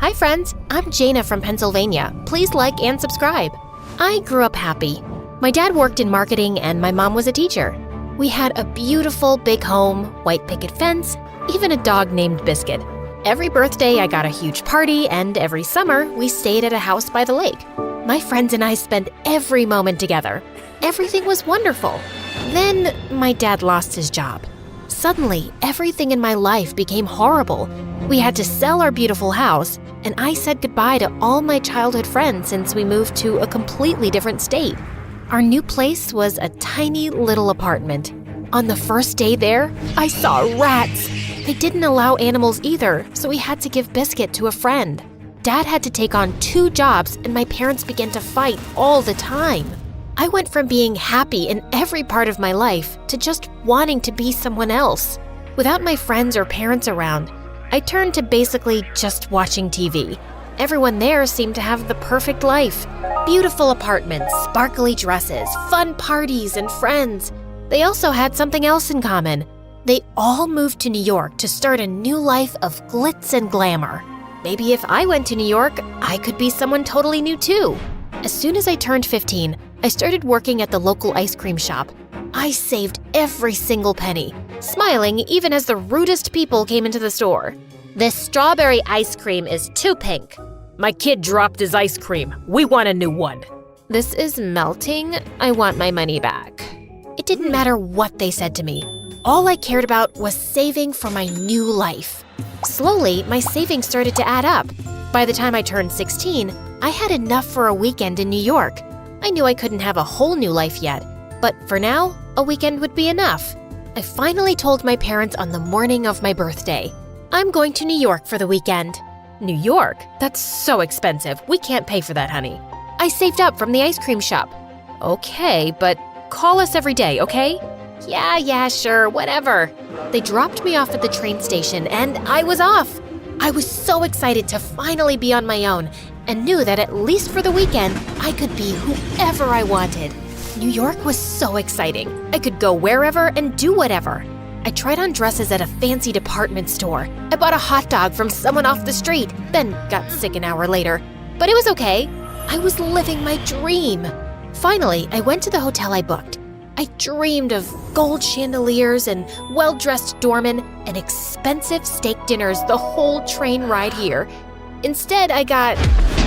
Hi friends, I'm Jana from Pennsylvania. Please like and subscribe. I grew up happy. My dad worked in marketing and my mom was a teacher. We had a beautiful big home, white picket fence, even a dog named Biscuit. Every birthday I got a huge party, and every summer we stayed at a house by the lake. My friends and I spent every moment together. Everything was wonderful. Then my dad lost his job. Suddenly, everything in my life became horrible. We had to sell our beautiful house, and I said goodbye to all my childhood friends since we moved to a completely different state. Our new place was a tiny little apartment. On the first day there, I saw rats. They didn't allow animals either, so we had to give Biscuit to a friend. Dad had to take on 2 jobs, and my parents began to fight all the time. I went from being happy in every part of my life to just wanting to be someone else. Without my friends or parents around, I turned to basically just watching TV. Everyone there seemed to have the perfect life. Beautiful apartments, sparkly dresses, fun parties, and friends. They also had something else in common. They all moved to New York to start a new life of glitz and glamour. Maybe if I went to New York, I could be someone totally new too. As soon as I turned 15, I started working at the local ice cream shop. I saved every single penny, smiling even as the rudest people came into the store. This strawberry ice cream is too pink. My kid dropped his ice cream. We want a new one. This is melting. I want my money back. It didn't matter what they said to me. All I cared about was saving for my new life. Slowly, my savings started to add up. By the time I turned 16, I had enough for a weekend in New York. I knew I couldn't have a whole new life yet, but for now, a weekend would be enough. I finally told my parents on the morning of my birthday. I'm going to New York for the weekend. New York? That's so expensive. We can't pay for that, honey. I saved up from the ice cream shop. Okay, but call us every day, okay? Yeah, sure, whatever. They dropped me off at the train station and I was off. I was so excited to finally be on my own and knew that at least for the weekend, I could be whoever I wanted. New York was so exciting. I could go wherever and do whatever. I tried on dresses at a fancy department store. I bought a hot dog from someone off the street, then got sick an hour later. But it was okay. I was living my dream. Finally, I went to the hotel I booked. I dreamed of gold chandeliers and well-dressed doormen and expensive steak dinners the whole train ride here. Instead, I got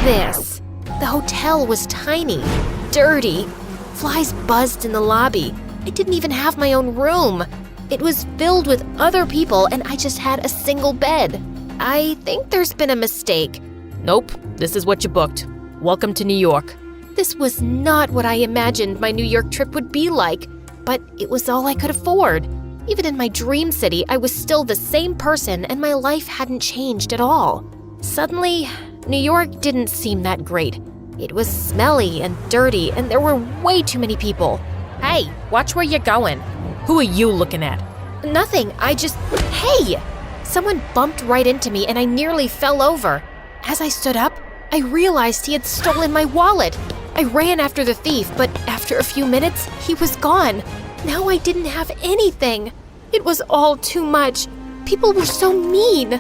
this. The hotel was tiny, dirty. Flies buzzed in the lobby. I didn't even have my own room. It was filled with other people and I just had a single bed. I think there's been a mistake. Nope, this is what you booked. Welcome to New York. This was not what I imagined my New York trip would be like, but it was all I could afford. Even in my dream city, I was still the same person and my life hadn't changed at all. Suddenly, New York didn't seem that great. It was smelly and dirty and there were way too many people. Hey, watch where you're going. Who are you looking at? Nothing, Hey! Someone bumped right into me and I nearly fell over. As I stood up, I realized he had stolen my wallet. I ran after the thief, but after a few minutes, he was gone. Now I didn't have anything. It was all too much. People were so mean.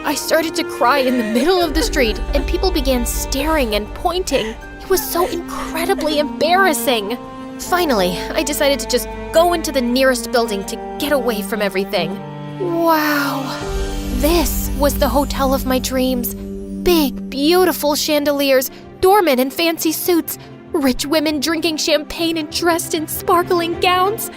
I started to cry in the middle of the street, and people began staring and pointing. It was so incredibly embarrassing. Finally, I decided to just go into the nearest building to get away from everything. Wow. This was the hotel of my dreams. Big, beautiful chandeliers, doormen in fancy suits, rich women drinking champagne and dressed in sparkling gowns.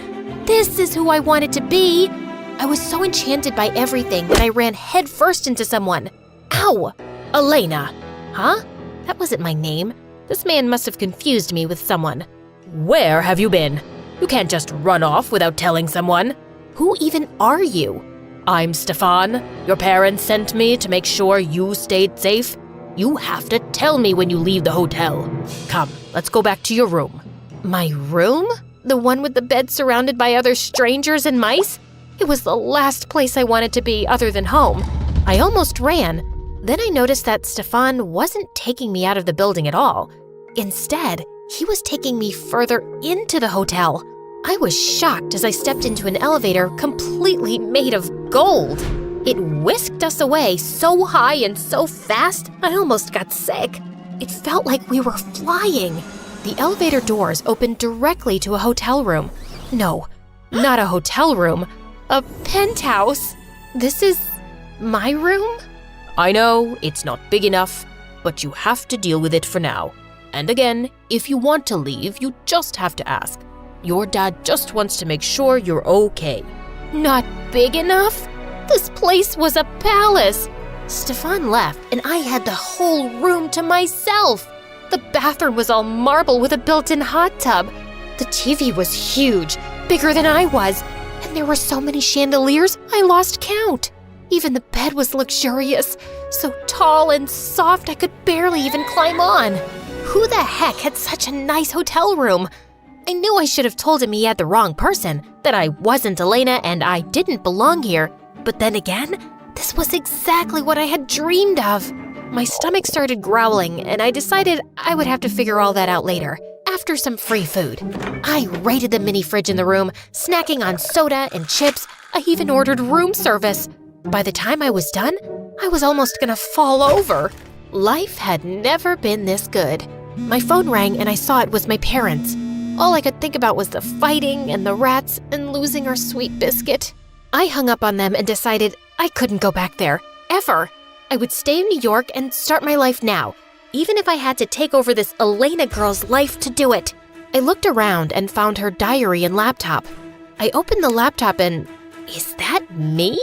This is who I wanted to be. I was so enchanted by everything that I ran headfirst into someone. Ow! Elena. Huh? That wasn't my name. This man must have confused me with someone. Where have you been? You can't just run off without telling someone. Who even are you? I'm Stefan. Your parents sent me to make sure you stayed safe. You have to tell me when you leave the hotel. Come, let's go back to your room. My room? The one with the bed surrounded by other strangers and mice? It was the last place I wanted to be other than home. I almost ran. Then I noticed that Stefan wasn't taking me out of the building at all. Instead, he was taking me further into the hotel. I was shocked as I stepped into an elevator completely made of gold. It whisked us away so high and so fast, I almost got sick. It felt like we were flying. The elevator doors opened directly to a hotel room. No, not a hotel room, a penthouse. This is my room? I know it's not big enough, but you have to deal with it for now. And again, if you want to leave, you just have to ask. Your dad just wants to make sure you're okay. Not big enough? This place was a palace. Stefan left and I had the whole room to myself. The bathroom was all marble with a built-in hot tub. The TV was huge, bigger than I was, and there were so many chandeliers I lost count. Even the bed was luxurious, so tall and soft I could barely even climb on. Who the heck had such a nice hotel room? I knew I should have told him he had the wrong person, that I wasn't Elena and I didn't belong here. But then again, this was exactly what I had dreamed of. My stomach started growling, and I decided I would have to figure all that out later, after some free food. I raided the mini fridge in the room, snacking on soda and chips. I even ordered room service. By the time I was done, I was almost gonna fall over. Life had never been this good. My phone rang and I saw it was my parents. All I could think about was the fighting and the rats and losing our sweet biscuit. I hung up on them and decided I couldn't go back there, ever. I would stay in New York and start my life now, even if I had to take over this Elena girl's life to do it. I looked around and found her diary and laptop. I opened the laptop and, is that me?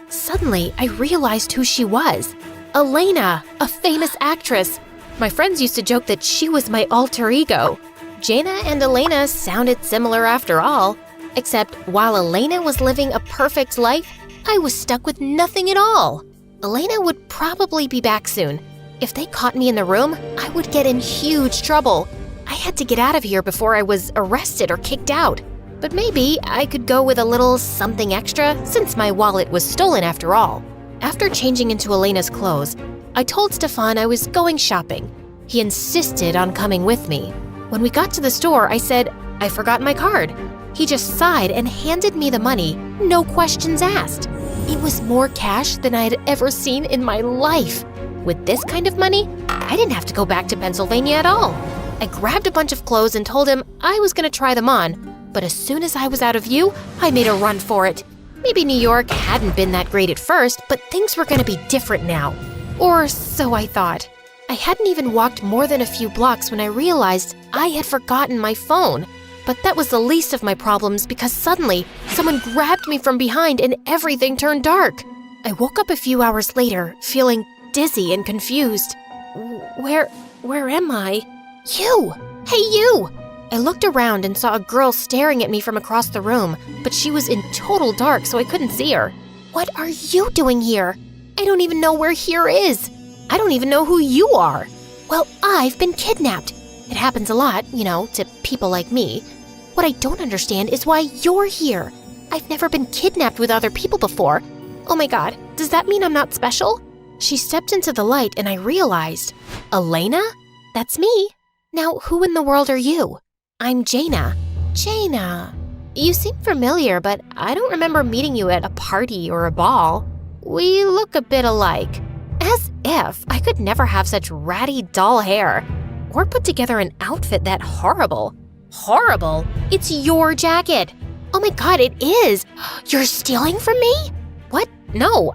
Suddenly, I realized who she was. Elena, a famous actress. My friends used to joke that she was my alter ego. Jaina and Elena sounded similar after all, except while Elena was living a perfect life, I was stuck with nothing at all. Elena would probably be back soon. If they caught me in the room, I would get in huge trouble. I had to get out of here before I was arrested or kicked out. But maybe I could go with a little something extra since my wallet was stolen after all. After changing into Elena's clothes, I told Stefan I was going shopping. He insisted on coming with me. When we got to the store, I said, I forgot my card. He just sighed and handed me the money, no questions asked. It was more cash than I had ever seen in my life. With this kind of money, I didn't have to go back to Pennsylvania at all. I grabbed a bunch of clothes and told him I was going to try them on, but as soon as I was out of view, I made a run for it. Maybe New York hadn't been that great at first, but things were going to be different now. Or so I thought. I hadn't even walked more than a few blocks when I realized I had forgotten my phone. But that was the least of my problems because suddenly, someone grabbed me from behind and everything turned dark. I woke up a few hours later, feeling dizzy and confused. Where am I? You! Hey, you! I looked around and saw a girl staring at me from across the room, but she was in total dark, so I couldn't see her. What are you doing here? I don't even know where here is. I don't even know who you are. Well, I've been kidnapped. It happens a lot, to people like me. What I don't understand is why you're here. I've never been kidnapped with other people before. Oh my God, does that mean I'm not special? She stepped into the light and I realized, Elena? That's me. Now, who in the world are you? I'm Jaina. Jaina. You seem familiar, but I don't remember meeting you at a party or a ball. We look a bit alike. As if I could never have such ratty, dull hair. Or put together an outfit that horrible. Horrible? It's your jacket. Oh my God, it is. You're stealing from me? What? No,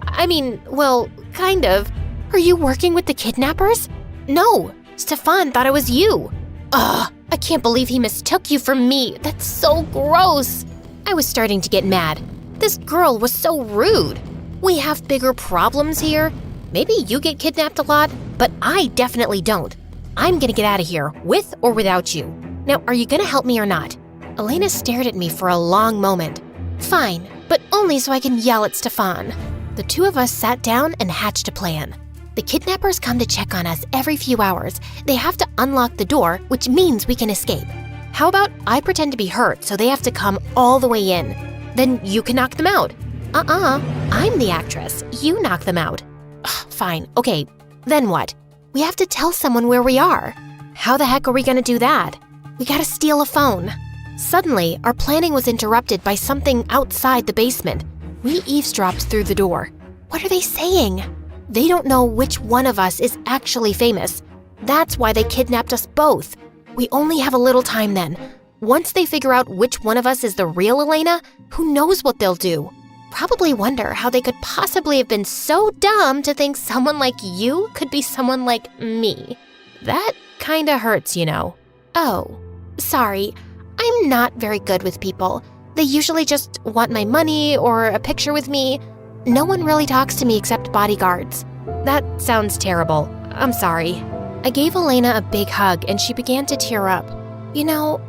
well, kind of. Are you working with the kidnappers? No, Stefan thought it was you. Ugh, I can't believe he mistook you for me. That's so gross. I was starting to get mad. This girl was so rude. We have bigger problems here. Maybe you get kidnapped a lot, but I definitely don't. I'm gonna get out of here, with or without you. Now, are you gonna help me or not? Elena stared at me for a long moment. Fine, but only so I can yell at Stefan. The two of us sat down and hatched a plan. The kidnappers come to check on us every few hours. They have to unlock the door, which means we can escape. How about I pretend to be hurt so they have to come all the way in? Then you can knock them out. I'm the actress. You knock them out. Ugh, fine, okay, then what? We have to tell someone where we are. How the heck are we gonna do that? We gotta steal a phone. Suddenly, our planning was interrupted by something outside the basement. We eavesdropped through the door. What are they saying? They don't know which one of us is actually famous. That's why they kidnapped us both. We only have a little time then. Once they figure out which one of us is the real Elena, who knows what they'll do? Probably wonder how they could possibly have been so dumb to think someone like you could be someone like me. That kinda hurts, you know. Oh, sorry. I'm not very good with people. They usually just want my money or a picture with me. No one really talks to me except bodyguards. That sounds terrible. I'm sorry. I gave Elena a big hug and she began to tear up. You know,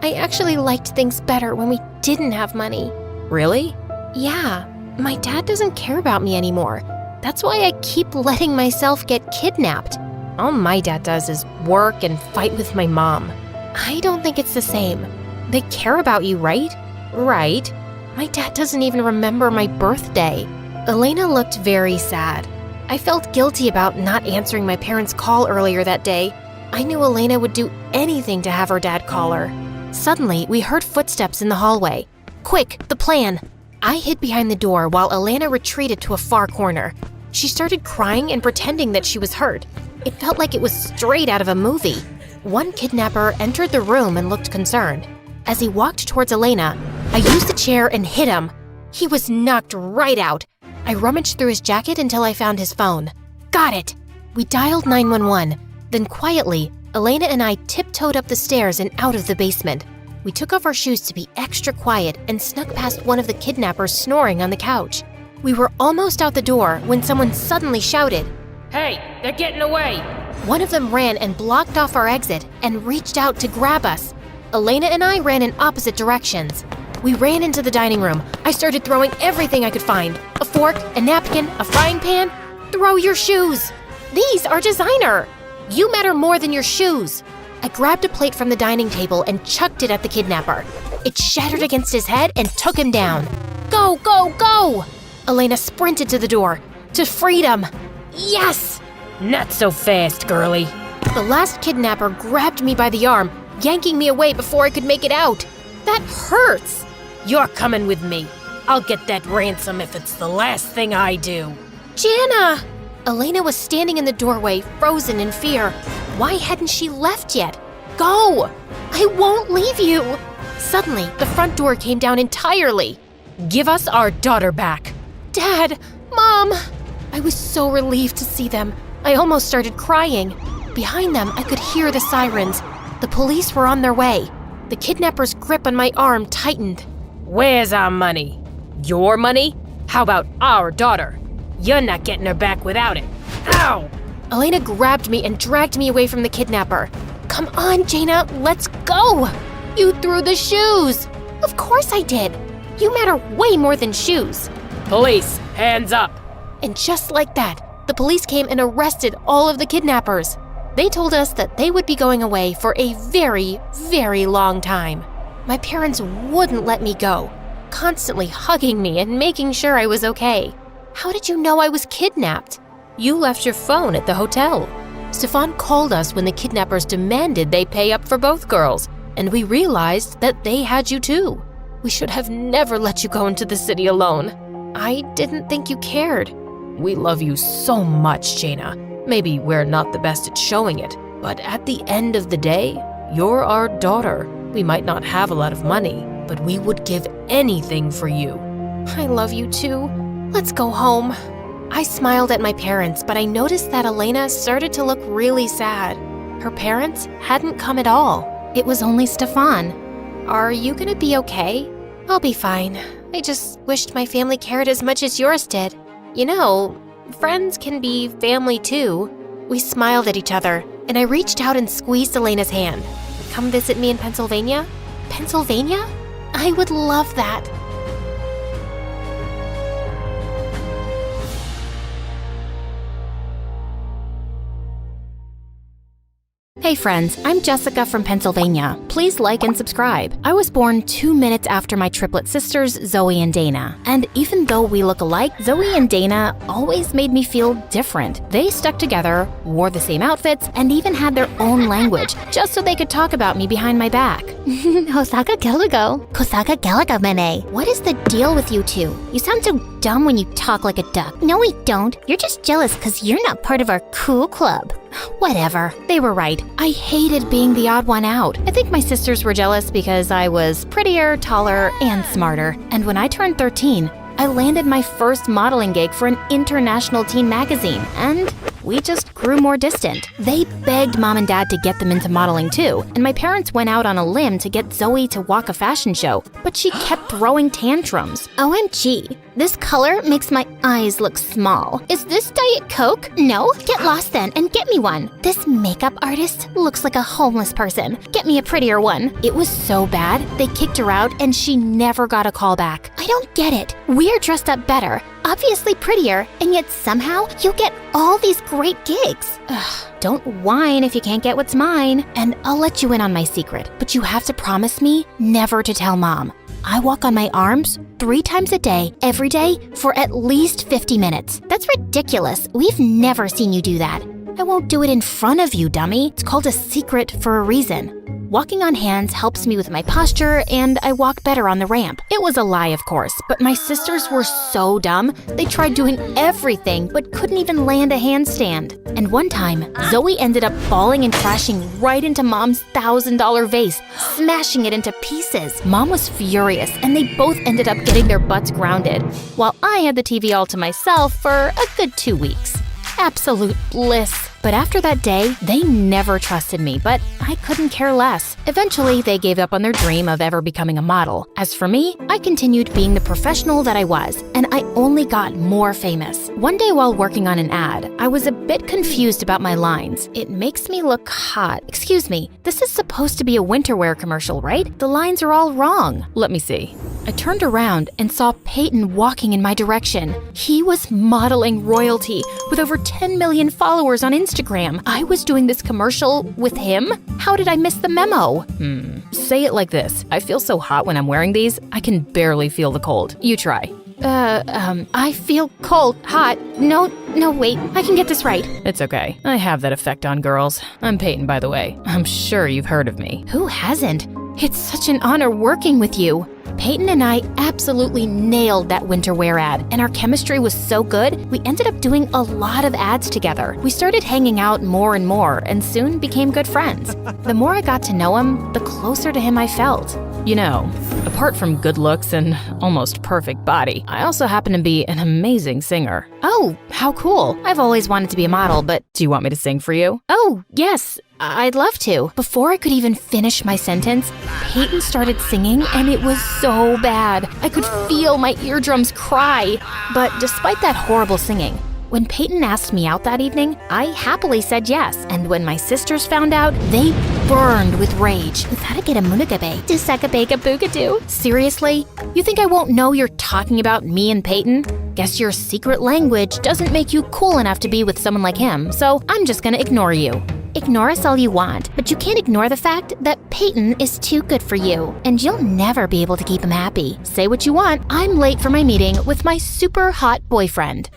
I actually liked things better when we didn't have money. Really? Yeah, my dad doesn't care about me anymore. That's why I keep letting myself get kidnapped. All my dad does is work and fight with my mom. I don't think it's the same. They care about you, right? Right. My dad doesn't even remember my birthday. Elena looked very sad. I felt guilty about not answering my parents' call earlier that day. I knew Elena would do anything to have her dad call her. Suddenly, we heard footsteps in the hallway. Quick, the plan! I hid behind the door while Elena retreated to a far corner. She started crying and pretending that she was hurt. It felt like it was straight out of a movie. One kidnapper entered the room and looked concerned. As he walked towards Elena, I used a chair and hit him. He was knocked right out. I rummaged through his jacket until I found his phone. Got it! We dialed 911. Then quietly, Elena and I tiptoed up the stairs and out of the basement. We took off our shoes to be extra quiet and snuck past one of the kidnappers snoring on the couch. We were almost out the door when someone suddenly shouted, Hey, they're getting away! One of them ran and blocked off our exit and reached out to grab us. Elena and I ran in opposite directions. We ran into the dining room. I started throwing everything I could find. A fork, a napkin, a frying pan. Throw your shoes! These are designer! You matter more than your shoes! I grabbed a plate from the dining table and chucked it at the kidnapper. It shattered against his head and took him down. Go, go, go! Elena sprinted to the door. To freedom! Yes! Not so fast, girlie. The last kidnapper grabbed me by the arm, yanking me away before I could make it out. That hurts! You're coming with me. I'll get that ransom if it's the last thing I do. Jana! Elena was standing in the doorway, frozen in fear. Why hadn't she left yet? Go! I won't leave you! Suddenly, the front door came down entirely. Give us our daughter back. Dad! Mom! I was so relieved to see them. I almost started crying. Behind them, I could hear the sirens. The police were on their way. The kidnapper's grip on my arm tightened. Where's our money? Your money? How about our daughter? You're not getting her back without it. Ow! Elena grabbed me and dragged me away from the kidnapper. Come on, Jana, let's go! You threw the shoes! Of course I did. You matter way more than shoes. Police, hands up! And just like that, the police came and arrested all of the kidnappers. They told us that they would be going away for a very, very long time. My parents wouldn't let me go, constantly hugging me and making sure I was okay. How did you know I was kidnapped? You left your phone at the hotel. Stefan called us when the kidnappers demanded they pay up for both girls, and we realized that they had you too. We should have never let you go into the city alone. I didn't think you cared. We love you so much, Jana. Maybe we're not the best at showing it, but at the end of the day, you're our daughter. We might not have a lot of money, but we would give anything for you. I love you too. Let's go home. I smiled at my parents, but I noticed that Elena started to look really sad. Her parents hadn't come at all. It was only Stefan. Are you gonna be okay? I'll be fine. I just wished my family cared as much as yours did. You know, friends can be family too. We smiled at each other, and I reached out and squeezed Elena's hand. Come visit me in Pennsylvania? Pennsylvania? I would love that. Hey friends, I'm Jessica from Pennsylvania. Please like and subscribe. I was born 2 minutes after my triplet sisters, Zoe and Dana. And even though we look alike, Zoe and Dana always made me feel different. They stuck together, wore the same outfits, and even had their own language, just so they could talk about me behind my back. Hosaka Galago. Kosaka Galaga Mene. What is the deal with you two? You sound so dumb when you talk like a duck. No, we don't. You're just jealous because you're not part of our cool club. Whatever. They were right. I hated being the odd one out. I think my sisters were jealous because I was prettier, taller, and smarter. And when I turned 13, I landed my first modeling gig for an international teen magazine, and we just grew more distant. They begged mom and dad to get them into modeling too, and my parents went out on a limb to get Zoe to walk a fashion show, but she kept throwing tantrums. OMG. This color makes my eyes look small. Is this Diet Coke? No? Get lost then and get me one. This makeup artist looks like a homeless person. Get me a prettier one. It was so bad, they kicked her out and she never got a call back. I don't get it. We're dressed up better, obviously prettier, and yet somehow you get all these great gigs. Ugh, don't whine if you can't get what's mine. And I'll let you in on my secret, but you have to promise me never to tell mom. I walk on my arms 3 times a day, every day, for at least 50 minutes. That's ridiculous. We've never seen you do that. I won't do it in front of you, dummy. It's called a secret for a reason. Walking on hands helps me with my posture, and I walk better on the ramp. It was a lie, of course, but my sisters were so dumb, they tried doing everything but couldn't even land a handstand. And one time, Zoe ended up falling and crashing right into mom's $1,000 vase, smashing it into pieces. Mom was furious, and they both ended up getting their butts grounded, while I had the TV all to myself for a good 2 weeks. Absolute bliss. But after that day, they never trusted me, but I couldn't care less. Eventually, they gave up on their dream of ever becoming a model. As for me, I continued being the professional that I was, and I only got more famous. One day while working on an ad, I was a bit confused about my lines. It makes me look hot. Excuse me, this is supposed to be a winter wear commercial, right? The lines are all wrong. Let me see. I turned around and saw Peyton walking in my direction. He was modeling royalty with over 10 million followers on Instagram. I was doing this commercial with him? How did I miss the memo? Say it like this. I feel so hot when I'm wearing these, I can barely feel the cold. You try. I feel cold, hot. No, wait. I can get this right. It's okay. I have that effect on girls. I'm Peyton, by the way. I'm sure you've heard of me. Who hasn't? It's such an honor working with you. Peyton and I absolutely nailed that winter wear ad, and our chemistry was so good, we ended up doing a lot of ads together. We started hanging out more and more, and soon became good friends. The more I got to know him, the closer to him I felt. You know, apart from good looks and almost perfect body, I also happen to be an amazing singer. Oh, how cool. I've always wanted to be a model, but do you want me to sing for you? Oh, yes. I'd love to. Before I could even finish my sentence, Peyton started singing, and it was so bad. I could feel my eardrums cry. But despite that horrible singing, when Peyton asked me out that evening, I happily said yes. And when my sisters found out, they burned with rage. Seriously? You think I won't know you're talking about me and Peyton? Guess your secret language doesn't make you cool enough to be with someone like him, so I'm just gonna ignore you. Ignore us all you want, but you can't ignore the fact that Peyton is too good for you, and you'll never be able to keep him happy. Say what you want, I'm late for my meeting with my super hot boyfriend.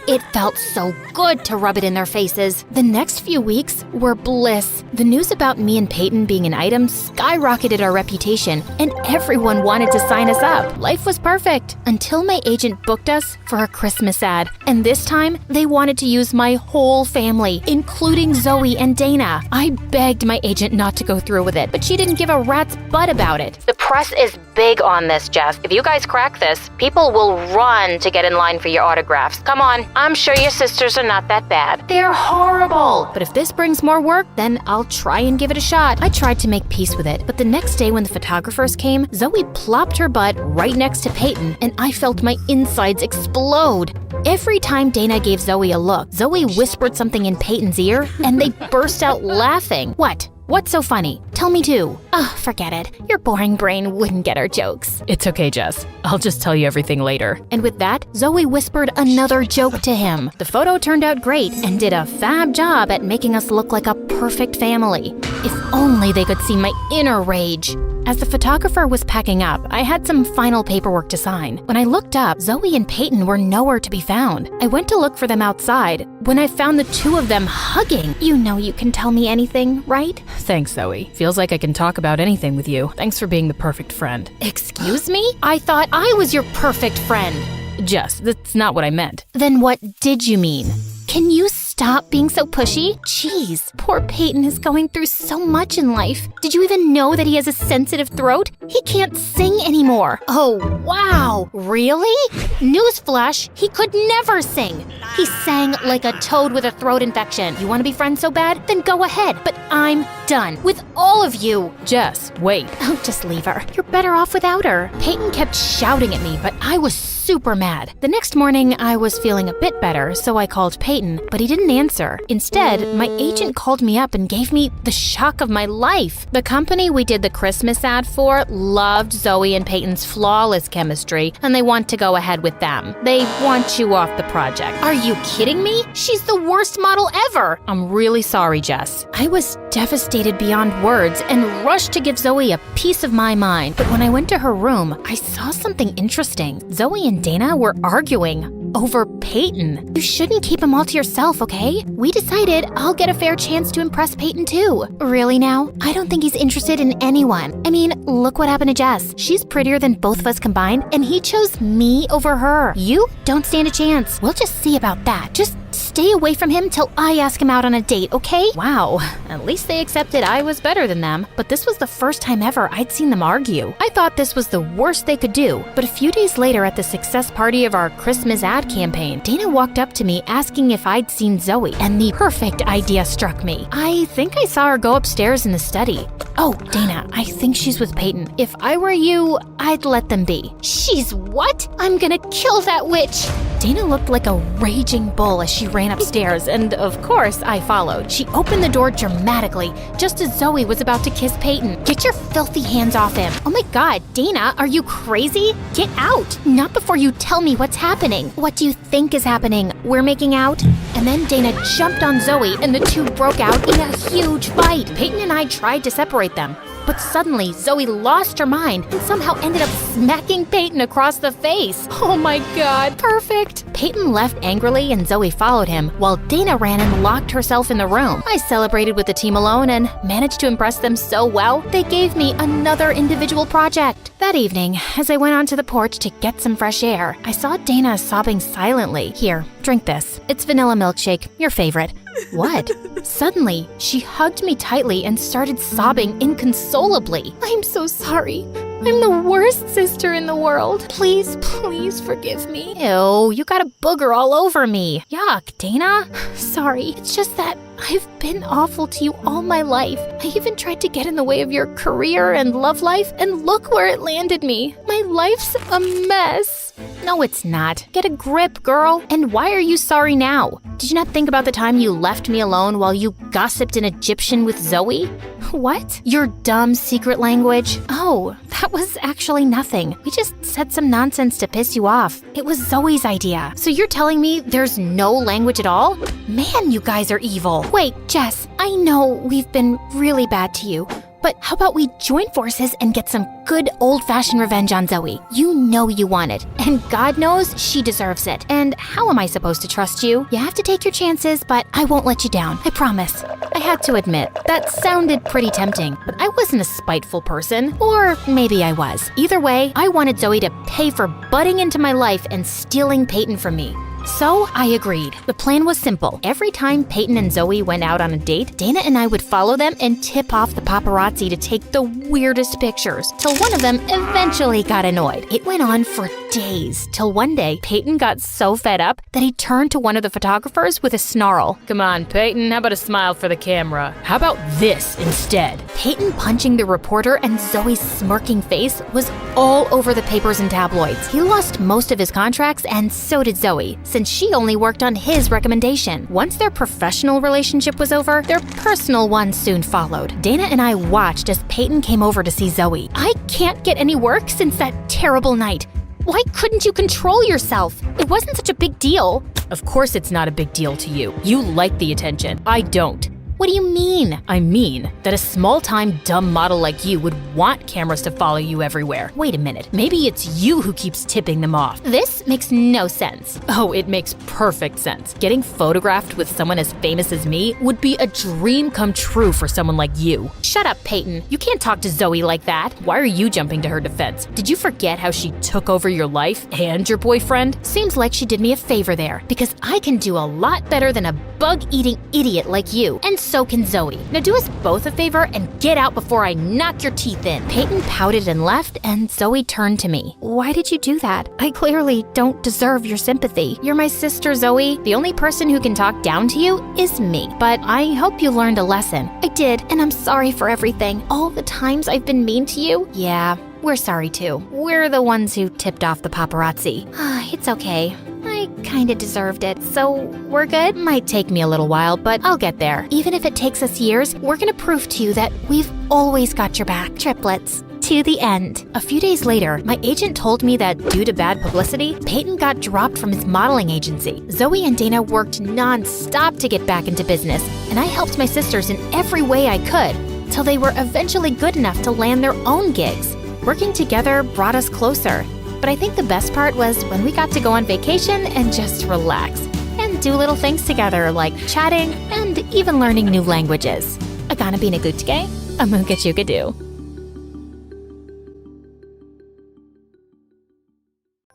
It felt so good to rub it in their faces. The next few weeks were bliss. The news about me and Peyton being an item skyrocketed our reputation, and everyone wanted to sign us up. Life was perfect until my agent booked us for a Christmas ad, and this time they wanted to use my whole family, including Zoe and Dana. I begged my agent not to go through with it, but she didn't give a rat's butt about it. The press is big on this, Jeff. If you guys crack this, people will run to get in line for your autographs. Come on, I'm sure your sisters are not that bad. They're horrible. But if this brings more work, then I'll try and give it a shot. I tried to make peace with it, but the next day when the photographers came, Zoe plopped her butt right next to Peyton, and I felt my insides explode. Every time Dana gave Zoe a look, Zoe whispered something in Peyton's ear, and they burst out laughing. What? What's so funny? Tell me too. Oh, forget it. Your boring brain wouldn't get our jokes. It's okay, Jess. I'll just tell you everything later. And with that, Zoe whispered another joke to him. The photo turned out great and did a fab job at making us look like a perfect family. If only they could see my inner rage. As the photographer was packing up, I had some final paperwork to sign. When I looked up, Zoe and Peyton were nowhere to be found. I went to look for them outside when I found the two of them hugging. You know you can tell me anything, right? Thanks, Zoe. Feels like I can talk about anything with you. Thanks for being the perfect friend. Excuse me? I thought I was your perfect friend. Jess, that's not what I meant. Then what did you mean? Can you stop being so pushy? Jeez, poor Peyton is going through so much in life. Did you even know that he has a sensitive throat? He can't sing anymore. Oh, wow. Really? Newsflash, he could never sing. He sang like a toad with a throat infection. You want to be friends so bad? Then go ahead. But I'm done with all of you. Jess, wait. Oh, just leave her. You're better off without her. Peyton kept shouting at me, but I was super mad. The next morning, I was feeling a bit better, so I called Peyton, but he didn't answer. Instead, my agent called me up and gave me the shock of my life. The company we did the Christmas ad for loved Zoe and Peyton's flawless chemistry, and they want to go ahead with them. They want you off the project. Are you kidding me? She's the worst model ever. I'm really sorry, Jess. I was devastated beyond words and rushed to give Zoe a piece of my mind. But when I went to her room, I saw something interesting. Zoe and Dana were arguing over Peyton. You shouldn't keep him all to yourself, okay? We decided I'll get a fair chance to impress Peyton too. Really now? I don't think he's interested in anyone. I mean, look what happened to Jess. She's prettier than both of us combined, and he chose me over her. You don't stand a chance. We'll just see about that. Just stay away from him till I ask him out on a date, okay? Wow, at least they accepted I was better than them. But this was the first time ever I'd seen them argue. I thought this was the worst they could do. But a few days later at the success party of our Christmas ad campaign, Dana walked up to me asking if I'd seen Zoe, and the perfect idea struck me. I think I saw her go upstairs in the study. Oh, Dana, I think she's with Peyton. If I were you, I'd let them be. She's what? I'm gonna kill that witch. Dana looked like a raging bull as she ran upstairs, and of course, I followed. She opened the door dramatically, just as Zoe was about to kiss Peyton. Get your filthy hands off him. Oh my God, Dana, are you crazy? Get out. Not before you tell me what's happening. What do you think is happening? We're making out? And then Dana jumped on Zoe, and the two broke out in a huge fight. Peyton and I tried to separate them. But suddenly, Zoe lost her mind and somehow ended up smacking Peyton across the face. Oh my God, perfect. Peyton left angrily and Zoe followed him, while Dana ran and locked herself in the room. I celebrated with the team alone and managed to impress them so well, they gave me another individual project. That evening, as I went onto the porch to get some fresh air, I saw Dana sobbing silently. Here, drink this. It's vanilla milkshake, your favorite. What? Suddenly, she hugged me tightly and started sobbing inconsolably. I'm so sorry. I'm the worst sister in the world. Please, please forgive me. Ew, you got a booger all over me. Yuck, Dana. Sorry, it's just that I've been awful to you all my life. I even tried to get in the way of your career and love life, and look where it landed me. My life's a mess. No, it's not. Get a grip, girl. And why are you sorry now? Did you not think about the time you left me alone while you gossiped in Egyptian with Zoe? What? Your dumb secret language? Oh, that was actually nothing. We just said some nonsense to piss you off. It was Zoe's idea. So you're telling me there's no language at all? Man, you guys are evil. Wait, Jess, I know we've been really bad to you, but how about we join forces and get some good old-fashioned revenge on Zoe? You know you want it, and God knows she deserves it. And how am I supposed to trust you? You have to take your chances, but I won't let you down, I promise. I had to admit, that sounded pretty tempting, but I wasn't a spiteful person. Or maybe I was. Either way, I wanted Zoe to pay for butting into my life and stealing Peyton from me. So I agreed. The plan was simple. Every time Peyton and Zoe went out on a date, Dana and I would follow them and tip off the paparazzi to take the weirdest pictures, till one of them eventually got annoyed. It went on for days, till one day, Peyton got so fed up that he turned to one of the photographers with a snarl. Come on, Peyton, how about a smile for the camera? How about this instead? Peyton punching the reporter and Zoe's smirking face was all over the papers and tabloids. He lost most of his contracts, and so did Zoe. since she only worked on his recommendation. Once their professional relationship was over, their personal one soon followed. Dana and I watched as Peyton came over to see Zoe. I can't get any work since that terrible night. Why couldn't you control yourself? It wasn't such a big deal. Of course it's not a big deal to you. You like the attention. I don't. What do you mean? I mean that a small-time dumb model like you would want cameras to follow you everywhere. Wait a minute. Maybe it's you who keeps tipping them off. This makes no sense. Oh, it makes perfect sense. Getting photographed with someone as famous as me would be a dream come true for someone like you. Shut up, Peyton. You can't talk to Zoe like that. Why are you jumping to her defense? Did you forget how she took over your life and your boyfriend? Seems like she did me a favor there, because I can do a lot better than a bug-eating idiot like you. And so can Zoe. Now do us both a favor and get out before I knock your teeth in. Peyton pouted and left, and Zoe turned to me. Why did you do that? I clearly don't deserve your sympathy. You're my sister, Zoe. The only person who can talk down to you is me. But I hope you learned a lesson. I did, and I'm sorry for everything. All the times I've been mean to you. Yeah, we're sorry too. We're the ones who tipped off the paparazzi. It's okay. I kinda deserved it, so we're good? Might take me a little while, but I'll get there. Even if it takes us years, we're gonna prove to you that we've always got your back. Triplets. To the end. A few days later, my agent told me that due to bad publicity, Peyton got dropped from his modeling agency. Zoe and Dana worked non-stop to get back into business, and I helped my sisters in every way I could, till they were eventually good enough to land their own gigs. Working together brought us closer. But I think the best part was when we got to go on vacation and just relax and do little things together like chatting and even learning new languages. Agana binagutke, amugachugadu.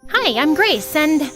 Hi, I'm Grace, and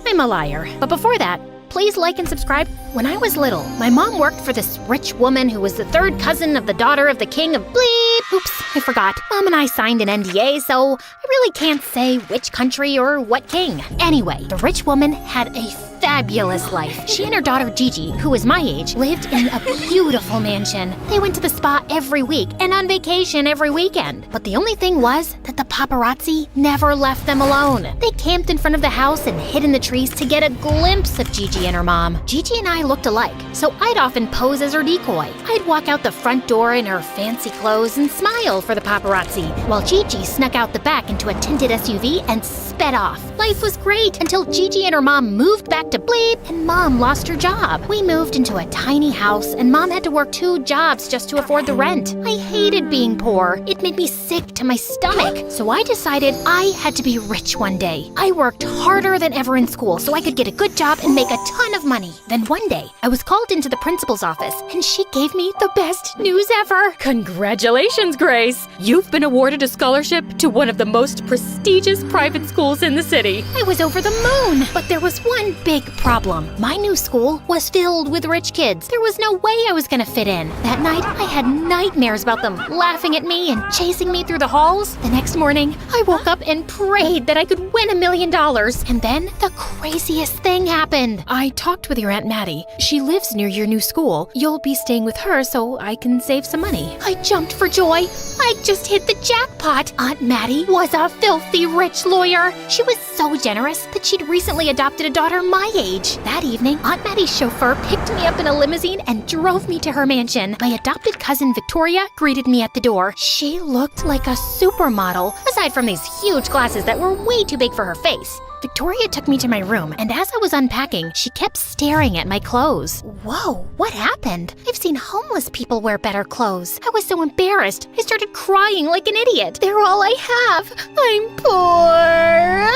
I'm a liar. But before that, please like and subscribe. When I was little, my mom worked for this rich woman who was the third cousin of the daughter of the king of bleep. Oops, I forgot. Mom and I signed an NDA, so I really can't say which country or what king. Anyway, the rich woman had a fabulous life. She and her daughter Gigi, who was my age, lived in a beautiful mansion. They went to the spa every week and on vacation every weekend. But the only thing was that the paparazzi never left them alone. They camped in front of the house and hid in the trees to get a glimpse of Gigi and her mom. Gigi and I looked alike, so I'd often pose as her decoy. I'd walk out the front door in her fancy clothes and smile for the paparazzi, while Gigi snuck out the back into a tinted SUV and sped off. Life was great until Gigi and her mom moved back to bleep and Mom lost her job. We moved into a tiny house and Mom had to work 2 jobs just to afford the rent. I hated being poor. It made me sick to my stomach. So I decided I had to be rich one day. I worked harder than ever in school so I could get a good job and make a ton of money. Then one day, I was called into the principal's office and she gave me the best news ever. Congratulations, Grace! You've been awarded a scholarship to one of the most prestigious private schools in the city. I was over the moon, but there was one big problem. My new school was filled with rich kids. There was no way I was gonna fit in. That night, I had nightmares about them laughing at me and chasing me through the halls. The next morning, I woke up and prayed that I could win $1 million. And then the craziest thing happened. I talked with your Aunt Maddie. She lives near your new school. You'll be staying with her so I can save some money. I jumped for joy. I just hit the jackpot. Aunt Maddie was a filthy rich lawyer. She was so generous that she'd recently adopted a daughter my age. That evening, Aunt Maddie's chauffeur picked me up in a limousine and drove me to her mansion. My adopted cousin Victoria greeted me at the door. She looked like a supermodel, aside from these huge glasses that were way too big for her face. Victoria took me to my room, and as I was unpacking, she kept staring at my clothes. Whoa, what happened? I've seen homeless people wear better clothes. I was so embarrassed. I started crying like an idiot. They're all I have. I'm poor.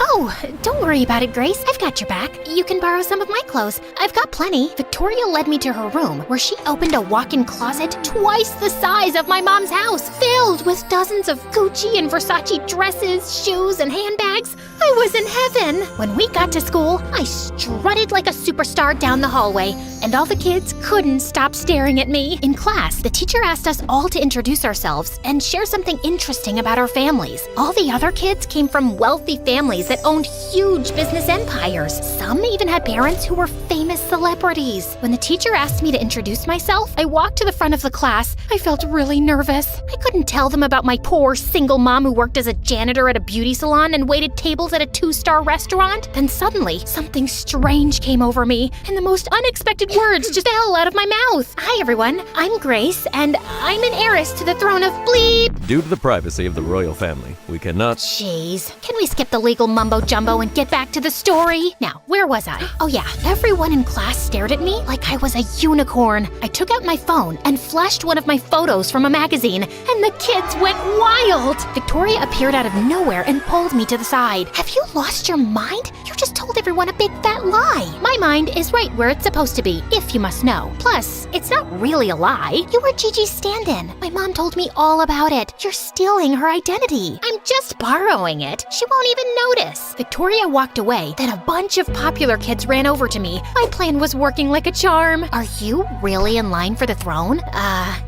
Oh, don't worry about it, Grace. I've got your back. You can borrow some of my clothes. I've got plenty. Victoria led me to her room, where she opened a walk-in closet twice the size of my mom's house, filled with dozens of Gucci and Versace dresses, shoes, and handbags. I was in heaven. When we got to school, I strutted like a superstar down the hallway, and all the kids couldn't stop staring at me. In class, the teacher asked us all to introduce ourselves and share something interesting about our families. All the other kids came from wealthy families that owned huge business empires. Some even had parents who were famous celebrities. When the teacher asked me to introduce myself, I walked to the front of the class. I felt really nervous. I couldn't tell them about my poor single mom who worked as a janitor at a beauty salon and waited tables at a 2-star restaurant. Then suddenly, something strange came over me, and the most unexpected words just fell out of my mouth. Hi everyone, I'm Grace, and I'm an heiress to the throne of bleep. Due to the privacy of the royal family, we cannot... Jeez, can we skip the legal mumbo-jumbo and get back to the story? Now, where was I? Oh yeah, everyone in class stared at me like I was a unicorn. I took out my phone and flashed one of my photos from a magazine, and the kids went wild. Victoria appeared out of nowhere and pulled me to the side. Have you lost your mind? You just told everyone a big fat lie. My mind is right where it's supposed to be, if you must know. Plus, it's not really a lie. You were Gigi's stand-in. My mom told me all about it. You're stealing her identity. I'm just borrowing it. She won't even notice. Victoria walked away. Then a bunch of popular kids ran over to me. My plan was working like a charm. Are you really in line for the throne?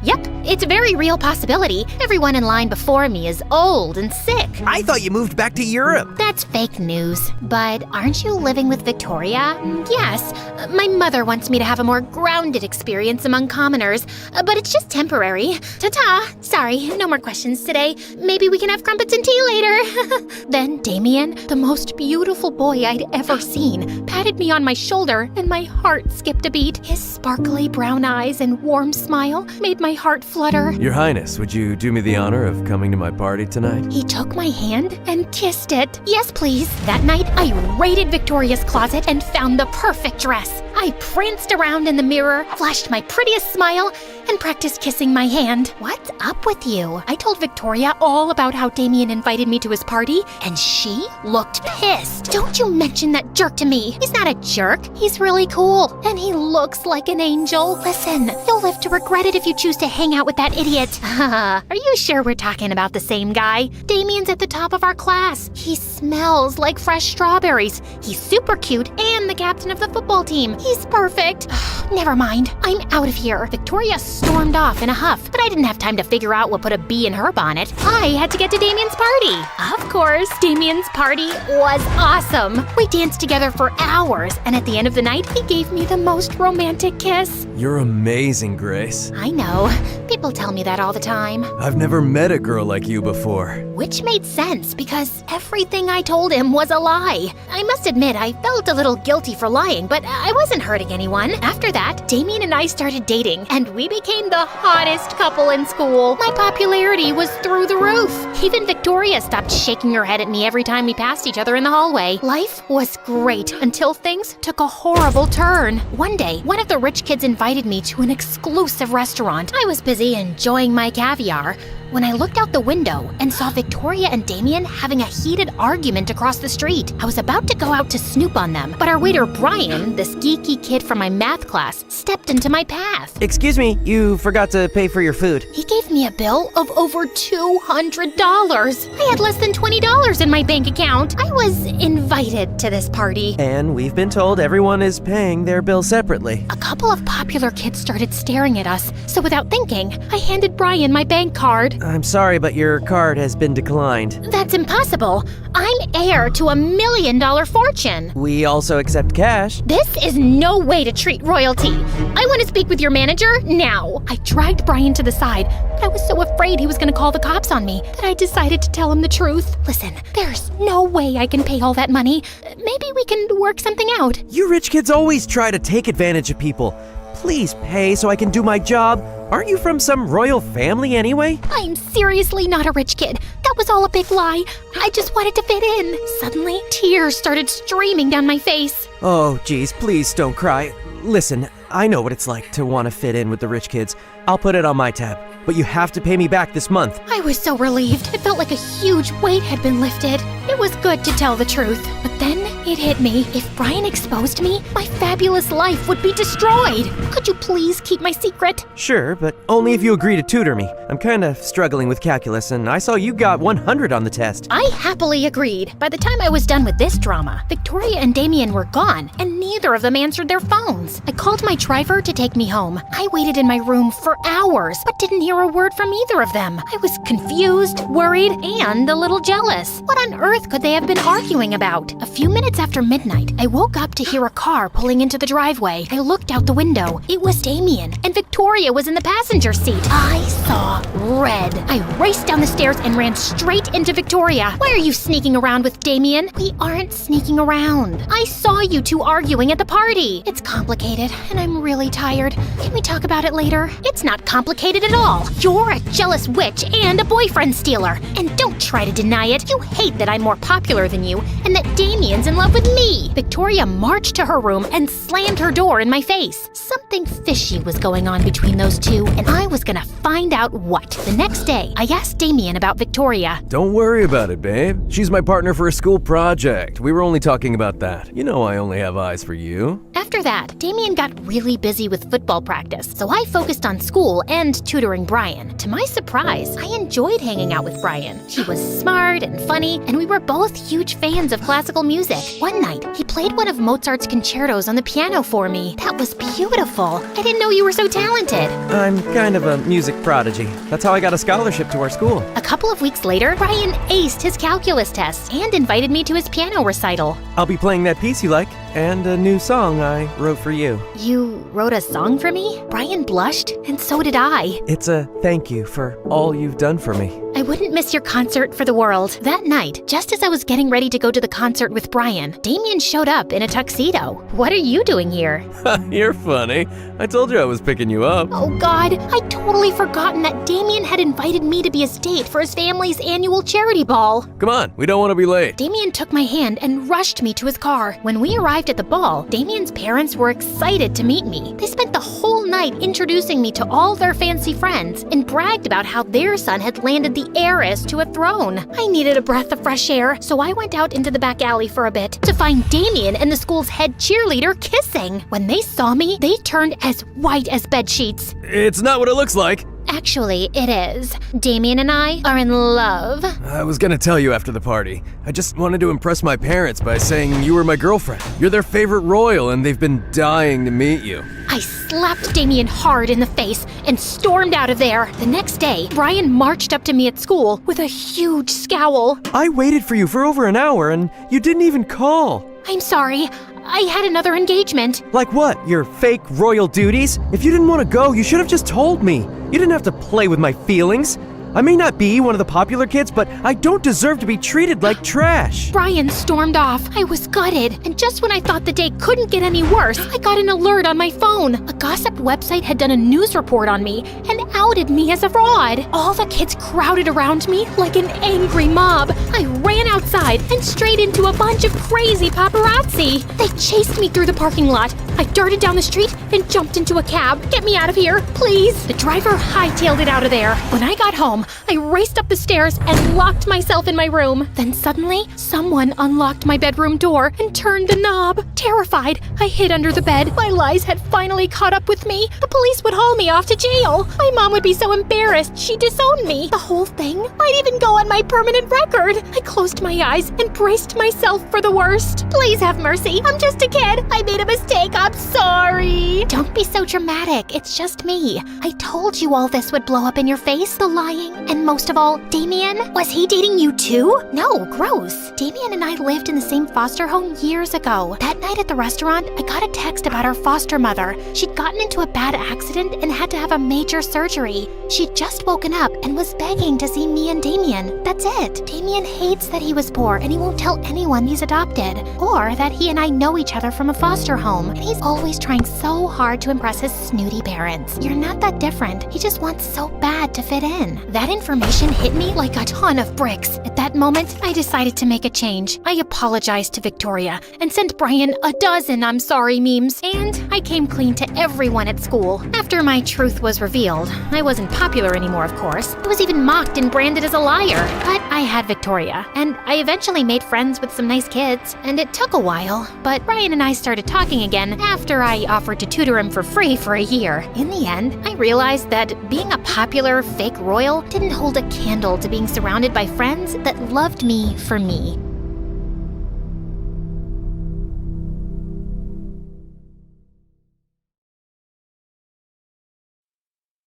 Yep. It's a very real possibility. Everyone in line before me is old and sick. I thought you moved back to Europe. That's fake news. But aren't you living with Victoria? Yes. My mother wants me to have a more grounded experience among commoners, but it's just temporary. Ta-ta. Sorry, no more questions today. Maybe we can have crumpets and tea later. Then Damien, the most beautiful boy I'd ever seen, patted me on my shoulder and my heart skipped a beat. His sparkly brown eyes and warm smile made my heart flutter. Your Highness, would you do me the honor of coming to my party tonight? He took my hand and kissed it. Yes, please. That night, I raided Victoria's closet and found the perfect dress. I pranced around in the mirror, flashed my prettiest smile, and practiced kissing my hand. What's up with you? I told Victoria all about how Damien invited me to his party, and she looked pissed. Don't you mention that jerk to me. He's not a jerk. He's really cool, and he looks like an angel. Listen, you'll live to regret it if you choose to hang out with that idiot. Are you sure we're talking about the same guy? Damien's at the top of our class. He smells like fresh strawberries. He's super cute and the captain of the football team. He's perfect. Never mind. I'm out of here. Victoria stormed off in a huff, but I didn't have time to figure out what put a bee in her bonnet. I had to get to Damien's party. Of course, Damien's party was awesome. We danced together for hours, and at the end of the night, he gave me the most romantic kiss. You're amazing, Grace. I know. People tell me that all the time. I've never met a girl like you before. Which made sense because everything I told him was a lie. I must admit, I felt a little guilty for lying, but I wasn't hurting anyone. After that, Damien and I started dating, and we became the hottest couple in school. My popularity was through the roof. Even Victoria stopped shaking her head at me every time we passed each other in the hallway. Life was great until things took a horrible turn. One day, one of the rich kids invited me to an exclusive restaurant. I was busy enjoying my caviar when I looked out the window and saw Victoria and Damien having a heated argument across the street. I was about to go out to snoop on them, but our waiter Brian, this geeky kid from my math class, stepped into my path. Excuse me, you forgot to pay for your food. He gave me a bill of over $200. I had less than $20 in my bank account. I was invited to this party. And we've been told everyone is paying their bill separately. A couple of popular kids started staring at us, so without thinking, I handed Brian my bank card. I'm sorry, but your card has been declined. That's impossible. I'm heir to $1 million fortune. We also accept cash. This is no way to treat royalty. I want to speak with your manager now. I dragged Brian to the side, but I was so afraid he was going to call the cops on me that I decided to tell him the truth. Listen, there's no way I can pay all that money. Maybe we can work something out. You rich kids always try to take advantage of people. Please pay so I can do my job. Aren't you from some royal family anyway? I'm seriously not a rich kid. That was all a big lie. I just wanted to fit in. Suddenly, tears started streaming down my face. Oh, geez, please don't cry. Listen, I know what it's like to want to fit in with the rich kids. I'll put it on my tab, but you have to pay me back this month. I was so relieved. It felt like a huge weight had been lifted. It was good to tell the truth, but then it hit me. If Brian exposed me, my fabulous life would be destroyed. Could you please keep my secret? Sure, but only if you agree to tutor me. I'm kind of struggling with calculus, and I saw you got 100 on the test. I happily agreed. By the time I was done with this drama, Victoria and Damien were gone, and neither of them answered their phones. I called my driver to take me home. I waited in my room for hours, but didn't hear a word from either of them. I was confused, worried, and a little jealous. What on earth could they have been arguing about? A few minutes minutes after midnight, I woke up to hear a car pulling into the driveway. I looked out the window. It was Damien, and Victoria was in the passenger seat. I saw red. I raced down the stairs and ran straight into Victoria. Why are you sneaking around with Damien? We aren't sneaking around. I saw you two arguing at the party. It's complicated, and I'm really tired. Can we talk about it later? It's not complicated at all. You're a jealous witch and a boyfriend stealer. And don't try to deny it. You hate that I'm more popular than you and that Damien's in love with me. Victoria marched to her room and slammed her door in my face. Something fishy was going on between those two, and I was gonna find out what. The next day, I asked Damien about Victoria. Don't worry about it, babe. She's my partner for a school project. We were only talking about that. You know I only have eyes for you. After that, Damien got really busy with football practice, so I focused on school and tutoring Brian. To my surprise, I enjoyed hanging out with Brian. He was smart and funny, and we were both huge fans of classical music. One night, he played one of Mozart's concertos on the piano for me. That was beautiful. I didn't know you were so talented. I'm kind of a music prodigy. That's how I got a scholarship to our school. A couple of weeks later, Brian aced his calculus test and invited me to his piano recital. I'll be playing that piece you like, and a new song I wrote for you. You wrote a song for me? Brian blushed, and so did I. It's a thank you for all you've done for me. I wouldn't miss your concert for the world. That night, just as I was getting ready to go to the concert with Brian, Damien showed up in a tuxedo. What are you doing here? You're funny. I told you I was picking you up. Oh God, I'd totally forgotten that Damien had invited me to be his date for his family's annual charity ball. Come on, we don't want to be late. Damien took my hand and rushed me to his car. When we arrived at the ball, Damien's parents were excited to meet me. They spent the whole night introducing me to all their fancy friends and bragged about how their son had landed the heiress to a throne. I needed a breath of fresh air, so I went out into the back alley for a bit to find Damien and the school's head cheerleader kissing. When they saw me, they turned as white as bed sheets. It's not what it looks like. Actually, it is. Damien and I are in love. I was gonna tell you after the party. I just wanted to impress my parents by saying you were my girlfriend. You're their favorite royal, and they've been dying to meet you. I slapped Damien hard in the face and stormed out of there. The next day, Brian marched up to me at school with a huge scowl. I waited for you for over an hour, and you didn't even call. I'm sorry. I had another engagement. Like what? Your fake royal duties? If you didn't want to go, you should have just told me. You didn't have to play with my feelings. I may not be one of the popular kids, but I don't deserve to be treated like trash. Brian stormed off. I was gutted. And just when I thought the day couldn't get any worse, I got an alert on my phone. A gossip website had done a news report on me and outed me as a fraud. All the kids crowded around me like an angry mob. I ran outside and straight into a bunch of crazy paparazzi. They chased me through the parking lot. I darted down the street and jumped into a cab. Get me out of here, please. The driver hightailed it out of there. When I got home, I raced up the stairs and locked myself in my room. Then suddenly, someone unlocked my bedroom door and turned the knob. Terrified, I hid under the bed. My lies had finally caught up with me. The police would haul me off to jail. My mom would be so embarrassed she'd disown me. The whole thing might even go on my permanent record. I closed my eyes and braced myself for the worst. Please have mercy. I'm just a kid. I made a mistake. I'm sorry. Don't be so dramatic. It's just me. I told you all this would blow up in your face. The lying. And most of all, Damien? Was he dating you too? No, gross. Damien and I lived in the same foster home years ago. That night at the restaurant, I got a text about our foster mother. She'd gotten into a bad accident and had to have a major surgery. She'd just woken up and was begging to see me and Damien. That's it. Damien hates that he was poor and he won't tell anyone he's adopted. Or that he and I know each other from a foster home. And he's always trying so hard to impress his snooty parents. You're not that different. He just wants so bad to fit in. That information hit me like a ton of bricks. At that moment, I decided to make a change. I apologized to Victoria and sent Brian a dozen I'm sorry memes. And I came clean to everyone at school. After my truth was revealed, I wasn't popular anymore, of course. I was even mocked and branded as a liar. But I had Victoria, and I eventually made friends with some nice kids. And it took a while, but Brian and I started talking again after I offered to tutor him for free for a year. In the end, I realized that being a popular fake royal didn't hold a candle to being surrounded by friends that loved me for me.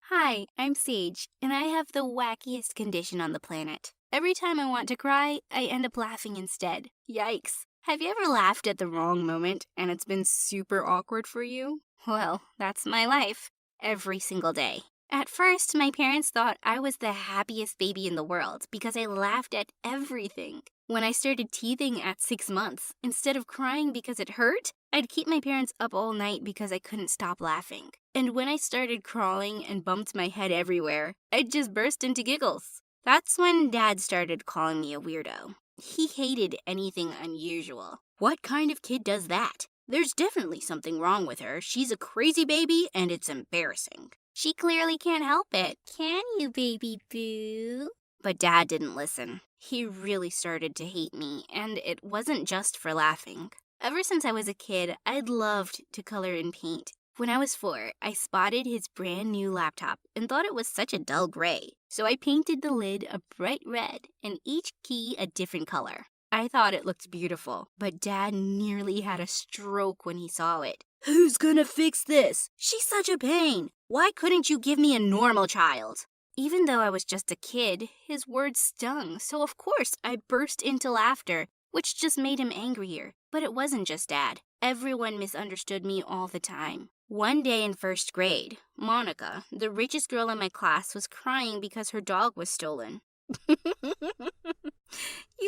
Hi, I'm Sage, and I have the wackiest condition on the planet. Every time I want to cry, I end up laughing instead. Yikes. Have you ever laughed at the wrong moment and it's been super awkward for you? Well, that's my life. Every single day. At first, my parents thought I was the happiest baby in the world because I laughed at everything. When I started teething at 6 months, instead of crying because it hurt, I'd keep my parents up all night because I couldn't stop laughing. And when I started crawling and bumped my head everywhere, I'd just burst into giggles. That's when Dad started calling me a weirdo. He hated anything unusual. What kind of kid does that? There's definitely something wrong with her. She's a crazy baby and it's embarrassing. She clearly can't help it. Can you, baby boo? But Dad didn't listen. He really started to hate me, and it wasn't just for laughing. Ever since I was a kid, I'd loved to color and paint. When I was 4, I spotted his brand new laptop and thought it was such a dull gray. So I painted the lid a bright red and each key a different color. I thought it looked beautiful, but Dad nearly had a stroke when he saw it. Who's gonna fix this? She's such a pain. Why couldn't you give me a normal child? Even though I was just a kid, his words stung, so of course I burst into laughter, which just made him angrier. But it wasn't just Dad. Everyone misunderstood me all the time. One day in 1st grade, Monica, the richest girl in my class, was crying because her dog was stolen. You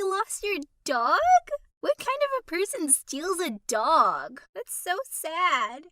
lost your dog? What kind of a person steals a dog? That's so sad.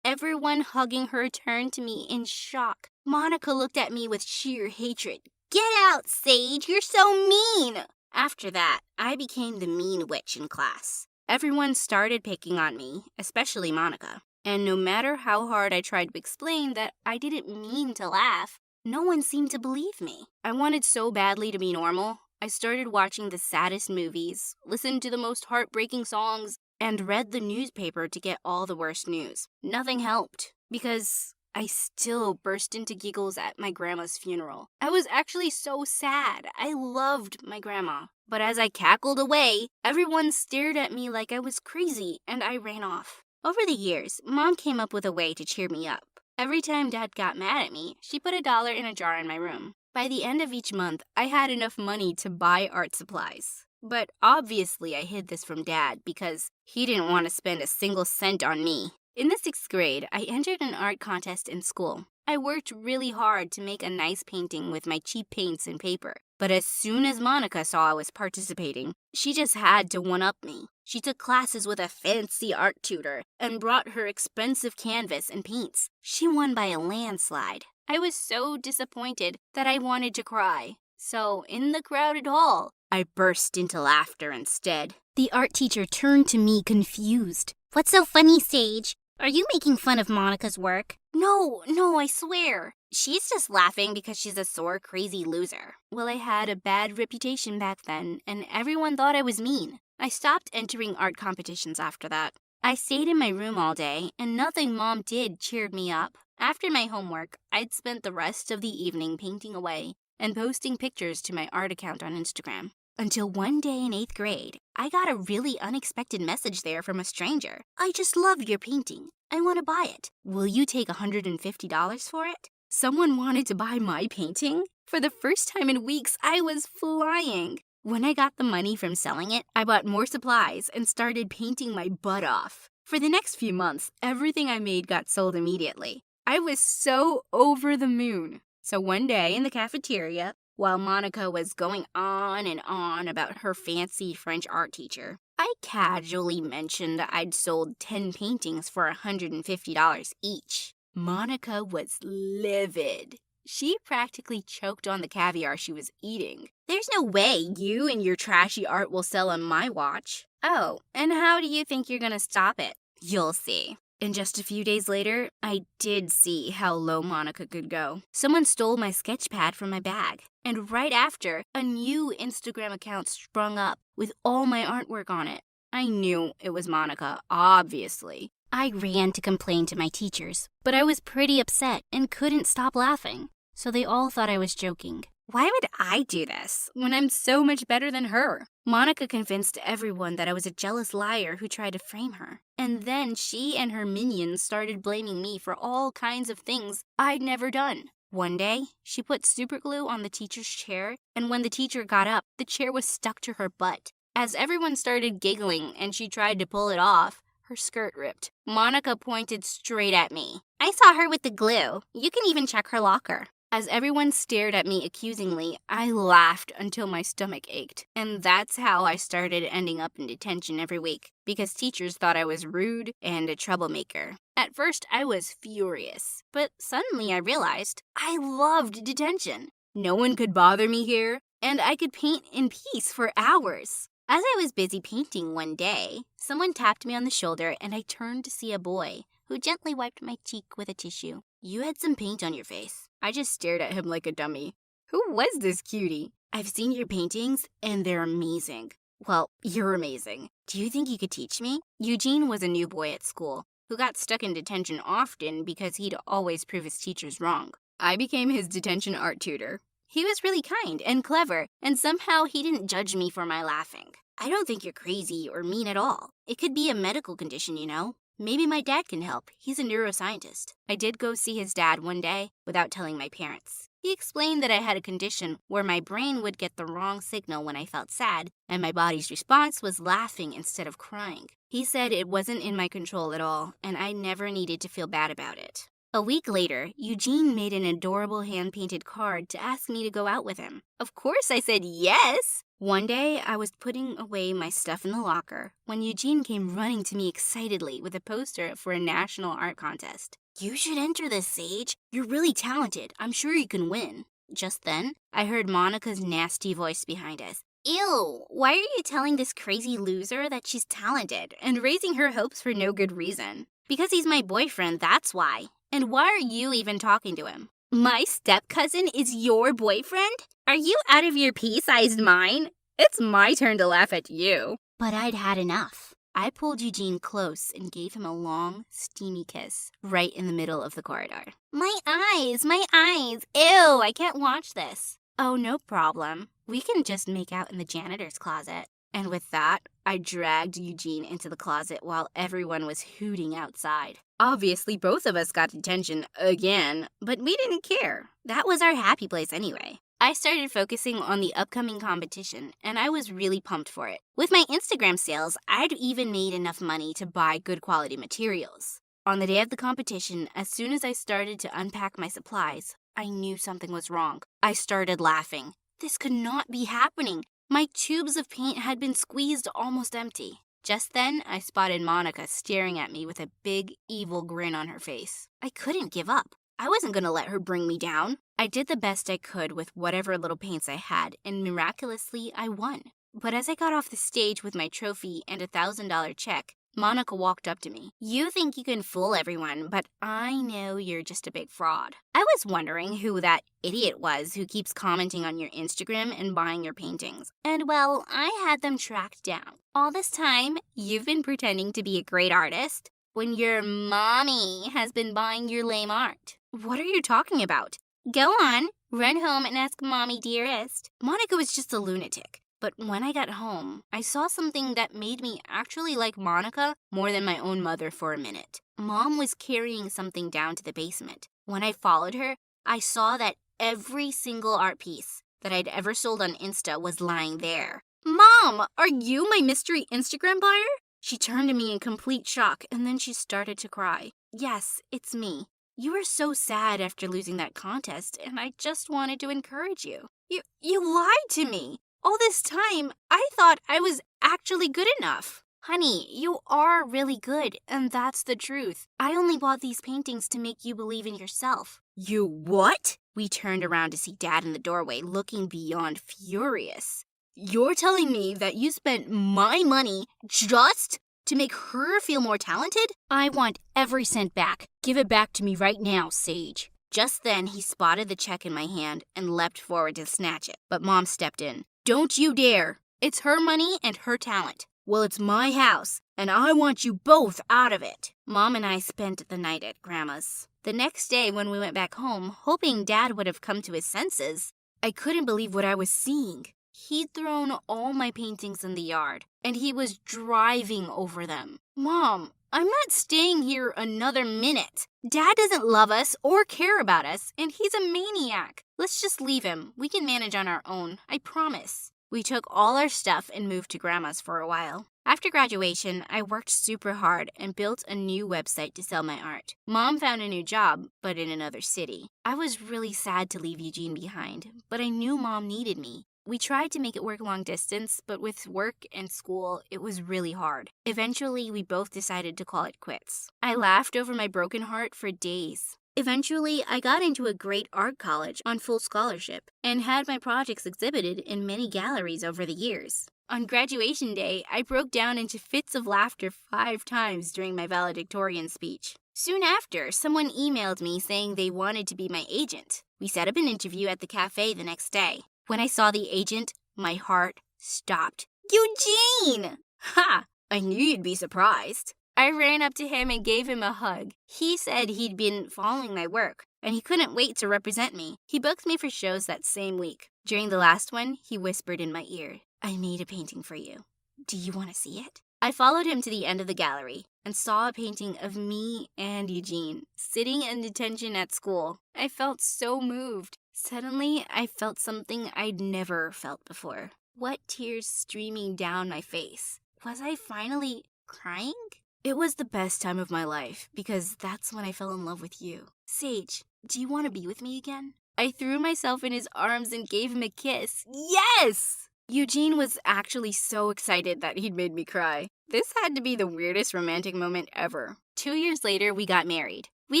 Everyone hugging her turned to me in shock. Monica looked at me with sheer hatred. Get out, Sage, you're so mean. After that, I became the mean witch in class. Everyone started picking on me, especially Monica. And no matter how hard I tried to explain that I didn't mean to laugh, no one seemed to believe me. I wanted so badly to be normal. I started watching the saddest movies, listened to the most heartbreaking songs, and read the newspaper to get all the worst news. Nothing helped, because I still burst into giggles at my grandma's funeral. I was actually so sad. I loved my grandma. But as I cackled away, everyone stared at me like I was crazy, and I ran off. Over the years, Mom came up with a way to cheer me up. Every time Dad got mad at me, she put $1 in a jar in my room. By the end of each month, I had enough money to buy art supplies. But obviously I hid this from Dad because he didn't want to spend a single cent on me. In the 6th grade, I entered an art contest in school. I worked really hard to make a nice painting with my cheap paints and paper. But as soon as Monica saw I was participating, she just had to one-up me. She took classes with a fancy art tutor and brought her expensive canvas and paints. She won by a landslide. I was so disappointed that I wanted to cry. So, in the crowded hall, I burst into laughter instead. The art teacher turned to me confused. What's so funny, Sage? Are you making fun of Monica's work? No, I swear. She's just laughing because she's a sore, crazy loser. Well, I had a bad reputation back then, and everyone thought I was mean. I stopped entering art competitions after that. I stayed in my room all day, and nothing Mom did cheered me up. After my homework, I'd spent the rest of the evening painting away and posting pictures to my art account on Instagram. Until one day in 8th grade, I got a really unexpected message there from a stranger. I just loved your painting. I want to buy it. Will you take $150 for it? Someone wanted to buy my painting? For the first time in weeks, I was flying. When I got the money from selling it, I bought more supplies and started painting my butt off. For the next few months, everything I made got sold immediately. I was so over the moon. So one day in the cafeteria, while Monica was going on and on about her fancy French art teacher, I casually mentioned I'd sold 10 paintings for $150 each. Monica was livid. She practically choked on the caviar she was eating. There's no way you and your trashy art will sell on my watch. Oh, and how do you think you're gonna stop it? You'll see. And just a few days later, I did see how low Monica could go. Someone stole my sketch pad from my bag. And right after, a new Instagram account sprung up with all my artwork on it. I knew it was Monica, obviously. I ran to complain to my teachers, but I was pretty upset and couldn't stop laughing. So they all thought I was joking. Why would I do this when I'm so much better than her? Monica convinced everyone that I was a jealous liar who tried to frame her. And then she and her minions started blaming me for all kinds of things I'd never done. One day, she put super glue on the teacher's chair, and when the teacher got up, the chair was stuck to her butt. As everyone started giggling and she tried to pull it off, her skirt ripped. Monica pointed straight at me. I saw her with the glue. You can even check her locker. As everyone stared at me accusingly, I laughed until my stomach ached. And that's how I started ending up in detention every week, because teachers thought I was rude and a troublemaker. At first, I was furious, but suddenly I realized I loved detention. No one could bother me here, and I could paint in peace for hours. As I was busy painting one day, someone tapped me on the shoulder and I turned to see a boy who gently wiped my cheek with a tissue. You had some paint on your face. I just stared at him like a dummy. Who was this cutie? I've seen your paintings and they're amazing. Well, you're amazing. Do you think you could teach me? Eugene was a new boy at school who got stuck in detention often because he'd always prove his teachers wrong. I became his detention art tutor. He was really kind and clever, and somehow he didn't judge me for my laughing. I don't think you're crazy or mean at all. It could be a medical condition, you know. Maybe my dad can help. He's a neuroscientist. I did go see his dad one day without telling my parents. He explained that I had a condition where my brain would get the wrong signal when I felt sad, and my body's response was laughing instead of crying. He said it wasn't in my control at all, and I never needed to feel bad about it. A week later, Eugene made an adorable hand-painted card to ask me to go out with him. Of course, I said yes! One day, I was putting away my stuff in the locker when Eugene came running to me excitedly with a poster for a national art contest. You should enter this, Sage. You're really talented. I'm sure you can win. Just then, I heard Monica's nasty voice behind us. Ew, why are you telling this crazy loser that she's talented and raising her hopes for no good reason? Because he's my boyfriend, that's why. And why are you even talking to him? My step-cousin is your boyfriend? Are you out of your pea-sized mind? It's my turn to laugh at you. But I'd had enough. I pulled Eugene close and gave him a long, steamy kiss right in the middle of the corridor. My eyes! Ew, I can't watch this. Oh, no problem. We can just make out in the janitor's closet. And with that, I dragged Eugene into the closet while everyone was hooting outside. Obviously, both of us got detention again, but we didn't care. That was our happy place anyway. I started focusing on the upcoming competition, and I was really pumped for it. With my Instagram sales, I'd even made enough money to buy good quality materials. On the day of the competition, as soon as I started to unpack my supplies, I knew something was wrong. I started laughing. This could not be happening. My tubes of paint had been squeezed almost empty. Just then, I spotted Monica staring at me with a big, evil grin on her face. I couldn't give up. I wasn't going to let her bring me down. I did the best I could with whatever little paints I had, and miraculously, I won. But as I got off the stage with my trophy and a $1,000 check, Monica walked up to me. You think you can fool everyone, but I know you're just a big fraud. I was wondering who that idiot was who keeps commenting on your Instagram and buying your paintings. And well, I had them tracked down. All this time, you've been pretending to be a great artist when your mommy has been buying your lame art. What are you talking about? Go on, run home and ask Mommy Dearest. Monica was just a lunatic. But when I got home, I saw something that made me actually like Monica more than my own mother for a minute. Mom was carrying something down to the basement. When I followed her, I saw that every single art piece that I'd ever sold on Insta was lying there. Mom, are you my mystery Instagram buyer? She turned to me in complete shock, and then she started to cry. Yes, it's me. You were so sad after losing that contest, and I just wanted to encourage you. You lied to me. All this time, I thought I was actually good enough. Honey, you are really good, and that's the truth. I only bought these paintings to make you believe in yourself. You what? We turned around to see Dad in the doorway, looking beyond furious. You're telling me that you spent my money just to make her feel more talented? I want every cent back. Give it back to me right now, Sage. Just then, he spotted the check in my hand and leapt forward to snatch it, but Mom stepped in. Don't you dare. It's her money and her talent. Well, it's my house, and I want you both out of it. Mom and I spent the night at Grandma's. The next day, when we went back home, hoping Dad would have come to his senses, I couldn't believe what I was seeing. He'd thrown all my paintings in the yard, and he was driving over them. Mom, I'm not staying here another minute. Dad doesn't love us or care about us, and he's a maniac. Let's just leave him. We can manage on our own, I promise. We took all our stuff and moved to Grandma's for a while. After graduation, I worked super hard and built a new website to sell my art. Mom found a new job, but in another city. I was really sad to leave Eugene behind, but I knew Mom needed me. We tried to make it work long distance, but with work and school, it was really hard. Eventually, we both decided to call it quits. I laughed over my broken heart for days. Eventually, I got into a great art college on full scholarship and had my projects exhibited in many galleries over the years. On graduation day, I broke down into fits of laughter 5 times during my valedictorian speech. Soon after, someone emailed me saying they wanted to be my agent. We set up an interview at the cafe the next day. When I saw the agent, my heart stopped. Eugene! Ha! I knew you'd be surprised. I ran up to him and gave him a hug. He said he'd been following my work, and he couldn't wait to represent me. He booked me for shows that same week. During the last one, he whispered in my ear, "I made a painting for you. Do you want to see it?" I followed him to the end of the gallery and saw a painting of me and Eugene sitting in detention at school. I felt so moved. Suddenly, I felt something I'd never felt before. Wet tears streaming down my face. Was I finally crying? It was the best time of my life because that's when I fell in love with you. Sage, do you want to be with me again? I threw myself in his arms and gave him a kiss. Yes! Eugene was actually so excited that he'd made me cry. This had to be the weirdest romantic moment ever. 2 years later, we got married. We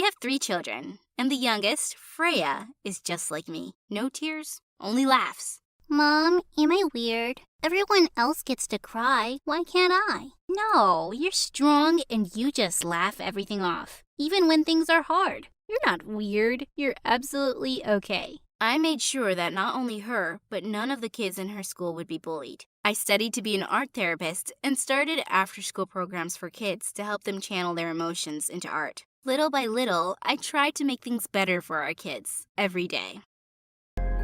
have 3 children, and the youngest, Freya, is just like me. No tears, only laughs. Mom, am I weird? Everyone else gets to cry. Why can't I? No, you're strong and you just laugh everything off, even when things are hard. You're not weird. You're absolutely okay. I made sure that not only her, but none of the kids in her school would be bullied. I studied to be an art therapist and started after-school programs for kids to help them channel their emotions into art. Little by little, I tried to make things better for our kids every day.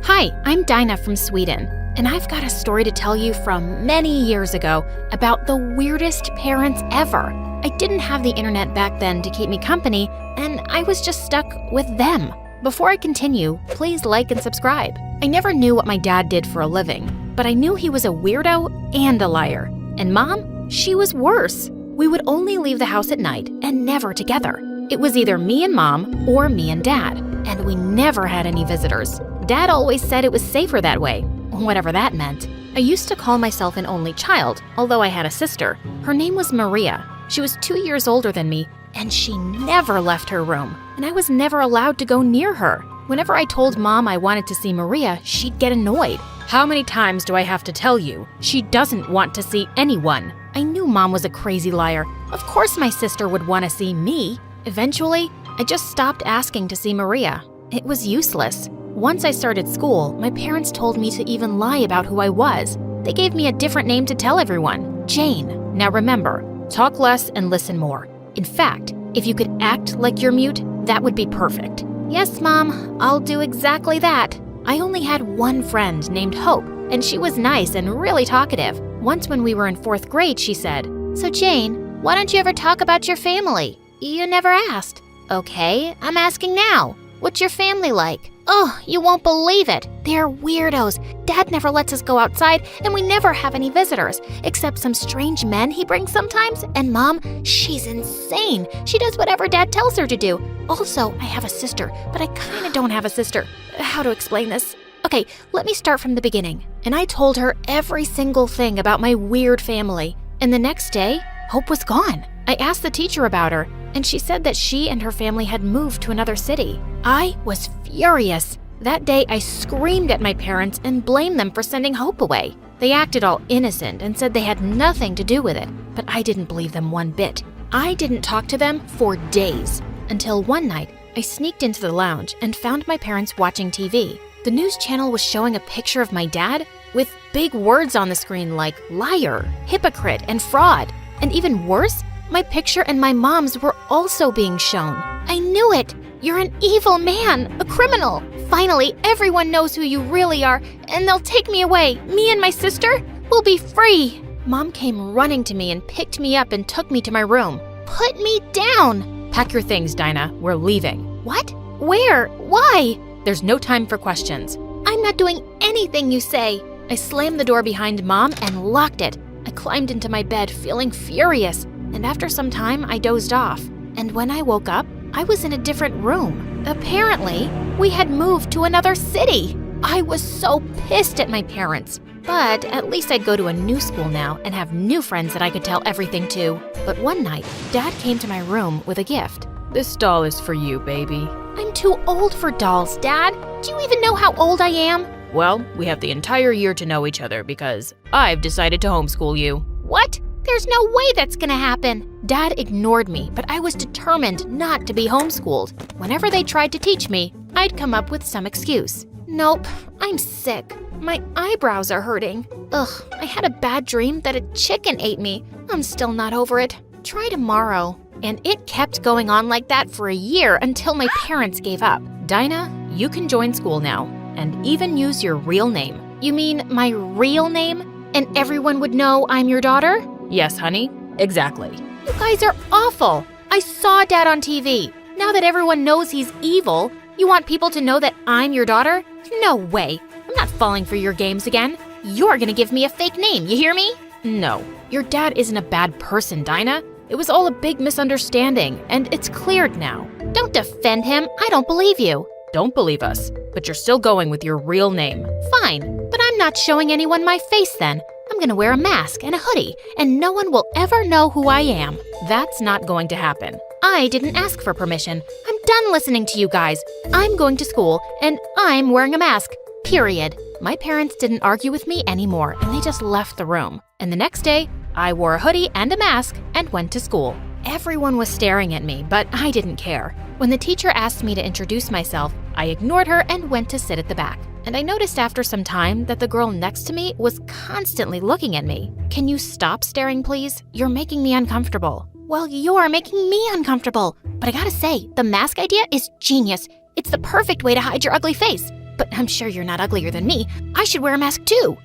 Hi, I'm Dinah from Sweden, and I've got a story to tell you from many years ago about the weirdest parents ever. I didn't have the internet back then to keep me company, and I was just stuck with them. Before I continue, please like and subscribe. I never knew what my dad did for a living, but I knew he was a weirdo and a liar. And Mom, she was worse. We would only leave the house at night and never together. It was either me and Mom or me and Dad, and we never had any visitors. Dad always said it was safer that way, whatever that meant. I used to call myself an only child, although I had a sister. Her name was Maria. She was 2 years older than me, and she never left her room, and I was never allowed to go near her. Whenever I told Mom I wanted to see Maria, she'd get annoyed. How many times do I have to tell you? She doesn't want to see anyone. I knew Mom was a crazy liar. Of course my sister would want to see me. Eventually, I just stopped asking to see Maria. It was useless. Once I started school, my parents told me to even lie about who I was. They gave me a different name to tell everyone, Jane. Now remember, talk less and listen more. In fact, if you could act like you're mute, that would be perfect. Yes, Mom, I'll do exactly that. I only had one friend named Hope, and she was nice and really talkative. Once when we were in 4th grade, she said, "So Jane, why don't you ever talk about your family? You never asked." "Okay, I'm asking now. What's your family like?" "Oh, you won't believe it. They're weirdos. Dad never lets us go outside, and we never have any visitors, except some strange men he brings sometimes. And Mom, she's insane. She does whatever Dad tells her to do. Also, I have a sister, but I kinda don't have a sister. How to explain this? Okay, let me start from the beginning." And I told her every single thing about my weird family. And the next day, Hope was gone. I asked the teacher about her, and she said that she and her family had moved to another city. I was furious. That day, I screamed at my parents and blamed them for sending Hope away. They acted all innocent and said they had nothing to do with it, but I didn't believe them one bit. I didn't talk to them for days, until one night, I sneaked into the lounge and found my parents watching TV. The news channel was showing a picture of my dad with big words on the screen like liar, hypocrite, and fraud. And even worse, my picture and my mom's were also being shown. I knew it! You're an evil man, a criminal. Finally, everyone knows who you really are, and they'll take me away. Me and my sister will be free. Mom came running to me and picked me up and took me to my room. Put me down! Pack your things, Dinah. We're leaving. What? Where? Why? There's no time for questions. I'm not doing anything you say. I slammed the door behind Mom and locked it. I climbed into my bed feeling furious, and after some time I dozed off. And when I woke up, I was in a different room. Apparently, we had moved to another city. I was so pissed at my parents. But at least I'd go to a new school now and have new friends that I could tell everything to. But one night, Dad came to my room with a gift. This doll is for you, baby. I'm too old for dolls, Dad. Do you even know how old I am? Well, we have the entire year to know each other because I've decided to homeschool you. What? There's no way that's gonna happen. Dad ignored me, but I was determined not to be homeschooled. Whenever they tried to teach me, I'd come up with some excuse. Nope, I'm sick. My eyebrows are hurting. Ugh, I had a bad dream that a chicken ate me. I'm still not over it. Try tomorrow. And it kept going on like that for a year until my parents gave up. Dinah, you can join school now and even use your real name. You mean my real name? And everyone would know I'm your daughter? Yes, honey, exactly. You guys are awful. I saw Dad on TV. Now that everyone knows he's evil, you want people to know that I'm your daughter? No way. I'm not falling for your games again. You're gonna give me a fake name, you hear me? No, your dad isn't a bad person, Dinah. It was all a big misunderstanding, and it's cleared now. Don't defend him. I don't believe you. Don't believe us, but you're still going with your real name. Fine, but I'm not showing anyone my face then. I'm gonna wear a mask and a hoodie, and no one will ever know who I am. That's not going to happen. I didn't ask for permission. I'm done listening to you guys. I'm going to school, and I'm wearing a mask. Period. My parents didn't argue with me anymore, and they just left the room. And the next day, I wore a hoodie and a mask and went to school. Everyone was staring at me, but I didn't care. When the teacher asked me to introduce myself, I ignored her and went to sit at the back. And I noticed after some time that the girl next to me was constantly looking at me. Can you stop staring, please? You're making me uncomfortable. Well, you're making me uncomfortable. But I gotta say, the mask idea is genius. It's the perfect way to hide your ugly face. But I'm sure you're not uglier than me. I should wear a mask too.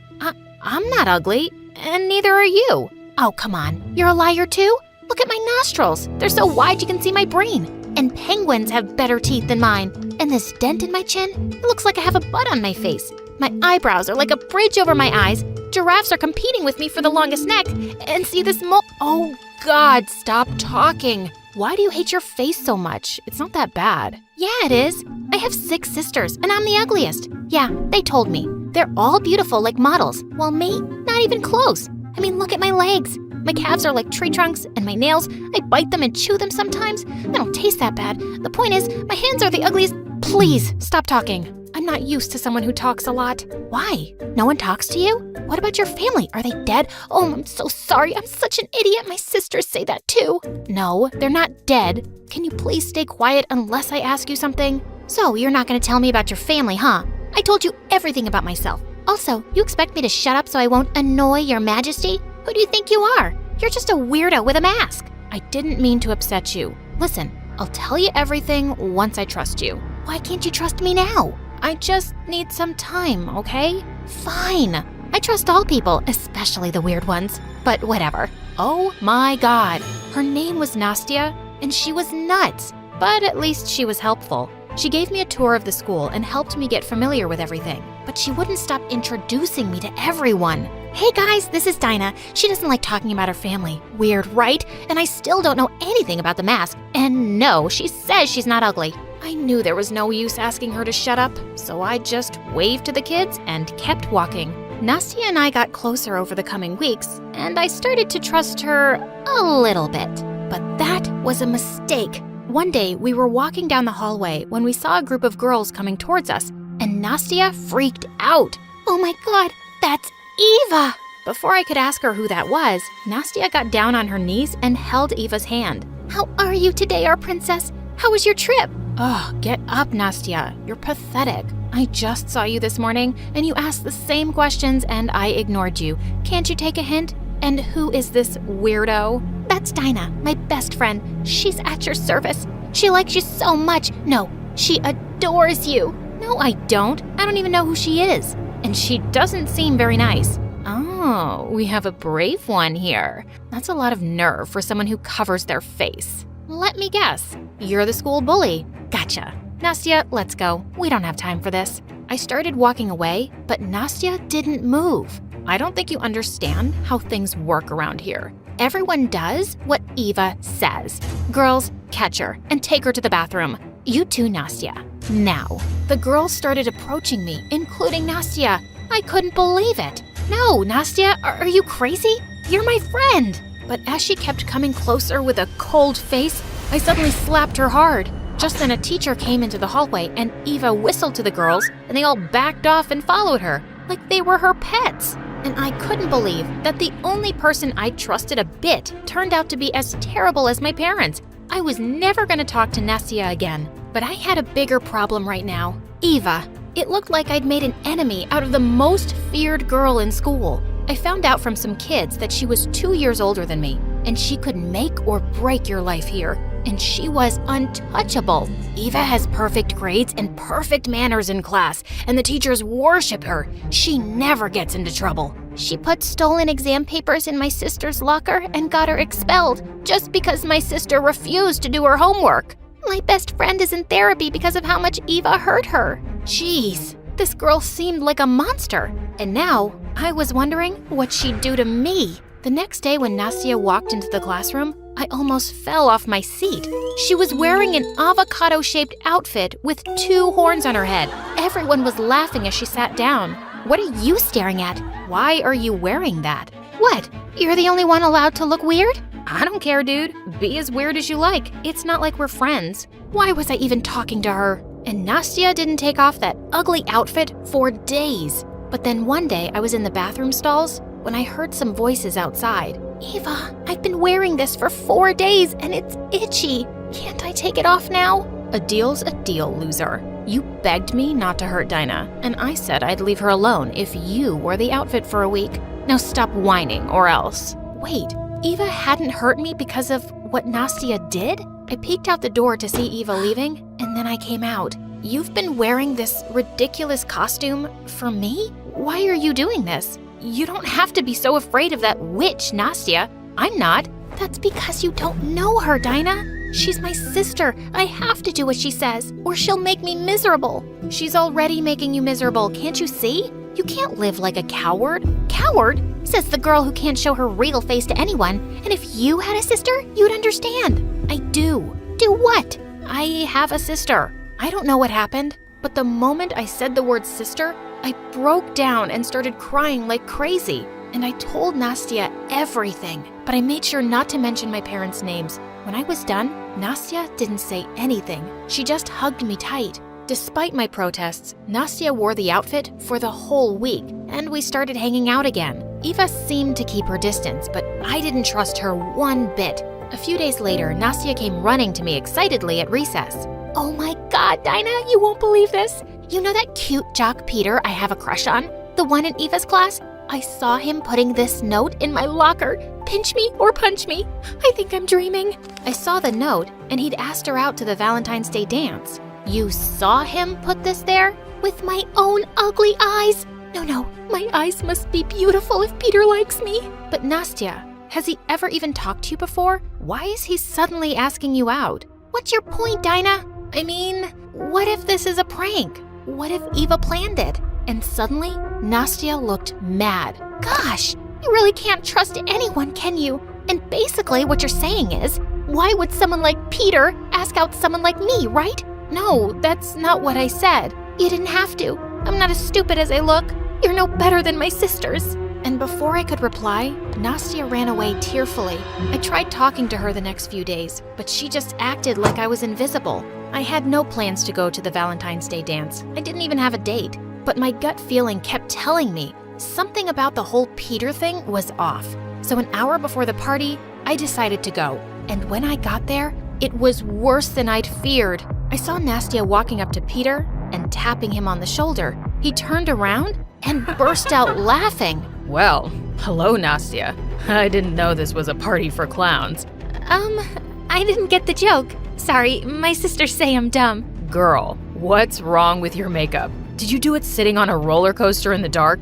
I'm not ugly, and neither are you. Oh, come on. You're a liar too? Look at my nostrils. They're so wide you can see my brain. And penguins have better teeth than mine. And this dent in my chin, it looks like I have a butt on my face. My eyebrows are like a bridge over my eyes. Giraffes are competing with me for the longest neck. And see this Oh, God, stop talking. Why do you hate your face so much? It's not that bad. Yeah, it is. I have 6 sisters, and I'm the ugliest. Yeah, they told me. They're all beautiful like models, while me, not even close. I mean, look at my legs. My calves are like tree trunks, and my nails, I bite them and chew them sometimes. They don't taste that bad. The point is, my hands are the ugliest. Please, stop talking. I'm not used to someone who talks a lot. Why? No one talks to you? What about your family? Are they dead? Oh, I'm so sorry. I'm such an idiot. My sisters say that too. No, they're not dead. Can you please stay quiet unless I ask you something? So, you're not going to tell me about your family, huh? I told you everything about myself. Also, you expect me to shut up so I won't annoy your majesty? Who do you think you are? You're just a weirdo with a mask. I didn't mean to upset you. Listen, I'll tell you everything once I trust you. Why can't you trust me now? I just need some time, okay? Fine. I trust all people, especially the weird ones. But whatever. Oh my God. Her name was Nastya, and she was nuts. But at least she was helpful. She gave me a tour of the school and helped me get familiar with everything. But she wouldn't stop introducing me to everyone. Hey guys, this is Dinah. She doesn't like talking about her family. Weird, right? And I still don't know anything about the mask. And no, she says she's not ugly. I knew there was no use asking her to shut up, so I just waved to the kids and kept walking. Nastya and I got closer over the coming weeks, and I started to trust her a little bit. But that was a mistake. One day, we were walking down the hallway when we saw a group of girls coming towards us, and Nastya freaked out. Oh my God, that's Eva! Before I could ask her who that was, Nastya got down on her knees and held Eva's hand. How are you today, our princess? How was your trip? Oh, get up, Nastya. You're pathetic. I just saw you this morning, and you asked the same questions, and I ignored you. Can't you take a hint? And who is this weirdo? That's Dinah, my best friend. She's at your service. She likes you so much. No, she adores you. No, I don't. I don't even know who she is. And she doesn't seem very nice. Oh, we have a brave one here. That's a lot of nerve for someone who covers their face. Let me guess. You're the school bully. Gotcha. Nastya, let's go. We don't have time for this. I started walking away, but Nastya didn't move. I don't think you understand how things work around here. Everyone does what Eva says. Girls, catch her and take her to the bathroom. You too, Nastya. Now. The girls started approaching me, including Nastya. I couldn't believe it. No, Nastya, are you crazy? You're my friend. But as she kept coming closer with a cold face, I suddenly slapped her hard. Just then a teacher came into the hallway and Eva whistled to the girls and they all backed off and followed her, like they were her pets. And I couldn't believe that the only person I trusted a bit turned out to be as terrible as my parents. I was never going to talk to Nastya again. But I had a bigger problem right now. Eva. It looked like I'd made an enemy out of the most feared girl in school. I found out from some kids that she was 2 years older than me, and she could make or break your life here. And she was untouchable. Eva has perfect grades and perfect manners in class, and the teachers worship her. She never gets into trouble. She put stolen exam papers in my sister's locker and got her expelled just because my sister refused to do her homework. My best friend is in therapy because of how much Eva hurt her. Jeez, this girl seemed like a monster. And now, I was wondering what she'd do to me. The next day when Nastya walked into the classroom, I almost fell off my seat. She was wearing an avocado-shaped outfit with 2 horns on her head. Everyone was laughing as she sat down. What are you staring at? Why are you wearing that? What? You're the only one allowed to look weird? I don't care, dude. Be as weird as you like. It's not like we're friends. Why was I even talking to her? And Nastya didn't take off that ugly outfit for days. But then one day I was in the bathroom stalls when I heard some voices outside. Eva, I've been wearing this for 4 days and it's itchy. Can't I take it off now? A deal's a deal, loser. You begged me not to hurt Dinah, and I said I'd leave her alone if you wore the outfit for a week. Now stop whining or else. Wait, Eva hadn't hurt me because of what Nastya did? I peeked out the door to see Eva leaving, and then I came out. You've been wearing this ridiculous costume for me? Why are you doing this? You don't have to be so afraid of that witch, Nastya. I'm not. That's because you don't know her, Dinah. She's my sister. I have to do what she says, or she'll make me miserable. She's already making you miserable, can't you see? You can't live like a coward. Coward? Says the girl who can't show her real face to anyone. And if you had a sister, you'd understand. I do. Do what? I have a sister. I don't know what happened, but the moment I said the word sister, I broke down and started crying like crazy. And I told Nastya everything, but I made sure not to mention my parents' names. When I was done, Nastya didn't say anything. She just hugged me tight. Despite my protests, Nastya wore the outfit for the whole week, and we started hanging out again. Eva seemed to keep her distance, but I didn't trust her one bit. A few days later, Nastya came running to me excitedly at recess. Oh my God, Dinah, you won't believe this. You know that cute jock Peter I have a crush on? The one in Eva's class? I saw him putting this note in my locker. Pinch me or punch me. I think I'm dreaming. I saw the note, and he'd asked her out to the Valentine's Day dance. You saw him put this there? With my own ugly eyes? No, my eyes must be beautiful if Peter likes me. But Nastya, has he ever even talked to you before? Why is he suddenly asking you out? What's your point, Dinah? I mean, what if this is a prank? What if Eva planned it? And suddenly, Nastya looked mad. Gosh, you really can't trust anyone, can you? And basically what you're saying is, why would someone like Peter ask out someone like me, right? No, that's not what I said. You didn't have to. I'm not as stupid as I look. You're no better than my sisters. And before I could reply, Nastya ran away tearfully. I tried talking to her the next few days, but she just acted like I was invisible. I had no plans to go to the Valentine's Day dance. I didn't even have a date. But my gut feeling kept telling me something about the whole Peter thing was off. So an hour before the party, I decided to go. And when I got there, it was worse than I'd feared. I saw Nastya walking up to Peter and tapping him on the shoulder. He turned around and burst out laughing. Well, hello, Nastya. I didn't know this was a party for clowns. I didn't get the joke. Sorry, my sisters say I'm dumb. Girl, what's wrong with your makeup? Did you do it sitting on a roller coaster in the dark?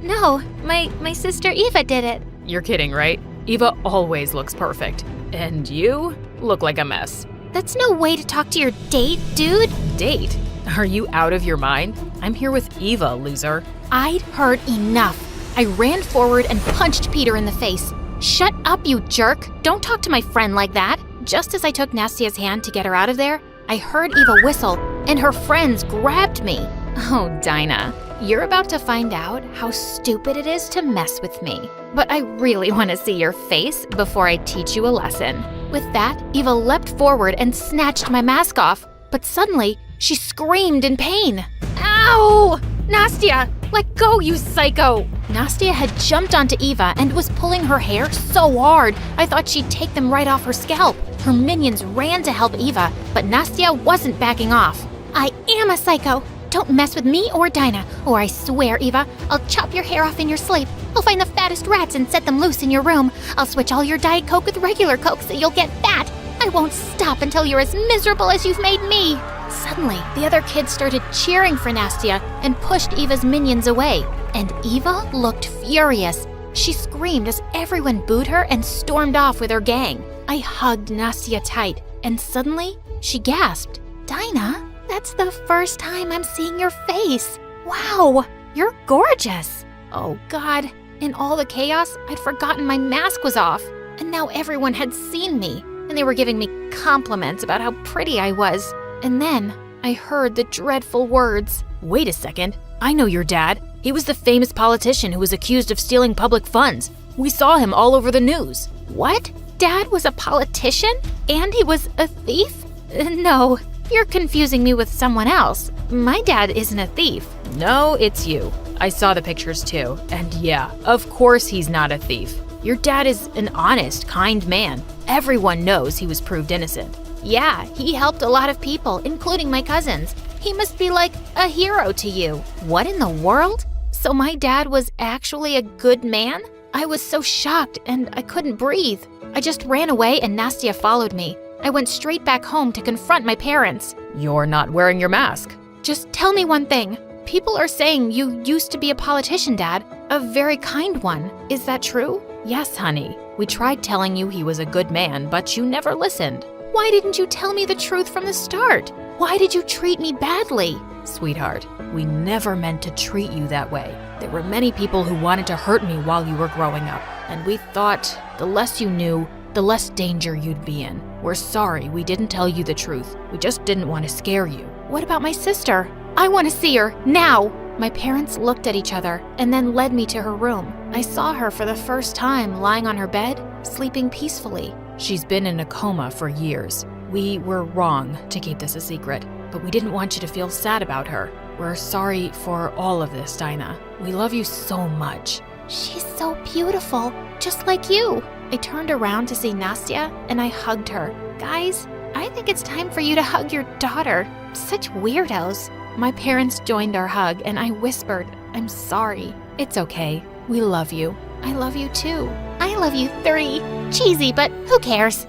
No, my sister Eva did it. You're kidding, right? Eva always looks perfect. And you look like a mess. That's no way to talk to your date, dude. Date? Are you out of your mind? I'm here with Eva, loser. I'd heard enough. I ran forward and punched Peter in the face. Shut up, you jerk! Don't talk to my friend like that. Just as I took Nastia's hand to get her out of there, I heard Eva whistle, and her friends grabbed me. Oh, Dinah, you're about to find out how stupid it is to mess with me. But I really want to see your face before I teach you a lesson. With that, Eva leapt forward and snatched my mask off. But suddenly, she screamed in pain. Ow! Nastia, let go, you psycho! Nastia had jumped onto Eva and was pulling her hair so hard, I thought she'd take them right off her scalp. Her minions ran to help Eva, but Nastia wasn't backing off. I am a psycho. Don't mess with me or Dinah, or I swear, Eva, I'll chop your hair off in your sleep. I'll find the fattest rats and set them loose in your room. I'll switch all your Diet Coke with regular Coke so you'll get fat. I won't stop until you're as miserable as you've made me. Suddenly, the other kids started cheering for Nastia and pushed Eva's minions away. And Eva looked furious. She screamed as everyone booed her and stormed off with her gang. I hugged Nastia tight, and suddenly, she gasped. Dinah, that's the first time I'm seeing your face. Wow, you're gorgeous. Oh God, in all the chaos, I'd forgotten my mask was off. And now everyone had seen me, and they were giving me compliments about how pretty I was. And then I heard the dreadful words. Wait a second. I know your dad. He was the famous politician who was accused of stealing public funds. We saw him all over the news. What? Dad was a politician? And he was a thief? No, you're confusing me with someone else. My dad isn't a thief. No, it's you. I saw the pictures too. And yeah, of course he's not a thief. Your dad is an honest, kind man. Everyone knows he was proved innocent. Yeah, he helped a lot of people, including my cousins. He must be like a hero to you. What in the world? So my dad was actually a good man? I was so shocked and I couldn't breathe. I just ran away and Nastia followed me. I went straight back home to confront my parents. You're not wearing your mask. Just tell me one thing. People are saying you used to be a politician, Dad. A very kind one. Is that true? Yes, honey. We tried telling you he was a good man, but you never listened. Why didn't you tell me the truth from the start? Why did you treat me badly? Sweetheart, we never meant to treat you that way. There were many people who wanted to hurt me while you were growing up, and we thought the less you knew, the less danger you'd be in. We're sorry we didn't tell you the truth. We just didn't want to scare you. What about my sister? I want to see her, now! My parents looked at each other and then led me to her room. I saw her for the first time lying on her bed, sleeping peacefully. She's been in a coma for years. We were wrong to keep this a secret, but we didn't want you to feel sad about her. We're sorry for all of this, Dinah. We love you so much. She's so beautiful, just like you. I turned around to see Nastia and I hugged her. Guys, I think it's time for you to hug your daughter. Such weirdos. My parents joined our hug and I whispered, I'm sorry. It's okay. We love you. I love you too. I love you 3. Cheesy, but who cares?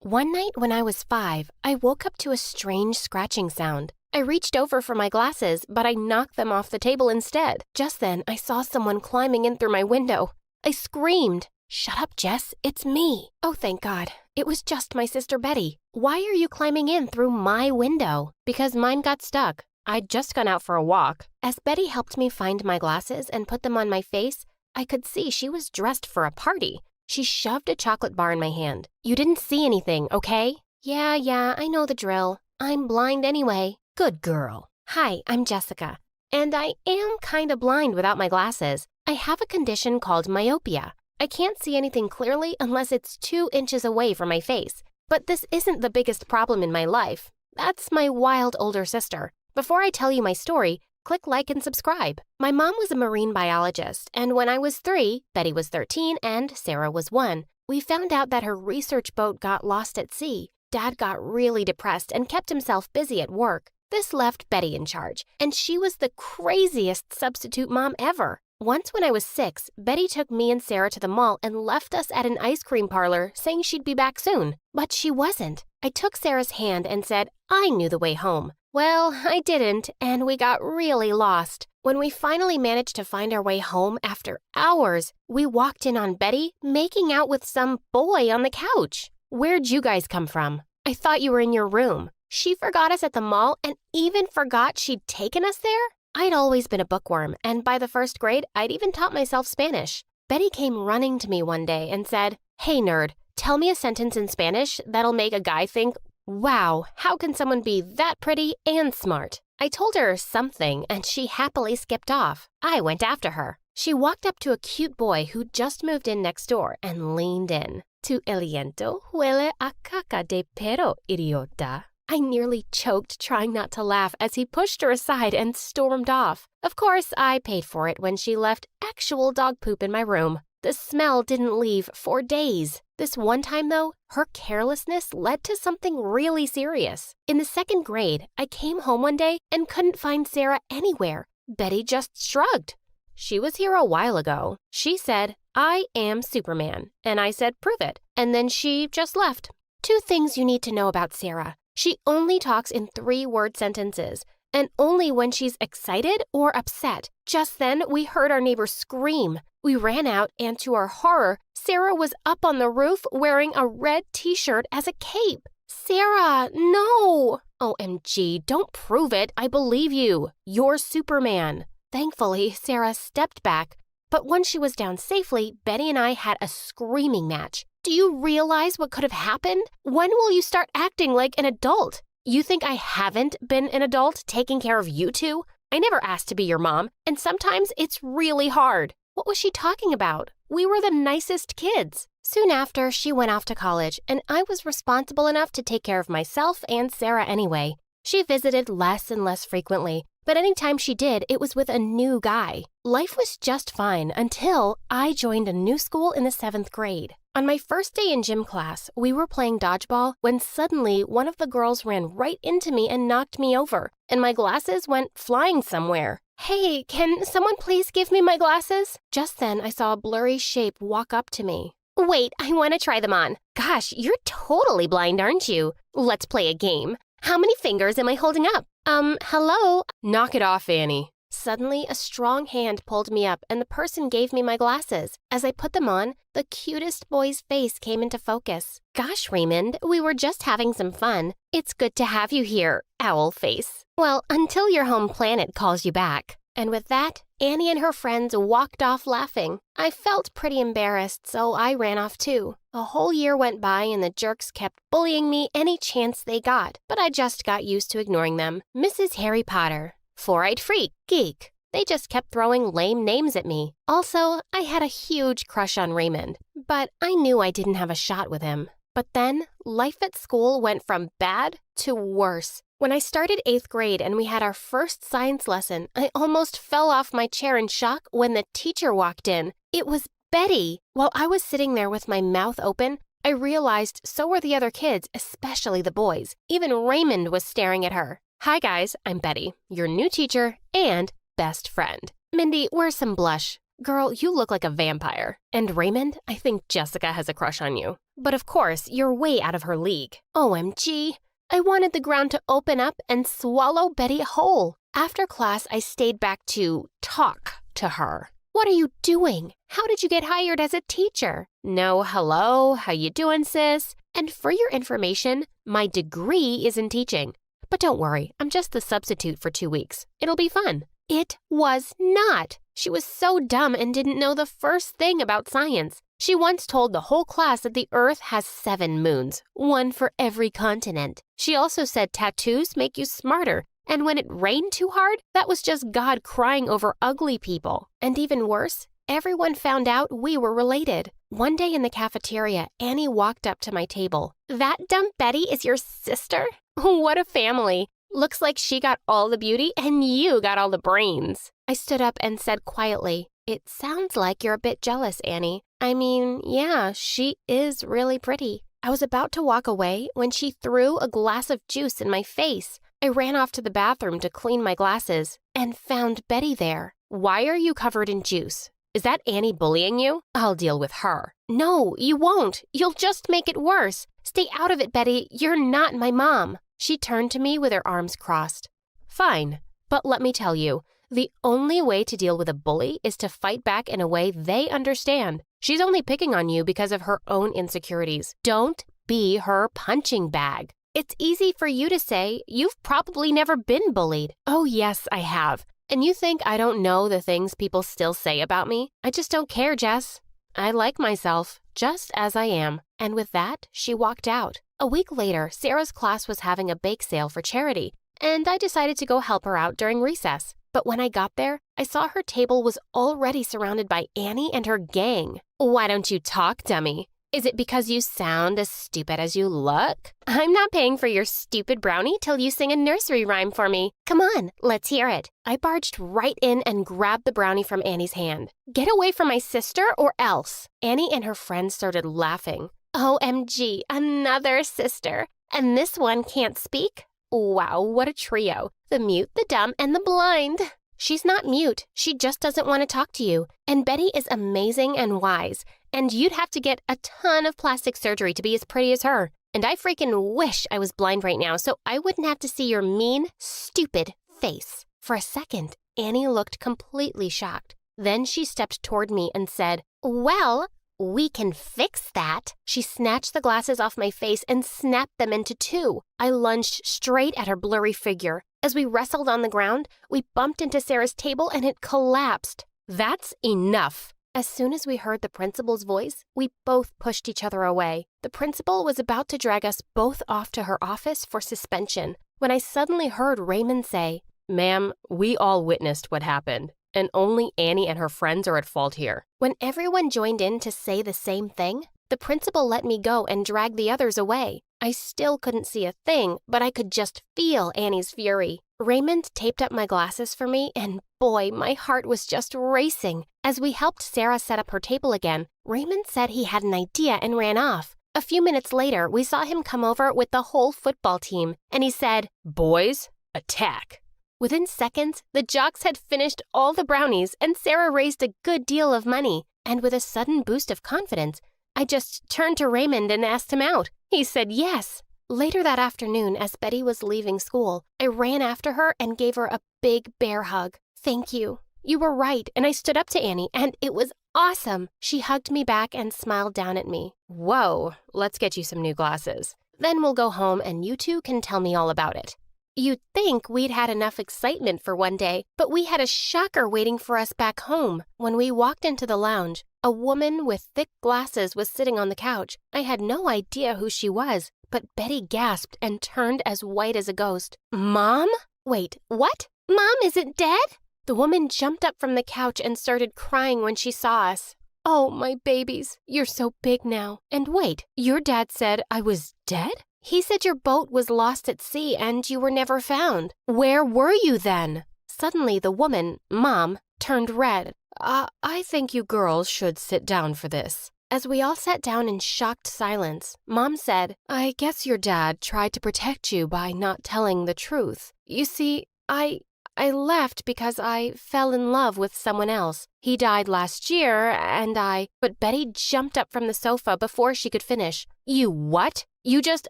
One night when I was 5, I woke up to a strange scratching sound. I reached over for my glasses, but I knocked them off the table instead. Just then, I saw someone climbing in through my window. I screamed. Shut up, Jess. It's me. Oh, thank God. It was just my sister Betty. Why are you climbing in through my window? Because mine got stuck. I'd just gone out for a walk. As Betty helped me find my glasses and put them on my face, I could see she was dressed for a party. She shoved a chocolate bar in my hand. You didn't see anything, okay? Yeah, I know the drill. I'm blind anyway. Good girl. Hi, I'm Jessica. And I am kinda blind without my glasses. I have a condition called myopia. I can't see anything clearly unless it's 2 inches away from my face. But this isn't the biggest problem in my life. That's my wild older sister. Before I tell you my story, click like and subscribe. My mom was a marine biologist, and when I was 3, Betty was 13, and Sarah was 1, we found out that her research boat got lost at sea. Dad got really depressed and kept himself busy at work. This left Betty in charge, and she was the craziest substitute mom ever. Once when I was 6, Betty took me and Sarah to the mall and left us at an ice cream parlor saying she'd be back soon. But she wasn't. I took Sarah's hand and said I knew the way home. Well, I didn't, and we got really lost. When we finally managed to find our way home after hours, we walked in on Betty making out with some boy on the couch. Where'd you guys come from? I thought you were in your room. She forgot us at the mall and even forgot she'd taken us there? I'd always been a bookworm, and by the first grade, I'd even taught myself Spanish. Betty came running to me one day and said, "Hey nerd, tell me a sentence in Spanish that'll make a guy think, wow, how can someone be that pretty and smart?" I told her something, and she happily skipped off. I went after her. She walked up to a cute boy who'd just moved in next door and leaned in. "Tu aliento huele a caca de perro, idiota." I nearly choked trying not to laugh as he pushed her aside and stormed off. Of course, I paid for it when she left actual dog poop in my room. The smell didn't leave for days. This one time, though, her carelessness led to something really serious. In the second grade, I came home one day and couldn't find Sarah anywhere. Betty just shrugged. She was here a while ago. She said, "I am Superman," and I said, "Prove it." And then she just left. 2 things you need to know about Sarah. She only talks in 3-word sentences, and only when she's excited or upset. Just then, we heard our neighbor scream. We ran out, and to our horror, Sarah was up on the roof wearing a red t-shirt as a cape. "Sarah, no!" "OMG, don't prove it. I believe you. You're Superman." Thankfully, Sarah stepped back, but once she was down safely, Betty and I had a screaming match. Do you realize what could have happened? When will you start acting like an adult? You think I haven't been an adult taking care of you two? I never asked to be your mom, and sometimes it's really hard. What was she talking about? We were the nicest kids. Soon after, she went off to college, and I was responsible enough to take care of myself and Sarah anyway. She visited less and less frequently, but anytime she did, it was with a new guy. Life was just fine until I joined a new school in the 7th grade. On my first day in gym class, we were playing dodgeball when suddenly one of the girls ran right into me and knocked me over, and my glasses went flying somewhere. "Hey, can someone please give me my glasses?" Just then, I saw a blurry shape walk up to me. "Wait, I want to try them on." "Gosh, you're totally blind, aren't you? Let's play a game. How many fingers am I holding up? Hello?" Knock it off, Annie. Suddenly, a strong hand pulled me up and the person gave me my glasses. As I put them on, the cutest boy's face came into focus. "Gosh, Raymond, we were just having some fun. It's good to have you here, owl face. Well, until your home planet calls you back." And with that, Annie and her friends walked off laughing. I felt pretty embarrassed, so I ran off too. A whole year went by and the jerks kept bullying me any chance they got, but I just got used to ignoring them. Mrs. Harry Potter, Four-Eyed Freak, Geek. They just kept throwing lame names at me. Also, I had a huge crush on Raymond, but I knew I didn't have a shot with him. But then, life at school went from bad to worse. When I started 8th grade and we had our first science lesson, I almost fell off my chair in shock when the teacher walked in. It was Betty. While I was sitting there with my mouth open, I realized so were the other kids, especially the boys. Even Raymond was staring at her. "Hi guys, I'm Betty, your new teacher and best friend. Mindy, where's some blush? Girl, you look like a vampire. And Raymond, I think Jessica has a crush on you. But of course, you're way out of her league." OMG. I wanted the ground to open up and swallow Betty whole. After class, I stayed back to talk to her. "What are you doing? How did you get hired as a teacher?" "No, hello, how you doing, sis? And for your information, my degree is in teaching. But don't worry, I'm just the substitute for 2 weeks. It'll be fun." It was not. She was so dumb and didn't know the first thing about science. She once told the whole class that the Earth has 7 moons, 1 for every continent. She also said tattoos make you smarter, and when it rained too hard, that was just God crying over ugly people. And even worse, everyone found out we were related. One day in the cafeteria, Annie walked up to my table. "That dumb Betty is your sister? What a family. Looks like she got all the beauty and you got all the brains." I stood up and said quietly, "It sounds like you're a bit jealous, Annie. I mean, yeah, she is really pretty." I was about to walk away when she threw a glass of juice in my face. I ran off to the bathroom to clean my glasses and found Betty there. "Why are you covered in juice? Is that Annie bullying you? I'll deal with her." "No, you won't. You'll just make it worse. Stay out of it, Betty. You're not my mom." She turned to me with her arms crossed. "Fine, but let me tell you, The only way to deal with a bully is to fight back in a way they understand. She's only picking on you because of her own insecurities. Don't be her punching bag. It's easy for you to say, you've probably never been bullied. Oh yes, I have. And you think I don't know the things people still say about me? I just don't care, Jess. I like myself, just as I am. And with that, she walked out. A week later, Sarah's class was having a bake sale for charity, and I decided to go help her out during recess. But when I got there, I saw her table was already surrounded by Annie and her gang. Why don't you talk, dummy? Is it because you sound as stupid as you look? I'm not paying for your stupid brownie till you sing a nursery rhyme for me. Come on, let's hear it. I barged right in and grabbed the brownie from Annie's hand. Get away from my sister or else. Annie and her friends started laughing. OMG, another sister. And this one can't speak? Wow, what a trio. The mute, the dumb, and the blind. She's not mute. She just doesn't want to talk to you. And Betty is amazing and wise. And you'd have to get a ton of plastic surgery to be as pretty as her. And I freaking wish I was blind right now so I wouldn't have to see your mean, stupid face. For a second, Annie looked completely shocked. Then she stepped toward me and said, well, we can fix that. She snatched the glasses off my face and snapped them into two. I lunged straight at her blurry figure. As we wrestled on the ground, we bumped into Sarah's table and it collapsed. That's enough. As soon as we heard the principal's voice, we both pushed each other away. The principal was about to drag us both off to her office for suspension when I suddenly heard Raymond say, Ma'am, we all witnessed what happened. And only Annie and her friends are at fault here. When everyone joined in to say the same thing, the principal let me go and dragged the others away. I still couldn't see a thing, but I could just feel Annie's fury. Raymond taped up my glasses for me, and boy, my heart was just racing. As we helped Sarah set up her table again, Raymond said he had an idea and ran off. A few minutes later, we saw him come over with the whole football team, and he said, Boys, attack. Within seconds, the jocks had finished all the brownies and Sarah raised a good deal of money. And with a sudden boost of confidence, I just turned to Raymond and asked him out. He said yes. Later that afternoon, as Betty was leaving school, I ran after her and gave her a big bear hug. Thank you. You were right, and I stood up to Annie, and it was awesome. She hugged me back and smiled down at me. Whoa, let's get you some new glasses. Then we'll go home and you two can tell me all about it. You'd think we'd had enough excitement for one day, but we had a shocker waiting for us back home. When we walked into the lounge, a woman with thick glasses was sitting on the couch. I had no idea who she was, but Betty gasped and turned as white as a ghost. Mom? Wait, what? Mom isn't dead? The woman jumped up from the couch and started crying when she saw us. Oh, my babies, you're so big now. And wait, your dad said I was dead? He said your boat was lost at sea and you were never found. Where were you then? Suddenly the woman, Mom, turned red. I think you girls should sit down for this. As we all sat down in shocked silence, Mom said, I guess your dad tried to protect you by not telling the truth. You see, I left because I fell in love with someone else. He died last year and But Betty jumped up from the sofa before she could finish. You what? You just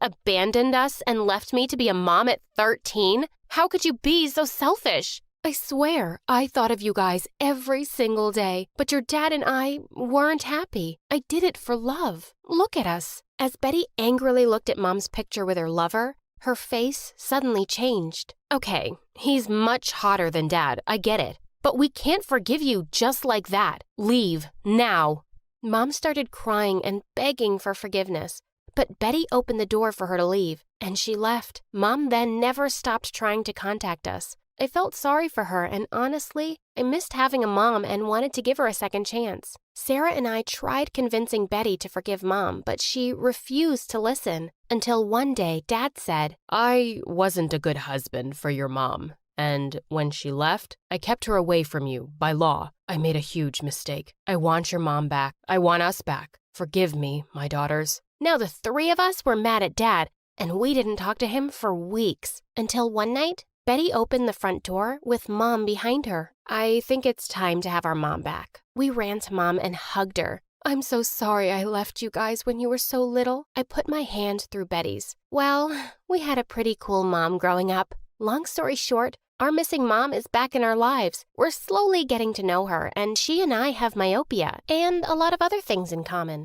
abandoned us and left me to be a mom at 13? How could you be so selfish? I swear, I thought of you guys every single day, but your dad and I weren't happy. I did it for love. Look at us. As Betty angrily looked at Mom's picture with her lover, her face suddenly changed. Okay, he's much hotter than Dad, I get it. But we can't forgive you just like that. Leave, now. Mom started crying and begging for forgiveness. But Betty opened the door for her to leave, and she left. Mom then never stopped trying to contact us. I felt sorry for her, and honestly, I missed having a mom and wanted to give her a second chance. Sarah and I tried convincing Betty to forgive Mom, but she refused to listen. Until one day, Dad said, I wasn't a good husband for your mom. And when she left, I kept her away from you, by law. I made a huge mistake. I want your mom back. I want us back. Forgive me, my daughters. Now the three of us were mad at Dad, and we didn't talk to him for weeks. Until one night, Betty opened the front door with Mom behind her. I think it's time to have our mom back. We ran to Mom and hugged her. I'm so sorry I left you guys when you were so little. I put my hand through Betty's. Well, we had a pretty cool mom growing up. Long story short, Our missing mom is back in our lives. We're slowly getting to know her, and she and I have myopia and a lot of other things in common.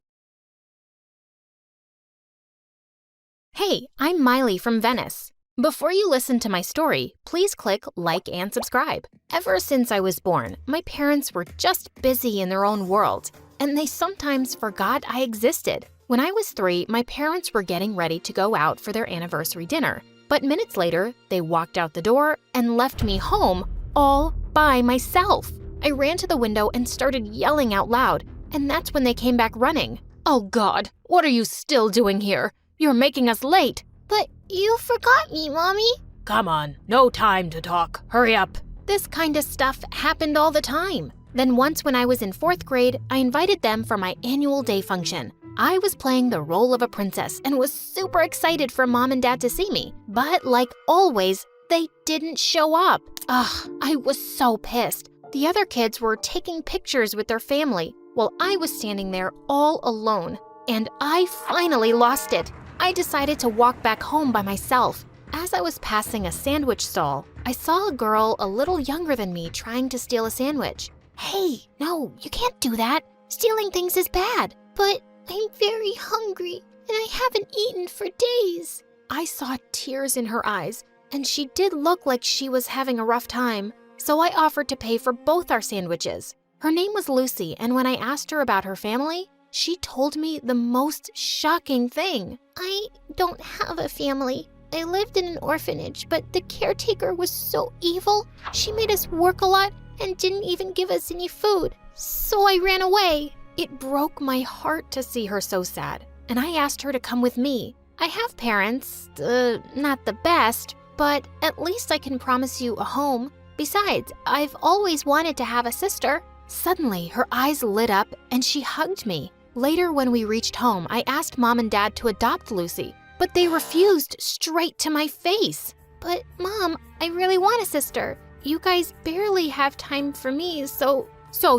Hey, I'm Miley from Venice. Before you listen to my story, please click like and subscribe. Ever since I was born, my parents were just busy in their own world, and they sometimes forgot I existed. When I was 3, my parents were getting ready to go out for their anniversary dinner. But minutes later, they walked out the door and left me home all by myself. I ran to the window and started yelling out loud, and that's when they came back running. "Oh God, what are you still doing here? You're making us late." But you forgot me, Mommy. Come on, no time to talk. Hurry up. This kind of stuff happened all the time. Then once when I was in 4th grade, I invited them for my annual day function. I was playing the role of a princess and was super excited for Mom and Dad to see me. But like always, they didn't show up. Ugh, I was so pissed. The other kids were taking pictures with their family while I was standing there all alone. And I finally lost it. I decided to walk back home by myself. As I was passing a sandwich stall, I saw a girl a little younger than me trying to steal a sandwich. "Hey, no, you can't do that. Stealing things is bad." But I'm very hungry, and I haven't eaten for days. I saw tears in her eyes, and she did look like she was having a rough time, so I offered to pay for both our sandwiches. Her name was Lucy, and when I asked her about her family, she told me the most shocking thing. I don't have a family. I lived in an orphanage, but the caretaker was so evil. She made us work a lot and didn't even give us any food. So I ran away. It broke my heart to see her so sad, and I asked her to come with me. I have parents, not the best, but at least I can promise you a home. Besides, I've always wanted to have a sister. Suddenly, her eyes lit up and she hugged me. Later, when we reached home, I asked Mom and Dad to adopt Lucy, but they refused straight to my face. But Mom, I really want a sister. You guys barely have time for me, so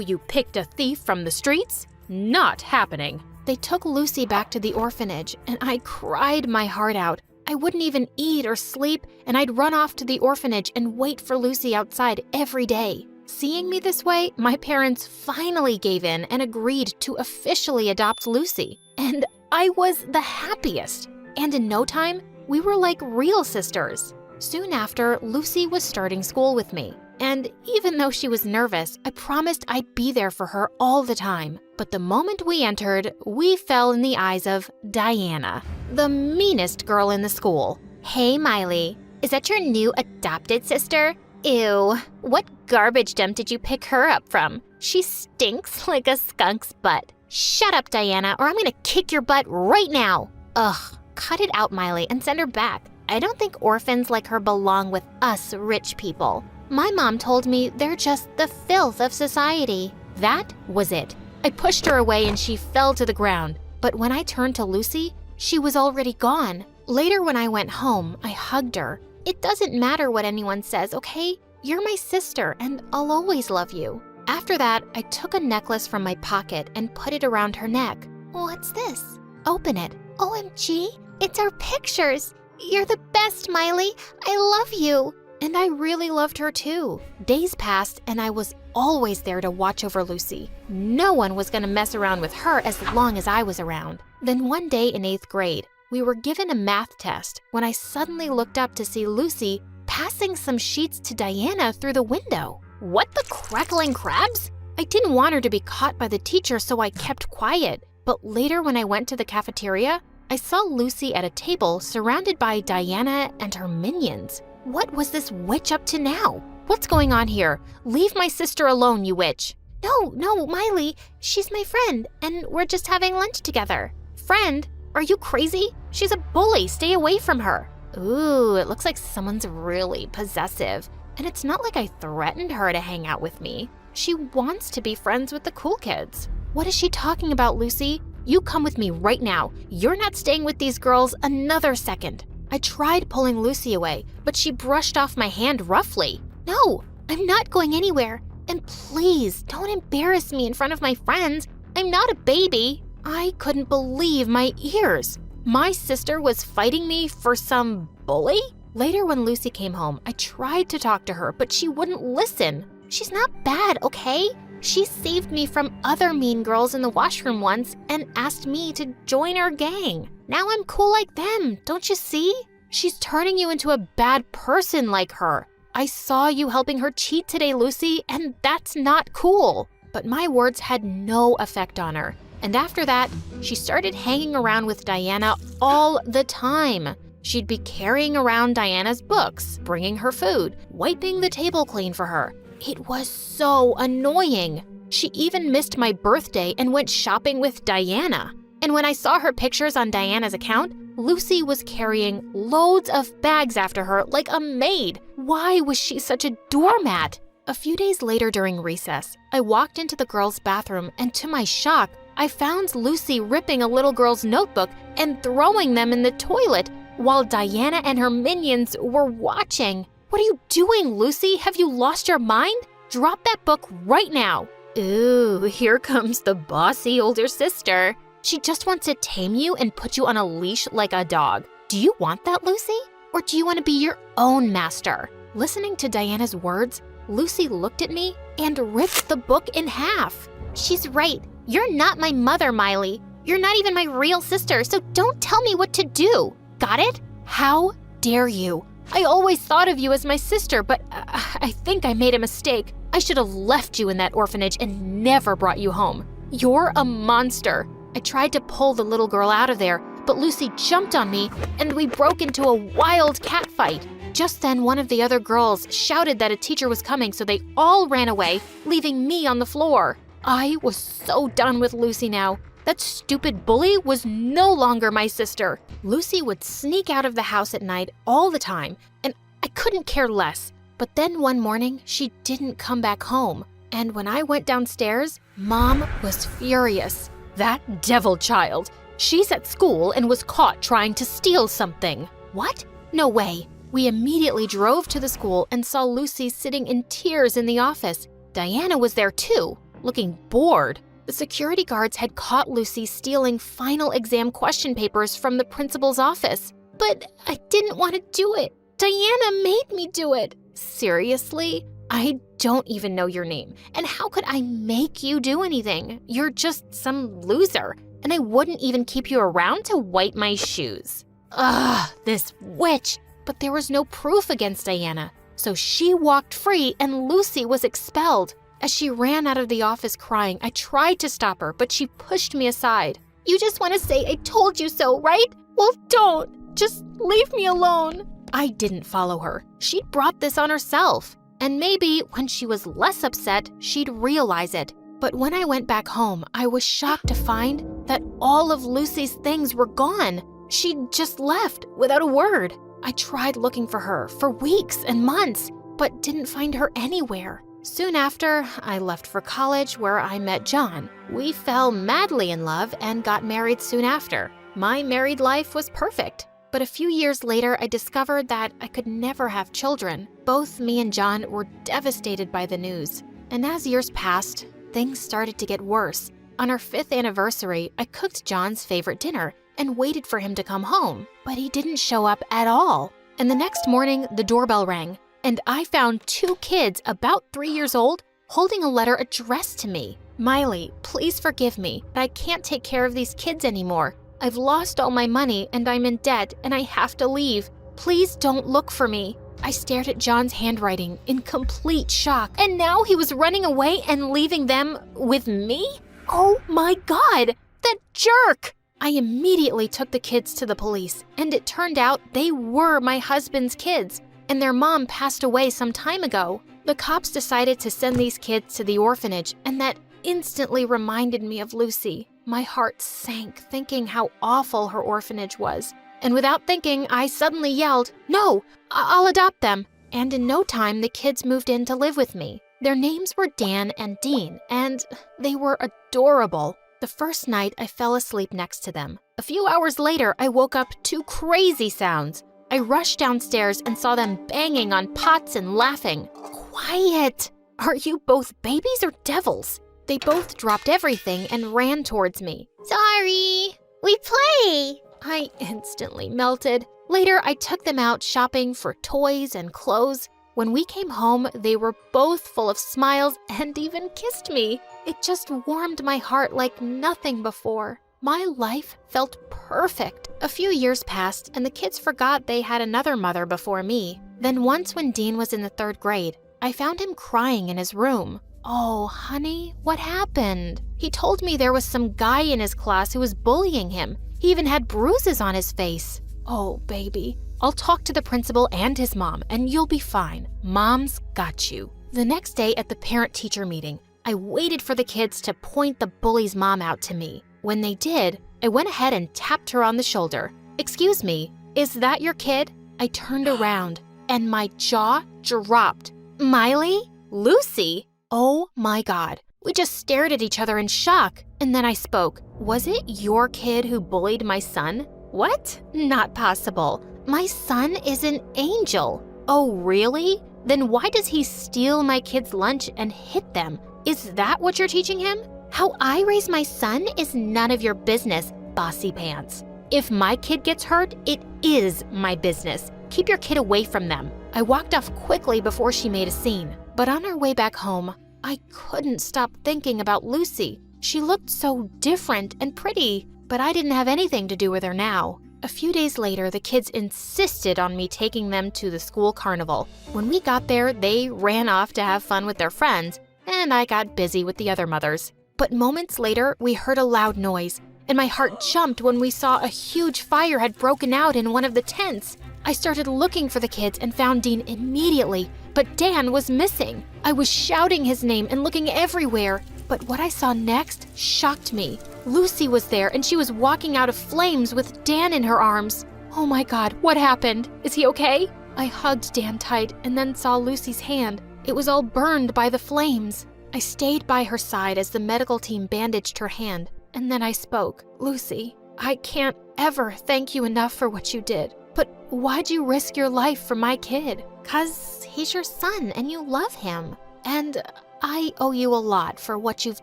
you picked a thief from the streets? Not happening. They took Lucy back to the orphanage, and I cried my heart out. I wouldn't even eat or sleep, and I'd run off to the orphanage and wait for Lucy outside every day. Seeing me this way, my parents finally gave in and agreed to officially adopt Lucy. And I was the happiest. And in no time, we were like real sisters. Soon after, Lucy was starting school with me. And even though she was nervous, I promised I'd be there for her all the time. But the moment we entered, we fell in the eyes of Diana, the meanest girl in the school. "Hey, Miley, is that your new adopted sister? Ew, what garbage dump did you pick her up from? She stinks like a skunk's butt." "Shut up, Diana, or I'm gonna kick your butt right now." Ugh, cut it out, Miley, and send her back. I don't think orphans like her belong with us rich people. My mom told me they're just the filth of society. That was it. I pushed her away and she fell to the ground. But when I turned to Lucy, she was already gone. Later when I went home, I hugged her. "It doesn't matter what anyone says, okay? You're my sister and I'll always love you." After that, I took a necklace from my pocket and put it around her neck. "What's this?" "Open it." "OMG, it's our pictures. You're the best, Miley. I love you." And I really loved her too. Days passed and I was always there to watch over Lucy. No one was gonna mess around with her as long as I was around. Then one day in 8th grade, we were given a math test when I suddenly looked up to see Lucy passing some sheets to Diana through the window. What the crackling crabs? I didn't want her to be caught by the teacher, so I kept quiet. But later when I went to the cafeteria, I saw Lucy at a table surrounded by Diana and her minions. What was this witch up to now? What's going on here? Leave my sister alone, you witch. No, Miley, she's my friend, and we're just having lunch together. Friend? Are you crazy? She's a bully, stay away from her. Ooh, it looks like someone's really possessive. And it's not like I threatened her to hang out with me. She wants to be friends with the cool kids. What is she talking about, Lucy? You come with me right now. You're not staying with these girls another second. I tried pulling Lucy away, but she brushed off my hand roughly. No, I'm not going anywhere. And please, don't embarrass me in front of my friends. I'm not a baby. I couldn't believe my ears. My sister was fighting me for some bully? Later, when Lucy came home, I tried to talk to her, but she wouldn't listen. She's not bad, okay? She saved me from other mean girls in the washroom once and asked me to join her gang. Now I'm cool like them, don't you see? She's turning you into a bad person like her. I saw you helping her cheat today, Lucy, and that's not cool. But my words had no effect on her. And after that, she started hanging around with Diana all the time. She'd be carrying around Diana's books, bringing her food, wiping the table clean for her. It was so annoying. She even missed my birthday and went shopping with Diana. And when I saw her pictures on Diana's account, Lucy was carrying loads of bags after her like a maid. Why was she such a doormat? A few days later during recess, I walked into the girls' bathroom and to my shock, I found Lucy ripping a little girl's notebook and throwing them in the toilet while Diana and her minions were watching. What are you doing, Lucy? Have you lost your mind? Drop that book right now. Ooh, here comes the bossy older sister. She just wants to tame you and put you on a leash like a dog. Do you want that, Lucy? Or do you want to be your own master? Listening to Diana's words, Lucy looked at me and ripped the book in half. She's right. You're not my mother, Miley. You're not even my real sister, so don't tell me what to do. Got it? How dare you? I always thought of you as my sister, but I think I made a mistake. I should have left you in that orphanage and never brought you home. You're a monster. I tried to pull the little girl out of there, but Lucy jumped on me and we broke into a wild cat fight. Just then, one of the other girls shouted that a teacher was coming, so they all ran away, leaving me on the floor. I was so done with Lucy now. That stupid bully was no longer my sister. Lucy would sneak out of the house at night all the time, and I couldn't care less. But then one morning, she didn't come back home. And when I went downstairs, Mom was furious. That devil child. She's at school and was caught trying to steal something. What? No way. We immediately drove to the school and saw Lucy sitting in tears in the office. Diana was there too, looking bored. The security guards had caught Lucy stealing final exam question papers from the principal's office. But I didn't want to do it. Diana made me do it. Seriously? I don't even know your name. And how could I make you do anything? You're just some loser. And I wouldn't even keep you around to wipe my shoes. Ugh, this witch. But there was no proof against Diana. So she walked free and Lucy was expelled. As she ran out of the office crying, I tried to stop her, but she pushed me aside. You just want to say I told you so, right? Well, don't. Just leave me alone. I didn't follow her. She'd brought this on herself. And maybe when she was less upset, she'd realize it. But when I went back home, I was shocked to find that all of Lucy's things were gone. She'd just left without a word. I tried looking for her for weeks and months, but didn't find her anywhere. Soon after, I left for college where I met John. We fell madly in love and got married soon after. My married life was perfect. But a few years later, I discovered that I could never have children. Both me and John were devastated by the news. And as years passed, things started to get worse. On our 5th anniversary, I cooked John's favorite dinner and waited for him to come home. But he didn't show up at all. And the next morning, the doorbell rang. And I found 2 kids about 3 years old holding a letter addressed to me. Miley, please forgive me, but I can't take care of these kids anymore. I've lost all my money and I'm in debt and I have to leave. Please don't look for me. I stared at John's handwriting in complete shock. And now he was running away and leaving them with me? Oh my God, that jerk! I immediately took the kids to the police, and it turned out they were my husband's kids, and their mom passed away some time ago. The cops decided to send these kids to the orphanage, and that instantly reminded me of Lucy. My heart sank thinking how awful her orphanage was. And without thinking, I suddenly yelled, "No, I'll adopt them." And in no time, the kids moved in to live with me. Their names were Dan and Dean, and they were adorable. The first night, I fell asleep next to them. A few hours later, I woke up to crazy sounds. I rushed downstairs and saw them banging on pots and laughing. Quiet! Are you both babies or devils? They both dropped everything and ran towards me. Sorry. We play. I instantly melted. Later, I took them out shopping for toys and clothes. When we came home, they were both full of smiles and even kissed me. It just warmed my heart like nothing before. My life felt perfect. A few years passed, and the kids forgot they had another mother before me. Then once when Dean was in the 3rd grade, I found him crying in his room. Oh, honey, what happened? He told me there was some guy in his class who was bullying him. He even had bruises on his face. Oh, baby, I'll talk to the principal and his mom, and you'll be fine. Mom's got you. The next day at the parent-teacher meeting, I waited for the kids to point the bully's mom out to me. When they did, I went ahead and tapped her on the shoulder. "Excuse me, is that your kid?" I turned around, and my jaw dropped. "Miley? Lucy?" Oh my God. We just stared at each other in shock, and then I spoke. "Was it your kid who bullied my son?" "What? Not possible. My son is an angel." "Oh, really? Then why does he steal my kids' lunch and hit them? Is that what you're teaching him?" "How I raise my son is none of your business, bossy pants. If my kid gets hurt, it is my business. Keep your kid away from them." I walked off quickly before she made a scene. But on our way back home, I couldn't stop thinking about Lucy. She looked so different and pretty, but I didn't have anything to do with her now. A few days later, the kids insisted on me taking them to the school carnival. When we got there, they ran off to have fun with their friends, and I got busy with the other mothers. But moments later, we heard a loud noise, and my heart jumped when we saw a huge fire had broken out in one of the tents. I started looking for the kids and found Dean immediately, but Dan was missing. I was shouting his name and looking everywhere, but what I saw next shocked me. Lucy was there, and she was walking out of flames with Dan in her arms. Oh my God, what happened? Is he okay? I hugged Dan tight and then saw Lucy's hand. It was all burned by the flames. I stayed by her side as the medical team bandaged her hand, and then I spoke. "Lucy, I can't ever thank you enough for what you did. But why'd you risk your life for my kid?" "'Cause he's your son and you love him." "And I owe you a lot for what you've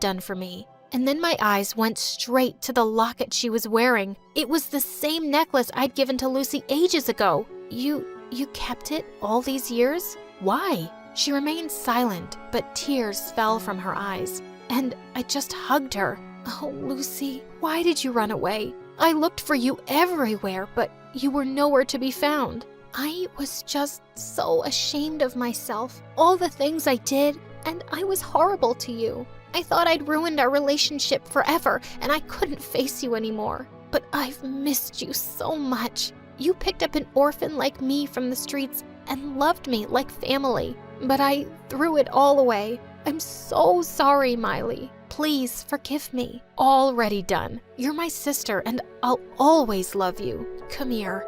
done for me." And then my eyes went straight to the locket she was wearing. It was the same necklace I'd given to Lucy ages ago. You kept it all these years? Why?" She remained silent, but tears fell from her eyes. And I just hugged her. "Oh, Lucy, why did you run away? I looked for you everywhere, but you were nowhere to be found." "I was just so ashamed of myself, all the things I did, and I was horrible to you. I thought I'd ruined our relationship forever, and I couldn't face you anymore. But I've missed you so much. You picked up an orphan like me from the streets and loved me like family. But I threw it all away. I'm so sorry, Miley. Please forgive me." "Already done. You're my sister, and I'll always love you. Come here."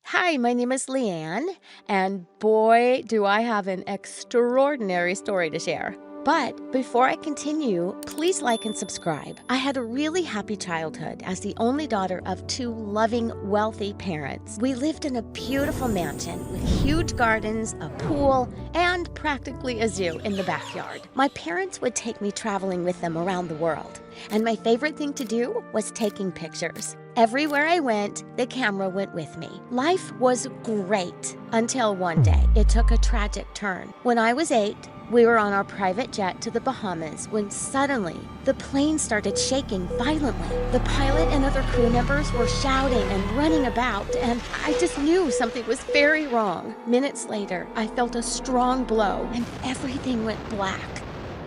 Hi, my name is Leanne, and boy, do I have an extraordinary story to share. But before I continue, please like and subscribe. I had a really happy childhood as the only daughter of 2 loving, wealthy parents. We lived in a beautiful mansion with huge gardens, a pool, and practically a zoo in the backyard. My parents would take me traveling with them around the world, and my favorite thing to do was taking pictures. Everywhere I went, the camera went with me. Life was great until one day it took a tragic turn. When I was 8, we were on our private jet to the Bahamas when suddenly the plane started shaking violently. The pilot and other crew members were shouting and running about, and I just knew something was very wrong. Minutes later, I felt a strong blow and everything went black.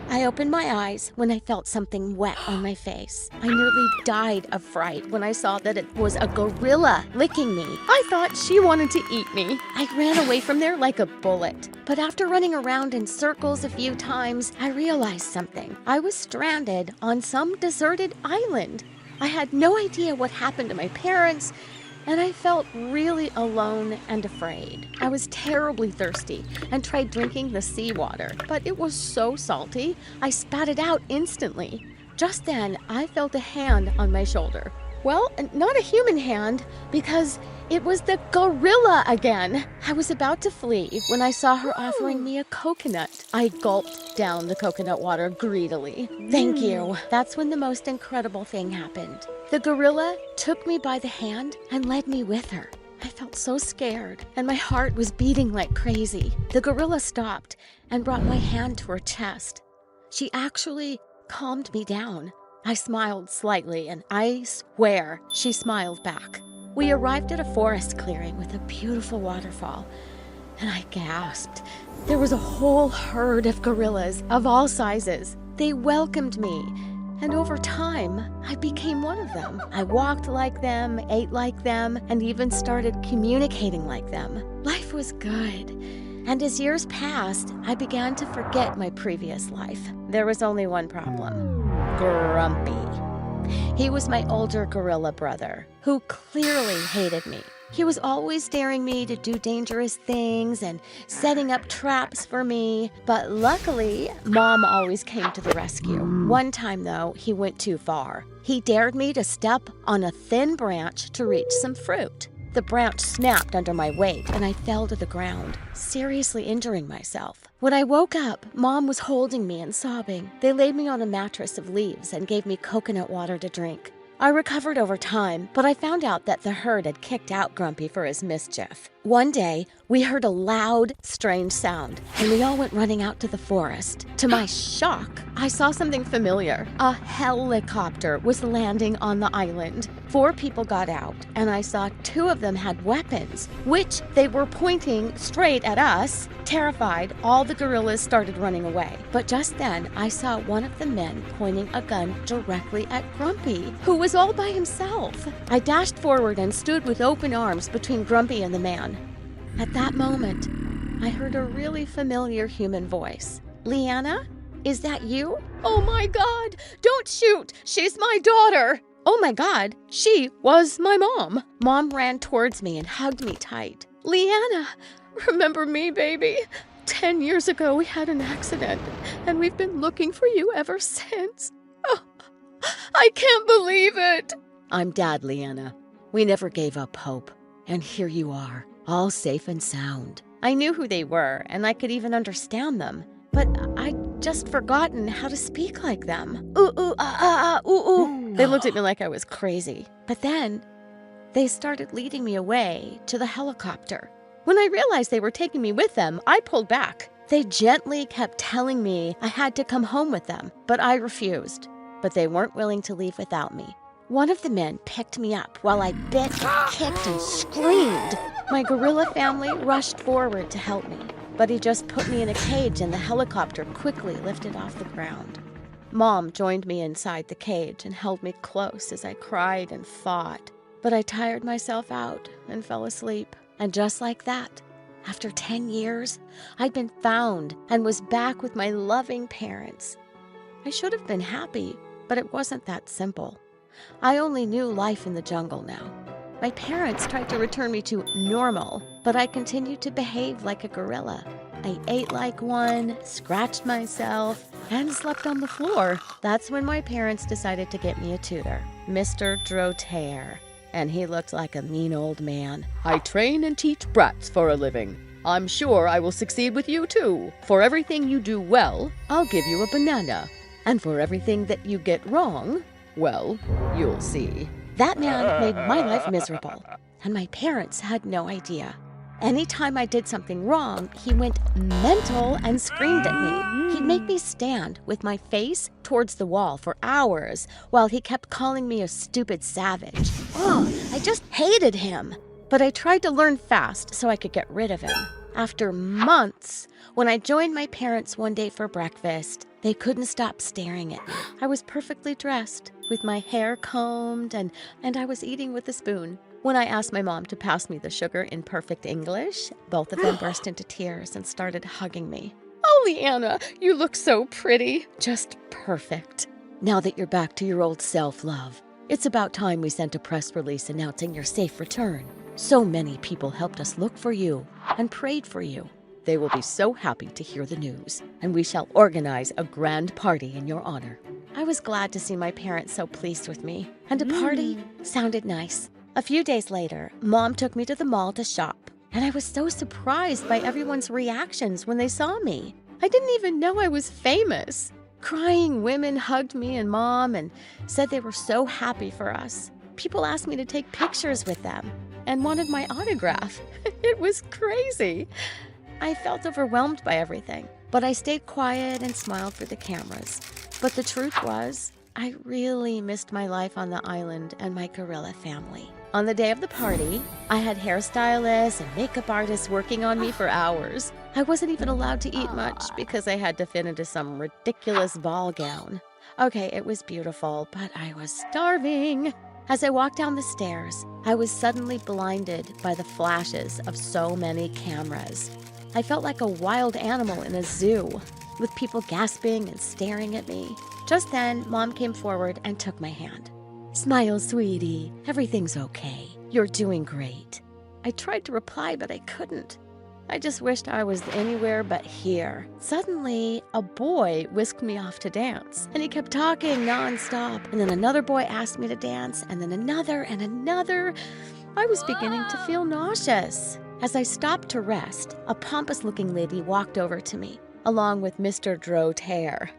I opened my eyes when I felt something wet on my face. I nearly died of fright when I saw that it was a gorilla licking me. I thought she wanted to eat me. I ran away from there like a bullet. But after running around in circles a few times, I realized something. I was stranded on some deserted island. I had no idea what happened to my parents, and I felt really alone and afraid. I was terribly thirsty and tried drinking the seawater, but it was so salty, I spat it out instantly. Just then, I felt a hand on my shoulder. Well, not a human hand, because it was the gorilla again. I was about to flee when I saw her offering me a coconut. I gulped down the coconut water greedily. Thank you. That's when the most incredible thing happened. The gorilla took me by the hand and led me with her. I felt so scared, and my heart was beating like crazy. The gorilla stopped and brought my hand to her chest. She actually calmed me down. I smiled slightly, and I swear she smiled back. We arrived at a forest clearing with a beautiful waterfall, and I gasped. There was a whole herd of gorillas of all sizes. They welcomed me, and over time, I became one of them. I walked like them, ate like them, and even started communicating like them. Life was good. And as years passed, I began to forget my previous life. There was only one problem. Grumpy. He was my older gorilla brother, who clearly hated me. He was always daring me to do dangerous things and setting up traps for me. But luckily, Mom always came to the rescue. One time, though, he went too far. He dared me to step on a thin branch to reach some fruit. The branch snapped under my weight, and I fell to the ground, seriously injuring myself. When I woke up, Mom was holding me and sobbing. They laid me on a mattress of leaves and gave me coconut water to drink. I recovered over time, but I found out that the herd had kicked out Grumpy for his mischief. One day, we heard a loud, strange sound, and we all went running out to the forest. To my shock, I saw something familiar. A helicopter was landing on the island. 4 people got out, and I saw 2 of them had weapons, which they were pointing straight at us. Terrified, all the gorillas started running away. But just then, I saw one of the men pointing a gun directly at Grumpy, who was all by himself. I dashed forward and stood with open arms between Grumpy and the man. At that moment, I heard a really familiar human voice. Leanna, is that you? Oh my God, don't shoot, she's my daughter. Oh my God, she was my mom. Mom ran towards me and hugged me tight. Leanna, remember me, baby? 10 years ago, we had an accident, and we've been looking for you ever since. Oh, I can't believe it. I'm Dad, Leanna. We never gave up hope, and here you are, all safe and sound. I knew who they were, and I could even understand them, but I'd just forgotten how to speak like them. Ooh, ooh, ah, ah, ah, ooh, ooh. They looked at me like I was crazy. But then, they started leading me away to the helicopter. When I realized they were taking me with them, I pulled back. They gently kept telling me I had to come home with them, but I refused. But they weren't willing to leave without me. One of the men picked me up while I bit, kicked, and screamed. My gorilla family rushed forward to help me, but he just put me in a cage and the helicopter quickly lifted off the ground. Mom joined me inside the cage and held me close as I cried and fought. But I tired myself out and fell asleep. And just like that, after 10 years, I'd been found and was back with my loving parents. I should have been happy, but it wasn't that simple. I only knew life in the jungle now. My parents tried to return me to normal, but I continued to behave like a gorilla. I ate like one, scratched myself, and slept on the floor. That's when my parents decided to get me a tutor, Mr. Drotaire. And he looked like a mean old man. I train and teach brats for a living. I'm sure I will succeed with you too. For everything you do well, I'll give you a banana. And for everything that you get wrong, well, you'll see. That man made my life miserable, and my parents had no idea. Anytime I did something wrong, he went mental and screamed at me. He'd make me stand with my face towards the wall for hours while he kept calling me a stupid savage. Oh, I just hated him. But I tried to learn fast so I could get rid of him. After months, when I joined my parents one day for breakfast, they couldn't stop staring at me. I was perfectly dressed, with my hair combed, and I was eating with a spoon. When I asked my mom to pass me the sugar in perfect English, both of them burst into tears and started hugging me. Oh, Leanna, you look so pretty. Just perfect. Now that you're back to your old self, love, it's about time we sent a press release announcing your safe return. So many people helped us look for you and prayed for you. They will be so happy to hear the news, and we shall organize a grand party in your honor. I was glad to see my parents so pleased with me, and a party sounded nice. A few days later, Mom took me to the mall to shop, and I was so surprised by everyone's reactions when they saw me. I didn't even know I was famous. Crying women hugged me and Mom and said they were so happy for us. People asked me to take pictures with them and wanted my autograph. It was crazy. I felt overwhelmed by everything, but I stayed quiet and smiled for the cameras. But the truth was, I really missed my life on the island and my gorilla family. On the day of the party, I had hairstylists and makeup artists working on me for hours. I wasn't even allowed to eat much because I had to fit into some ridiculous ball gown. Okay, it was beautiful, but I was starving. As I walked down the stairs, I was suddenly blinded by the flashes of so many cameras. I felt like a wild animal in a zoo, with people gasping and staring at me. Just then, Mom came forward and took my hand. "Smile, sweetie. Everything's okay. You're doing great." I tried to reply, but I couldn't. I just wished I was anywhere but here. Suddenly, a boy whisked me off to dance, and he kept talking nonstop. And then another boy asked me to dance, and then another and another. I was beginning to feel nauseous. As I stopped to rest, a pompous-looking lady walked over to me, along with Mr. Drotair.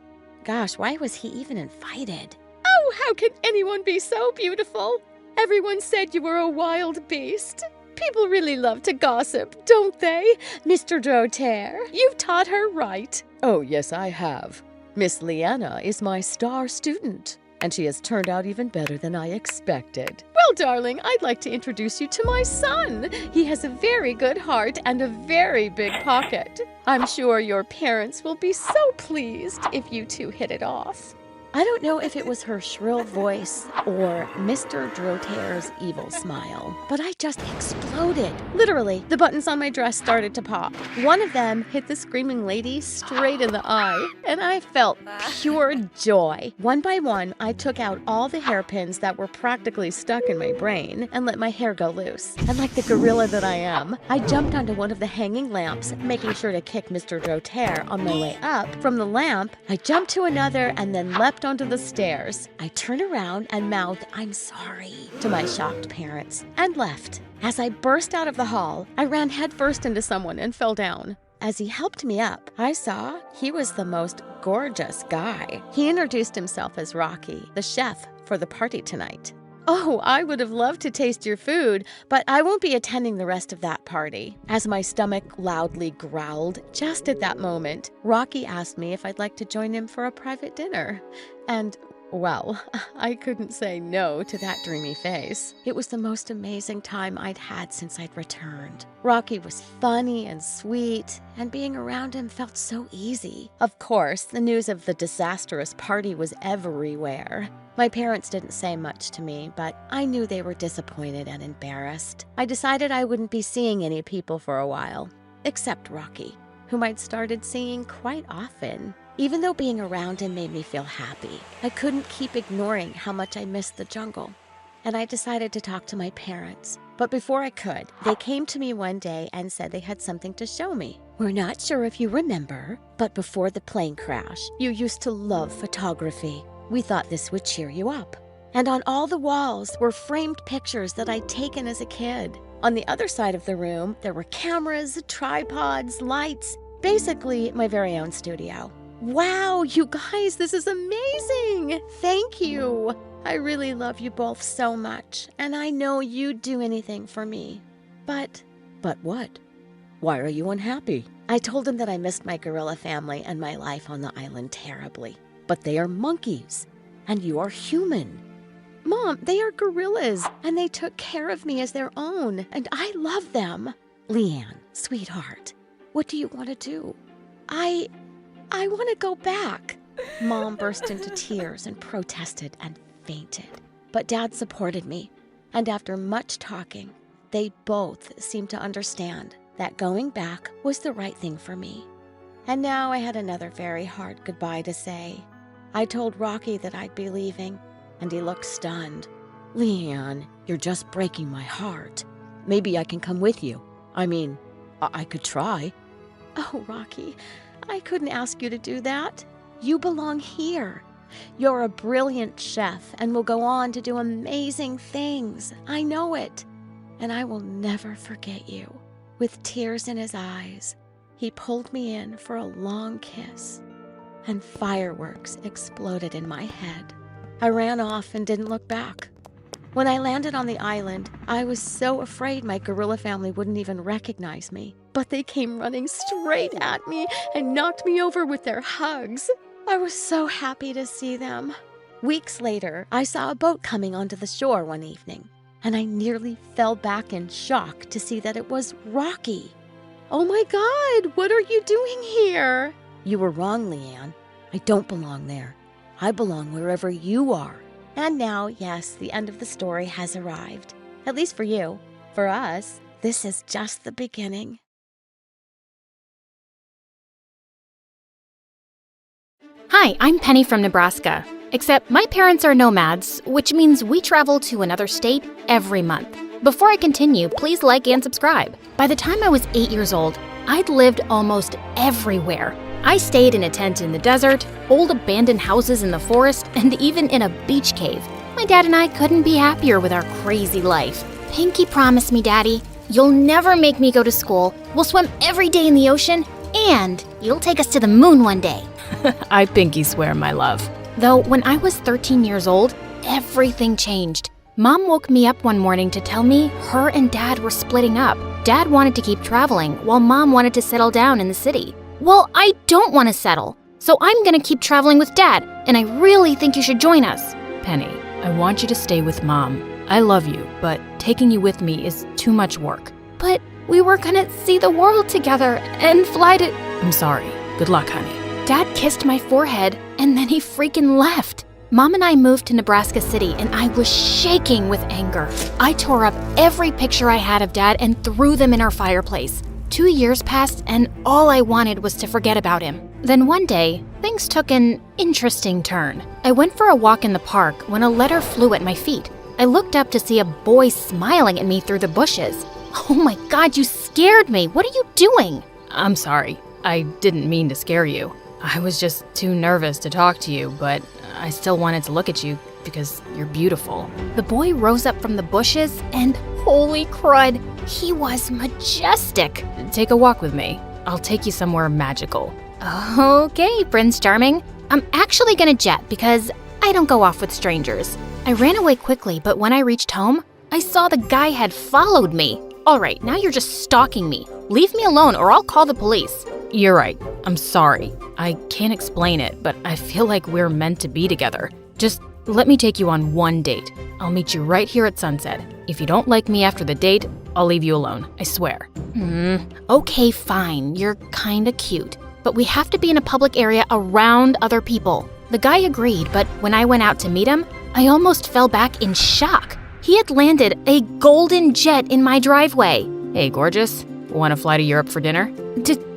Gosh, why was he even invited? "Oh, how can anyone be so beautiful? Everyone said you were a wild beast. People really love to gossip, don't they? Mr. Drotair, you've taught her right." "Oh, yes, I have. Miss Leanna is my star student, and she has turned out even better than I expected." "Well, darling, I'd like to introduce you to my son. He has a very good heart and a very big pocket. I'm sure your parents will be so pleased if you two hit it off." I don't know if it was her shrill voice or Mr. Drotair's evil smile, but I just exploded. Literally, the buttons on my dress started to pop. One of them hit the screaming lady straight in the eye, and I felt pure joy. One by one, I took out all the hairpins that were practically stuck in my brain and let my hair go loose. And like the gorilla that I am, I jumped onto one of the hanging lamps, making sure to kick Mr. Drotair on my way up. From the lamp, I jumped to another and then leapt onto the stairs. I turned around and mouthed, "I'm sorry," to my shocked parents, and left. As I burst out of the hall, I ran headfirst into someone and fell down. As he helped me up, I saw he was the most gorgeous guy. He introduced himself as Rocky, the chef for the party tonight. "Oh, I would have loved to taste your food, but I won't be attending the rest of that party." As my stomach loudly growled, just at that moment, Rocky asked me if I'd like to join him for a private dinner. And, well, I couldn't say no to that dreamy face. It was the most amazing time I'd had since I'd returned. Rocky was funny and sweet, and being around him felt so easy. Of course, the news of the disastrous party was everywhere. My parents didn't say much to me, but I knew they were disappointed and embarrassed. I decided I wouldn't be seeing any people for a while, except Rocky, whom I'd started seeing quite often. Even though being around him made me feel happy, I couldn't keep ignoring how much I missed the jungle. And I decided to talk to my parents. But before I could, they came to me one day and said they had something to show me. "We're not sure if you remember, but before the plane crash, you used to love photography. We thought this would cheer you up." And on all the walls were framed pictures that I'd taken as a kid. On the other side of the room, there were cameras, tripods, lights, basically my very own studio. Wow, you guys, this is amazing! Thank you! I really love you both so much, and I know you'd do anything for me. But what? Why are you unhappy? I told him that I missed my gorilla family and my life on the island terribly. But they are monkeys, and you are human. Mom, they are gorillas, and they took care of me as their own, and I love them. Leanne, sweetheart, what do you want to do? I want to go back. Mom burst into tears and protested and fainted. But Dad supported me, and after much talking, they both seemed to understand that going back was the right thing for me. And now I had another very hard goodbye to say. I told Rocky that I'd be leaving, and he looked stunned. "Leanne, you're just breaking my heart. Maybe I can come with you. I mean, I could try." "Oh, Rocky, I couldn't ask you to do that. You belong here. You're a brilliant chef and will go on to do amazing things. I know it. And I will never forget you." With tears in his eyes, he pulled me in for a long kiss, and fireworks exploded in my head. I ran off and didn't look back. When I landed on the island, I was so afraid my gorilla family wouldn't even recognize me. But they came running straight at me and knocked me over with their hugs. I was so happy to see them. Weeks later, I saw a boat coming onto the shore one evening, and I nearly fell back in shock to see that it was Rocky. "Oh my God, what are you doing here?" "You were wrong, Leanne. I don't belong there. I belong wherever you are." And now, yes, the end of the story has arrived. At least for you. For us, this is just the beginning. Hi, I'm Penny from Nebraska. Except my parents are nomads, which means we travel to another state every month. Before I continue, please like and subscribe. By the time I was 8 years old, I'd lived almost everywhere. I stayed in a tent in the desert, old abandoned houses in the forest, and even in a beach cave. My dad and I couldn't be happier with our crazy life. Pinky promise me, Daddy, you'll never make me go to school. We'll swim every day in the ocean, and you'll take us to the moon one day. I pinky swear, my love. Though when I was 13 years old, everything changed. Mom woke me up one morning to tell me her and Dad were splitting up. Dad wanted to keep traveling, while Mom wanted to settle down in the city. Well, I don't want to settle, so I'm gonna keep traveling with Dad, and I really think you should join us. Penny, I want you to stay with Mom. I love you, but taking you with me is too much work. But we were gonna see the world together and fly to... I'm sorry. Good luck, honey. Dad kissed my forehead, and then he freaking left. Mom and I moved to Nebraska City, and I was shaking with anger. I tore up every picture I had of Dad and threw them in our fireplace. 2 years passed, and all I wanted was to forget about him. Then one day, things took an interesting turn. I went for a walk in the park when a letter flew at my feet. I looked up to see a boy smiling at me through the bushes. Oh my God, you scared me. What are you doing? I'm sorry. I didn't mean to scare you. I was just too nervous to talk to you, but I still wanted to look at you because you're beautiful. The boy rose up from the bushes and holy crud, he was majestic. Take a walk with me. I'll take you somewhere magical. Okay, Prince Charming. I'm actually gonna jet because I don't go off with strangers. I ran away quickly, but when I reached home, I saw the guy had followed me. All right, now you're just stalking me. Leave me alone or I'll call the police. You're right. I'm sorry. I can't explain it, but I feel like we're meant to be together. Just let me take you on one date. I'll meet you right here at sunset. If you don't like me after the date, I'll leave you alone. I swear. Okay, fine. You're kinda cute. But we have to be in a public area around other people. The guy agreed, but when I went out to meet him, I almost fell back in shock. He had landed a golden jet in my driveway. Hey, gorgeous. Want to fly to Europe for dinner?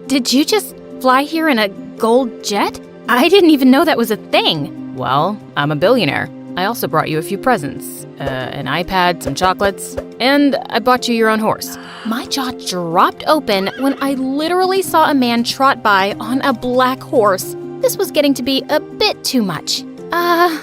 Did you just fly here in a gold jet? I didn't even know that was a thing. Well, I'm a billionaire. I also brought you a few presents. An iPad, some chocolates, and I bought you your own horse. My jaw dropped open when I literally saw a man trot by on a black horse. This was getting to be a bit too much.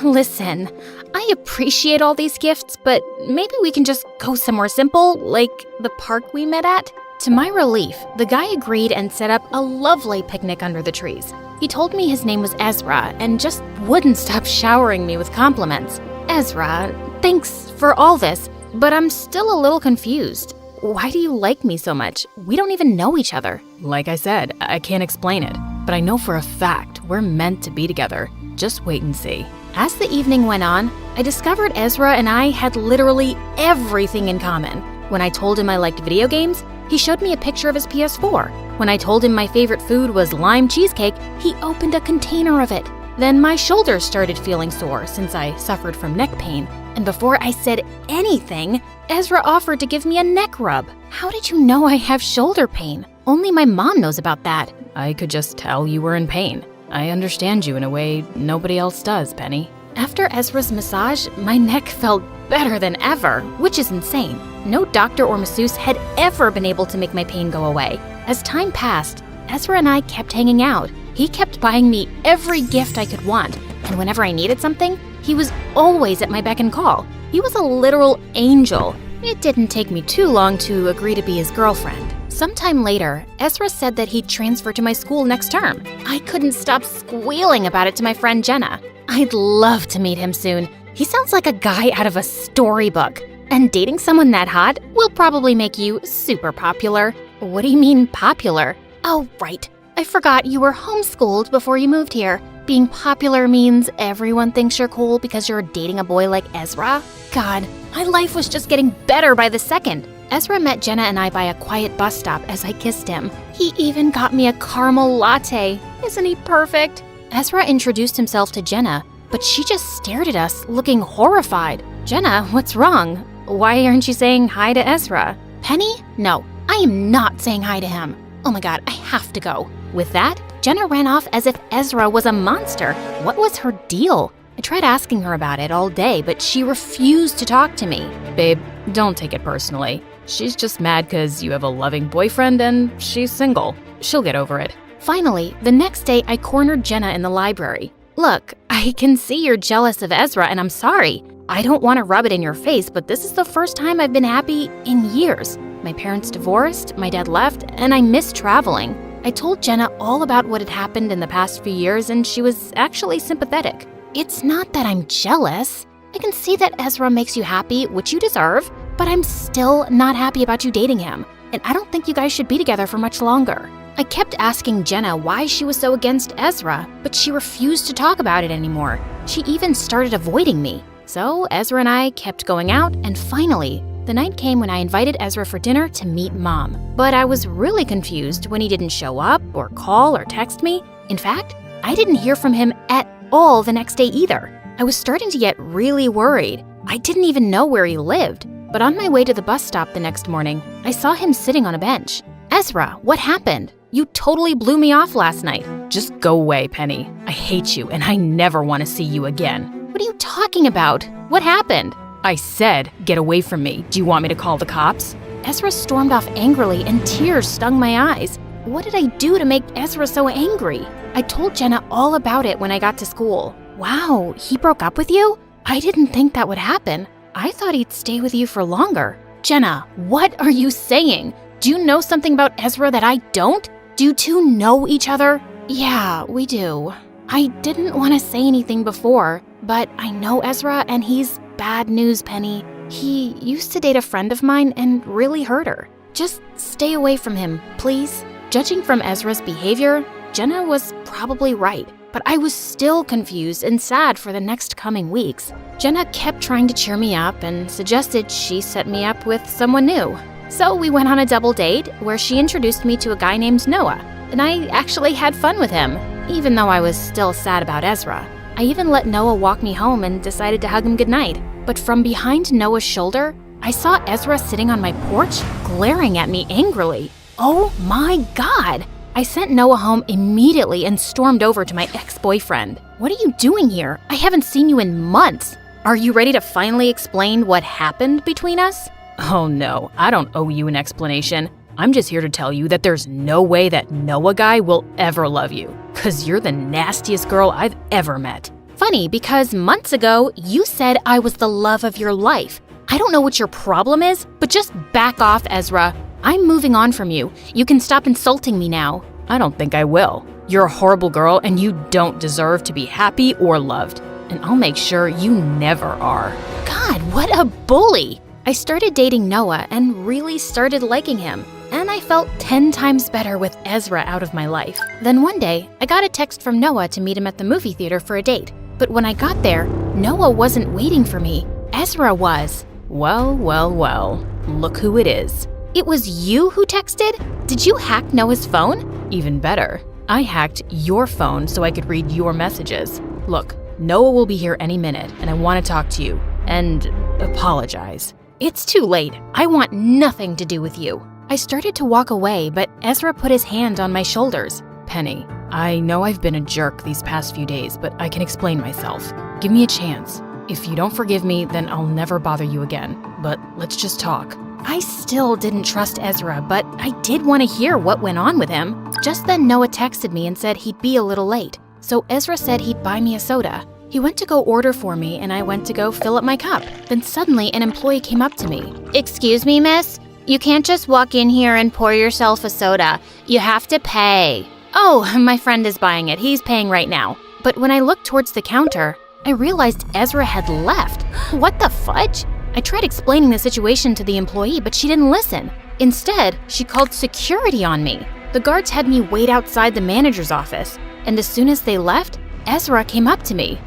Listen, I appreciate all these gifts, but maybe we can just go somewhere simple, like the park we met at? To my relief, the guy agreed and set up a lovely picnic under the trees. He told me his name was Ezra and just wouldn't stop showering me with compliments. Ezra, thanks for all this, but I'm still a little confused. Why do you like me so much? We don't even know each other. Like I said, I can't explain it, but I know for a fact we're meant to be together. Just wait and see. As the evening went on, I discovered Ezra and I had literally everything in common. When I told him I liked video games, he showed me a picture of his PS4. When I told him my favorite food was lime cheesecake, he opened a container of it. Then my shoulders started feeling sore since I suffered from neck pain. And before I said anything, Ezra offered to give me a neck rub. How did you know I have shoulder pain? Only my mom knows about that. I could just tell you were in pain. I understand you in a way nobody else does, Penny. After Ezra's massage, my neck felt better than ever, which is insane. No doctor or masseuse had ever been able to make my pain go away. As time passed, Ezra and I kept hanging out. He kept buying me every gift I could want, And whenever I needed something, he was always at my beck and call. He was a literal angel. It didn't take me too long to agree to be his girlfriend. Sometime later, Ezra said that he'd transfer to my school next term. I couldn't stop squealing about it to my friend Jenna. I'd love to meet him soon. He sounds like a guy out of a storybook. And dating someone that hot will probably make you super popular. What do you mean popular? Oh, right. I forgot you were homeschooled before you moved here. Being popular means everyone thinks you're cool because you're dating a boy like Ezra? God, my life was just getting better by the second. Ezra met Jenna and I by a quiet bus stop as I kissed him. He even got me a caramel latte. Isn't he perfect? Ezra introduced himself to Jenna, but she just stared at us, looking horrified. Jenna, what's wrong? Why aren't you saying hi to Ezra? Penny? No, I am not saying hi to him. Oh my God, I have to go. With that, Jenna ran off as if Ezra was a monster. What was her deal? I tried asking her about it all day, but she refused to talk to me. Babe, don't take it personally. She's just mad because you have a loving boyfriend and she's single. She'll get over it. Finally, the next day I cornered Jenna in the library. Look, I can see you're jealous of Ezra and I'm sorry. I don't want to rub it in your face, but this is the first time I've been happy in years. My parents divorced, my dad left, and I miss traveling. I told Jenna all about what had happened in the past few years and she was actually sympathetic. It's not that I'm jealous. I can see that Ezra makes you happy, which you deserve, but I'm still not happy about you dating him, and I don't think you guys should be together for much longer. I kept asking Jenna why she was so against Ezra, but she refused to talk about it anymore. She even started avoiding me. So Ezra and I kept going out, and finally, the night came when I invited Ezra for dinner to meet Mom. But I was really confused when he didn't show up or call or text me. In fact, I didn't hear from him at all the next day either. I was starting to get really worried. I didn't even know where he lived. But on my way to the bus stop the next morning, I saw him sitting on a bench. Ezra, what happened? You totally blew me off last night. Just go away, Penny. I hate you and I never want to see you again. What are you talking about? What happened? I said, get away from me. Do you want me to call the cops? Ezra stormed off angrily and tears stung my eyes. What did I do to make Ezra so angry? I told Jenna all about it when I got to school. Wow, he broke up with you? I didn't think that would happen. I thought he'd stay with you for longer. Jenna, what are you saying? Do you know something about Ezra that I don't? Do you two know each other? Yeah, we do. I didn't want to say anything before, but I know Ezra and he's bad news, Penny. He used to date a friend of mine and really hurt her. Just stay away from him, please. Judging from Ezra's behavior, Jenna was probably right, but I was still confused and sad for the next coming weeks. Jenna kept trying to cheer me up and suggested she set me up with someone new. So we went on a double date where she introduced me to a guy named Noah, and I actually had fun with him, even though I was still sad about Ezra. I even let Noah walk me home and decided to hug him goodnight. But from behind Noah's shoulder, I saw Ezra sitting on my porch, glaring at me angrily. Oh my God! I sent Noah home immediately and stormed over to my ex-boyfriend. What are you doing here? I haven't seen you in months. Are you ready to finally explain what happened between us? Oh no, I don't owe you an explanation. I'm just here to tell you that there's no way that Noah guy will ever love you, 'cause you're the nastiest girl I've ever met. Funny, because months ago, you said I was the love of your life. I don't know what your problem is, but just back off, Ezra. I'm moving on from you. You can stop insulting me now. I don't think I will. You're a horrible girl and you don't deserve to be happy or loved. And I'll make sure you never are. God, what a bully! I started dating Noah and really started liking him. And I felt 10 times better with Ezra out of my life. Then one day, I got a text from Noah to meet him at the movie theater for a date. But when I got there, Noah wasn't waiting for me. Ezra was. Well, well, well. Look who it is. It was you who texted? Did you hack Noah's phone? Even better. I hacked your phone so I could read your messages. Look, Noah will be here any minute and I want to talk to you. And apologize. It's too late. I want nothing to do with you. I started to walk away, but Ezra put his hand on my shoulders. Penny, I know I've been a jerk these past few days, but I can explain myself. Give me a chance. If you don't forgive me, then I'll never bother you again. But let's just talk. I still didn't trust Ezra, but I did want to hear what went on with him. Just then Noah texted me and said he'd be a little late. So Ezra said he'd buy me a soda. He went to go order for me, and I went to go fill up my cup. Then suddenly, an employee came up to me. Excuse me, miss? You can't just walk in here and pour yourself a soda. You have to pay. Oh, my friend is buying it. He's paying right now. But when I looked towards the counter, I realized Ezra had left. What the fudge? I tried explaining the situation to the employee, but she didn't listen. Instead, she called security on me. The guards had me wait outside the manager's office, and as soon as they left, Ezra came up to me.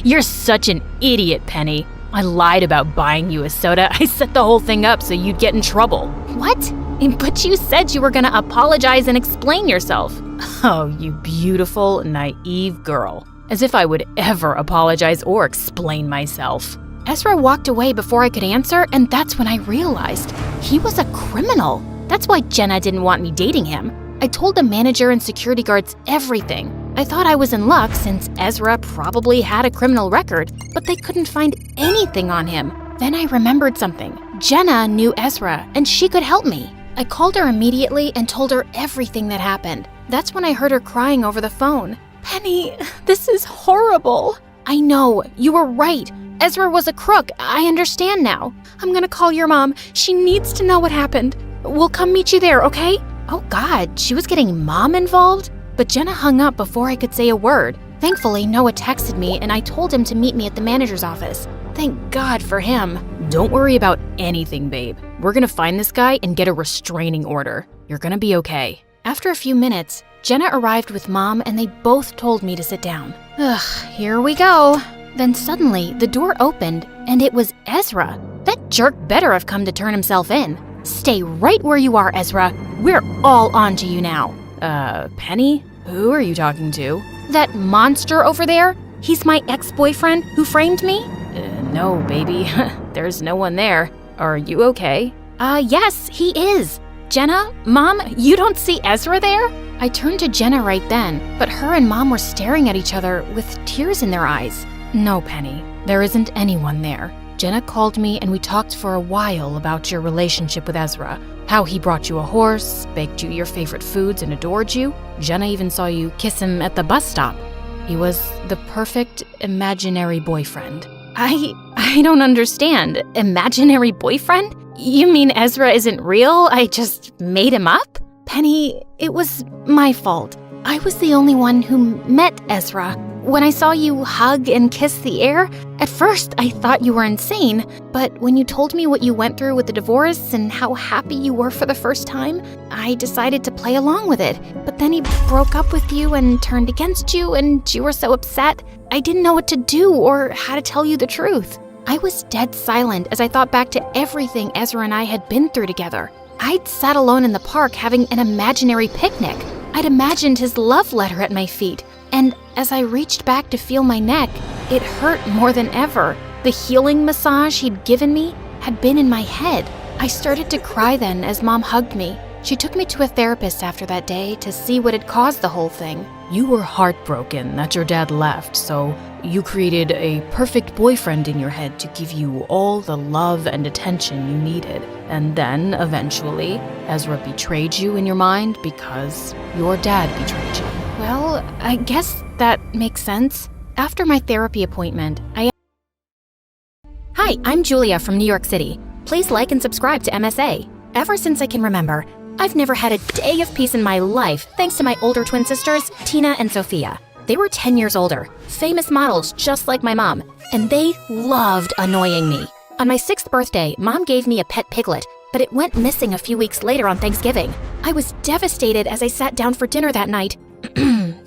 You're such an idiot, Penny. I lied about buying you a soda. I set the whole thing up so you'd get in trouble. What? But you said you were gonna apologize and explain yourself. Oh, you beautiful, naive girl. As if I would ever apologize or explain myself. Ezra walked away before I could answer, and that's when I realized he was a criminal. That's why Jenna didn't want me dating him. I told the manager and security guards everything. I thought I was in luck since Ezra probably had a criminal record, but they couldn't find anything on him. Then I remembered something. Jenna knew Ezra, and she could help me. I called her immediately and told her everything that happened. That's when I heard her crying over the phone. Penny, this is horrible. I know, you were right. Ezra was a crook. I understand now. I'm gonna call your mom. She needs to know what happened. We'll come meet you there, okay? Oh God, she was getting mom involved? But Jenna hung up before I could say a word. Thankfully, Noah texted me and I told him to meet me at the manager's office. Thank God for him. Don't worry about anything, babe. We're gonna find this guy and get a restraining order. You're gonna be okay. After a few minutes, Jenna arrived with Mom and they both told me to sit down. Ugh, here we go. Then suddenly, the door opened and it was Ezra. That jerk better have come to turn himself in. Stay right where you are, Ezra. We're all on to you now. Penny? Who are you talking to? That monster over there? He's my ex-boyfriend who framed me? No, baby. There's no one there. Are you okay? Yes, he is. Jenna? Mom, you don't see Ezra there? I turned to Jenna right then, but her and Mom were staring at each other with tears in their eyes. No, Penny, there isn't anyone there. Jenna called me and we talked for a while about your relationship with Ezra. How he brought you a horse, baked you your favorite foods, and adored you. Jenna even saw you kiss him at the bus stop. He was the perfect imaginary boyfriend. I don't understand. Imaginary boyfriend? You mean Ezra isn't real? I just made him up? Penny, it was my fault. I was the only one who met Ezra. When I saw you hug and kiss the air, at first I thought you were insane, but when you told me what you went through with the divorce and how happy you were for the first time, I decided to play along with it. But then he broke up with you and turned against you, and you were so upset, I didn't know what to do or how to tell you the truth. I was dead silent as I thought back to everything Ezra and I had been through together. I'd sat alone in the park having an imaginary picnic. I'd imagined his love letter at my feet. And as I reached back to feel my neck, it hurt more than ever. The healing massage he'd given me had been in my head. I started to cry then as Mom hugged me. She took me to a therapist after that day to see what had caused the whole thing. You were heartbroken that your dad left, so you created a perfect boyfriend in your head to give you all the love and attention you needed. And then, eventually, Ezra betrayed you in your mind because your dad betrayed you. Well, I guess that makes sense. After my therapy appointment, Hi, I'm Julia from New York City. Please like and subscribe to MSA. Ever since I can remember, I've never had a day of peace in my life thanks to my older twin sisters, Tina and Sophia. They were 10 years older, famous models just like my mom, and they loved annoying me. On my 6th birthday, Mom gave me a pet piglet, but it went missing a few weeks later on Thanksgiving. I was devastated as I sat down for dinner that night.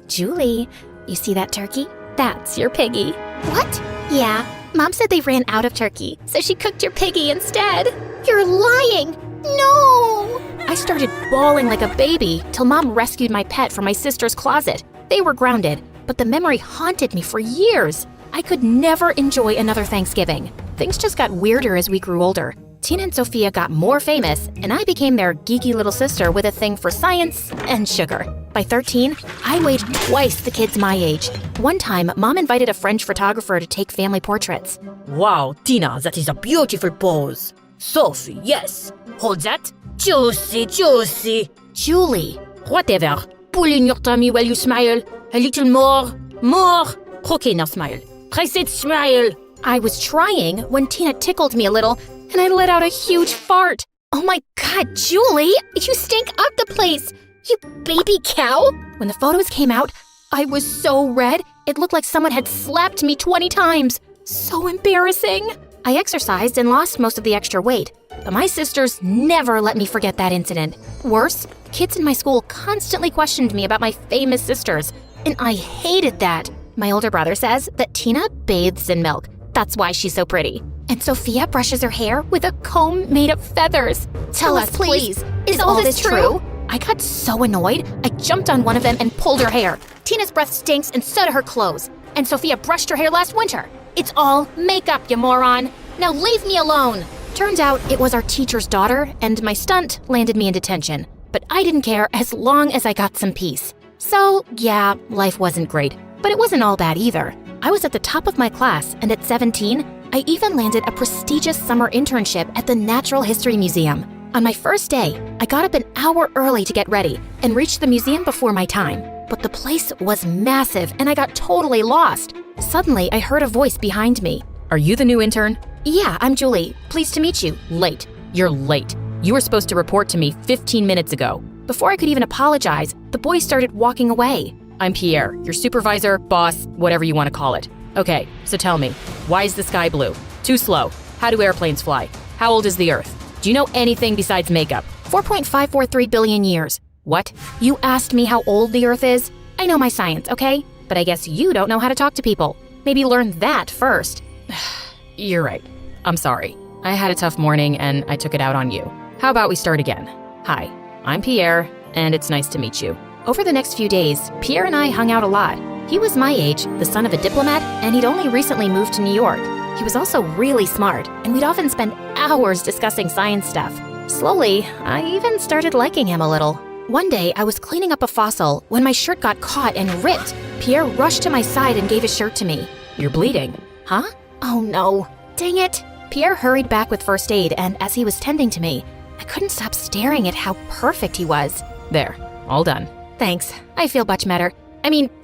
Julie, you see that turkey? That's your piggy. What? Yeah, Mom said they ran out of turkey, so she cooked your piggy instead. You're lying! No! I started bawling like a baby till Mom rescued my pet from my sister's closet. They were grounded, but the memory haunted me for years. I could never enjoy another Thanksgiving. Things just got weirder as we grew older. Tina and Sophia got more famous, and I became their geeky little sister with a thing for science and sugar. By 13, I weighed twice the kids my age. One time, Mom invited a French photographer to take family portraits. Wow, Tina, that is a beautiful pose. Sophie, yes. Hold that. Juicy, juicy. Julie. Whatever. Pull in your tummy while you smile. A little more. More. Okay, now smile. I said smile. I was trying when Tina tickled me a little, and I let out a huge fart. Oh my God, Julie, you stink up the place. You baby cow. When the photos came out, I was so red, it looked like someone had slapped me 20 times. So embarrassing. I exercised and lost most of the extra weight, but my sisters never let me forget that incident. Worse, kids in my school constantly questioned me about my famous sisters, and I hated that. My older brother says that Tina bathes in milk. That's why she's so pretty. And Sophia brushes her hair with a comb made of feathers. Tell us, please, is all this true? I got so annoyed, I jumped on one of them and pulled her hair. Tina's breath stinks and so do her clothes. And Sophia brushed her hair last winter. It's all makeup, you moron. Now leave me alone. Turns out it was our teacher's daughter, and my stunt landed me in detention. But I didn't care as long as I got some peace. So, yeah, life wasn't great. But it wasn't all bad either. I was at the top of my class, and at 17, I even landed a prestigious summer internship at the Natural History Museum. On my first day, I got up an hour early to get ready and reached the museum before my time. But the place was massive, and I got totally lost. Suddenly, I heard a voice behind me. Are you the new intern? Yeah, I'm Julie. Pleased to meet you. Late. You're late. You were supposed to report to me 15 minutes ago. Before I could even apologize, the boy started walking away. I'm Pierre, your supervisor, boss, whatever you want to call it. Okay, so tell me, why is the sky blue? Too slow. How do airplanes fly? How old is the Earth? Do you know anything besides makeup? 4.543 billion years. What? You asked me how old the Earth is? I know my science, okay? But I guess you don't know how to talk to people. Maybe learn that first. You're right. I'm sorry. I had a tough morning and I took it out on you. How about we start again? Hi, I'm Pierre, and it's nice to meet you. Over the next few days, Pierre and I hung out a lot. He was my age, the son of a diplomat, and he'd only recently moved to New York. He was also really smart, and we'd often spend hours discussing science stuff. Slowly, I even started liking him a little. One day, I was cleaning up a fossil when my shirt got caught and ripped. Pierre rushed to my side and gave his shirt to me. You're bleeding. Huh? Oh no. Dang it. Pierre hurried back with first aid, and as he was tending to me, I couldn't stop staring at how perfect he was. There, all done. Thanks. I feel much better.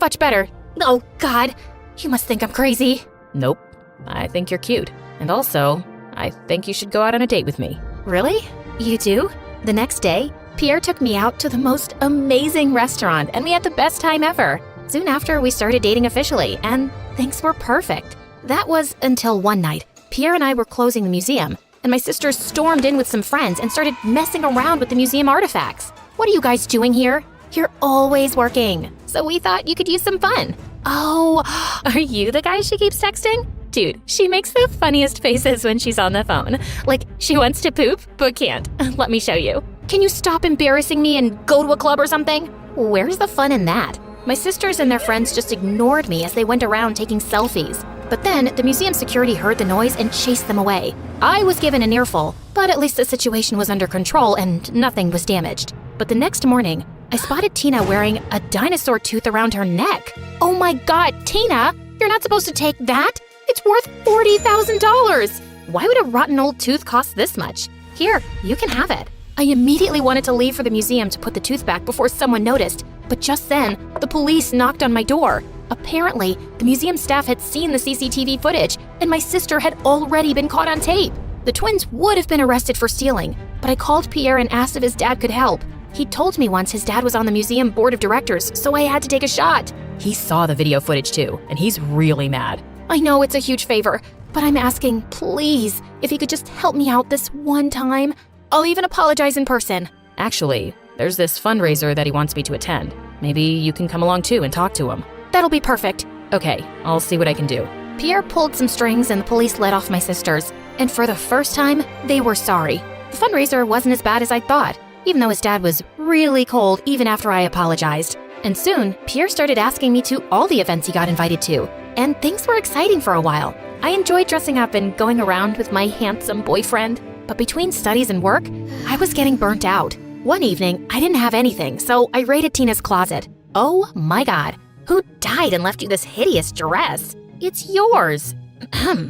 Much better. Oh, God. You must think I'm crazy. Nope. I think you're cute. And also, I think you should go out on a date with me. Really? You do? The next day, Pierre took me out to the most amazing restaurant, and we had the best time ever. Soon after, we started dating officially, and things were perfect. That was until one night. Pierre and I were closing the museum, and my sisters stormed in with some friends and started messing around with the museum artifacts. What are you guys doing here? You're always working, so we thought you could use some fun. Oh, are you the guy she keeps texting? Dude, she makes the funniest faces when she's on the phone. Like she wants to poop, but can't. Let me show you. Can you stop embarrassing me and go to a club or something? Where's the fun in that? My sisters and their friends just ignored me as they went around taking selfies. But then the museum security heard the noise and chased them away. I was given an earful, but at least the situation was under control and nothing was damaged. But the next morning, I spotted Tina wearing a dinosaur tooth around her neck. Oh my God, Tina, you're not supposed to take that. It's worth $40,000. Why would a rotten old tooth cost this much? Here, you can have it. I immediately wanted to leave for the museum to put the tooth back before someone noticed, but just then, the police knocked on my door. Apparently, the museum staff had seen the CCTV footage, and my sister had already been caught on tape. The twins would have been arrested for stealing, but I called Pierre and asked if his dad could help. He told me once his dad was on the museum board of directors, so I had to take a shot. He saw the video footage too, and he's really mad. I know it's a huge favor, but I'm asking, please, if he could just help me out this one time. I'll even apologize in person. Actually, there's this fundraiser that he wants me to attend. Maybe you can come along too and talk to him. That'll be perfect. Okay, I'll see what I can do. Pierre pulled some strings and the police let off my sisters. And for the first time, they were sorry. The fundraiser wasn't as bad as I thought, even though his dad was really cold even after I apologized. And soon, Pierre started asking me to all the events he got invited to. And things were exciting for a while. I enjoyed dressing up and going around with my handsome boyfriend. But between studies and work, I was getting burnt out. One evening, I didn't have anything, so I raided Tina's closet. Oh my God. Who died and left you this hideous dress? It's yours.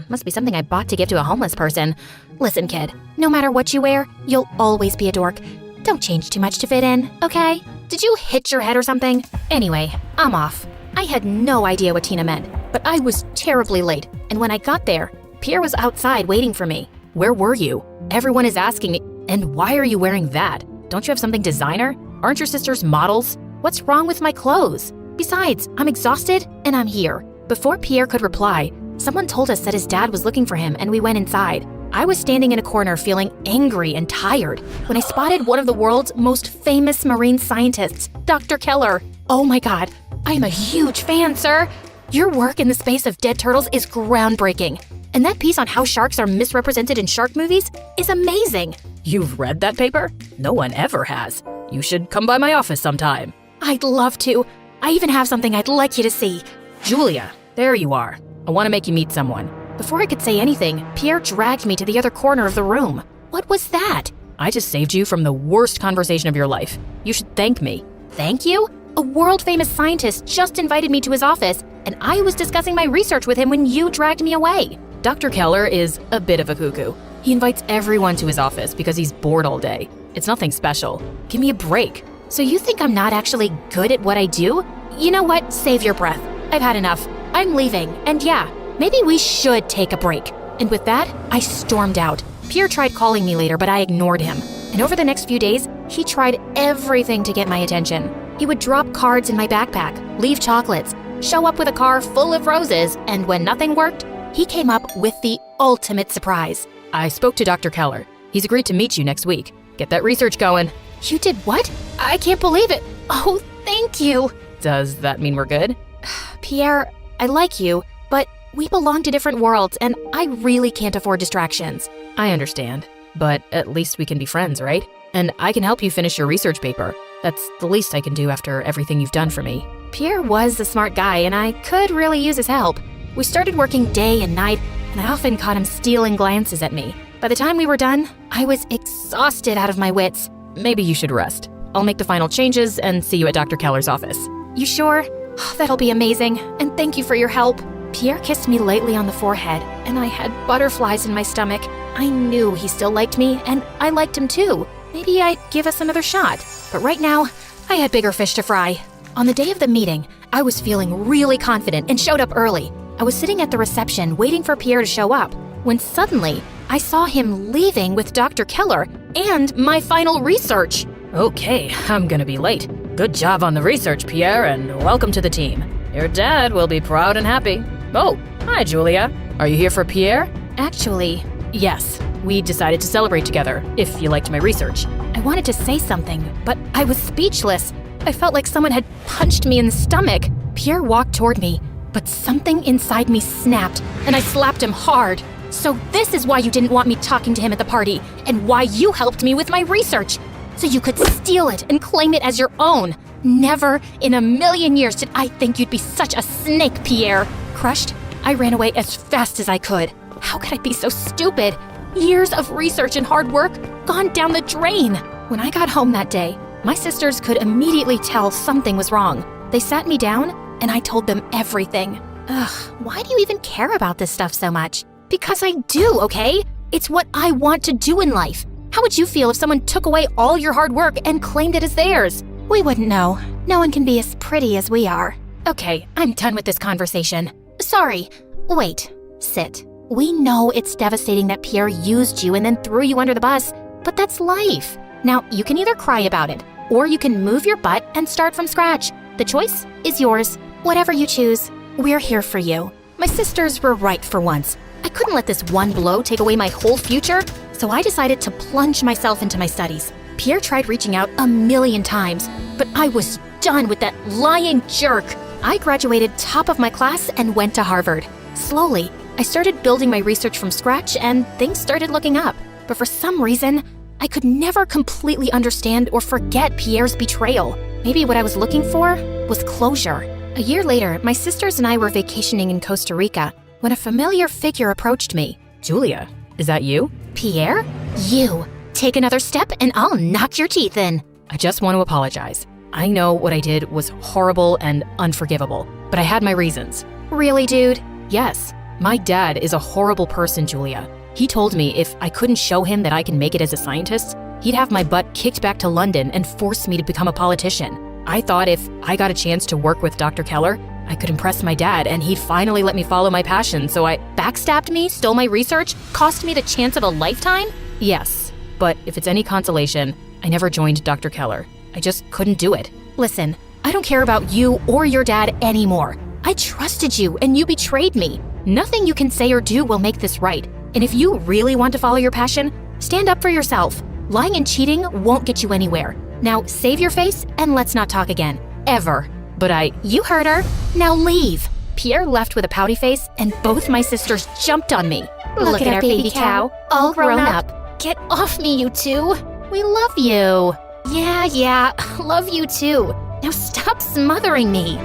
Must be something I bought to give to a homeless person. Listen, kid, no matter what you wear, you'll always be a dork. Don't change too much to fit in, okay? Did you hit your head or something? Anyway, I'm off. I had no idea what Tina meant, but I was terribly late, and when I got there, Pierre was outside waiting for me. Where were you? Everyone is asking me, and why are you wearing that? Don't you have something designer? Aren't your sisters models? What's wrong with my clothes? Besides, I'm exhausted and I'm here. Before Pierre could reply, someone told us that his dad was looking for him and we went inside. I was standing in a corner feeling angry and tired when I spotted one of the world's most famous marine scientists, Dr. Keller. Oh my God, I am a huge fan, sir. Your work in the space of dead turtles is groundbreaking. And that piece on how sharks are misrepresented in shark movies is amazing. You've read that paper? No one ever has. You should come by my office sometime. I'd love to. I even have something I'd like you to see. Julia, there you are. I want to make you meet someone. Before I could say anything, Pierre dragged me to the other corner of the room. What was that? I just saved you from the worst conversation of your life. You should thank me. Thank you? A world-famous scientist just invited me to his office, and I was discussing my research with him when you dragged me away. Dr. Keller is a bit of a cuckoo. He invites everyone to his office because he's bored all day. It's nothing special. Give me a break. So you think I'm not actually good at what I do? You know what? Save your breath. I've had enough. I'm leaving, and yeah, maybe we should take a break. And with that, I stormed out. Pierre tried calling me later, but I ignored him. And over the next few days, he tried everything to get my attention. He would drop cards in my backpack, leave chocolates, show up with a car full of roses, and when nothing worked, he came up with the ultimate surprise. I spoke to Dr. Keller. He's agreed to meet you next week. Get that research going. You did what? I can't believe it. Oh, thank you. Does that mean we're good? Pierre, I like you, but we belong to different worlds, and I really can't afford distractions. I understand, but at least we can be friends, right? And I can help you finish your research paper. That's the least I can do after everything you've done for me. Pierre was a smart guy, and I could really use his help. We started working day and night, and I often caught him stealing glances at me. By the time we were done, I was exhausted out of my wits. Maybe you should rest. I'll make the final changes and see you at Dr. Keller's office. You sure? Oh, that'll be amazing, and thank you for your help. Pierre kissed me lightly on the forehead, and I had butterflies in my stomach. I knew he still liked me, and I liked him too. Maybe I'd give us another shot. But right now, I had bigger fish to fry. On the day of the meeting, I was feeling really confident and showed up early. I was sitting at the reception waiting for Pierre to show up, when suddenly, I saw him leaving with Dr. Keller and my final research. Okay, I'm gonna be late. Good job on the research, Pierre, and welcome to the team. Your dad will be proud and happy. Oh, hi, Julia. Are you here for Pierre? Actually, yes. We decided to celebrate together, if you liked my research. I wanted to say something, but I was speechless. I felt like someone had punched me in the stomach. Pierre walked toward me, but something inside me snapped, and I slapped him hard. So this is why you didn't want me talking to him at the party, and why you helped me with my research. So you could steal it and claim it as your own. Never in a million years did I think you'd be such a snake, Pierre. Crushed, I ran away as fast as I could. How could I be so stupid? Years of research and hard work gone down the drain. When I got home that day, my sisters could immediately tell something was wrong. They sat me down, and I told them everything. Ugh, why do you even care about this stuff so much? Because I do, okay? It's what I want to do in life. How would you feel if someone took away all your hard work and claimed it as theirs? We wouldn't know. No one can be as pretty as we are. Okay, I'm done with this conversation. Sorry. Wait. Sit. We know it's devastating that Pierre used you and then threw you under the bus, but that's life. Now, you can either cry about it, or you can move your butt and start from scratch. The choice is yours. Whatever you choose, we're here for you. My sisters were right for once. I couldn't let this one blow take away my whole future, so I decided to plunge myself into my studies. Pierre tried reaching out 1,000,000 times, but I was done with that lying jerk. I graduated top of my class and went to Harvard. Slowly, I started building my research from scratch and things started looking up. But for some reason, I could never completely understand or forget Pierre's betrayal. Maybe what I was looking for was closure. A year later, my sisters and I were vacationing in Costa Rica when a familiar figure approached me. Julia, is that you? Pierre? You. Take another step and I'll knock your teeth in. I just want to apologize. I know what I did was horrible and unforgivable, but I had my reasons. Really, dude? Yes. My dad is a horrible person, Julia. He told me if I couldn't show him that I can make it as a scientist, he'd have my butt kicked back to London and force me to become a politician. I thought if I got a chance to work with Dr. Keller, I could impress my dad, and he'd finally let me follow my passion, so I backstabbed me, stole my research, cost me the chance of a lifetime? Yes, but if it's any consolation, I never joined Dr. Keller. I just couldn't do it. Listen, I don't care about you or your dad anymore. I trusted you, and you betrayed me. Nothing you can say or do will make this right. And if you really want to follow your passion, stand up for yourself. Lying and cheating won't get you anywhere. Now save your face and let's not talk again. Ever. But you heard her. Now leave. Pierre left with a pouty face, and both my sisters jumped on me. Look at our baby cow, all grown up. Get off me, you two. We love you. Yeah, love you too. Now stop smothering me.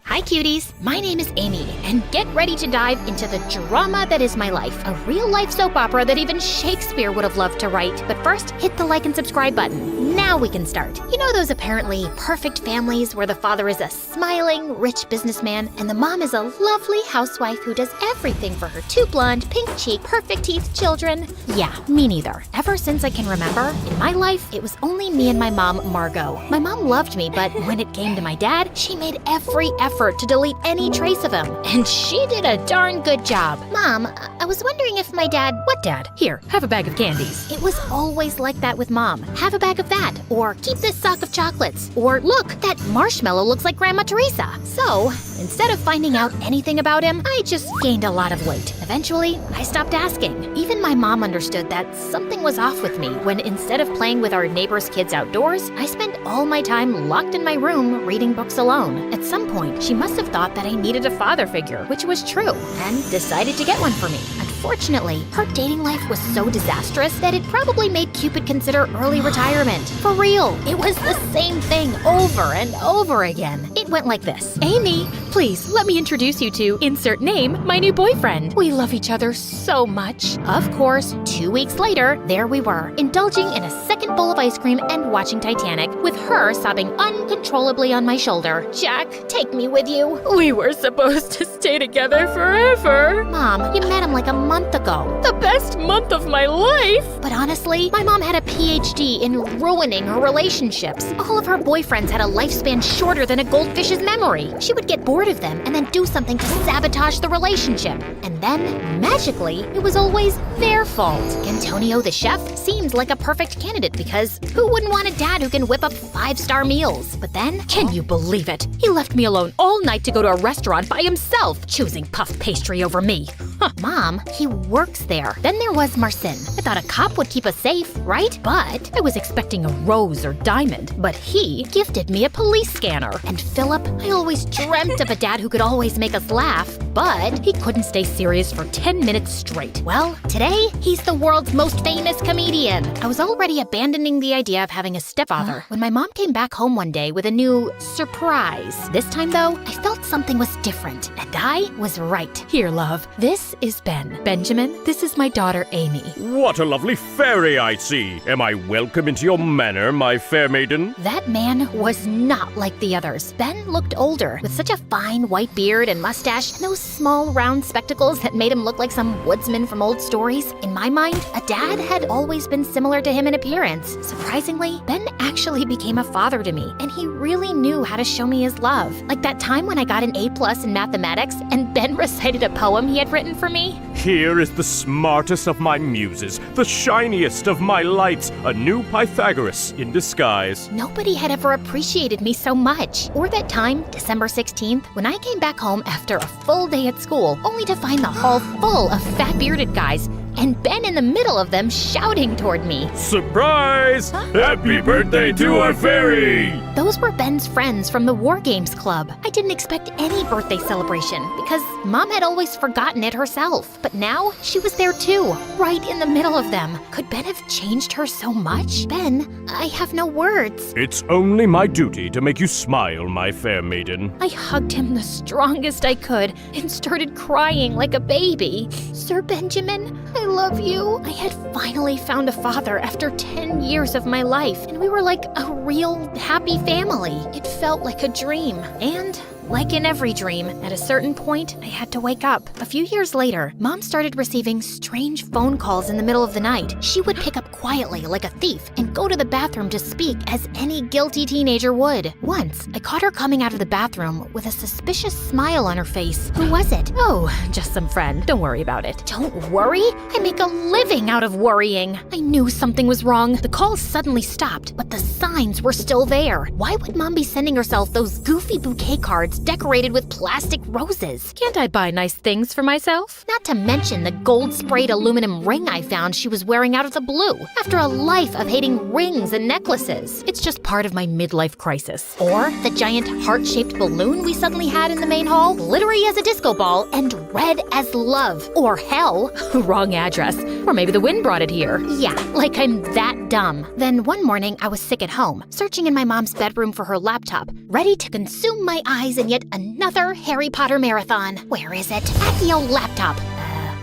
Hi cuties, my name is Amy, and get ready to dive into the drama that is my life. A real-life soap opera that even Shakespeare would have loved to write. But first, hit the like and subscribe button. Now we can start. You know those apparently perfect families where the father is a smiling, rich businessman, and the mom is a lovely housewife who does everything for her two blonde, pink-cheeked, perfect-teeth children? Yeah, me neither. Ever since I can remember, in my life, it was only me and my mom, Margot. My mom loved me, but when it came to my dad, she made every effort to delete any trace of him. And she did a darn good job. Mom, I was wondering if my dad... What dad? Here, have a bag of candies. It was always like that with Mom. Have a bag of that. Or keep this sock of chocolates. Or look, that marshmallow looks like Grandma Teresa. So, instead of finding out anything about him, I just gained a lot of weight. Eventually, I stopped asking. Even my mom understood that something was off with me when instead of playing with our neighbor's kids outdoors, I spent all my time locked in my room reading books alone. At some point, she must have thought that I needed a father figure, which was true, and decided to get one for me. Unfortunately, her dating life was so disastrous that it probably made Cupid consider early retirement. For real, it was the same thing over and over again. It went like this. Amy, please let me introduce you to insert name, my new boyfriend. We love each other so much. Of course, 2 weeks later, there we were, indulging in a second bowl of ice cream and watching Titanic, with her sobbing uncontrollably on my shoulder. Jack, take me with you. We were supposed to stay together forever. Mom, you met him like a month ago. The best month of my life. But honestly, my mom had a PhD in ruining her relationships. All of her boyfriends had a lifespan shorter than a goldfish's memory. She would get bored of them and then do something to sabotage the relationship. And then, magically, it was always their fault. Antonio the chef seemed like a perfect candidate because who wouldn't want a dad who can whip up 5-star meals? But then... Can you believe it? He left me alone all night to go to a restaurant by himself, choosing puff pastry over me. Huh. Mom, he works there. Then there was Marcin. I thought a cop would keep us safe, right? But I was expecting a rose or diamond, but he gifted me a police scanner. And Philip, I always dreamt of a dad who could always make us laugh, but he couldn't stay serious for 10 minutes straight. Well, today, he's the world's most famous comedian. I was already abandoning the idea of having a stepfather when my mom came back home one day with a new surprise. This time, though, I felt something was different, and I was right. Here, love, this is Ben. Benjamin, this is my daughter, Amy. What a lovely fairy I see. Am I welcome into your manor, my fair maiden? That man was not like the others. Ben looked older, with such a fine white beard and mustache, and those small round spectacles that made him look like some woodsman from old stories. In my mind, a dad had always been similar to him in appearance. Surprisingly, Ben actually became a father to me, and he really knew how to show me his love. Like that time when I got an A+ in mathematics, and Ben recited a poem he had written for me. Here is the smartest of my muses, the shiniest of my lights, a new Pythagoras in disguise. Nobody had ever appreciated me so much. Or that time, December 16th, when I came back home after a full day at school, only to find the hall full of fat-bearded guys, and Ben in the middle of them shouting toward me. Surprise! Happy birthday to our fairy! Those were Ben's friends from the War Games Club. I didn't expect any birthday celebration because Mom had always forgotten it herself. But now she was there too, right in the middle of them. Could Ben have changed her so much? Ben, I have no words. It's only my duty to make you smile, my fair maiden. I hugged him the strongest I could and started crying like a baby. Sir Benjamin, I love you. I had finally found a father after 10 years of my life, and we were like a real happy family. It felt like a dream. And like in every dream, at a certain point, I had to wake up. A few years later, Mom started receiving strange phone calls in the middle of the night. She would pick up quietly like a thief and go to the bathroom to speak as any guilty teenager would. Once, I caught her coming out of the bathroom with a suspicious smile on her face. Who was it? Oh, just some friend. Don't worry about it. Don't worry? I make a living out of worrying. I knew something was wrong. The calls suddenly stopped, but the signs were still there. Why would Mom be sending herself those goofy bouquet cards decorated with plastic roses? Can't I buy nice things for myself? Not to mention the gold-sprayed aluminum ring I found she was wearing out of the blue. After a life of hating rings and necklaces. It's just part of my midlife crisis. Or the giant heart-shaped balloon we suddenly had in the main hall, glittery as a disco ball and red as love. Or hell. Wrong address. Or maybe the wind brought it here. Yeah, like I'm that dumb. Then one morning I was sick at home, searching in my mom's bedroom for her laptop, ready to consume my eyes in yet another Harry Potter marathon. Where is it? At the old laptop.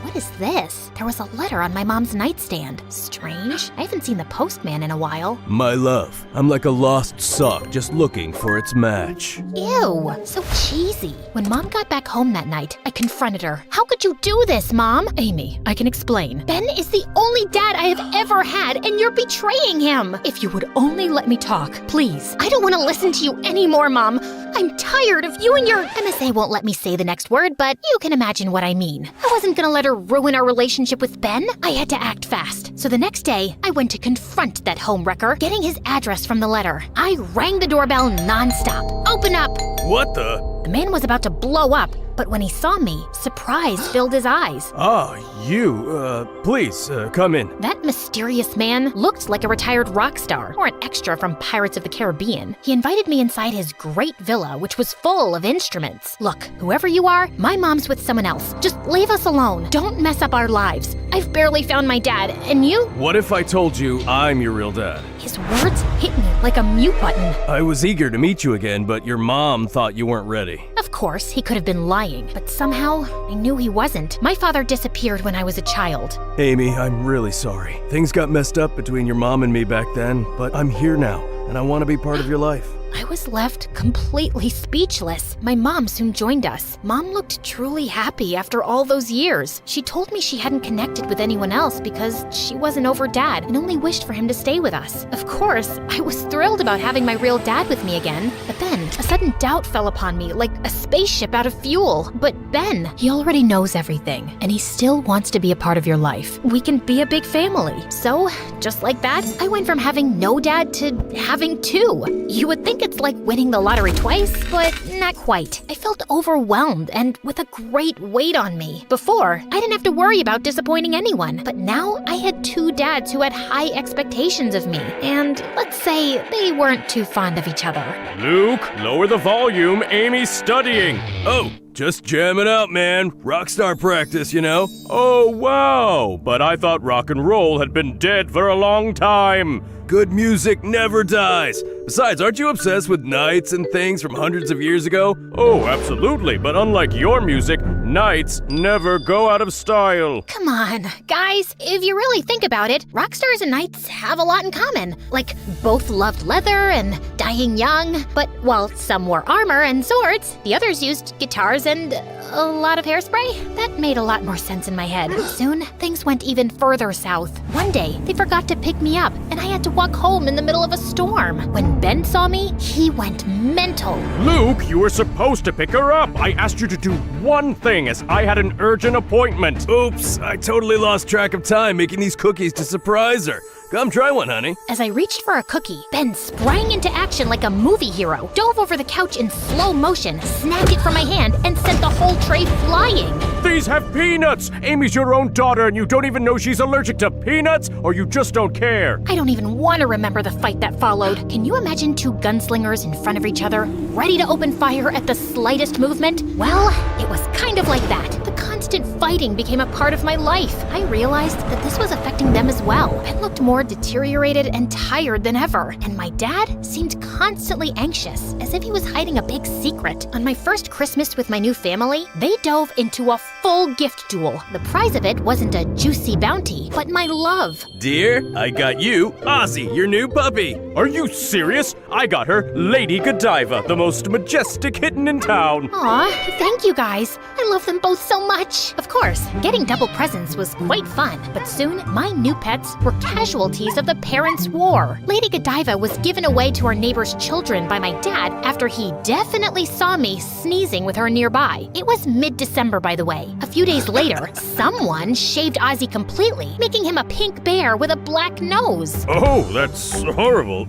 What is this? There was a letter on my mom's nightstand. Strange. I haven't seen the postman in a while. My love, I'm like a lost sock just looking for its match. Ew, so cheesy. When Mom got back home that night, I confronted her. How could you do this, Mom? Amy, I can explain. Ben is the only dad I have ever had, and you're betraying him. If you would only let me talk, please. I don't want to listen to you anymore, Mom. I'm tired of you and your... MSA won't let me say the next word, but you can imagine what I mean. I wasn't gonna let her ruin our relationship with Ben. I had to act fast. So the next day, I went to confront that homewrecker, getting his address from the letter. I rang the doorbell nonstop. Open up! What the? The man was about to blow up, but when he saw me, surprise filled his eyes. Ah, you, please, come in. That mysterious man looked like a retired rock star, or an extra from Pirates of the Caribbean. He invited me inside his great villa, which was full of instruments. Look, whoever you are, my mom's with someone else. Just leave us alone. Don't mess up our lives. I've barely found my dad, and you? What if I told you I'm your real dad? His words hit me like a mute button. I was eager to meet you again, but your mom thought you weren't ready. Of course, he could have been lying, but somehow I knew he wasn't. My father disappeared when I was a child. Amy, I'm really sorry. Things got messed up between your mom and me back then, but I'm here now, and I want to be part of your life. I was left completely speechless. My mom soon joined us. Mom looked truly happy after all those years. She told me she hadn't connected with anyone else because she wasn't over Dad and only wished for him to stay with us. Of course, I was thrilled about having my real dad with me again. But then, a sudden doubt fell upon me like a spaceship out of fuel. But Ben, He already knows everything, and he still wants to be a part of your life. We can be a big family. so, just like that, I went from having no dad to having two. You would think it's like winning the lottery twice, but not quite. I felt overwhelmed and with a great weight on me. Before, I didn't have to worry about disappointing anyone, but now I had two dads who had high expectations of me, and let's say they weren't too fond of each other. Luke, lower the volume. Amy's studying. Oh, just jamming out, man. Rockstar practice, you know? Oh, wow. But I thought rock and roll had been dead for a long time. Good music never dies. Besides, aren't you obsessed with knights and things from hundreds of years ago? Oh, absolutely. But unlike your music, knights never go out of style. Come on, guys, if you really think about it, rock stars and knights have a lot in common. Like, both loved leather and dying young. But while some wore armor and swords, the others used guitars and a lot of hairspray. That made a lot more sense in my head. Soon, things went even further south. One day, they forgot to pick me up, and I had to walk home in the middle of a storm. When Ben saw me, he went mental. Luke, you were supposed to pick her up. I asked you to do one thing as I had an urgent appointment. Oops, I totally lost track of time making these cookies to surprise her. Come try one, honey. As I reached for a cookie, Ben sprang into action like a movie hero, dove over the couch in slow motion, snapped it from my hand, and sent the whole tray flying. These have peanuts! Amy's your own daughter and you don't even know she's allergic to peanuts, or you just don't care. I don't even want to remember the fight that followed. Can you imagine two gunslingers in front of each other, ready to open fire at the slightest movement? Well, it was kind of like that. The constant fighting became a part of my life. I realized that this was affecting them as well. Ben looked more deteriorated and tired than ever, and my dad seemed constantly anxious, as if he was hiding a big secret. On my first Christmas with my new family, they dove into a full gift duel. The prize of it wasn't a juicy bounty, but my love. Dear, I got you, Ozzy, your new puppy. Are you serious? I got her Lady Godiva, the most majestic kitten in town. Aw, thank you guys. I love them both so much. Of course, getting double presents was quite fun, but soon my new pets were casualties of the parents' war. Lady Godiva was given away to our neighbor's children by my dad after he definitely saw me sneezing with her nearby. It was mid-December, by the way. A few days later, someone shaved Ozzy completely, making him a pink bear with a black nose. Oh, that's horrible.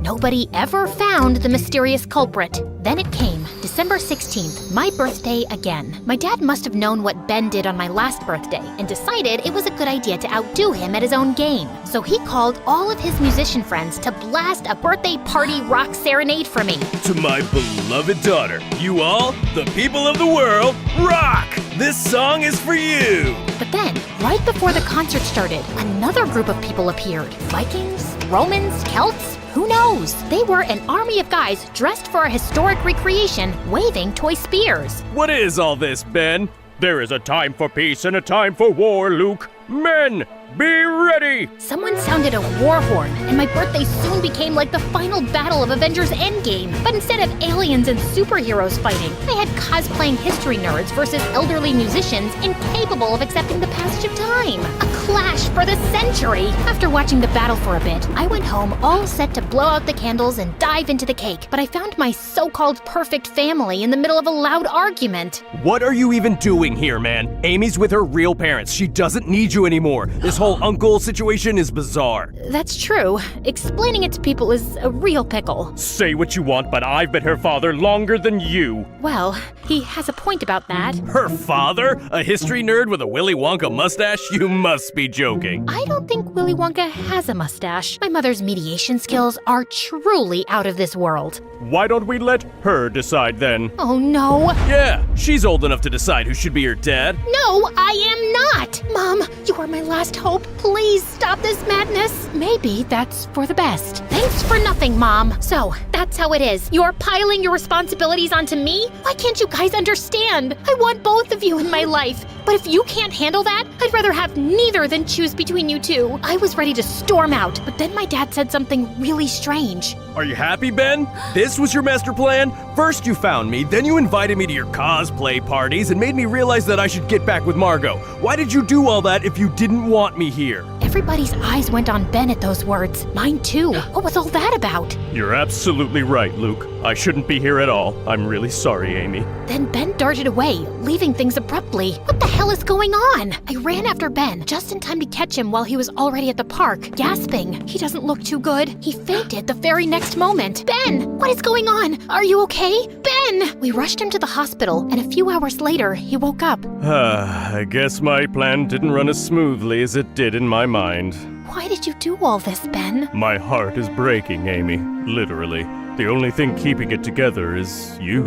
Nobody ever found the mysterious culprit. Then it came, December 16th, my birthday again. My dad must have known what Ben did on my last birthday and decided it was a good idea to outdo him at his own game. So he called all of his musician friends to blast a birthday party rock serenade for me. To my beloved daughter, you all, the people of the world, rock! This song is for you! But then, right before the concert started, another group of people appeared. Vikings, Romans, Celts, who knows? They were an army of guys dressed for a historic recreation, waving toy spears. What is all this, Ben? There is a time for peace and a time for war, Luke. Men, be ready! Someone sounded a war horn, and my birthday soon became like the final battle of Avengers Endgame. But instead of aliens and superheroes fighting, I had cosplaying history nerds versus elderly musicians incapable of accepting the passage of time. A clash for the century! After watching the battle for a bit, I went home all set to blow out the candles and dive into the cake. But I found my so-called perfect family in the middle of a loud argument. What are you even doing here, man? Amy's with her real parents. She doesn't need you anymore. This whole uncle situation is bizarre. That's true. Explaining it to people is a real pickle. Say what you want, but I've been her father longer than you. Well, he has a point about that. Her father? A history nerd with a Willy Wonka mustache? You must be joking. I don't think Willy Wonka has a mustache. My mother's mediation skills are truly out of this world. Why don't we let her decide then? Oh no. Yeah, she's old enough to decide who should be her dad. No, I am not! Mom, you are my last hope. Please stop this madness. Maybe that's for the best. Thanks for nothing, Mom. So, that's how it is. You're piling your responsibilities onto me? Why can't you guys understand? I want both of you in my life. But if you can't handle that, I'd rather have neither than choose between you two. I was ready to storm out, but then my dad said something really strange. Are you happy, Ben? This was your master plan? First you found me, then you invited me to your cosplay parties and made me realize that I should get back with Margot. Why did you do all that if you didn't want me here? Everybody's eyes went on Ben at those words. Mine too. What was all that about? You're absolutely right, Luke. I shouldn't be here at all. I'm really sorry, Amy. Then Ben darted away, leaving things abruptly. What the hell is going on? I ran after Ben, just in time to catch him while he was already at the park, gasping. He doesn't look too good. He fainted the very next moment. Ben, what is going on? Are you okay? Ben! We rushed him to the hospital, and a few hours later, he woke up. I guess my plan didn't run as smoothly as it did in my mind. Why did you do all this, Ben? My heart is breaking, Amy. Literally. The only thing keeping it together is you.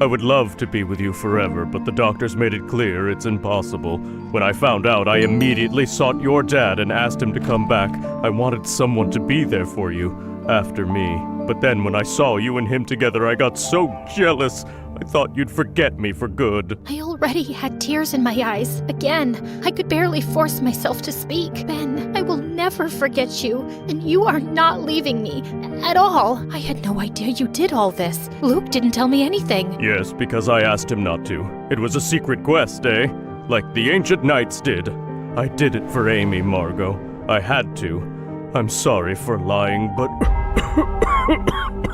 I would love to be with you forever, but the doctors made it clear it's impossible. When I found out, I immediately sought your dad and asked him to come back. I wanted someone to be there for you, after me. But then when I saw you and him together, I got so jealous. I thought you'd forget me for good. I already had tears in my eyes. Again, I could barely force myself to speak. Ben, I will never forget you, and you are not leaving me at all. I had no idea you did all this. Luke didn't tell me anything. Yes, because I asked him not to. It was a secret quest, eh? Like the ancient knights did. I did it for Amy, Margot. I had to. I'm sorry for lying, but...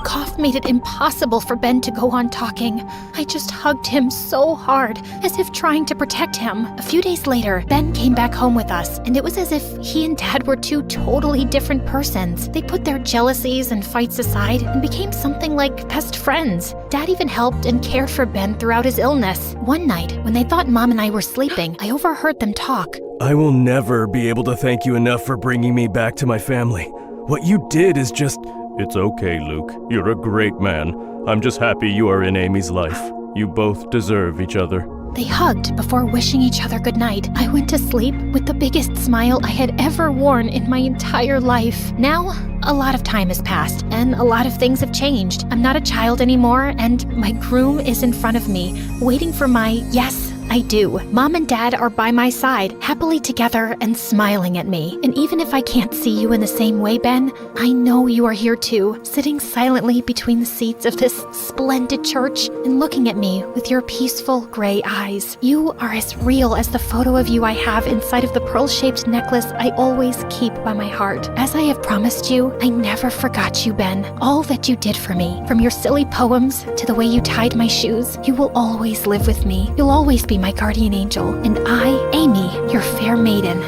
Cough made it impossible for Ben to go on talking. I just hugged him so hard, as if trying to protect him. A few days later, Ben came back home with us, and it was as if he and Dad were two totally different persons. They put their jealousies and fights aside and became something like best friends. Dad even helped and cared for Ben throughout his illness. One night, when they thought Mom and I were sleeping, I overheard them talk. I will never be able to thank you enough for bringing me back to my family. What you did is just... It's okay, Luke. You're a great man. I'm just happy you are in Amy's life. You both deserve each other. They hugged before wishing each other goodnight. I went to sleep with the biggest smile I had ever worn in my entire life. Now, a lot of time has passed, and a lot of things have changed. I'm not a child anymore, and my groom is in front of me, waiting for my, yes, I do. Mom and Dad are by my side, happily together and smiling at me. And even if I can't see you in the same way, Ben, I know you are here too, sitting silently between the seats of this splendid church and looking at me with your peaceful gray eyes. You are as real as the photo of you I have inside of the pearl-shaped necklace I always keep by my heart. As I have promised you, I never forgot you, Ben. All that you did for me, from your silly poems to the way you tied my shoes, you will always live with me. You'll always be my guardian angel, and I, Amy, your fair maiden.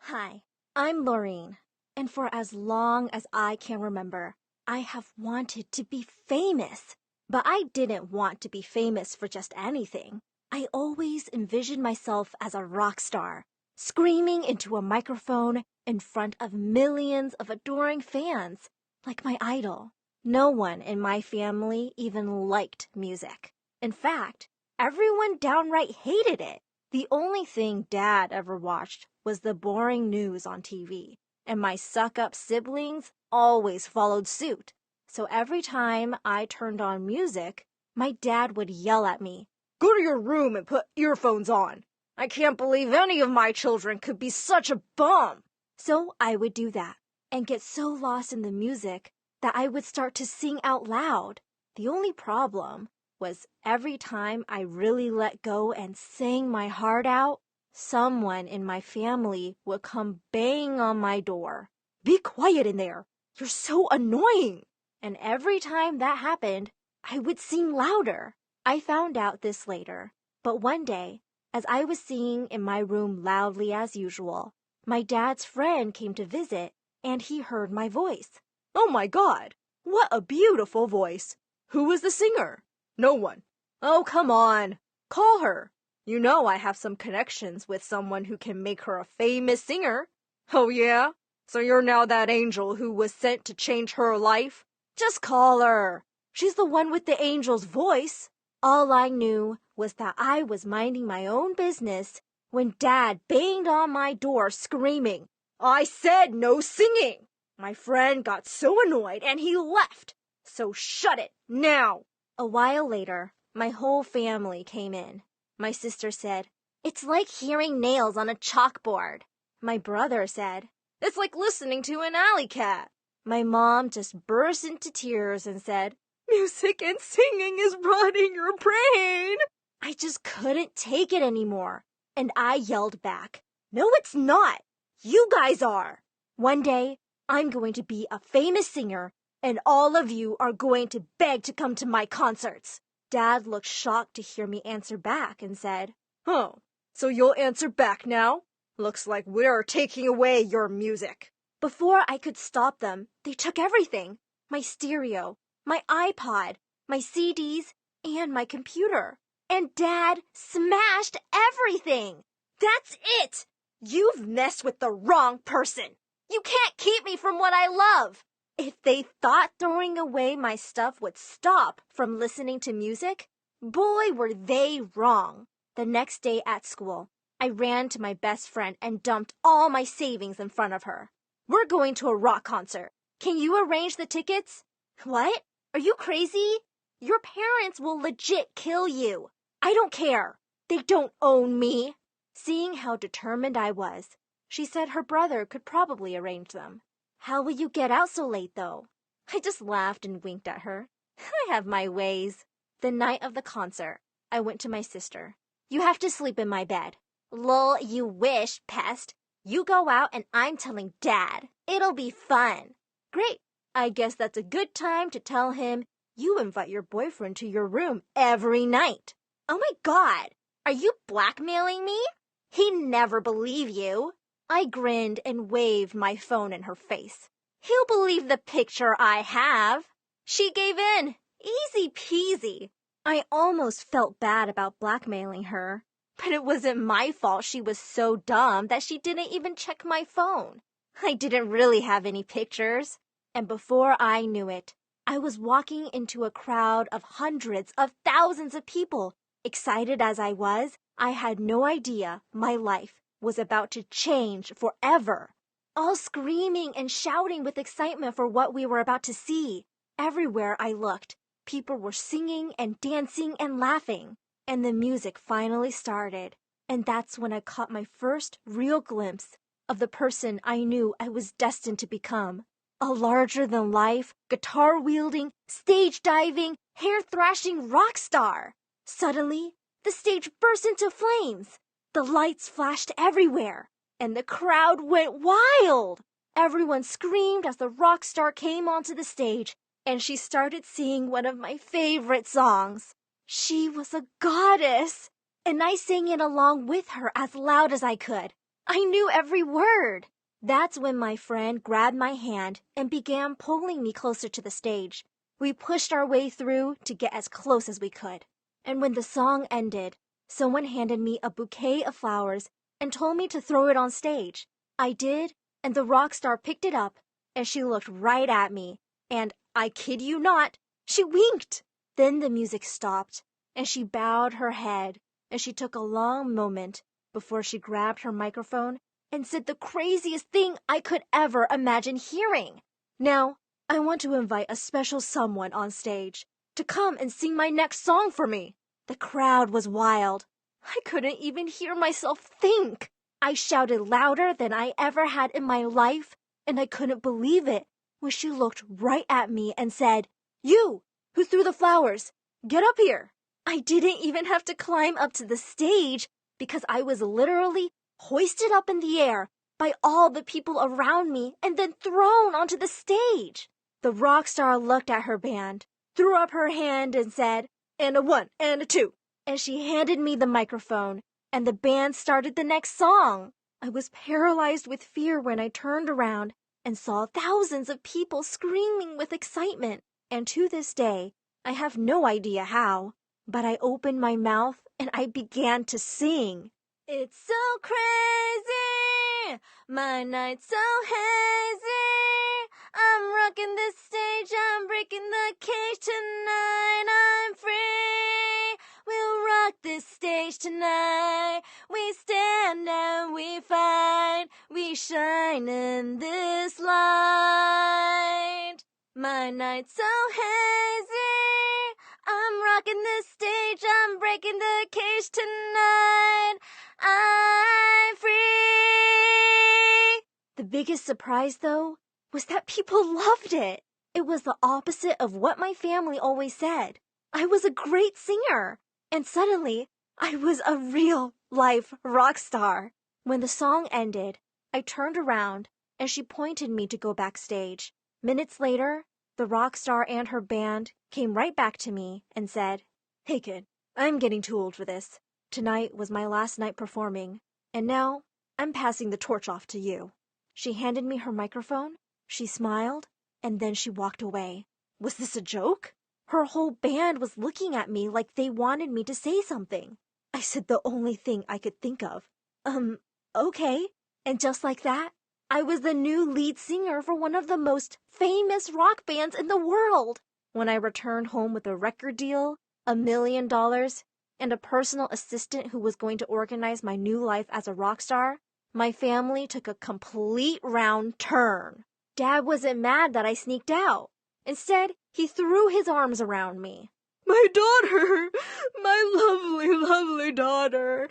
Hi, I'm Laureen, and for as long as I can remember, I have wanted to be famous. But I didn't want to be famous for just anything. I always envisioned myself as a rock star, screaming into a microphone in front of millions of adoring fans, like my idol. No one in my family even liked music. In fact, everyone downright hated it. The only thing Dad ever watched was the boring news on TV, and my suck-up siblings always followed suit. So every time I turned on music, my dad would yell at me, "Go to your room and put earphones on. I can't believe any of my children could be such a bum." So I would do that and get so lost in the music that I would start to sing out loud. The only problem was every time I really let go and sang my heart out, someone in my family would come banging on my door. "Be quiet in there. You're so annoying." And every time that happened, I would sing louder. I found out this later, but one day, as I was singing in my room loudly as usual, my dad's friend came to visit, and he heard my voice. "Oh my God, what a beautiful voice. Who was the singer?" "No one." "Oh, come on. "Call her. You know I have some connections with someone who can make her a famous singer." "Oh yeah? So you're now that angel who was sent to change her life?" "Just call her. She's the one with the angel's voice." All I knew was that I was minding my own business when Dad banged on my door screaming, "I said no singing!" My friend got so annoyed and he left. So shut it now. A while later, my whole family came in. My sister said, "It's like hearing nails on a chalkboard." My brother said, "It's like listening to an alley cat." My mom just burst into tears and said, "Music and singing is rotting your brain." I just couldn't take it anymore, and I yelled back, "No, it's not. You guys are. One day, I'm going to be a famous singer, and all of you are going to beg to come to my concerts." Dad looked shocked to hear me answer back and said, "Oh, so you'll answer back now? Looks like we're taking away your music." Before I could stop them, they took everything. My stereo, my iPod, my CDs, and my computer. And Dad smashed everything. "That's it! You've messed with the wrong person. You can't keep me from what I love." If they thought throwing away my stuff would stop from listening to music, boy, were they wrong. The next day at school, I ran to my best friend and dumped all my savings in front of her. "We're going to a rock concert. Can you arrange the tickets?" "What? Are you crazy? Your parents will legit kill you." "I don't care. They don't own me." Seeing how determined I was, she said her brother could probably arrange them. "How will you get out so late, though?" I just laughed and winked at her. I have my ways. The night of the concert, I went to my sister. "You have to sleep in my bed." "Lol, you wish, pest. You go out and I'm telling Dad. It'll be fun." "Great. I guess that's a good time to tell him you invite your boyfriend to your room every night." "Oh my God, are you blackmailing me? He'd never believe you." I grinned and waved my phone in her face. "He'll believe the picture I have." She gave in. Easy peasy. I almost felt bad about blackmailing her. But it wasn't my fault she was so dumb that she didn't even check my phone. I didn't really have any pictures. And before I knew it, I was walking into a crowd of hundreds of thousands of people. Excited as I was, I had no idea my life was about to change forever. all screaming and shouting with excitement for what we were about to see. Everywhere I looked, people were singing and dancing and laughing. And the music finally started. And that's when I caught my first real glimpse of the person I knew I was destined to become. A larger-than-life, guitar-wielding, stage-diving, hair-thrashing rock star. Suddenly, the stage burst into flames. The lights flashed everywhere, and the crowd went wild. Everyone screamed as the rock star came onto the stage, and she started singing one of my favorite songs. She was a goddess, and I sang it along with her as loud as I could. I knew every word. That's when my friend grabbed my hand and began pulling me closer to the stage. We pushed our way through to get as close as we could. And when the song ended, someone handed me a bouquet of flowers and told me to throw it on stage. I did, and the rock star picked it up, and she looked right at me, and, I kid you not, she winked. Then the music stopped, and she bowed her head, and she took a long moment before she grabbed her microphone and said the craziest thing I could ever imagine hearing. Now, I want to invite a special someone on stage to come and sing my next song for me. The crowd was wild. I couldn't even hear myself think. I shouted louder than I ever had in my life, and I couldn't believe it when she looked right at me and said, "You, who threw the flowers, get up here." I didn't even have to climb up to the stage because I was literally hoisted up in the air by all the people around me and then thrown onto the stage. The rock star looked at her band, threw up her hand and said, "And a 1 and a 2." And she handed me the microphone, and the band started the next song. I was paralyzed with fear when I turned around and saw thousands of people screaming with excitement. And to this day, I have no idea how, but I opened my mouth and I began to sing. It's so crazy, my night's so hazy. I'm rocking this stage, I'm breaking the cage tonight. I'm free, we'll rock this stage tonight. We stand and we fight, we shine in this light. My night's so hazy, I'm rocking this stage, I'm breaking the cage tonight. I'm free. The biggest surprise, though, was that people loved it. It was the opposite of what my family always said. I was a great singer, and suddenly I was a real-life rock star. When the song ended, I turned around and she pointed me to go backstage. Minutes later, the rock star and her band came right back to me and said, "Hey kid, I'm getting too old for this. Tonight was my last night performing, and now I'm passing the torch off to you." She handed me her microphone, she smiled, and then she walked away. Was this a joke? Her whole band was looking at me like they wanted me to say something. I said the only thing I could think of. Okay. And just like that, I was the new lead singer for one of the most famous rock bands in the world. When I returned home with a record deal, $1 million, and a personal assistant who was going to organize my new life as a rock star, my family took a complete round turn. Dad wasn't mad that I sneaked out. Instead, he threw his arms around me. "My daughter, my lovely, lovely daughter,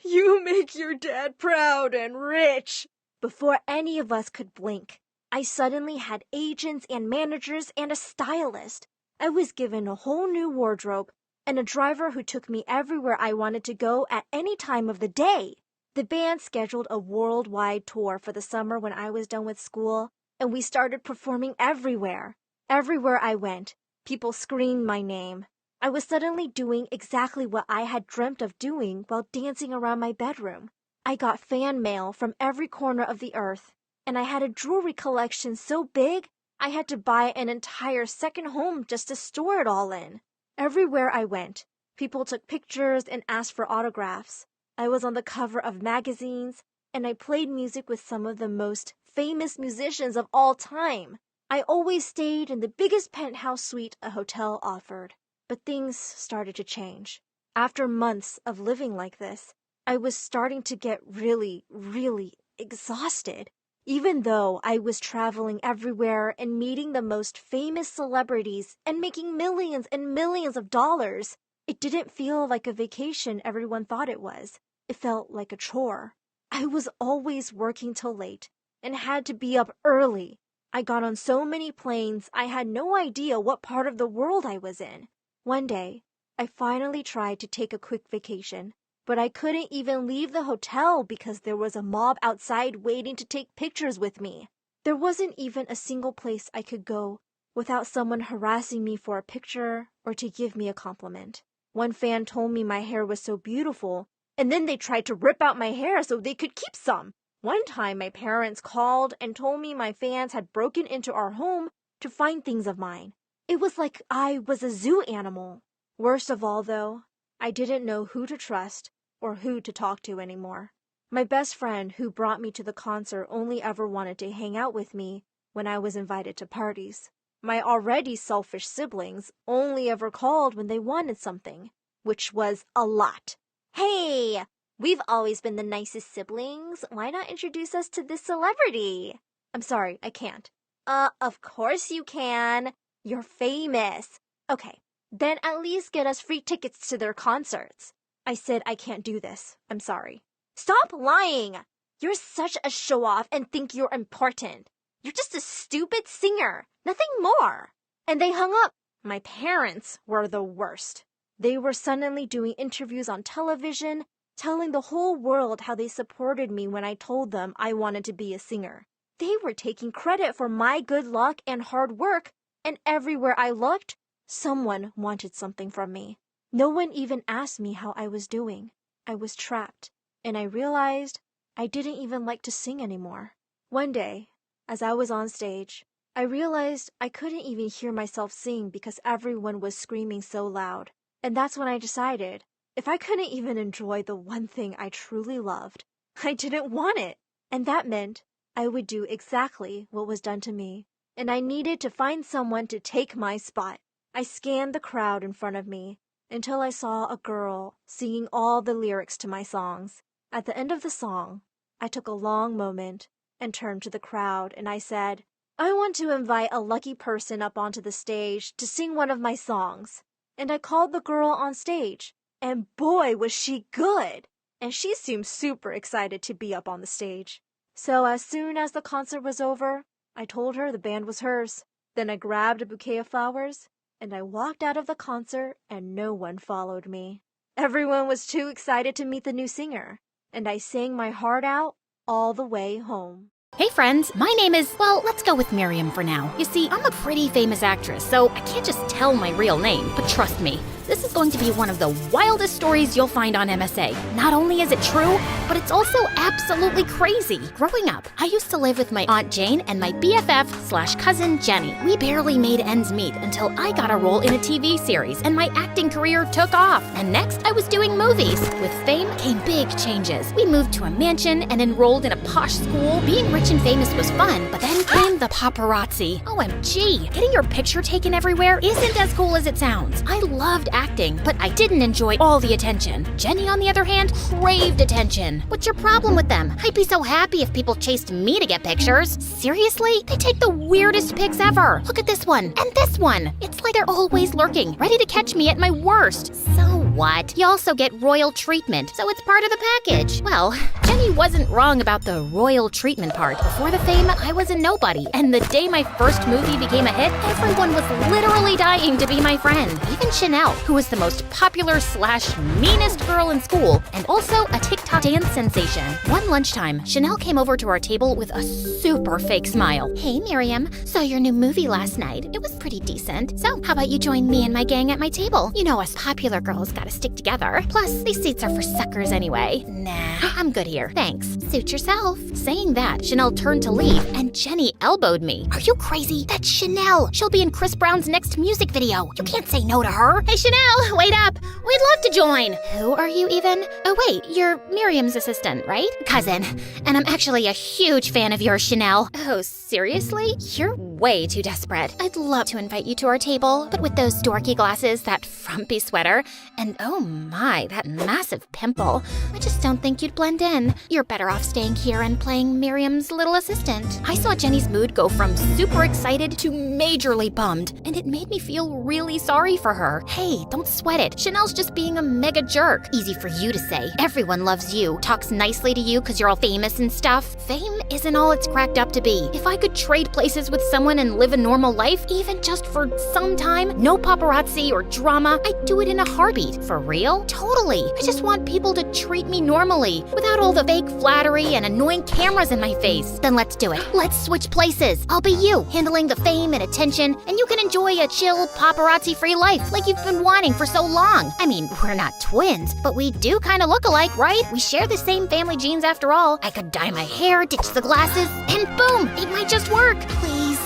you make your dad proud and rich." Before any of us could blink, I suddenly had agents and managers and a stylist. I was given a whole new wardrobe and a driver who took me everywhere I wanted to go at any time of the day. The band scheduled a worldwide tour for the summer when I was done with school, and we started performing everywhere. Everywhere I went, people screamed my name. I was suddenly doing exactly what I had dreamt of doing while dancing around my bedroom. I got fan mail from every corner of the earth, and I had a jewelry collection so big I had to buy an entire second home just to store it all in. Everywhere I went, people took pictures and asked for autographs. I was on the cover of magazines, and I played music with some of the most famous musicians of all time. I always stayed in the biggest penthouse suite a hotel offered. But things started to change. After months of living like this, I was starting to get really, really exhausted. Even though I was traveling everywhere and meeting the most famous celebrities and making millions and millions of dollars, it didn't feel like a vacation everyone thought it was. It felt like a chore. I was always working till late and had to be up early. I got on so many planes, I had no idea what part of the world I was in. One day, I finally tried to take a quick vacation, but I couldn't even leave the hotel because there was a mob outside waiting to take pictures with me. There wasn't even a single place I could go without someone harassing me for a picture or to give me a compliment. One fan told me my hair was so beautiful, and then they tried to rip out my hair so they could keep some. One time my parents called and told me my fans had broken into our home to find things of mine. It was like I was a zoo animal. Worst of all, though, I didn't know who to trust or who to talk to anymore. My best friend who brought me to the concert only ever wanted to hang out with me when I was invited to parties. My already selfish siblings only ever called when they wanted something, which was a lot. Hey, we've always been the nicest siblings. Why not introduce us to this celebrity? I'm sorry, I can't. Of course you can. You're famous. Okay, then at least get us free tickets to their concerts. I said I can't do this. I'm sorry. Stop lying. You're such a show-off and think you're important. You're just a stupid singer. Nothing more. And they hung up. My parents were the worst. They were suddenly doing interviews on television, telling the whole world how they supported me when I told them I wanted to be a singer. They were taking credit for my good luck and hard work, and everywhere I looked, someone wanted something from me. No one even asked me how I was doing. I was trapped, and I realized I didn't even like to sing anymore. One day, as I was on stage, I realized I couldn't even hear myself sing because everyone was screaming so loud. And that's when I decided, if I couldn't even enjoy the one thing I truly loved, I didn't want it. And that meant I would do exactly what was done to me. And I needed to find someone to take my spot. I scanned the crowd in front of me until I saw a girl singing all the lyrics to my songs. At the end of the song, I took a long moment and turned to the crowd and I said, I want to invite a lucky person up onto the stage to sing one of my songs. And I called the girl on stage, and boy was she good! And she seemed super excited to be up on the stage. So as soon as the concert was over, I told her the band was hers. Then I grabbed a bouquet of flowers, and I walked out of the concert and no one followed me. Everyone was too excited to meet the new singer, and I sang my heart out all the way home. Hey friends, my name is, well, let's go with Miriam for now. You see, I'm a pretty famous actress, so I can't just tell my real name, but trust me, this is going to be one of the wildest stories you'll find on MSA. Not only is it true, but it's also absolutely crazy. Growing up, I used to live with my Aunt Jane and my BFF/cousin Jenny. We barely made ends meet until I got a role in a TV series and my acting career took off. And next, I was doing movies. With fame came big changes. We moved to a mansion and enrolled in a posh school. Being rich and famous was fun, but then came the paparazzi. OMG, getting your picture taken everywhere isn't as cool as it sounds. I loved acting, but I didn't enjoy all the attention. Jenny, on the other hand, craved attention. What's your problem with them? I'd be so happy if people chased me to get pictures. Seriously? They take the weirdest pics ever. Look at this one, and this one. It's like they're always lurking, ready to catch me at my worst. So what? You also get royal treatment, so it's part of the package. Well, Jenny wasn't wrong about the royal treatment part. Before the fame, I was a nobody, and the day my first movie became a hit, everyone was literally dying to be my friend. Even Chanel, who was the most popular/meanest girl in school, and also a TikTok dance sensation. One lunchtime, Chanel came over to our table with a super fake smile. Hey Miriam, saw your new movie last night. It was pretty decent. So how about you join me and my gang at my table? You know us popular girls gotta stick together. Plus, these seats are for suckers anyway. Nah, I'm good here. Thanks. Suit yourself. Saying that, Chanel turned to leave, and Jenny elbowed me. Are you crazy? That's Chanel. She'll be in Chris Brown's next music video. You can't say no to her. Hey Chanel, wait up. We'd love to join. Who are you even? Oh wait, you're Miriam's assistant, right? Cousin. And I'm actually a huge fan of yours, Chanel. Oh, seriously? You're way too desperate. I'd love to invite you to our table, but with those dorky glasses, that frumpy sweater, and oh my, that massive pimple, I just don't think you'd blend in. fun. You're better off staying here and playing Miriam's little assistant. I saw Jenny's mood go from super excited to majorly bummed, and it made me feel really sorry for her. Hey, don't sweat it. Chanel's just being a mega jerk. Easy for you to say. Everyone loves you, talks nicely to you because you're all famous and stuff. Fame isn't all it's cracked up to be. If I could trade places with someone and live a normal life, even just for some time, no paparazzi or drama, I'd do it in a heartbeat. For real? Totally. I just want people to treat me normally, without all the fake flattery and annoying cameras in my face. Then let's do it. Let's switch places. I'll be you, handling the fame and attention, and you can enjoy a chill, paparazzi-free life like you've been wanting for so long. I mean, we're not twins, but we do kind of look alike, right? We share the same family genes after all. I could dye my hair, ditch the glasses, and boom, it might just work.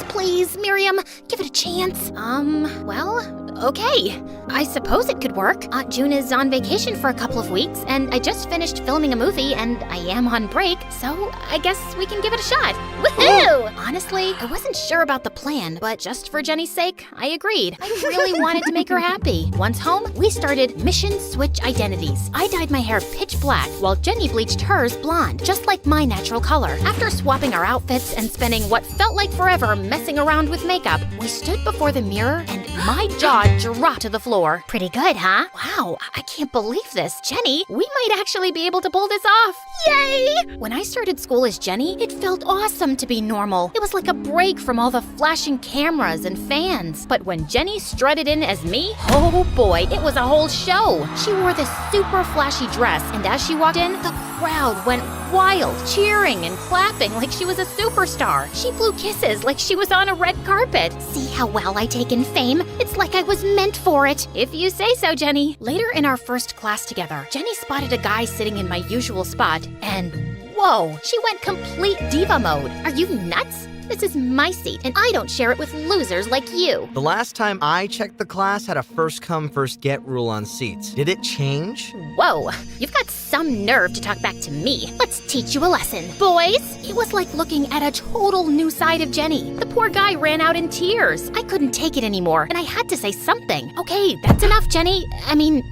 Please, Miriam, give it a chance. Well, okay. I suppose it could work. Aunt June is on vacation for a couple of weeks, and I just finished filming a movie, and I am on break, so I guess we can give it a shot. Woohoo! Honestly, I wasn't sure about the plan, but just for Jenny's sake, I agreed. I really wanted to make her happy. Once home, we started Mission Switch Identities. I dyed my hair pitch black, while Jenny bleached hers blonde, just like my natural color. After swapping our outfits and spending what felt like forever messing around with makeup, we stood before the mirror, and my jaw dropped to the floor. Pretty good, huh? Wow, I can't believe this. Jenny, we might actually be able to pull this off. Yay! When I started school as Jenny, it felt awesome to be normal. It was like a break from all the flashing cameras and fans. But when Jenny strutted in as me, oh boy, it was a whole show. She wore this super flashy dress, and as she walked in, the crowd went wild, cheering and clapping like she was a superstar. She blew kisses like she was on a red carpet. See how well I take in fame? It's like I was meant for it. If you say so, Jenny. Later in our first class together, Jenny spotted a guy sitting in my usual spot, and whoa, she went complete diva mode. Are you nuts? This is my seat, and I don't share it with losers like you. The last time I checked, the class had a first come, first get rule on seats. Did it change? Whoa, you've got some nerve to talk back to me. Let's teach you a lesson. Boys, it was like looking at a total new side of Jenny. The poor guy ran out in tears. I couldn't take it anymore, and I had to say something. Okay, that's enough,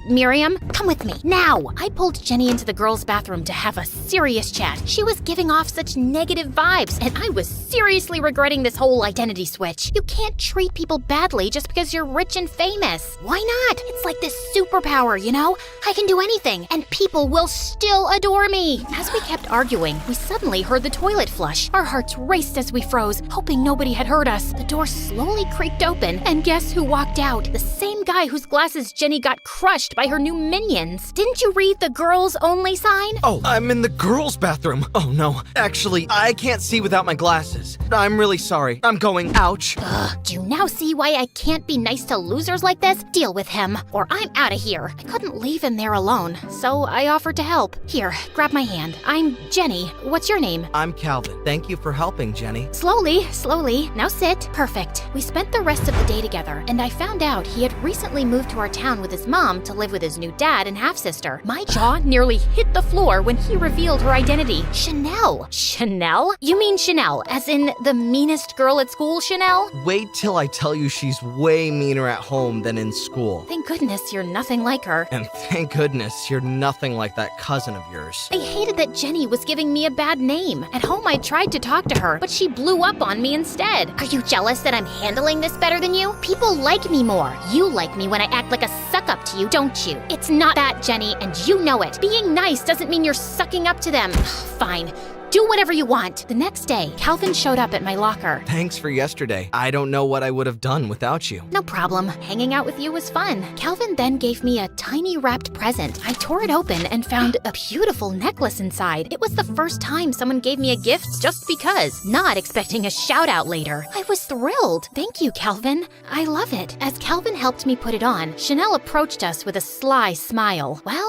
Miriam. Come with me, now. I pulled Jenny into the girls' bathroom to have a serious chat. She was giving off such negative vibes, and I was seriously regretting this whole identity switch. You can't treat people badly just because you're rich and famous. Why not? It's like this superpower, you know? I can do anything, and people will still adore me. As we kept arguing, we suddenly heard the toilet flush. Our hearts raced as we froze, hoping nobody had heard us. The door slowly creaked open, and guess who walked out? The same guy whose glasses Jenny got crushed by her new minions. Didn't you read the girls only sign? Oh, I'm in the girls' bathroom. Oh no. Actually, I can't see without my glasses. I'm really sorry. I'm going. Ouch. Ugh, do you now see why I can't be nice to losers like this? Deal with him, or I'm out of here. I couldn't leave him there alone, so I offered to help. Here, grab my hand. I'm Jenny. What's your name? I'm Calvin. Thank you for helping, Jenny. Slowly. Now sit. Perfect. We spent the rest of the day together, and I found out he had recently moved to our town with his mom to live with his new dad and half-sister. My jaw nearly hit the floor when he revealed her identity. Chanel. Chanel? You mean Chanel, as in the meanest girl at school, Chanel? Wait till I tell you she's way meaner at home than in school. Thank goodness you're nothing like her. And thank goodness you're nothing like that cousin of yours. I hated that Jenny was giving me a bad name. At home, I tried to talk to her, but she blew up on me instead. Are you jealous that I'm handling this better than you? People like me more. You like me when I act like a suck-up to you, don't you? It's not that, Jenny, and you know it. Being nice doesn't mean you're sucking up to them. Fine. Do whatever you want. The next day, Calvin showed up at my locker. Thanks for yesterday. I don't know what I would have done without you. No problem. Hanging out with you was fun. Calvin then gave me a tiny wrapped present. I tore it open and found a beautiful necklace inside. It was the first time someone gave me a gift just because, not expecting a shout out later. I was thrilled. Thank you, Calvin. I love it. As Calvin helped me put it on, Chanel approached us with a sly smile. Well.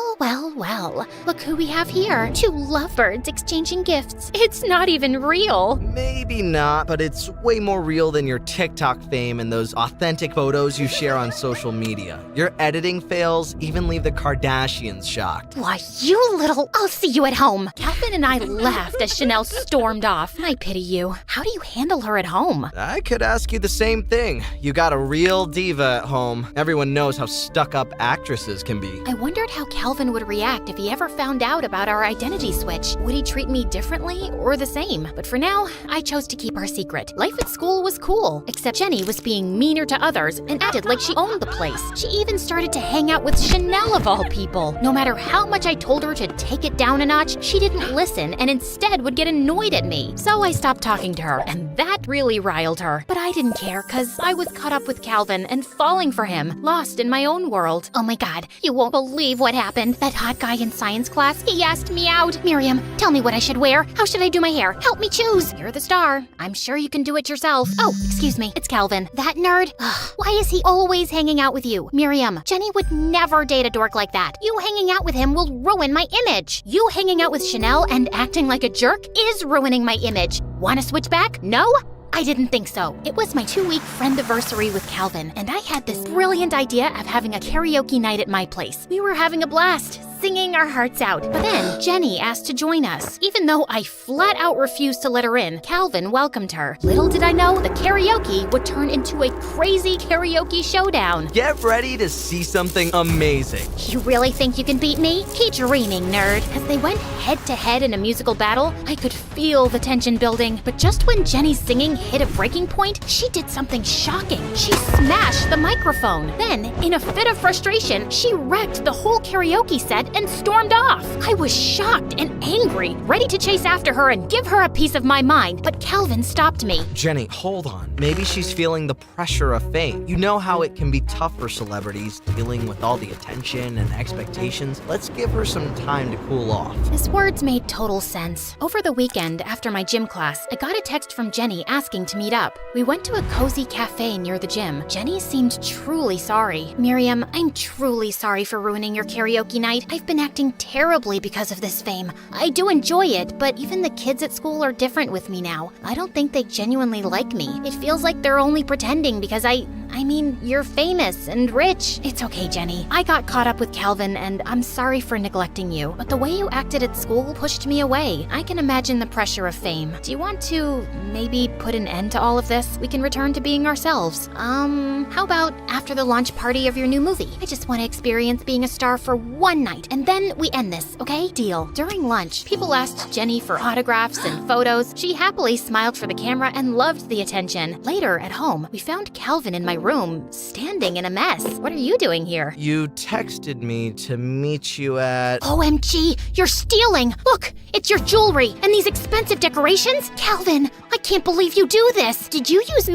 Look who we have here. Two lovebirds exchanging gifts. posts. It's not even real. Maybe not, but it's way more real than your TikTok fame and those authentic photos you share on social media. Your editing fails even leave the Kardashians shocked. Why, you little... I'll see you at home. Calvin and I laughed as Chanel stormed off. I pity you. How do you handle her at home? I could ask you the same thing. You got a real diva at home. Everyone knows how stuck-up actresses can be. I wondered how Calvin would react if he ever found out about our identity switch. Would he treat me differently or the same? But for now, I chose to keep our secret. Life at school was cool, except Jenny was being meaner to others and acted like she owned the place. She even started to hang out with Chanel of all people. No matter how much I told her to take it down a notch, she didn't listen and instead would get annoyed at me. So I stopped talking to her, and that really riled her. But I didn't care, cause I was caught up with Calvin and falling for him, lost in my own world. Oh my god, you won't believe what happened. That hot guy in science class, he asked me out. Miriam, tell me what I should wear. How should I do my hair? Help me choose. You're the star. I'm sure you can do it yourself. Oh, excuse me, it's Calvin. That nerd? Ugh, why is he always hanging out with you? Miriam, Jenny would never date a dork like that. You hanging out with him will ruin my image. You hanging out with Chanel and acting like a jerk is ruining my image. Wanna switch back? No? I didn't think so. It was my 2-week friendiversary with Calvin, and I had this brilliant idea of having a karaoke night at my place. We were having a blast, singing our hearts out. But then Jenny asked to join us. Even though I flat out refused to let her in, Calvin welcomed her. Little did I know the karaoke would turn into a crazy karaoke showdown. Get ready to see something amazing. You really think you can beat me? Keep dreaming, nerd. As they went head to head in a musical battle, I could feel the tension building. But just when Jenny's singing hit a breaking point, she did something shocking. She smashed the microphone. Then, in a fit of frustration, she wrecked the whole karaoke set and stormed off. I was shocked and angry, ready to chase after her and give her a piece of my mind, but Calvin stopped me. Jenny, hold on. Maybe she's feeling the pressure of fame. You know how it can be tough for celebrities dealing with all the attention and expectations. Let's give her some time to cool off. His words made total sense. Over the weekend, after my gym class, I got a text from Jenny asking to meet up. We went to a cozy cafe near the gym. Jenny seemed truly sorry. Miriam, I'm truly sorry for ruining your karaoke night. I've been acting terribly because of this fame. I do enjoy it, but even the kids at school are different with me now. I don't think they genuinely like me. It feels like they're only pretending because I mean, you're famous and rich. It's okay, Jenny. I got caught up with Calvin and I'm sorry for neglecting you. But the way you acted at school pushed me away. I can imagine the pressure of fame. Do you want to maybe put an end to all of this? We can return to being ourselves. How about after the launch party of your new movie? I just want to experience being a star for one night and then we end this, okay? Deal. During lunch, people asked Jenny for autographs and photos. She happily smiled for the camera and loved the attention. Later, at home, we found Calvin in my room, standing in a mess. What are you doing here? You texted me to meet you at... OMG, you're stealing! Look, it's your jewelry and these expensive decorations? Calvin, I can't believe you do this! Did you use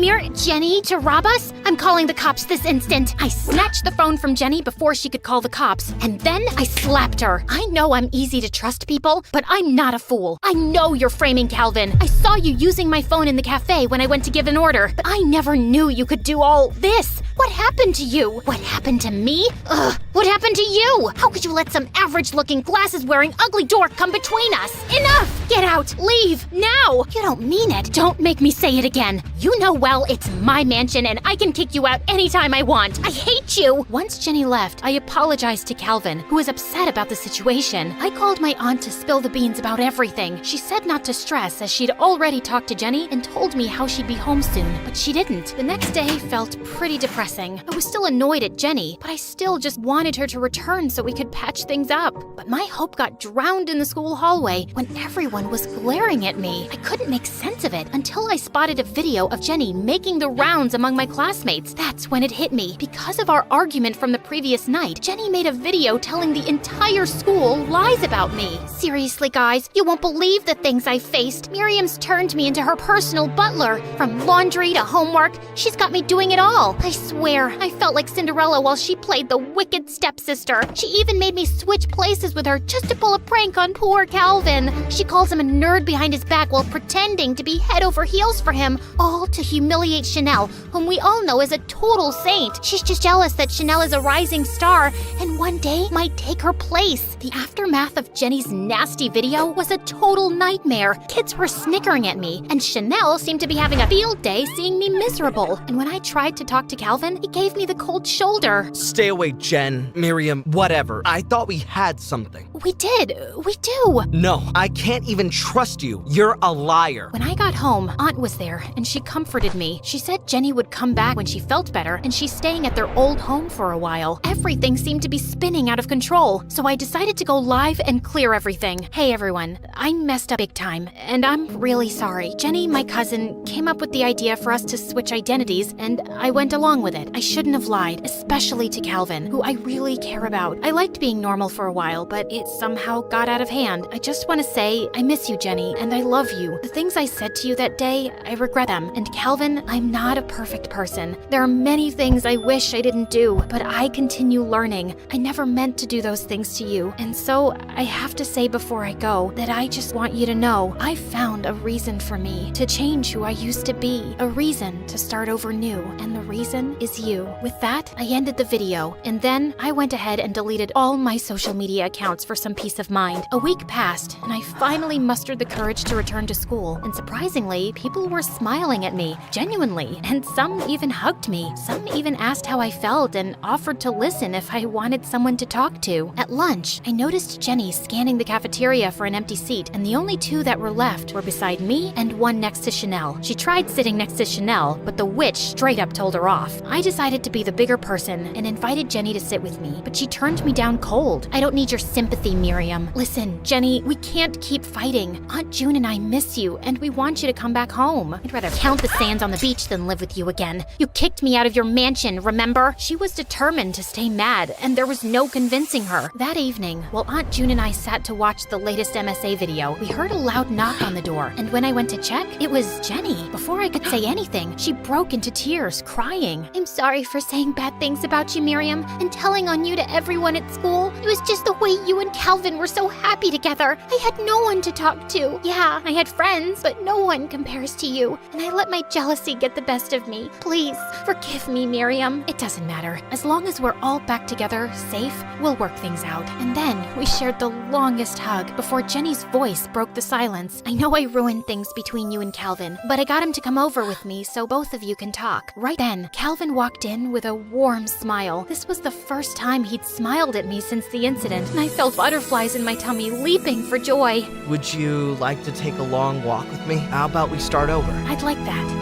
Jenny to rob us? I'm calling the cops this instant. I snatched the phone from Jenny before she could call the cops, and then I slapped her. I know I'm easy to trust people, but I'm not a fool. I know you're framing Calvin. I saw you using my phone in the cafe when I went to give an order, but I never knew you could do all this. What happened to you? What happened to me? Ugh, what happened to you? How could you let some average-looking, glasses-wearing, ugly dork come between us? Enough! Get out! Leave! Now! You don't mean it. Don't make me say it again. You know well it's my mansion and I can kick you out anytime I want. I hate you! Once Jenny left, I apologized to Calvin, who was upset about the situation. I called my aunt to spill the beans about everything. She said not to stress as she'd already talked to Jenny and told me how she'd be home soon, but she didn't. The next day felt pretty depressing. I was still annoyed at Jenny, but I still just wanted her to return so we could patch things up. But my hope got drowned in the school hallway when everyone was glaring at me. I couldn't make sense of it until I spotted a video of Jenny making the rounds among my classmates. That's when it hit me. Because of our argument from the previous night, Jenny made a video telling the entire school lies about me. Seriously, guys, you won't believe the things I faced. Miriam's turned me into her personal butler. From laundry to homework, she's got me doing it all. I swear swear, I felt like Cinderella while she played the wicked stepsister. She even made me switch places with her just to pull a prank on poor Calvin. She calls him a nerd behind his back while pretending to be head over heels for him, all to humiliate Chanel, whom we all know is a total saint. She's just jealous that Chanel is a rising star and one day might take her place. The aftermath of Jenny's nasty video was a total nightmare. Kids were snickering at me, and Chanel seemed to be having a field day seeing me miserable. And when I tried to talk to Calvin, he gave me the cold shoulder. Stay away, Jen, Miriam, whatever. I thought we had something. We did. We do. No, I can't even trust you. You're a liar. When I got home, Aunt was there, and she comforted me. She said Jenny would come back when she felt better, and she's staying at their old home for a while. Everything seemed to be spinning out of control, so I decided to go live and clear everything. Hey everyone, I messed up big time, and I'm really sorry. Jenny, my cousin, came up with the idea for us to switch identities, and I went along with it. I shouldn't have lied, especially to Calvin, who I really care about. I liked being normal for a while, but it somehow got out of hand. I just want to say, I miss you, Jenny, and I love you. The things I said to you that day, I regret them. And Calvin, I'm not a perfect person. There are many things I wish I didn't do, but I continue learning. I never meant to do those things to you. And so I have to say before I go that I just want you to know I found a reason for me to change who I used to be, a reason to start over new, and the reason is you. With that, I ended the video, and then I went ahead and deleted all my social media accounts for some peace of mind. A week passed, and I finally mustered the courage to return to school, and surprisingly, people were smiling at me, genuinely, and some even hugged me. Some even asked how I felt and offered to listen if I wanted someone to talk to. At lunch, I noticed Jenny scanning the cafeteria for an empty seat, and the only two that were left were beside me and one next to Chanel. She tried sitting next to Chanel, but the witch straight up told her off. I decided to be the bigger person and invited Jenny to sit with me, but she turned me down cold. I don't need your sympathy, Miriam. Listen, Jenny, we can't keep fighting. Aunt June and I miss you, and we want you to come back home. I'd rather count the sands on the beach than live with you again. You kicked me out of your mansion, remember? She was determined to stay mad, and there was no convincing her. That evening, while Aunt June and I sat to watch the latest MSA video, we heard a loud knock on the door, and when I went to check, it was Jenny. Before I could say anything, she broke into tears, crying. I'm sorry for saying bad things about you, Miriam, and telling on you to everyone at school. It was just the way you and Calvin were so happy together. I had no one to talk to. Yeah, I had friends, but no one compares to you, and I let my jealousy get the best of me. Please, forgive me, Miriam. It doesn't matter. As long as we're all back together, safe, we'll work things out. And then we shared the longest hug before Jenny's voice broke the silence. I know I ruined things between you and Calvin, but I got him to come over with me so both of you can talk. Right then, Calvin walked in with a warm smile. This was the first time he'd smiled at me since the incident, and I felt butterflies in my tummy leaping for joy. Would you like to take a long walk with me? How about we start over? I'd like that.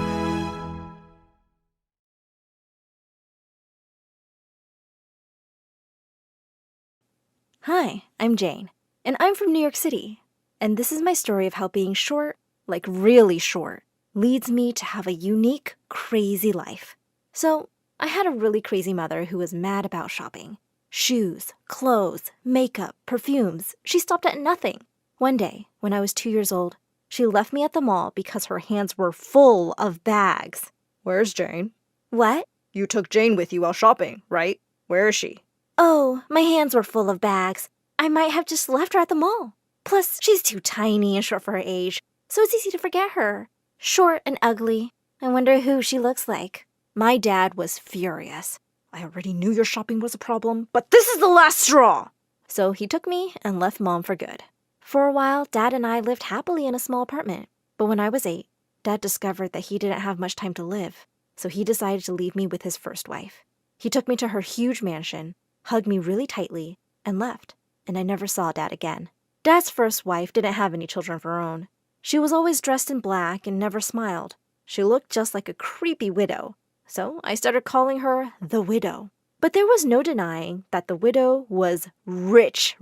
Hi, I'm Jane, and I'm from New York City. And this is my story of how being short, like really short, leads me to have a unique, crazy life. So, I had a really crazy mother who was mad about shopping. Shoes, clothes, makeup, perfumes. She stopped at nothing. One day, when I was 2 years old, she left me at the mall because her hands were full of bags. Where's Jane? What? You took Jane with you while shopping, right? Where is she? Oh, my hands were full of bags. I might have just left her at the mall. Plus, she's too tiny and short for her age, so it's easy to forget her. Short and ugly. I wonder who she looks like. My dad was furious. I already knew your shopping was a problem, but this is the last straw! So he took me and left Mom for good. For a while, Dad and I lived happily in a small apartment. But when I was 8, Dad discovered that he didn't have much time to live, so he decided to leave me with his first wife. He took me to her huge mansion, hugged me really tightly, and left, and I never saw Dad again. Dad's first wife didn't have any children of her own. She was always dressed in black and never smiled. She looked just like a creepy widow, so I started calling her the widow. But there was no denying that the widow was rich.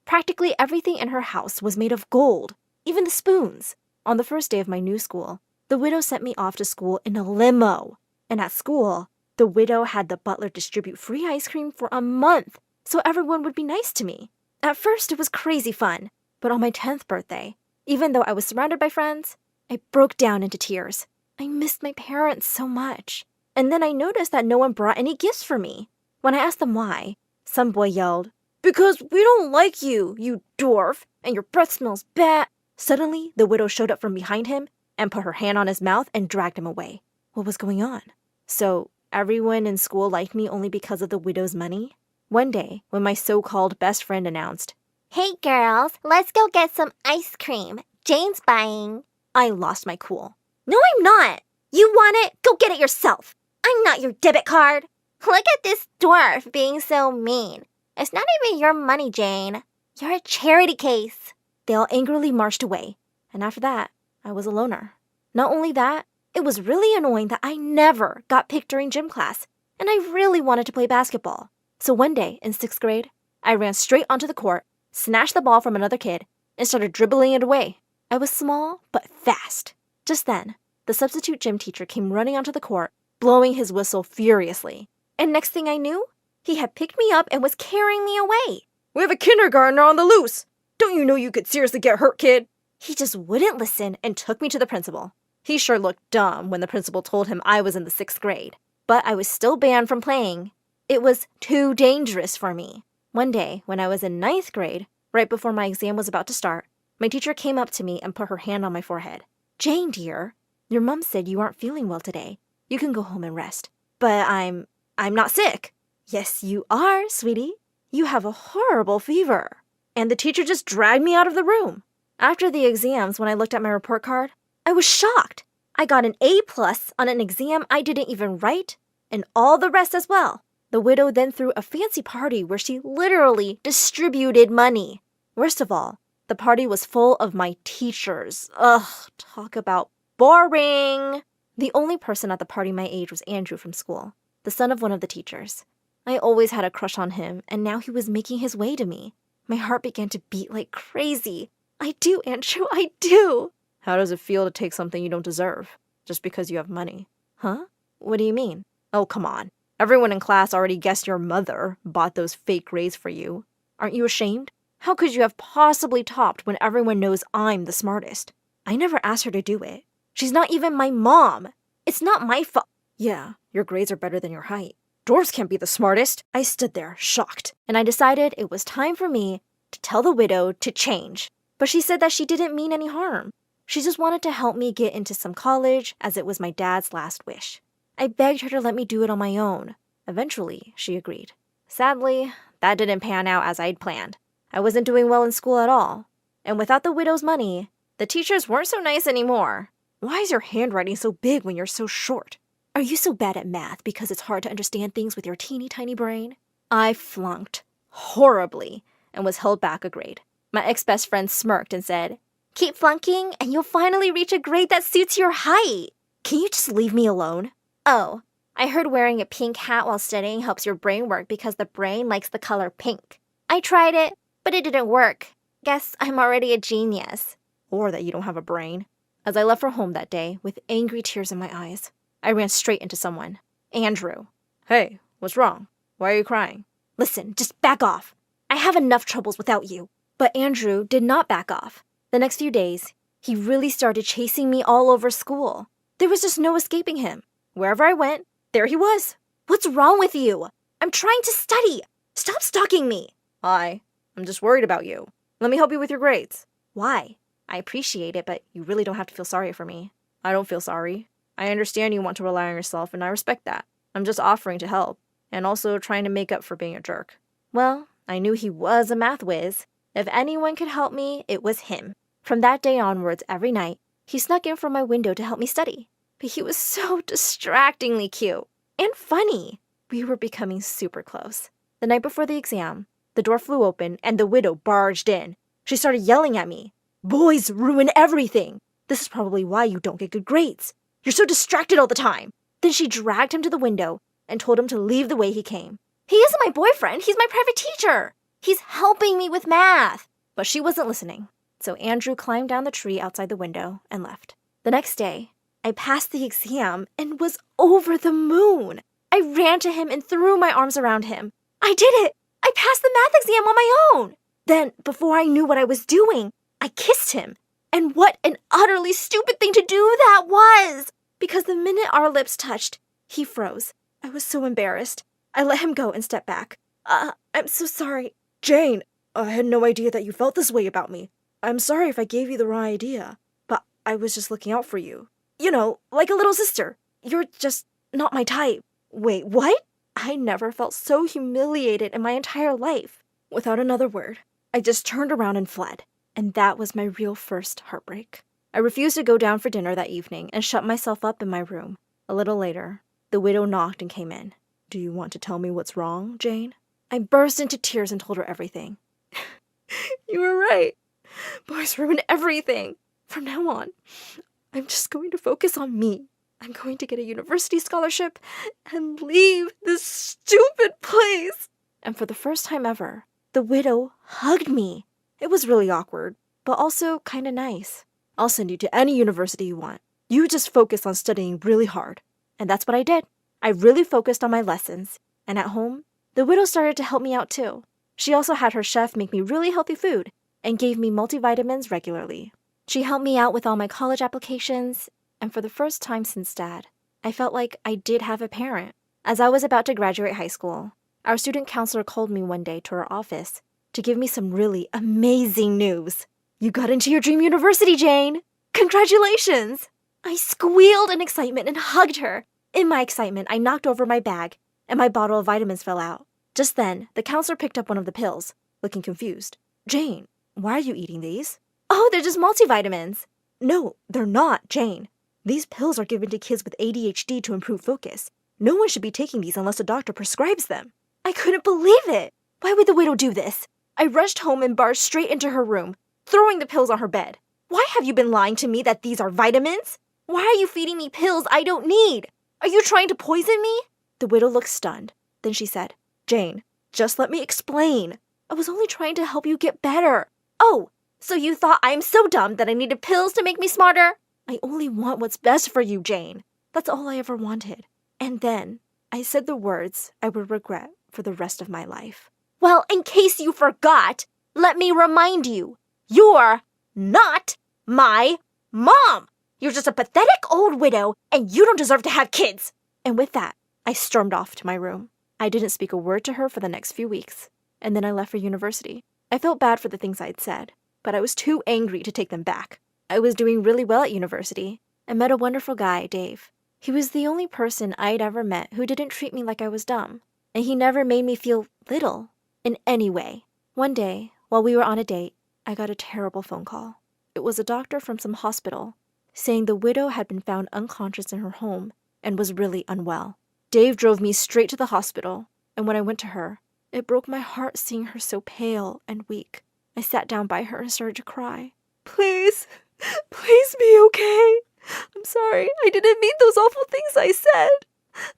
Practically everything in her house was made of gold, even the spoons. On the first day of my new school, the widow sent me off to school in a limo. And at school, the widow had the butler distribute free ice cream for a month, so everyone would be nice to me. At first, it was crazy fun, but on my 10th birthday, even though I was surrounded by friends, I broke down into tears. I missed my parents so much. And then I noticed that no one brought any gifts for me. When I asked them why, some boy yelled, "Because we don't like you, you dwarf, and your breath smells bad." Suddenly, the widow showed up from behind him and put her hand on his mouth and dragged him away. What was going on? So, everyone in school liked me only because of the widow's money? One day, when my so-called best friend announced, Hey girls, let's go get some ice cream. Jane's buying. I lost my cool. No, I'm not. You want it? Go get it yourself. I'm not your debit card. Look at this dwarf being so mean. It's not even your money, Jane. You're a charity case. They all angrily marched away, and after that, I was a loner. Not only that, it was really annoying that I never got picked during gym class, and I really wanted to play basketball. So one day, in 6th grade, I ran straight onto the court, snatched the ball from another kid, and started dribbling it away. I was small, but fast. Just then, the substitute gym teacher came running onto the court, blowing his whistle furiously. And next thing I knew, he had picked me up and was carrying me away. "We have a kindergartner on the loose. Don't you know you could seriously get hurt, kid?" He just wouldn't listen and took me to the principal. He sure looked dumb when the principal told him I was in the 6th grade. But I was still banned from playing. It was too dangerous for me. One day, when I was in 9th grade, right before my exam was about to start, my teacher came up to me and put her hand on my forehead. "Jane, dear, your mom said you aren't feeling well today. You can go home and rest." "But I'm not sick." "Yes, you are, sweetie. You have a horrible fever." And the teacher just dragged me out of the room. After the exams, when I looked at my report card, I was shocked. I got an A+ on an exam I didn't even write, and all the rest as well. The widow then threw a fancy party where she literally distributed money. Worst of all, the party was full of my teachers. Ugh, talk about boring. The only person at the party my age was Andrew from school, the son of one of the teachers. I always had a crush on him, and now he was making his way to me. My heart began to beat like crazy. I do, Andrew, I do. How does it feel to take something you don't deserve, just because you have money? Huh? What do you mean? Oh, come on. Everyone in class already guessed your mother bought those fake grades for you. Aren't you ashamed? How could you have possibly topped when everyone knows I'm the smartest? I never asked her to do it. She's not even my mom. It's not my fault. Yeah, your grades are better than your height. Dwarfs can't be the smartest. I stood there, shocked, and I decided it was time for me to tell the widow to change. But she said that she didn't mean any harm. She just wanted to help me get into some college, as it was my dad's last wish. I begged her to let me do it on my own. Eventually, she agreed. Sadly, that didn't pan out as I'd planned. I wasn't doing well in school at all. And without the widow's money, the teachers weren't so nice anymore. Why is your handwriting so big when you're so short? Are you so bad at math because it's hard to understand things with your teeny tiny brain? I flunked horribly and was held back a grade. My ex-best friend smirked and said, "Keep flunking and you'll finally reach a grade that suits your height. Can you just leave me alone?" "Oh, I heard wearing a pink hat while studying helps your brain work because the brain likes the color pink. I tried it, but it didn't work. Guess I'm already a genius." Or that you don't have a brain. As I left for home that day with angry tears in my eyes, I ran straight into someone. Andrew. "Hey, what's wrong? Why are you crying?" "Listen, just back off. I have enough troubles without you." But Andrew did not back off. The next few days, he really started chasing me all over school. There was just no escaping him. Wherever I went, there he was. "What's wrong with you? I'm trying to study. Stop stalking me." I'm just worried about you. Let me help you with your grades." "Why? I appreciate it, but you really don't have to feel sorry for me." "I don't feel sorry. I understand you want to rely on yourself, and I respect that. I'm just offering to help, and also trying to make up for being a jerk." Well, I knew he was a math whiz. If anyone could help me, it was him. From that day onwards, every night, he snuck in from my window to help me study. But he was so distractingly cute and funny. We were becoming super close. The night before the exam, the door flew open and the widow barged in. She started yelling at me. "Boys ruin everything. This is probably why you don't get good grades. You're so distracted all the time." Then she dragged him to the window and told him to leave the way he came. "He isn't my boyfriend. He's my private teacher. He's helping me with math." But she wasn't listening. So Andrew climbed down the tree outside the window and left. The next day, I passed the exam and was over the moon. I ran to him and threw my arms around him. I did it! I passed the math exam on my own! Then, before I knew what I was doing, I kissed him. And what an utterly stupid thing to do that was! Because the minute our lips touched, He froze. I was so embarrassed. I let him go and stepped back. I'm so sorry. Jane, I had no idea that you felt this way about me. I'm sorry if I gave you the wrong idea, but I was just looking out for you. You know, like a little sister. You're just not my type. Wait, what? I never felt so humiliated in my entire life. Without another word, I just turned around and fled. And that was my real first heartbreak. I refused to go down for dinner that evening and shut myself up in my room. A little later, the widow knocked and came in. Do you want to tell me what's wrong, Jane? I burst into tears and told her everything. You were right. Boys ruin everything. From now on, I'm just going to focus on me. I'm going to get a university scholarship and leave this stupid place. And for the first time ever, the widow hugged me. It was really awkward, but also kind of nice. I'll send you to any university you want. You just focus on studying really hard. And that's what I did. I really focused on my lessons. And at home, the widow started to help me out too. She also had her chef make me really healthy food and gave me multivitamins regularly. She helped me out with all my college applications, and for the first time since Dad, I felt like I did have a parent. As I was about to graduate high school, our student counselor called me one day to her office to give me some really amazing news. You got into your dream university, Jane! Congratulations! I squealed in excitement and hugged her. In my excitement, I knocked over my bag, and my bottle of vitamins fell out. Just then, the counselor picked up one of the pills, looking confused. Jane, why are you eating these? Oh, they're just multivitamins. No, they're not, Jane. These pills are given to kids with ADHD to improve focus. No one should be taking these unless a doctor prescribes them. I couldn't believe it. Why would the widow do this? I rushed home and barged straight into her room, throwing the pills on her bed. Why have you been lying to me that these are vitamins? Why are you feeding me pills I don't need? Are you trying to poison me? The widow looked stunned. Then she said, Jane, just let me explain. I was only trying to help you get better. Oh, so you thought I'm so dumb that I needed pills to make me smarter? I only want what's best for you, Jane. That's all I ever wanted. And then I said the words I would regret for the rest of my life. Well, in case you forgot, let me remind you, you're not my mom. You're just a pathetic old widow, and you don't deserve to have kids. And with that, I stormed off to my room. I didn't speak a word to her for the next few weeks, and then I left for university. I felt bad for the things I'd said, but I was too angry to take them back. I was doing really well at university and met a wonderful guy, Dave. He was the only person I'd ever met who didn't treat me like I was dumb, and he never made me feel little in any way. One day, while we were on a date, I got a terrible phone call. It was a doctor from some hospital saying the widow had been found unconscious in her home and was really unwell. Dave drove me straight to the hospital, and when I went to her, it broke my heart seeing her so pale and weak. I sat down by her and started to cry. Please be okay. I'm sorry. I didn't mean those awful things I said.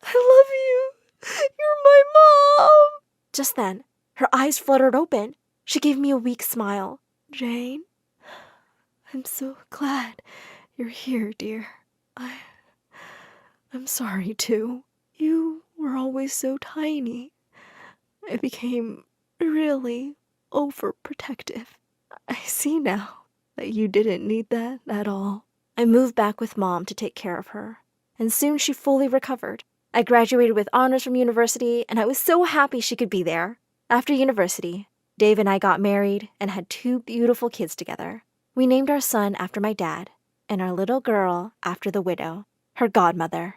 I love you. You're my mom. Just then, her eyes fluttered open. She gave me a weak smile. Jane, I'm so glad you're here, dear. I'm sorry, too. You were always so tiny. I became really overprotective. I see now that you didn't need that at all. I moved back with Mom to take care of her, and soon she fully recovered. I graduated with honors from university, and I was so happy she could be there. After university, Dave and I got married and had 2 beautiful kids together. We named our son after my dad, and our little girl after the widow, her godmother.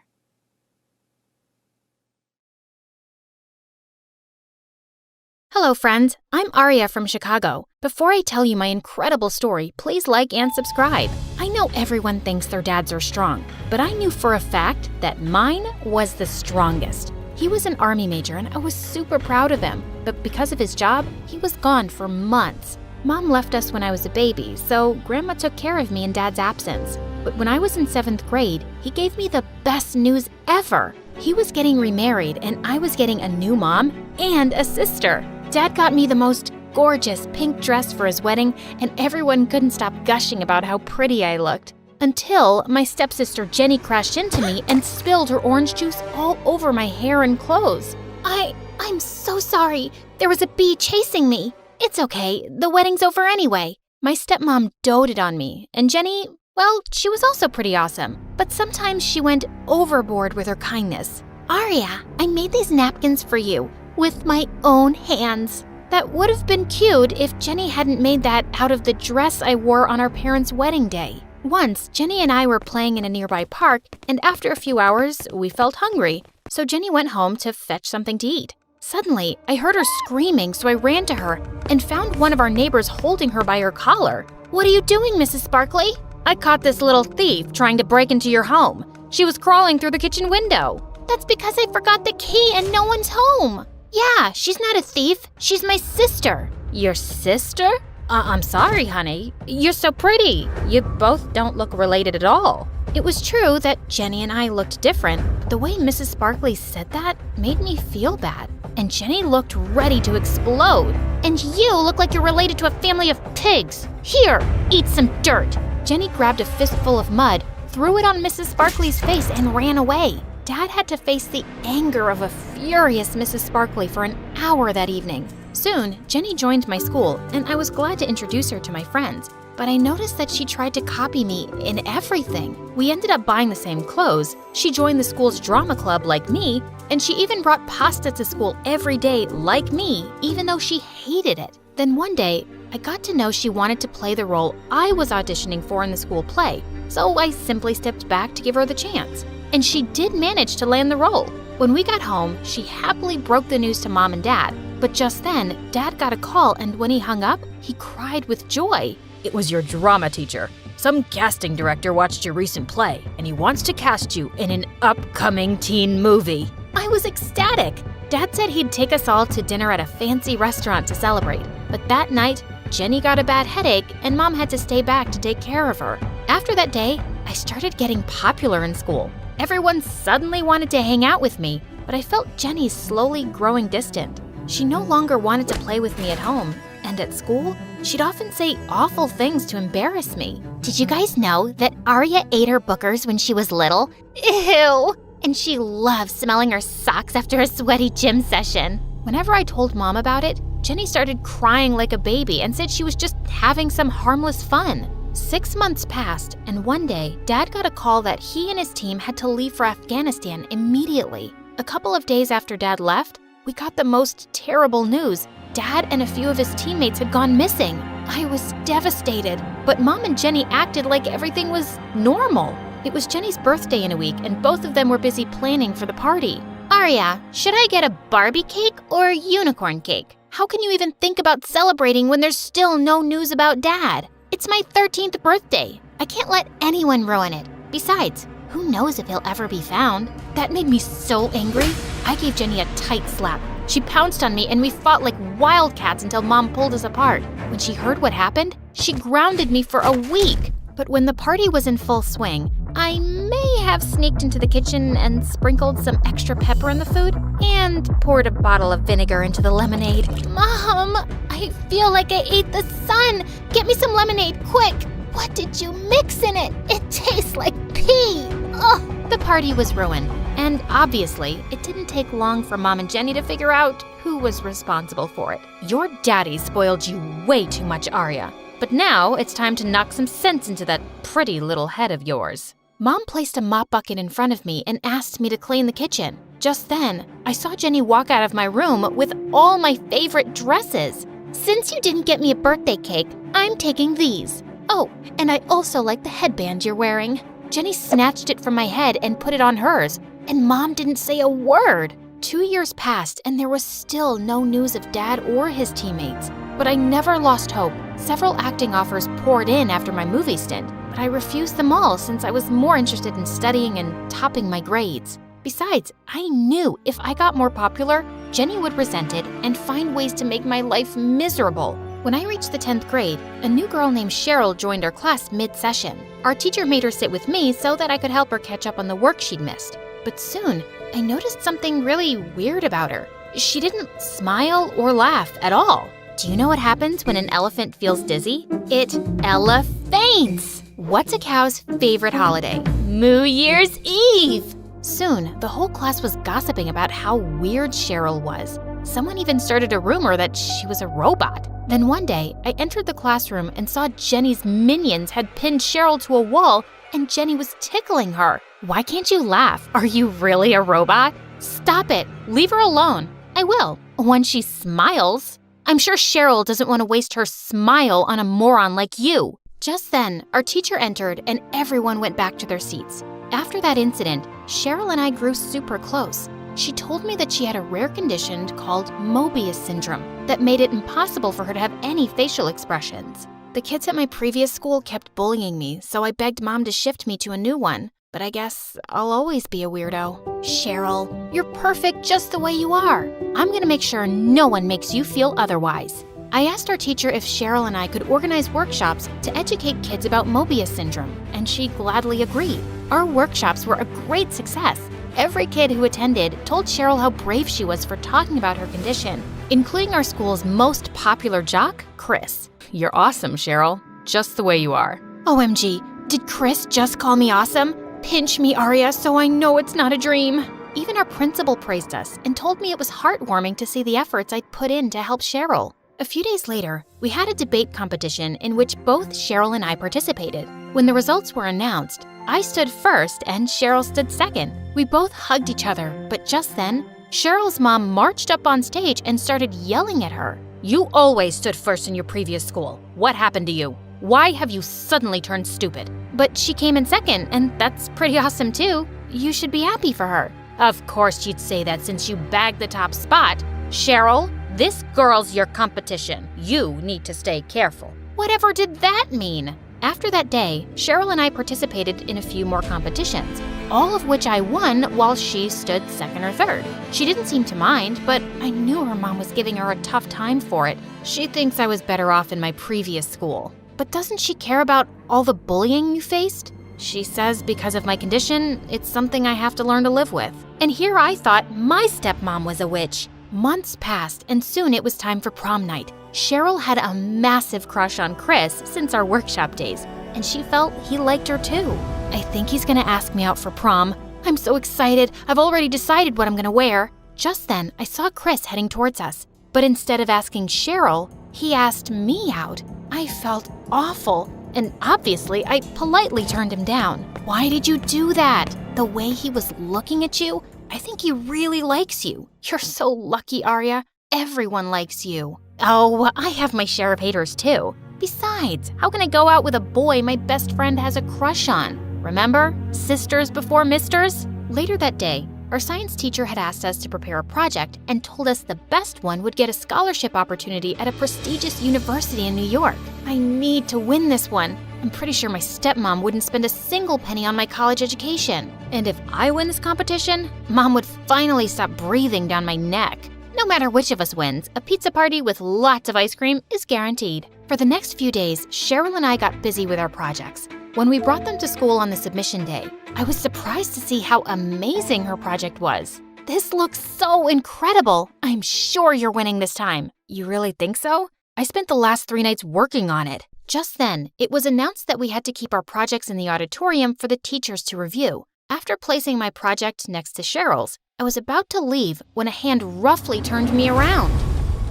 Hello, friends. I'm Aria from Chicago. Before I tell you my incredible story, please like and subscribe. I know everyone thinks their dads are strong, but I knew for a fact that mine was the strongest. He was an Army major, and I was super proud of him. But because of his job, he was gone for months. Mom left us when I was a baby, so Grandma took care of me in Dad's absence. But when I was in 7th grade, he gave me the best news ever. He was getting remarried, and I was getting a new mom and a sister. Dad got me the most gorgeous pink dress for his wedding, and everyone couldn't stop gushing about how pretty I looked. Until my stepsister Jenny crashed into me and spilled her orange juice all over my hair and clothes. I'm so sorry. There was a bee chasing me. It's okay. The wedding's over anyway. My stepmom doted on me, and Jenny, Well, she was also pretty awesome, but sometimes she went overboard with her kindness. Aria, I made these napkins for you with my own hands. That would have been cute if Jenny hadn't made that out of the dress I wore on our parents' wedding day. Once, Jenny and I were playing in a nearby park, and after a few hours, we felt hungry, so Jenny went home to fetch something to eat. Suddenly, I heard her screaming, so I ran to her and found one of our neighbors holding her by her collar. What are you doing, Mrs. Sparkley? I caught this little thief trying to break into your home. She was crawling through the kitchen window. That's because I forgot the key and no one's home. Yeah, she's not a thief. She's my sister. Your sister? I'm sorry, honey. You're so pretty. You both don't look related at all. It was true that Jenny and I looked different, but the way Mrs. Sparkley said that made me feel bad. And Jenny looked ready to explode. And you look like you're related to a family of pigs. Here, eat some dirt. Jenny grabbed a fistful of mud, threw it on Mrs. Sparkley's face, and ran away. Dad had to face the anger of a furious Mrs. Sparkley for an hour that evening. Soon, Jenny joined my school, and I was glad to introduce her to my friends. But I noticed that she tried to copy me in everything. We ended up buying the same clothes. She joined the school's drama club like me, and she even brought pasta to school every day like me, even though she hated it. Then one day, I got to know she wanted to play the role I was auditioning for in the school play, so I simply stepped back to give her the chance. And she did manage to land the role. When we got home, she happily broke the news to Mom and Dad. But just then, Dad got a call, and when he hung up, he cried with joy. It was your drama teacher. Some casting director watched your recent play, and he wants to cast you in an upcoming teen movie. I was ecstatic. Dad said he'd take us all to dinner at a fancy restaurant to celebrate. But that night, Jenny got a bad headache, and Mom had to stay back to take care of her. After that day, I started getting popular in school. Everyone suddenly wanted to hang out with me, but I felt Jenny slowly growing distant. She no longer wanted to play with me at home, and at school, she'd often say awful things to embarrass me. Did you guys know that Aria ate her bookers when she was little? Ew! And she loves smelling her socks after a sweaty gym session. Whenever I told Mom about it, Jenny started crying like a baby and said she was just having some harmless fun. 6 months passed, and one day, Dad got a call that he and his team had to leave for Afghanistan immediately. A couple of days after Dad left, we got the most terrible news. Dad and a few of his teammates had gone missing. I was devastated, but Mom and Jenny acted like everything was normal. It was Jenny's birthday in a week, and both of them were busy planning for the party. Aria, should I get a Barbie cake or a unicorn cake? How can you even think about celebrating when there's still no news about Dad? It's my 13th birthday. I can't let anyone ruin it. Besides, who knows if he'll ever be found? That made me so angry. I gave Jenny a tight slap. She pounced on me and we fought like wildcats until Mom pulled us apart. When she heard what happened, she grounded me for a week. But when the party was in full swing, I may have sneaked into the kitchen and sprinkled some extra pepper in the food and poured a bottle of vinegar into the lemonade. Mom, I feel like I ate the sun. Get me some lemonade, quick. What did you mix in it? It tastes like pee. Ugh. The party was ruined, and obviously, it didn't take long for Mom and Jenny to figure out who was responsible for it. Your daddy spoiled you way too much, Aria. But now it's time to knock some sense into that pretty little head of yours. Mom placed a mop bucket in front of me and asked me to clean the kitchen. Just then, I saw Jenny walk out of my room with all my favorite dresses. Since you didn't get me a birthday cake, I'm taking these. Oh, and I also like the headband you're wearing. Jenny snatched it from my head and put it on hers, and Mom didn't say a word. 2 years passed, and there was still no news of Dad or his teammates. But I never lost hope. Several acting offers poured in after my movie stint, but I refused them all since I was more interested in studying and topping my grades. Besides, I knew if I got more popular, Jenny would resent it and find ways to make my life miserable. When I reached the 10th grade, a new girl named Cheryl joined our class mid-session. Our teacher made her sit with me so that I could help her catch up on the work she'd missed. But soon, I noticed something really weird about her. She didn't smile or laugh at all. Do you know what happens when an elephant feels dizzy? It elephants! What's a cow's favorite holiday? New Year's Eve! Soon, the whole class was gossiping about how weird Cheryl was. Someone even started a rumor that she was a robot. Then one day, I entered the classroom and saw Jenny's minions had pinned Cheryl to a wall and Jenny was tickling her. Why can't you laugh? Are you really a robot? Stop it. Leave her alone. I will, when she smiles. I'm sure Cheryl doesn't want to waste her smile on a moron like you. Just then, our teacher entered and everyone went back to their seats. After that incident, Cheryl and I grew super close. She told me that she had a rare condition called Mobius syndrome that made it impossible for her to have any facial expressions. The kids at my previous school kept bullying me, so I begged Mom to shift me to a new one. But I guess I'll always be a weirdo. Cheryl, you're perfect just the way you are. I'm gonna make sure no one makes you feel otherwise. I asked our teacher if Cheryl and I could organize workshops to educate kids about Mobius syndrome, and she gladly agreed. Our workshops were a great success. Every kid who attended told Cheryl how brave she was for talking about her condition, including our school's most popular jock, Chris. You're awesome, Cheryl. Just the way you are. OMG, did Chris just call me awesome? Pinch me, Aria, so I know it's not a dream. Even our principal praised us and told me it was heartwarming to see the efforts I'd put in to help Cheryl. A few days later, we had a debate competition in which both Cheryl and I participated. When the results were announced, I stood first and Cheryl stood second. We both hugged each other, but just then, Cheryl's mom marched up on stage and started yelling at her. You always stood first in your previous school. What happened to you? Why have you suddenly turned stupid? But she came in second, and that's pretty awesome too. You should be happy for her. Of course you'd say that since you bagged the top spot. Cheryl, this girl's your competition. You need to stay careful. Whatever did that mean? After that day, Cheryl and I participated in a few more competitions, all of which I won while she stood second or third. She didn't seem to mind, but I knew her mom was giving her a tough time for it. She thinks I was better off in my previous school. But doesn't she care about all the bullying you faced? She says because of my condition, it's something I have to learn to live with. And here I thought my stepmom was a witch. Months passed, and soon it was time for prom night. Cheryl had a massive crush on Chris since our workshop days, and she felt he liked her too. I think he's gonna ask me out for prom. I'm so excited. I've already decided what I'm gonna wear. Just then, I saw Chris heading towards us. But instead of asking Cheryl, he asked me out. I felt awful, and obviously, I politely turned him down. Why did you do that? The way he was looking at you, I think he really likes you. You're so lucky, Aria. Everyone likes you. Oh, I have my share of haters too. Besides, how can I go out with a boy my best friend has a crush on? Remember? Sisters before misters? Later that day, our science teacher had asked us to prepare a project and told us the best one would get a scholarship opportunity at a prestigious university in New York. I need to win this one. I'm pretty sure my stepmom wouldn't spend a single penny on my college education. And if I win this competition, Mom would finally stop breathing down my neck. No matter which of us wins, a pizza party with lots of ice cream is guaranteed. For the next few days, Cheryl and I got busy with our projects. When we brought them to school on the submission day, I was surprised to see how amazing her project was. This looks so incredible. I'm sure you're winning this time. You really think so? I spent the last 3 nights working on it. Just then, it was announced that we had to keep our projects in the auditorium for the teachers to review. After placing my project next to Cheryl's, I was about to leave when a hand roughly turned me around.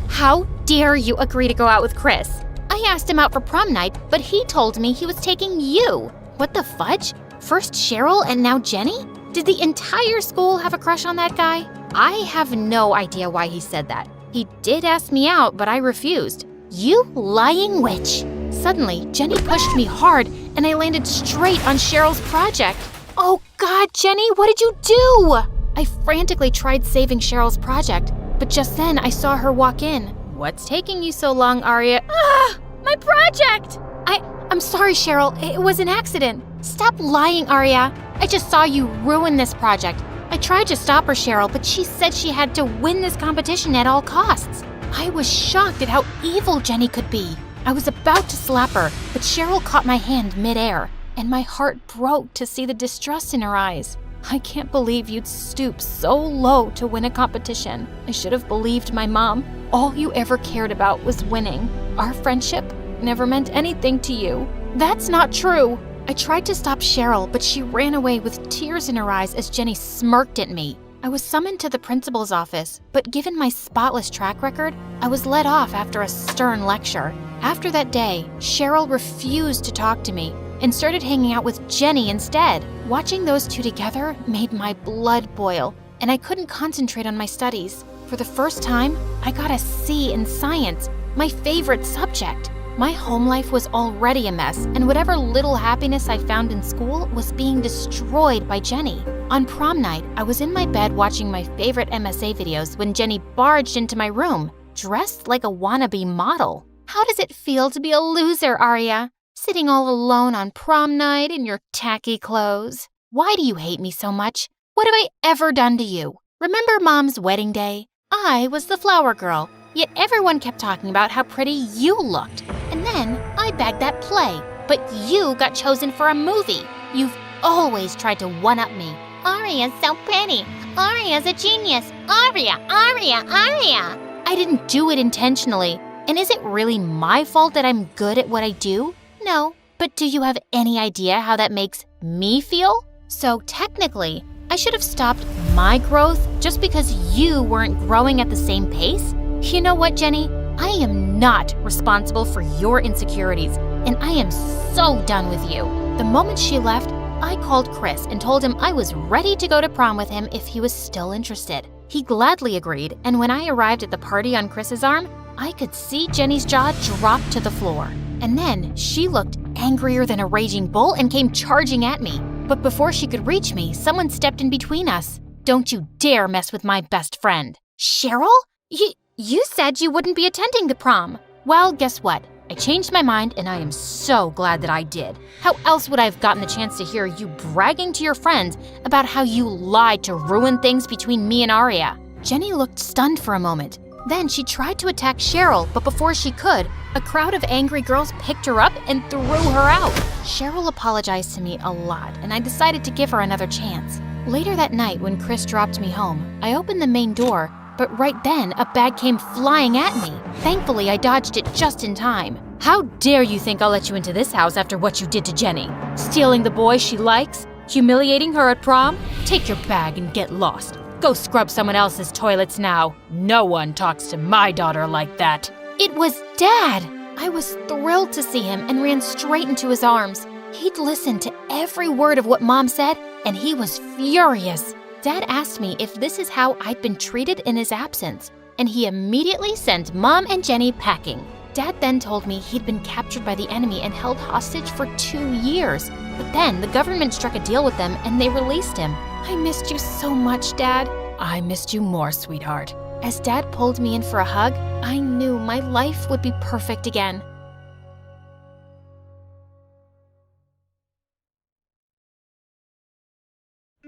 How dare you agree to go out with Chris? I asked him out for prom night, but he told me he was taking you. What the fudge? First Cheryl and now Jenny? Did the entire school have a crush on that guy? I have no idea why he said that. He did ask me out, but I refused. You lying witch. Suddenly, Jenny pushed me hard and I landed straight on Cheryl's project. Oh God, Jenny, what did you do? I frantically tried saving Cheryl's project, but just then I saw her walk in. What's taking you so long, Aria? Ah, my project! I'm sorry, Cheryl. It was an accident. Stop lying, Aria. I just saw you ruin this project. I tried to stop her, Cheryl, but she said she had to win this competition at all costs. I was shocked at how evil Jenny could be. I was about to slap her, but Cheryl caught my hand midair, and my heart broke to see the distrust in her eyes. I can't believe you'd stoop so low to win a competition. I should have believed my mom. All you ever cared about was winning. Our friendship never meant anything to you. That's not true. I tried to stop Cheryl, but she ran away with tears in her eyes as Jenny smirked at me. I was summoned to the principal's office, but given my spotless track record, I was let off after a stern lecture. After that day, Cheryl refused to talk to me and started hanging out with Jenny instead. Watching those two together made my blood boil, and I couldn't concentrate on my studies. For the first time, I got a C in science, my favorite subject. My home life was already a mess, and whatever little happiness I found in school was being destroyed by Jenny. On prom night, I was in my bed watching my favorite MSA videos when Jenny barged into my room, dressed like a wannabe model. How does it feel to be a loser, Arya? Sitting all alone on prom night in your tacky clothes. Why do you hate me so much? What have I ever done to you? Remember Mom's wedding day? I was the flower girl, yet everyone kept talking about how pretty you looked. And then I bagged that play, but you got chosen for a movie. You've always tried to one-up me. Arya's so pretty. Arya's a genius. Arya, Arya, Arya. I didn't do it intentionally. And is it really my fault that I'm good at what I do? No, but do you have any idea how that makes me feel? So technically, I should have stopped my growth just because you weren't growing at the same pace? You know what, Jenny? I am not responsible for your insecurities, and I am so done with you. The moment she left, I called Chris and told him I was ready to go to prom with him if he was still interested. He gladly agreed, and when I arrived at the party on Chris's arm, I could see Jenny's jaw drop to the floor. And then she looked angrier than a raging bull and came charging at me. But before she could reach me, someone stepped in between us. Don't you dare mess with my best friend. Cheryl? You said you wouldn't be attending the prom. Well, guess what? I changed my mind, and I am so glad that I did. How else would I have gotten the chance to hear you bragging to your friends about how you lied to ruin things between me and Arya? Jenny looked stunned for a moment. Then she tried to attack Cheryl, but before she could, a crowd of angry girls picked her up and threw her out. Cheryl apologized to me a lot, and I decided to give her another chance. Later that night, when Chris dropped me home, I opened the main door, but right then, a bag came flying at me. Thankfully, I dodged it just in time. How dare you think I'll let you into this house after what you did to Jenny? Stealing the boy she likes? Humiliating her at prom? Take your bag and get lost. Go scrub someone else's toilets now. No one talks to my daughter like that. It was Dad! I was thrilled to see him and ran straight into his arms. He'd listened to every word of what Mom said, and he was furious. Dad asked me if this is how I'd been treated in his absence, and he immediately sent Mom and Jenny packing. Dad then told me he'd been captured by the enemy and held hostage for 2 years. But then the government struck a deal with them and they released him. I missed you so much, Dad. I missed you more, sweetheart. As Dad pulled me in for a hug, I knew my life would be perfect again.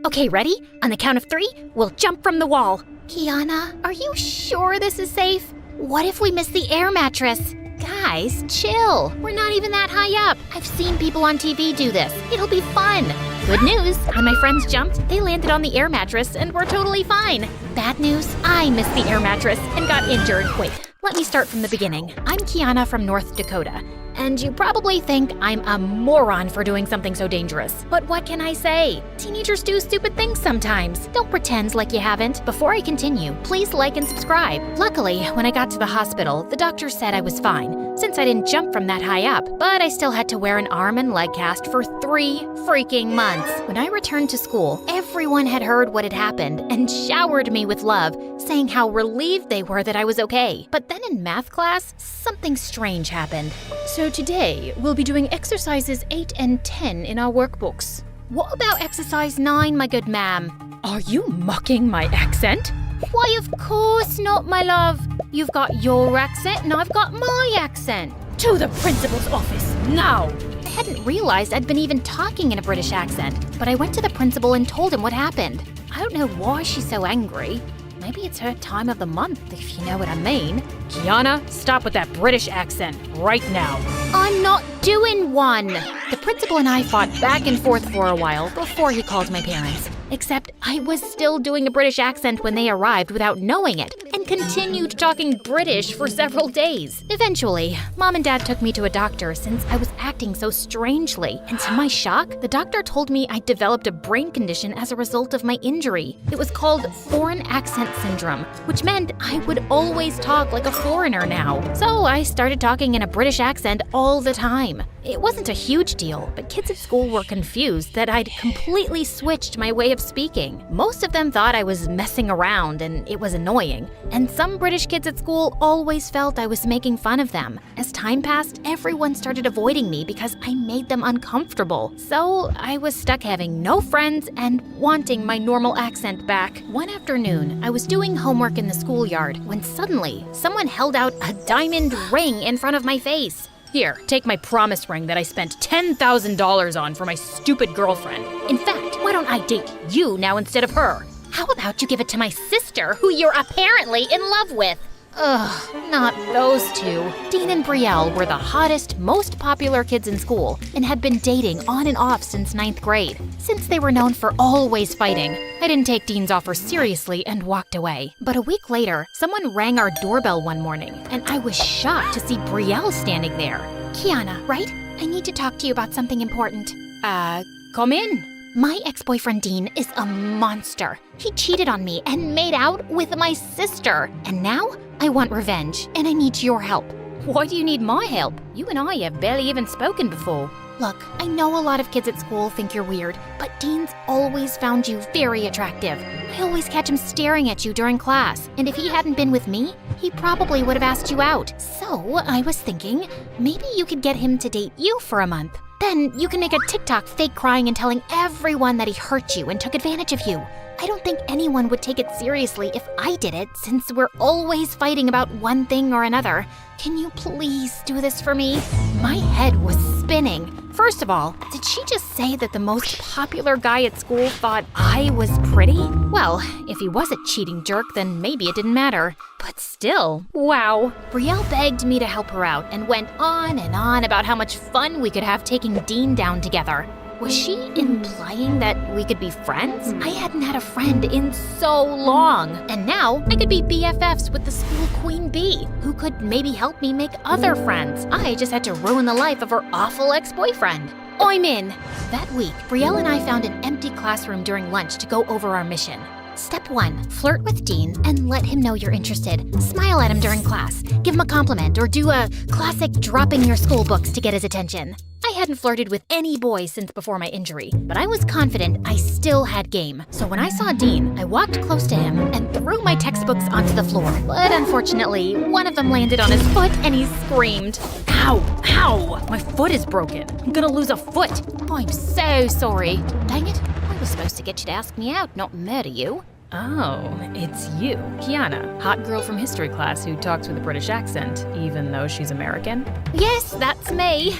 Okay, ready? On the count of 3, we'll jump from the wall. Kiana, are you sure this is safe? What if we miss the air mattress? Guys, chill. We're not even that high up. I've seen people on TV do this. It'll be fun. Good news, when my friends jumped, they landed on the air mattress and were totally fine. Bad news, I missed the air mattress and got injured. Wait, let me start from the beginning. I'm Kiana from North Dakota, and you probably think I'm a moron for doing something so dangerous. But what can I say? Teenagers do stupid things sometimes. Don't pretend like you haven't. Before I continue, please like and subscribe. Luckily, when I got to the hospital, the doctor said I was fine, since I didn't jump from that high up, but I still had to wear an arm and leg cast for 3 freaking months. When I returned to school, everyone had heard what had happened and showered me with love, saying how relieved they were that I was okay. But then in math class, something strange happened. So today, we'll be doing exercises 8 and 10 in our workbooks. What about exercise 9, my good ma'am? Are you mocking my accent? Why, of course not, my love. You've got your accent and I've got my accent. To the principal's office, now! I hadn't realized I'd been even talking in a British accent, but I went to the principal and told him what happened. I don't know why she's so angry. Maybe it's her time of the month, if you know what I mean. Kiana, stop with that British accent right now. I'm not doing one. The principal and I fought back and forth for a while before he called my parents. Except I was still doing a British accent when they arrived without knowing it, and continued talking British for several days. Eventually, Mom and Dad took me to a doctor since I was acting so strangely, and to my shock, the doctor told me I'd developed a brain condition as a result of my injury. It was called foreign accent syndrome, which meant I would always talk like a foreigner now. So I started talking in a British accent all the time. It wasn't a huge deal, but kids at school were confused that I'd completely switched my way of speaking. Most of them thought I was messing around and it was annoying, and some British kids at school always felt I was making fun of them. As time passed, everyone started avoiding me because I made them uncomfortable. So I was stuck having no friends and wanting my normal accent back. One afternoon, I was doing homework in the schoolyard when suddenly someone held out a diamond ring in front of my face. Here, take my promise ring that I spent $10,000 on for my stupid girlfriend. In fact, why don't I date you now instead of her? How about you give it to my sister, who you're apparently in love with? Ugh, not those two. Dean and Brielle were the hottest, most popular kids in school and had been dating on and off since 9th grade. Since they were known for always fighting, I didn't take Dean's offer seriously and walked away. But a week later, someone rang our doorbell one morning, and I was shocked to see Brielle standing there. Kiana, right? I need to talk to you about something important. Come in. My ex-boyfriend Dean is a monster. He cheated on me and made out with my sister. And now I want revenge, and I need your help. Why do you need my help? You and I have barely even spoken before. Look, I know a lot of kids at school think you're weird, but Dean's always found you very attractive. I always catch him staring at you during class, and if he hadn't been with me, he probably would have asked you out. So I was thinking, maybe you could get him to date you for a month. Then you can make a TikTok fake crying and telling everyone that he hurt you and took advantage of you. I don't think anyone would take it seriously if I did it, since we're always fighting about one thing or another. Can you please do this for me? My head was spinning. First of all, did she just say that the most popular guy at school thought I was pretty? Well, if he was a cheating jerk, then maybe it didn't matter. But still, wow. Brielle begged me to help her out and went on and on about how much fun we could have taking Dean down together. Was she implying that we could be friends? I hadn't had a friend in so long. And now I could be BFFs with the school queen bee, who could maybe help me make other friends. I just had to ruin the life of her awful ex-boyfriend. I'm in. That week, Brielle and I found an empty classroom during lunch to go over our mission. Step 1, flirt with Dean and let him know you're interested. Smile at him during class, give him a compliment, or do a classic dropping your school books to get his attention. I hadn't flirted with any boy since before my injury, but I was confident I still had game. So when I saw Dean, I walked close to him and threw my textbooks onto the floor. But unfortunately, one of them landed on his foot and he screamed, "Ow! Ow! My foot is broken. I'm gonna lose a foot. Oh, I'm so sorry. Dang it. I was supposed to get you to ask me out, not murder you." Oh, it's you, Kiana, hot girl from history class who talks with a British accent, even though she's American. Yes, that's me.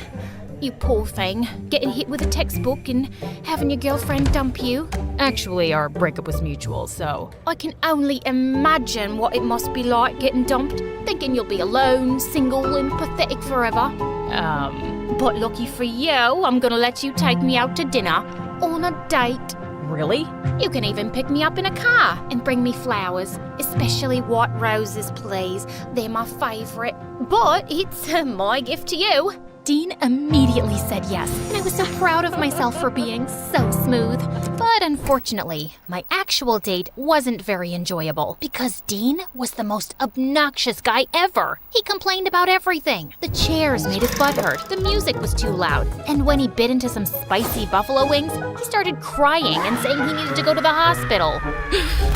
You poor thing, getting hit with a textbook and having your girlfriend dump you. Actually, our breakup was mutual, so I can only imagine what it must be like getting dumped, thinking you'll be alone, single, and pathetic forever. But lucky for you, I'm gonna let you take me out to dinner on a date. Really? You can even pick me up in a car and bring me flowers, especially white roses, please. They're my favorite. But it's my gift to you. Dean immediately said yes, and I was so proud of myself for being so smooth. But unfortunately, my actual date wasn't very enjoyable because Dean was the most obnoxious guy ever. He complained about everything. The chairs made his butt hurt, the music was too loud, and when he bit into some spicy buffalo wings, he started crying and saying he needed to go to the hospital.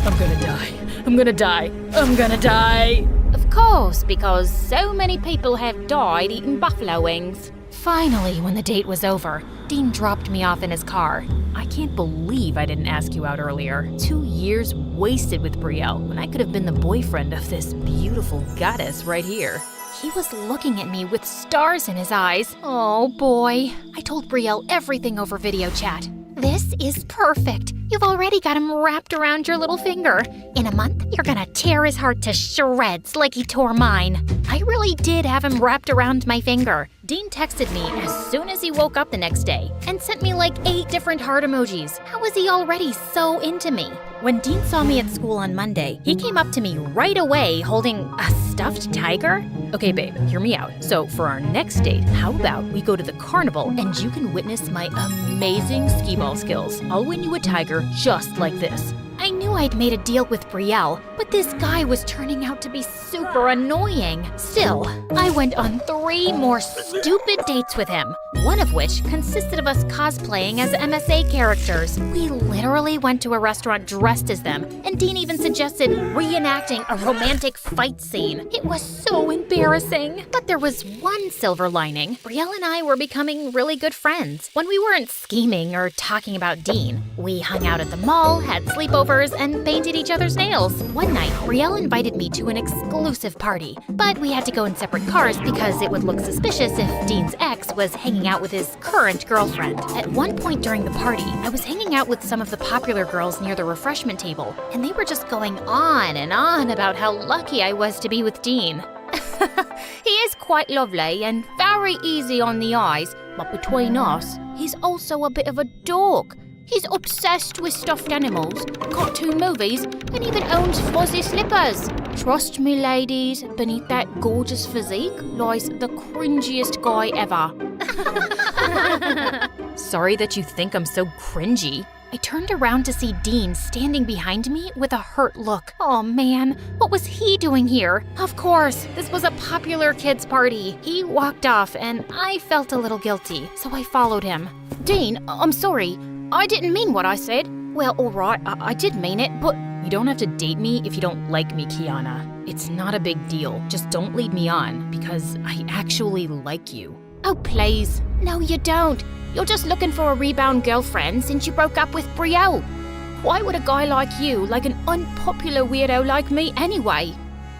I'm gonna die. I'm gonna die. I'm gonna die. Of course, because so many people have died eating buffalo wings. Finally, when the date was over, Dean dropped me off in his car. I can't believe I didn't ask you out earlier. 2 years wasted with Brielle when I could have been the boyfriend of this beautiful goddess right here. He was looking at me with stars in his eyes. Oh boy. I told Brielle everything over video chat. This is perfect. You've already got him wrapped around your little finger. In a month, you're gonna tear his heart to shreds like he tore mine. I really did have him wrapped around my finger. Dean texted me as soon as he woke up the next day and sent me like 8 different heart emojis. How was he already so into me? When Dean saw me at school on Monday, he came up to me right away holding a stuffed tiger. Okay, babe, hear me out. So for our next date, how about we go to the carnival and you can witness my amazing skee-ball skills. I'll win you a tiger just like this. I knew I'd made a deal with Brielle, but this guy was turning out to be super annoying. Still, I went on 3 more stupid dates with him, one of which consisted of us cosplaying as MSA characters. We literally went to a restaurant dressed as them, and Dean even suggested reenacting a romantic fight scene. It was so embarrassing. But there was one silver lining. Brielle and I were becoming really good friends. When we weren't scheming or talking about Dean, we hung out at the mall, had sleepovers, and painted each other's nails. One night, Brielle invited me to an exclusive party, but we had to go in separate cars because it would look suspicious if Dean's ex was hanging out with his current girlfriend. At one point during the party, I was hanging out with some of the popular girls near the refreshment table, and they were just going on and on about how lucky I was to be with Dean. He is quite lovely and very easy on the eyes, but between us, he's also a bit of a dork. He's obsessed with stuffed animals, cartoon movies, and even owns fuzzy slippers. Trust me, ladies, beneath that gorgeous physique lies the cringiest guy ever. Sorry that you think I'm so cringy. I turned around to see Dean standing behind me with a hurt look. Oh man, what was he doing here? Of course, this was a popular kids' party. He walked off and I felt a little guilty, so I followed him. Dean, I'm sorry. I didn't mean what I said. Well, alright, I did mean it, but... You don't have to date me if you don't like me, Kiana. It's not a big deal. Just don't lead me on, because I actually like you. Oh, please. No, you don't. You're just looking for a rebound girlfriend since you broke up with Brielle. Why would a guy like you like an unpopular weirdo like me anyway?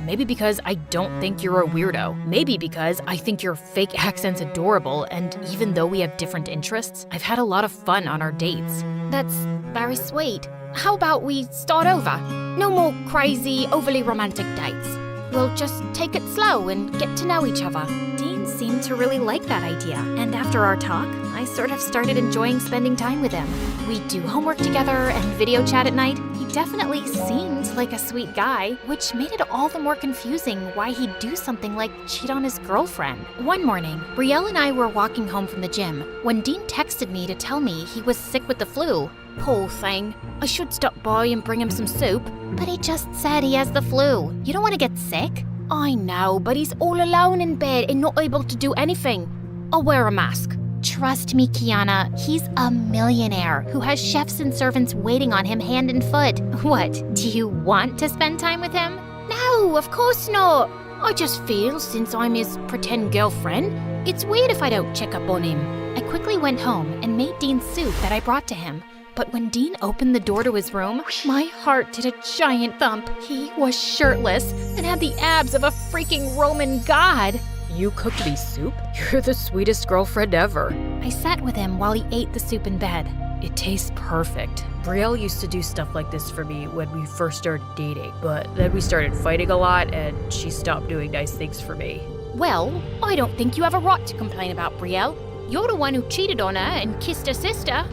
Maybe because I don't think you're a weirdo. Maybe because I think your fake accent's adorable, and even though we have different interests, I've had a lot of fun on our dates. That's very sweet. How about we start over? No more crazy, overly romantic dates. We'll just take it slow and get to know each other. Dean seemed to really like that idea, and after our talk, I sort of started enjoying spending time with him. We'd do homework together and video chat at night. He definitely seemed like a sweet guy, which made it all the more confusing why he'd do something like cheat on his girlfriend. One morning, Brielle and I were walking home from the gym when Dean texted me to tell me he was sick with the flu. Poor thing. I should stop by and bring him some soup. But he just said he has the flu. You don't want to get sick? I know, but he's all alone in bed and not able to do anything. I'll wear a mask. Trust me, Kiana, he's a millionaire who has chefs and servants waiting on him hand and foot. What, do you want to spend time with him? No, of course not. I just feel since I'm his pretend girlfriend, it's weird if I don't check up on him. I quickly went home and made Dean soup that I brought to him. But when Dean opened the door to his room, my heart did a giant thump. He was shirtless and had the abs of a freaking Roman god. You cooked me soup? You're the sweetest girlfriend ever. I sat with him while he ate the soup in bed. It tastes perfect. Brielle used to do stuff like this for me when we first started dating, but then we started fighting a lot and she stopped doing nice things for me. Well, I don't think you have a right to complain about Brielle. You're the one who cheated on her and kissed her sister.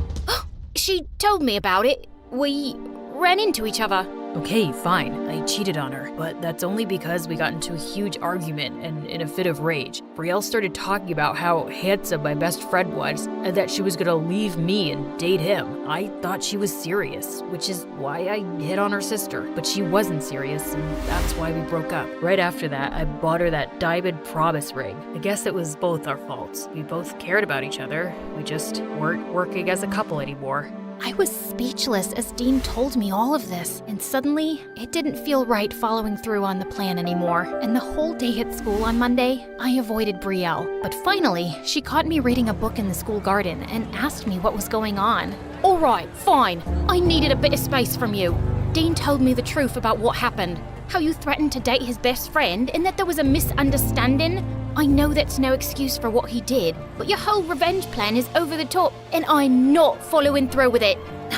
She told me about it. We ran into each other. Okay, fine. I cheated on her, but that's only because we got into a huge argument and in a fit of rage. Brielle started talking about how handsome my best friend was and that she was gonna leave me and date him. I thought she was serious, which is why I hit on her sister, but she wasn't serious and that's why we broke up. Right after that, I bought her that diamond promise ring. I guess it was both our faults. We both cared about each other. We just weren't working as a couple anymore. I was speechless as Dean told me all of this, and suddenly, it didn't feel right following through on the plan anymore. And the whole day at school on Monday, I avoided Brielle. But finally, she caught me reading a book in the school garden and asked me what was going on. All right, fine. I needed a bit of space from you. Dean told me the truth about what happened. How you threatened to date his best friend and that there was a misunderstanding. I know that's no excuse for what he did, but your whole revenge plan is over the top, and I'm not following through with it.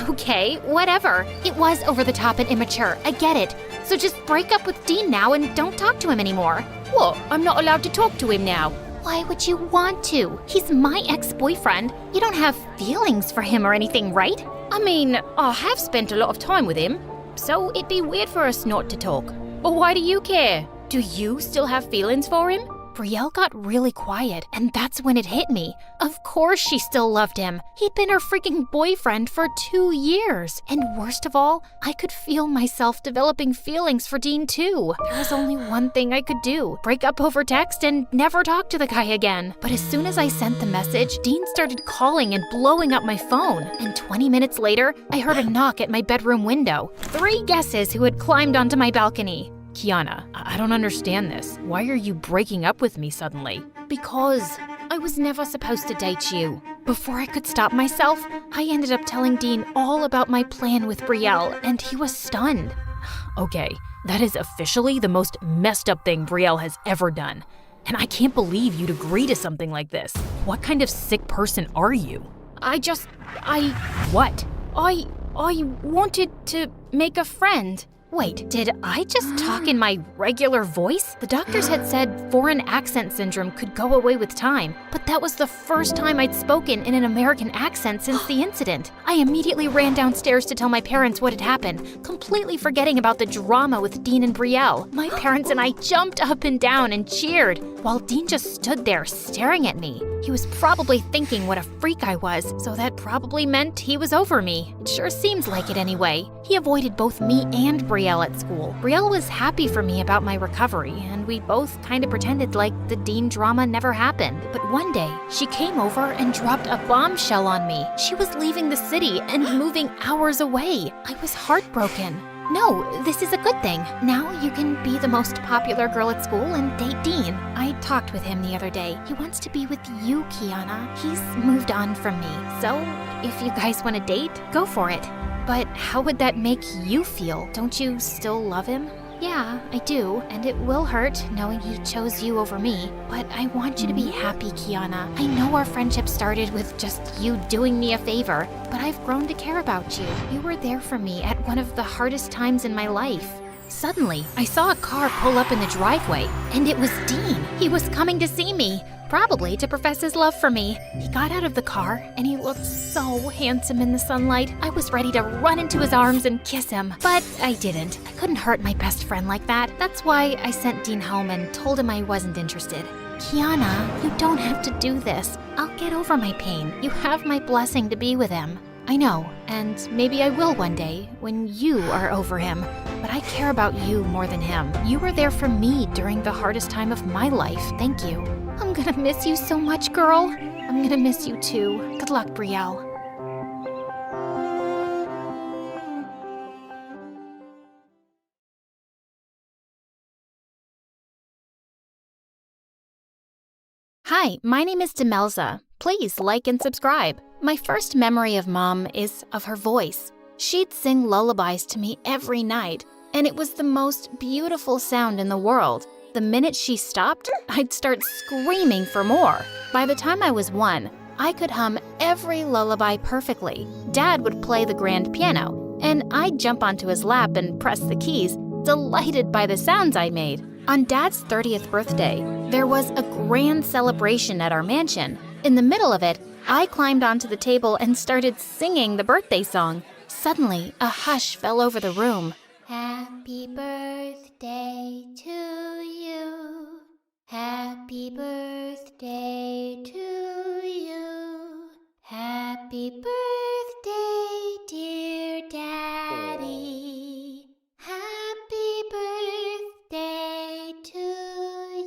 Okay, whatever. It was over the top and immature, I get it. So just break up with Dean now and don't talk to him anymore. What? I'm not allowed to talk to him now. Why would you want to? He's my ex-boyfriend. You don't have feelings for him or anything, right? I mean, I have spent a lot of time with him, so it'd be weird for us not to talk. But why do you care? Do you still have feelings for him? Brielle got really quiet, and that's when it hit me. Of course she still loved him. He'd been her freaking boyfriend for 2 years. And worst of all, I could feel myself developing feelings for Dean too. There was only one thing I could do. Break up over text and never talk to the guy again. But as soon as I sent the message, Dean started calling and blowing up my phone. And 20 minutes later, I heard a knock at my bedroom window. 3 guesses who had climbed onto my balcony. Kiana, I don't understand this. Why are you breaking up with me suddenly? Because I was never supposed to date you. Before I could stop myself, I ended up telling Dean all about my plan with Brielle, and he was stunned. Okay, that is officially the most messed up thing Brielle has ever done. And I can't believe you'd agree to something like this. What kind of sick person are you? What? I wanted to make a friend. Wait, did I just talk in my regular voice? The doctors had said foreign accent syndrome could go away with time, but that was the first time I'd spoken in an American accent since the incident. I immediately ran downstairs to tell my parents what had happened, completely forgetting about the drama with Dean and Brielle. My parents and I jumped up and down and cheered, while Dean just stood there staring at me. He was probably thinking what a freak I was, so that probably meant he was over me. It sure seems like it anyway. He avoided both me and Brielle at school. Brielle was happy for me about my recovery, and we both kind of pretended like the Dean drama never happened. But one day, she came over and dropped a bombshell on me. She was leaving the city and moving hours away. I was heartbroken. No, this is a good thing. Now you can be the most popular girl at school and date Dean. I talked with him the other day. He wants to be with you, Kiana. He's moved on from me. So, if you guys want to date, go for it. But how would that make you feel? Don't you still love him? Yeah, I do, and it will hurt knowing he chose you over me. But I want you to be happy, Kiana. I know our friendship started with just you doing me a favor, but I've grown to care about you. You were there for me at one of the hardest times in my life. Suddenly, I saw a car pull up in the driveway, and it was Dean. He was coming to see me, probably to profess his love for me. He got out of the car, and he looked so handsome in the sunlight. I was ready to run into his arms and kiss him, but I didn't. I couldn't hurt my best friend like that. That's why I sent Dean home and told him I wasn't interested. Kiana, you don't have to do this. I'll get over my pain. You have my blessing to be with him. I know, and maybe I will one day when you are over him. But I care about you more than him. You were there for me during the hardest time of my life. Thank you. I'm gonna miss you so much, girl. I'm gonna miss you too. Good luck, Brielle. Hi, my name is Demelza. Please like and subscribe. My first memory of Mom is of her voice. She'd sing lullabies to me every night, and it was the most beautiful sound in the world. The minute she stopped, I'd start screaming for more. By the time I was 1, I could hum every lullaby perfectly. Dad would play the grand piano, and I'd jump onto his lap and press the keys, delighted by the sounds I made. On Dad's 30th birthday, there was a grand celebration at our mansion. In the middle of it, I climbed onto the table and started singing the birthday song. Suddenly, a hush fell over the room. Happy birthday to you. Happy birthday to you. Happy birthday, dear Daddy. Happy birthday to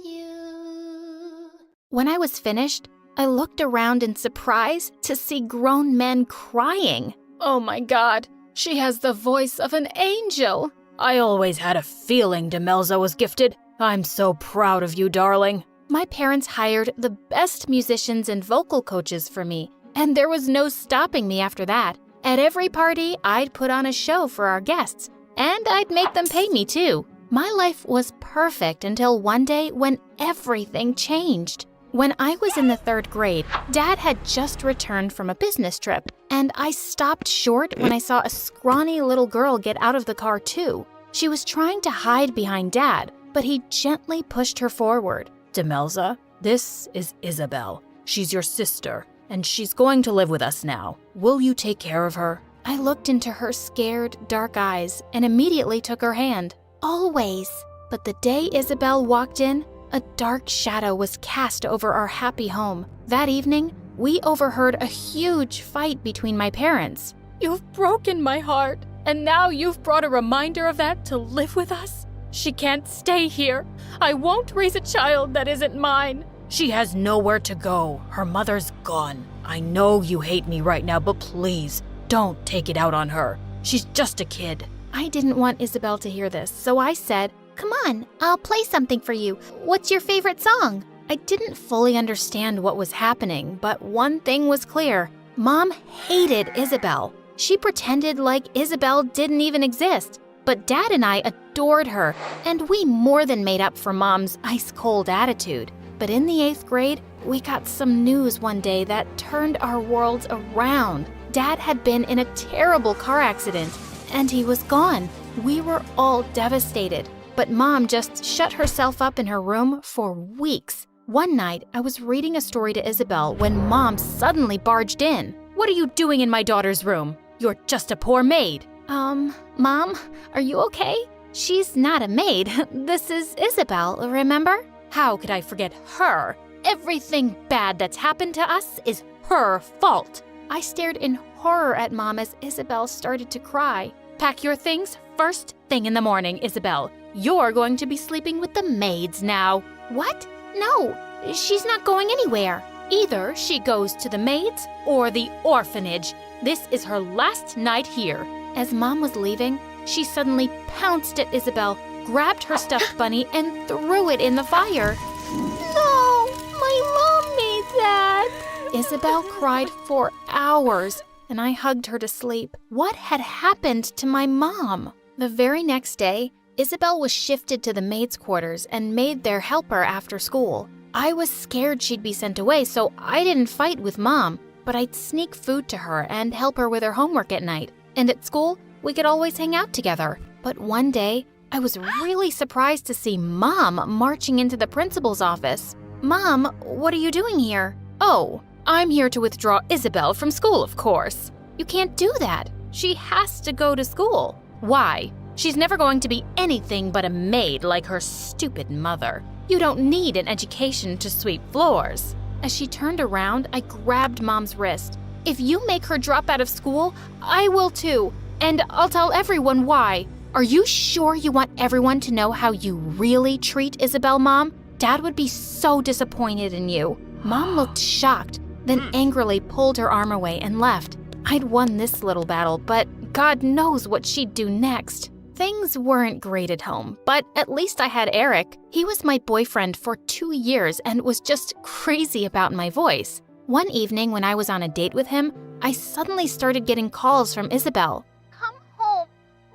you. When I was finished, I looked around in surprise to see grown men crying. Oh my God, she has the voice of an angel. I always had a feeling Demelza was gifted. I'm so proud of you, darling. My parents hired the best musicians and vocal coaches for me, and there was no stopping me after that. At every party, I'd put on a show for our guests, and I'd make them pay me too. My life was perfect until one day when everything changed. When I was in the 3rd grade, Dad had just returned from a business trip, and I stopped short when I saw a scrawny little girl get out of the car too. She was trying to hide behind Dad, but he gently pushed her forward. Demelza, this is Isabel. She's your sister, and she's going to live with us now. Will you take care of her? I looked into her scared, dark eyes and immediately took her hand. Always. But the day Isabel walked in, a dark shadow was cast over our happy home. That evening, we overheard a huge fight between my parents. You've broken my heart, and now you've brought a reminder of that to live with us? She can't stay here. I won't raise a child that isn't mine. She has nowhere to go. Her mother's gone. I know you hate me right now, but please, don't take it out on her. She's just a kid. I didn't want Isabel to hear this, so I said, "Come on, I'll play something for you. What's your favorite song?" I didn't fully understand what was happening, but one thing was clear. Mom hated Isabel. She pretended like Isabel didn't even exist. But Dad and I adored her, and we more than made up for Mom's ice-cold attitude. But in the 8th grade, we got some news one day that turned our worlds around. Dad had been in a terrible car accident, and he was gone. We were all devastated, but Mom just shut herself up in her room for weeks. One night, I was reading a story to Isabel when Mom suddenly barged in. "What are you doing in my daughter's room? You're just a poor maid." Mom, are you okay? She's not a maid. This is Isabel, remember? How could I forget her? Everything bad that's happened to us is her fault. I stared in horror at Mom as Isabel started to cry. Pack your things first thing in the morning, Isabel. You're going to be sleeping with the maids now. What? No, she's not going anywhere. Either she goes to the maids or the orphanage. This is her last night here. As Mom was leaving, she suddenly pounced at Isabel, grabbed her stuffed bunny, and threw it in the fire. No, my mom made that. Isabel cried for hours, and I hugged her to sleep. What had happened to my mom? The very next day, Isabel was shifted to the maids' quarters and made their helper after school. I was scared she'd be sent away, so I didn't fight with Mom, but I'd sneak food to her and help her with her homework at night. And at school, we could always hang out together. But one day, I was really surprised to see Mom marching into the principal's office. "Mom, what are you doing here?" "Oh, I'm here to withdraw Isabel from school, of course." "You can't do that. She has to go to school." "Why? She's never going to be anything but a maid like her stupid mother. You don't need an education to sweep floors." As she turned around, I grabbed Mom's wrist. "If you make her drop out of school, I will too, and I'll tell everyone why." "Are you sure you want everyone to know how you really treat Isabel, Mom? Dad would be so disappointed in you." Mom looked shocked, then angrily pulled her arm away and left. I'd won this little battle, but God knows what she'd do next. Things weren't great at home, but at least I had Eric. He was my boyfriend for 2 years and was just crazy about my voice. One evening when I was on a date with him, I suddenly started getting calls from Isabel. "Come home,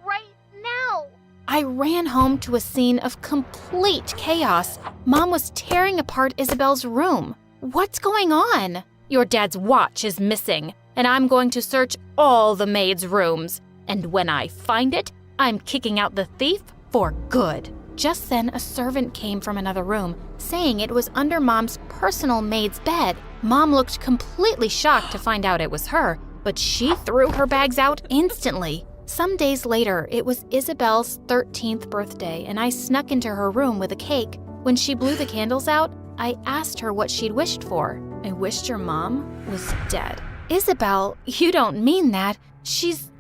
right now." I ran home to a scene of complete chaos. Mom was tearing apart Isabel's room. What's going on? "Your dad's watch is missing, and I'm going to search all the maids' rooms. And when I find it, I'm kicking out the thief for good." Just then, a servant came from another room, saying it was under Mom's personal maid's bed. Mom looked completely shocked to find out it was her, but she threw her bags out instantly. Some days later, it was Isabel's 13th birthday, and I snuck into her room with a cake. When she blew the candles out, I asked her what she'd wished for. I wished your mom was dead. "Isabel, you don't mean that. She's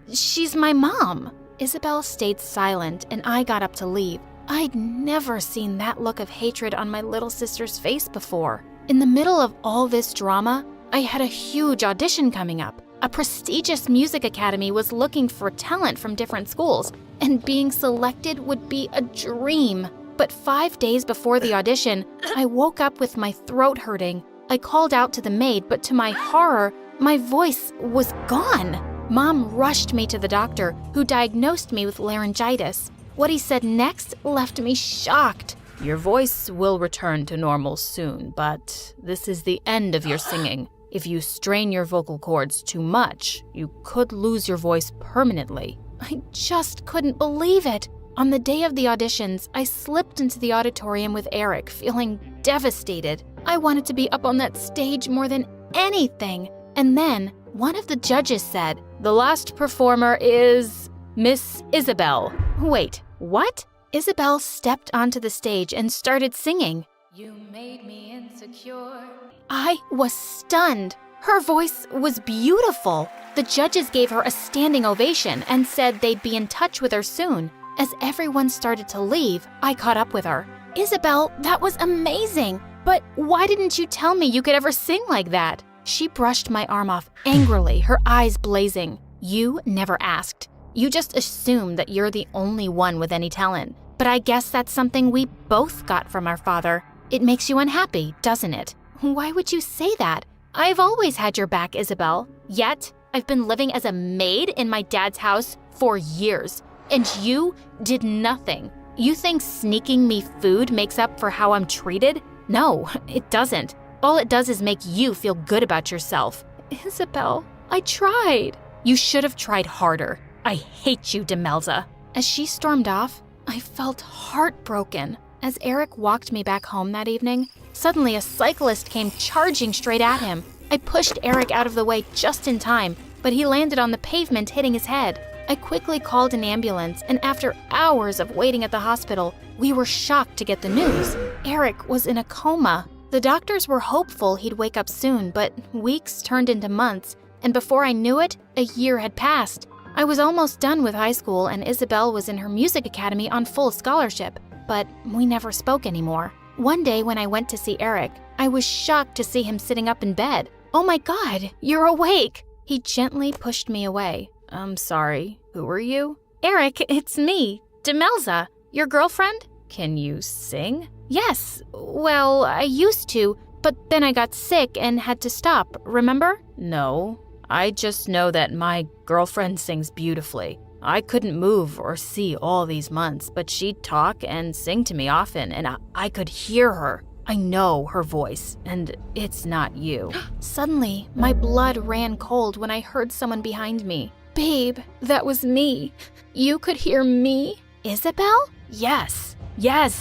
my mom." Isabel stayed silent, and I got up to leave. I'd never seen that look of hatred on my little sister's face before. In the middle of all this drama, I had a huge audition coming up. A prestigious music academy was looking for talent from different schools, and being selected would be a dream. But 5 days before the audition, I woke up with my throat hurting. I called out to the maid, but to my horror, my voice was gone. Mom rushed me to the doctor, who diagnosed me with laryngitis. What he said next left me shocked. Your voice will return to normal soon, but this is the end of your singing. If you strain your vocal cords too much, you could lose your voice permanently. I just couldn't believe it. On the day of the auditions, I slipped into the auditorium with Eric, feeling devastated. I wanted to be up on that stage more than anything. And then one of the judges said, "The last performer is Miss Isabel." Wait, what? Isabel stepped onto the stage and started singing. You made me insecure. I was stunned. Her voice was beautiful. The judges gave her a standing ovation and said they'd be in touch with her soon. As everyone started to leave, I caught up with her. Isabel, that was amazing. But why didn't you tell me you could ever sing like that? She brushed my arm off angrily, her eyes blazing. You never asked. You just assumed that you're the only one with any talent. But I guess that's something we both got from our father. It makes you unhappy, doesn't it? Why would you say that? I've always had your back, Isabel. Yet, I've been living as a maid in my dad's house for years. And you did nothing. You think sneaking me food makes up for how I'm treated? No, it doesn't. All it does is make you feel good about yourself. Isabel, I tried. You should have tried harder. I hate you, Demelza. As she stormed off, I felt heartbroken. As Eric walked me back home that evening, suddenly a cyclist came charging straight at him. I pushed Eric out of the way just in time, but he landed on the pavement, hitting his head. I quickly called an ambulance, and after hours of waiting at the hospital, we were shocked to get the news. Eric was in a coma. The doctors were hopeful he'd wake up soon, but weeks turned into months, and before I knew it, a year had passed. I was almost done with high school, and Isabel was in her music academy on full scholarship, but we never spoke anymore. One day when I went to see Eric, I was shocked to see him sitting up in bed. "Oh my God, you're awake!" He gently pushed me away. "I'm sorry. Who are you?" "Eric, it's me, Demelza, your girlfriend." "Can you sing?" "Yes. Well, I used to, but then I got sick and had to stop, remember?" "No. I just know that my girlfriend sings beautifully. I couldn't move or see all these months, but she'd talk and sing to me often, and I could hear her. I know her voice, and it's not you." Suddenly, my blood ran cold when I heard someone behind me. "Babe, that was me. You could hear me?" "Isabel?" Yes,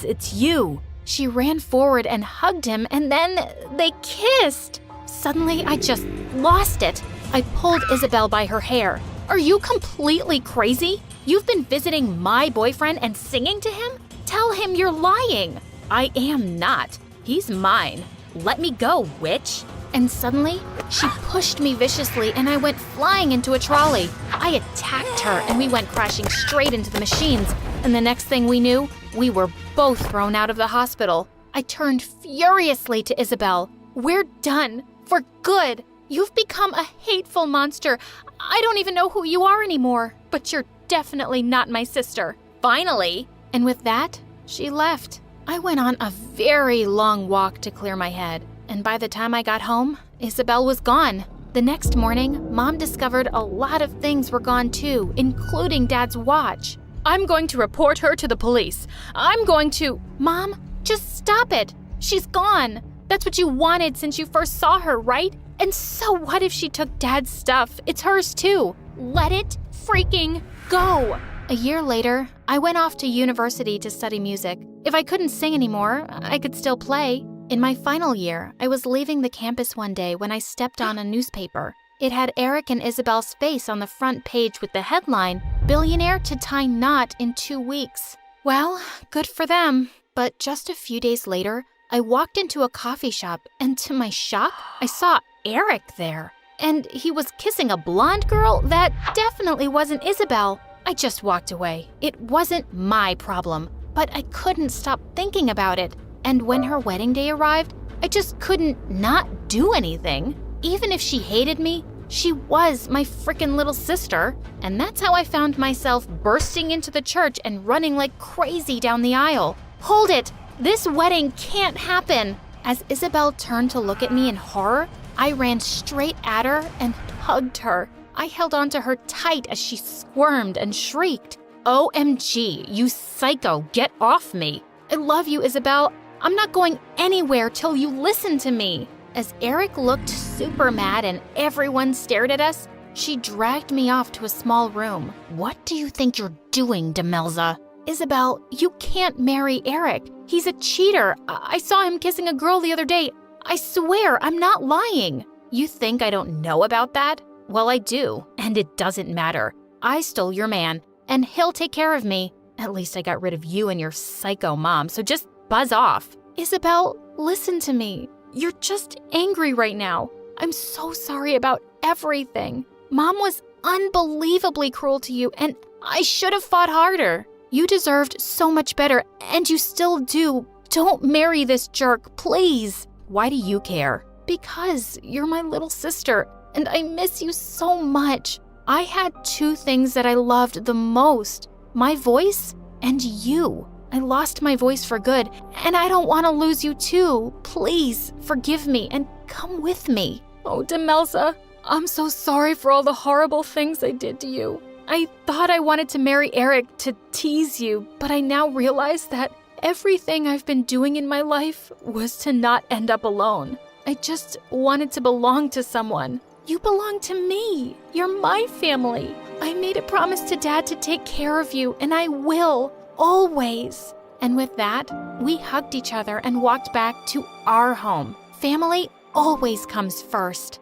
it's you." She ran forward and hugged him, and then they kissed. Suddenly, I just lost it. I pulled Isabel by her hair. "Are you completely crazy? You've been visiting my boyfriend and singing to him? Tell him you're lying." "I am not. He's mine. Let me go, witch." And suddenly, she pushed me viciously and I went flying into a trolley. I attacked her and we went crashing straight into the machines. And the next thing we knew, we were both thrown out of the hospital. I turned furiously to Isabel. "We're done. For good. You've become a hateful monster. I don't even know who you are anymore. But you're definitely not my sister. Finally." And with that, she left. I went on a very long walk to clear my head. And by the time I got home, Isabel was gone. The next morning, Mom discovered a lot of things were gone too, including Dad's watch. "I'm going to report her to the police. I'm going to—" "Mom, just stop it. She's gone. That's what you wanted since you first saw her, right? And so what if she took Dad's stuff? It's hers too. Let it freaking go." A year later, I went off to university to study music. If I couldn't sing anymore, I could still play. In my final year, I was leaving the campus one day when I stepped on a newspaper. It had Eric and Isabel's face on the front page with the headline, "Billionaire to tie knot in 2 weeks." Well, good for them. But just a few days later, I walked into a coffee shop and to my shock, I saw Eric there. And he was kissing a blonde girl that definitely wasn't Isabel. I just walked away. It wasn't my problem, but I couldn't stop thinking about it. And when her wedding day arrived, I just couldn't not do anything. Even if she hated me, she was my frickin' little sister. And that's how I found myself bursting into the church and running like crazy down the aisle. "Hold it! This wedding can't happen!" As Isabel turned to look at me in horror, I ran straight at her and hugged her. I held onto her tight as she squirmed and shrieked. "OMG, you psycho, get off me!" I love you, Isabel. I'm not going anywhere till you listen to me. As Eric looked super mad and everyone stared at us, she dragged me off to a small room. What do you think you're doing, Demelza? Isabel, you can't marry Eric. He's a cheater. I saw him kissing a girl the other day. I swear, I'm not lying. You think I don't know about that? Well, I do, and it doesn't matter. I stole your man, and he'll take care of me. At least I got rid of you and your psycho mom, so just buzz off. Isabel, listen to me. You're just angry right now. I'm so sorry about everything. Mom was unbelievably cruel to you, and I should have fought harder. You deserved so much better, and you still do. Don't marry this jerk, please. Why do you care? Because you're my little sister, and I miss you so much. I had two things that I loved the most, my voice and you. I lost my voice for good, and I don't want to lose you too. Please forgive me and come with me. Oh, Demelza, I'm so sorry for all the horrible things I did to you. I thought I wanted to marry Eric to tease you, but I now realize that everything I've been doing in my life was to not end up alone. I just wanted to belong to someone. You belong to me. You're my family. I made a promise to Dad to take care of you, and I will, always. And with that, we hugged each other and walked back to our home. Family always comes first.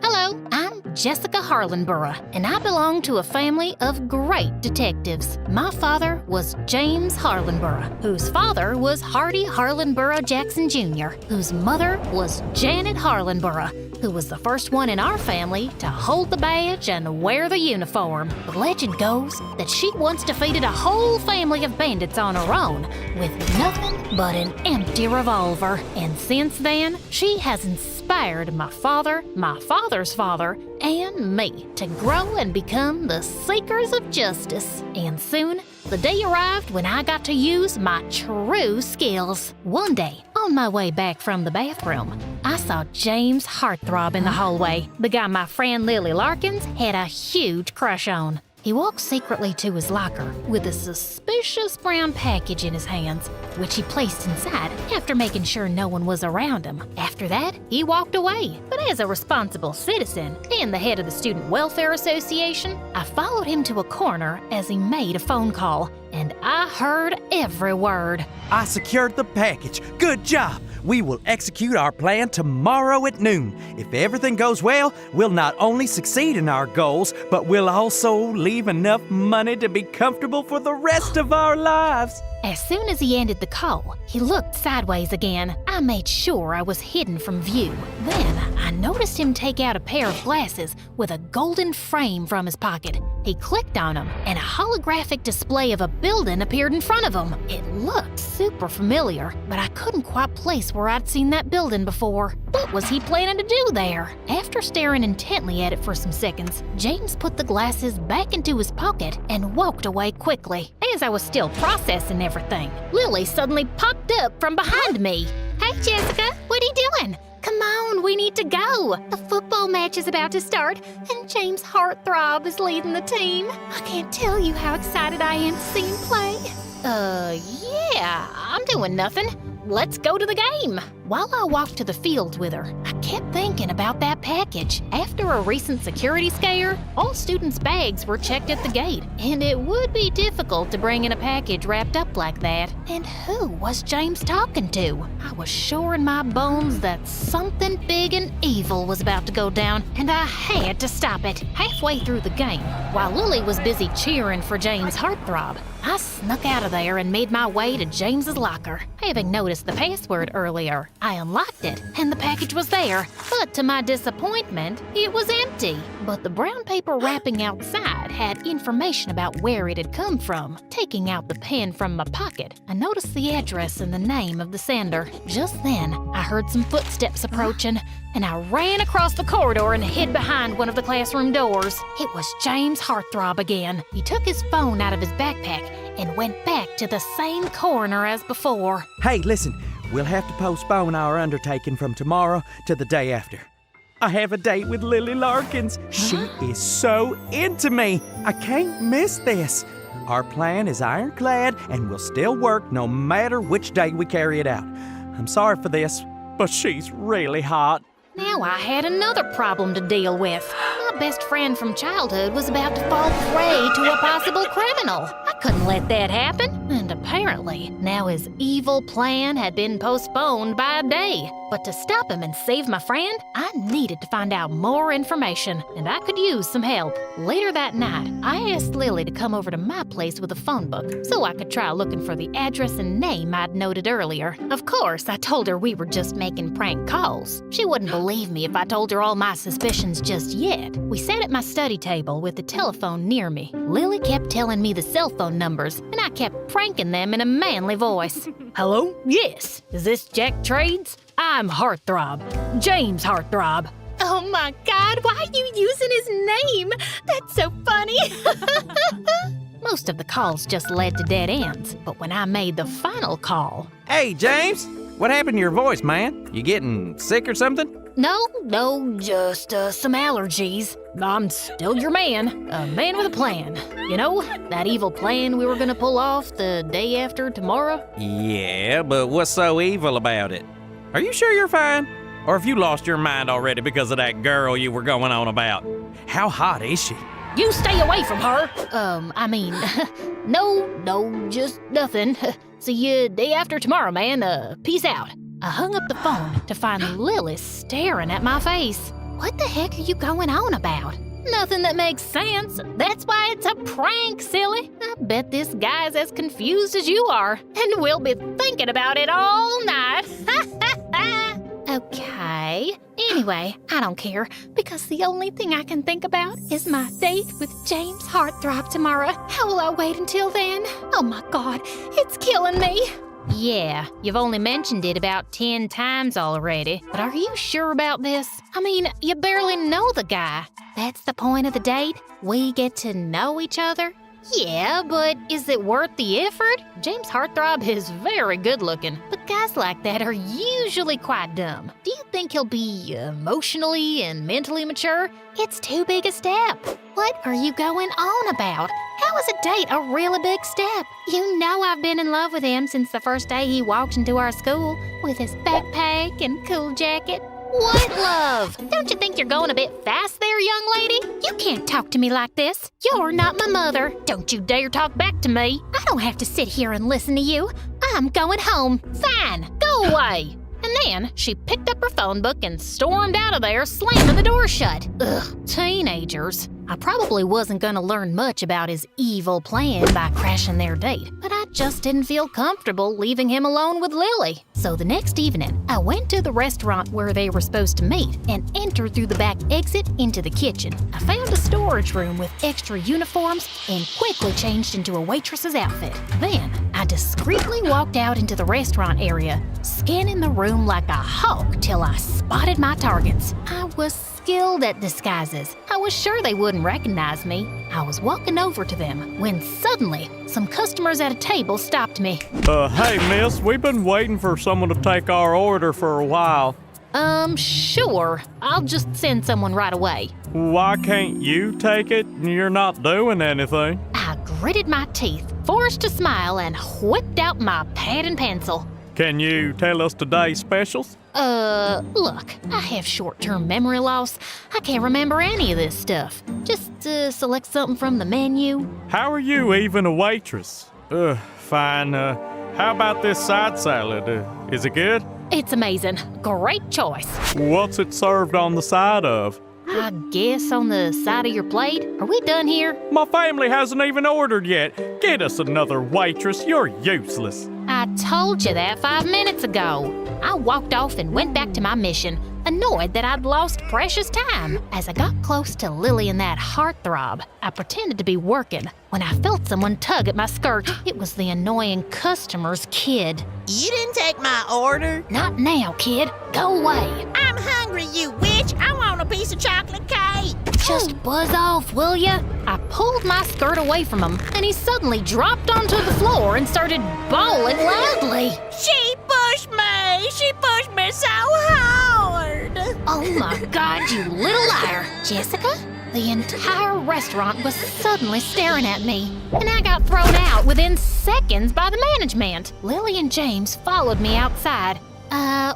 Hello, I'm Jessica Harlenborough, and I belong to a family of great detectives. My father was James Harlenborough, whose father was Hardy Harlenborough Jackson Jr., whose mother was Janet Harlenborough, who was the first one in our family to hold the badge and wear the uniform. The legend goes that she once defeated a whole family of bandits on her own with nothing but an empty revolver. And since then, she has inspired my father, my father's father, and me to grow and become the seekers of justice. And soon, the day arrived when I got to use my true skills. One day, on my way back from the bathroom, I saw James Heartthrob in the hallway, the guy my friend Lily Larkins had a huge crush on. He walked secretly to his locker with a suspicious brown package in his hands, which he placed inside after making sure no one was around him. After that, he walked away. But as a responsible citizen and the head of the Student Welfare Association, I followed him to a corner as he made a phone call, and I heard every word. I secured the package. Good job. We will execute our plan tomorrow at noon. If everything goes well, we'll not only succeed in our goals, but we'll also leave enough money to be comfortable for the rest of our lives. As soon as he ended the call, he looked sideways again. I made sure I was hidden from view. Then I noticed him take out a pair of glasses with a golden frame from his pocket. He clicked on them, and a holographic display of a building appeared in front of him. It looked super familiar, but I couldn't quite place where I'd seen that building before. What was he planning to do there? After staring intently at it for some seconds, James put the glasses back into his pocket and walked away quickly. As I was still processing everything, Lily suddenly popped up from behind me. Hey, Jessica, what are you doing? Come on, we need to go. The football match is about to start, and James Heartthrob is leading the team. I can't tell you how excited I am to see him play. Yeah, I'm doing nothing. Let's go to the game. While I walked to the field with her, I kept thinking about that package. After a recent security scare, all students' bags were checked at the gate, and it would be difficult to bring in a package wrapped up like that. And who was James talking to? I was sure in my bones that something big and evil was about to go down, and I had to stop it. Halfway through the game, while Lily was busy cheering for James Heartthrob, I snuck out of there and made my way to James's locker. Having noticed the password earlier, I unlocked it, and the package was there. But to my disappointment, it was empty. But the brown paper wrapping outside had information about where it had come from. Taking out the pen from my pocket, I noticed the address and the name of the sender. Just then, I heard some footsteps approaching, and I ran across the corridor and hid behind one of the classroom doors. It was James Heartthrob again. He took his phone out of his backpack and went back to the same corner as before. Hey, listen, we'll have to postpone our undertaking from tomorrow to the day after. I have a date with Lily Larkins. She is so into me. I can't miss this. Our plan is ironclad and will still work no matter which day we carry it out. I'm sorry for this, but she's really hot. Now I had another problem to deal with. My best friend from childhood was about to fall prey to a possible criminal. I couldn't let that happen, and apparently now his evil plan had been postponed by a day. But to stop him and save my friend, I needed to find out more information, and I could use some help. Later that night, I asked Lily to come over to my place with a phone book so I could try looking for the address and name I'd noted earlier. Of course, I told her we were just making prank calls. She wouldn't believe me if I told her all my suspicions just yet. We sat at my study table with the telephone near me. Lily kept telling me the cell phone numbers, and I kept pranking them in a manly voice. Hello? Yes. Is this Jack Trades? I'm Heartthrob. James Heartthrob. Oh my God, why are you using his name? That's so funny. Most of the calls just led to dead ends, but when I made the final call... Hey, James, what happened to your voice, man? You getting sick or something? No, just some allergies. I'm still your man, a man with a plan. You know, that evil plan we were gonna pull off the day after tomorrow? Yeah, but what's so evil about it? Are you sure you're fine? Or have you lost your mind already because of that girl you were going on about? How hot is she? You stay away from her. No, just nothing. See you day after tomorrow, man. Peace out. I hung up the phone to find Lily staring at my face. What the heck are you going on about? Nothing that makes sense. That's why it's a prank, silly. I bet this guy's as confused as you are, and we'll be thinking about it all night. Okay. Anyway, I don't care, because the only thing I can think about is my date with James Heartthrob tomorrow. How will I wait until then? Oh my God, it's killing me. Yeah, you've only mentioned it about 10 times already, but are you sure about this? I mean, you barely know the guy. That's the point of the date? We get to know each other? Yeah, but is it worth the effort? James Heartthrob is very good looking, but guys like that are usually quite dumb. Do you think he'll be emotionally and mentally mature? It's too big a step. What are you going on about? How is a date a really big step? You know I've been in love with him since the first day he walked into our school with his backpack and cool jacket. What love? Don't you think you're going a bit fast there, young lady? You can't talk to me like this. You're not my mother. Don't you dare talk back to me. I don't have to sit here and listen to you. I'm going home. Fine, go away. And then she picked up her phone book and stormed out of there, slamming the door shut. Ugh, teenagers. I probably wasn't gonna learn much about his evil plan by crashing their date, but I just didn't feel comfortable leaving him alone with Lily. So the next evening, I went to the restaurant where they were supposed to meet and entered through the back exit into the kitchen. I found a storage room with extra uniforms and quickly changed into a waitress's outfit. Then, I discreetly walked out into the restaurant area, scanning the room like a hawk till I spotted my targets. I was skilled at disguises. I was sure they wouldn't recognize me. I was walking over to them when suddenly some customers at a table stopped me. Hey miss, we've been waiting for someone to take our order for a while. Sure. I'll just send someone right away. Why can't you take it? You're not doing anything. I gritted my teeth, forced a smile, and whipped out my pad and pencil. Can you tell us today's specials? Look, I have short-term memory loss. I can't remember any of this stuff. Just, select something from the menu. How are you even a waitress? Fine. How about this side salad? Is it good? It's amazing. Great choice. What's it served on the side of? I guess on the side of your plate. Are we done here? My family hasn't even ordered yet. Get us another waitress. You're useless. I told you that 5 minutes ago. I walked off and went back to my mission, annoyed that I'd lost precious time. As I got close to Lily and that heartthrob, I pretended to be working when I felt someone tug at my skirt. It was the annoying customer's kid. You didn't take my order? Not now, kid. Go away. I'm hungry, you witch. I want a piece of chocolate cake. Just buzz off, will ya? I pulled my skirt away from him, and he suddenly dropped onto the floor and started bawling loudly. She pushed pushed me. She pushed me so hard. Oh my God, you little liar. Jessica? The entire restaurant was suddenly staring at me, and I got thrown out within seconds by the management. Lily and James followed me outside.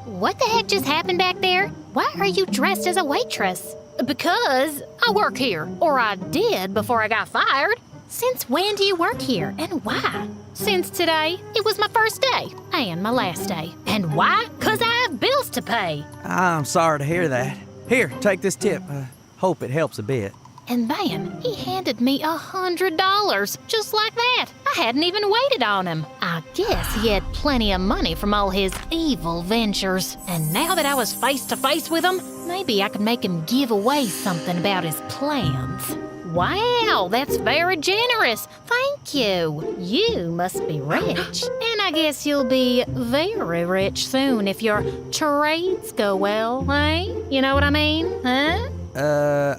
What the heck just happened back there? Why are you dressed as a waitress? Because I work here, or I did before I got fired. Since when do you work here, and why? Since today. It was my first day, and my last day. And why? 'Cause I have bills to pay. I'm sorry to hear that. Here, take this tip. Hope it helps a bit. And then he handed me $100, just like that. I hadn't even waited on him. I guess he had plenty of money from all his evil ventures. And now that I was face to face with him, maybe I could make him give away something about his plans. Wow, that's very generous. Thank you. You must be rich. And I guess you'll be very rich soon if your trades go well, eh? You know what I mean, huh?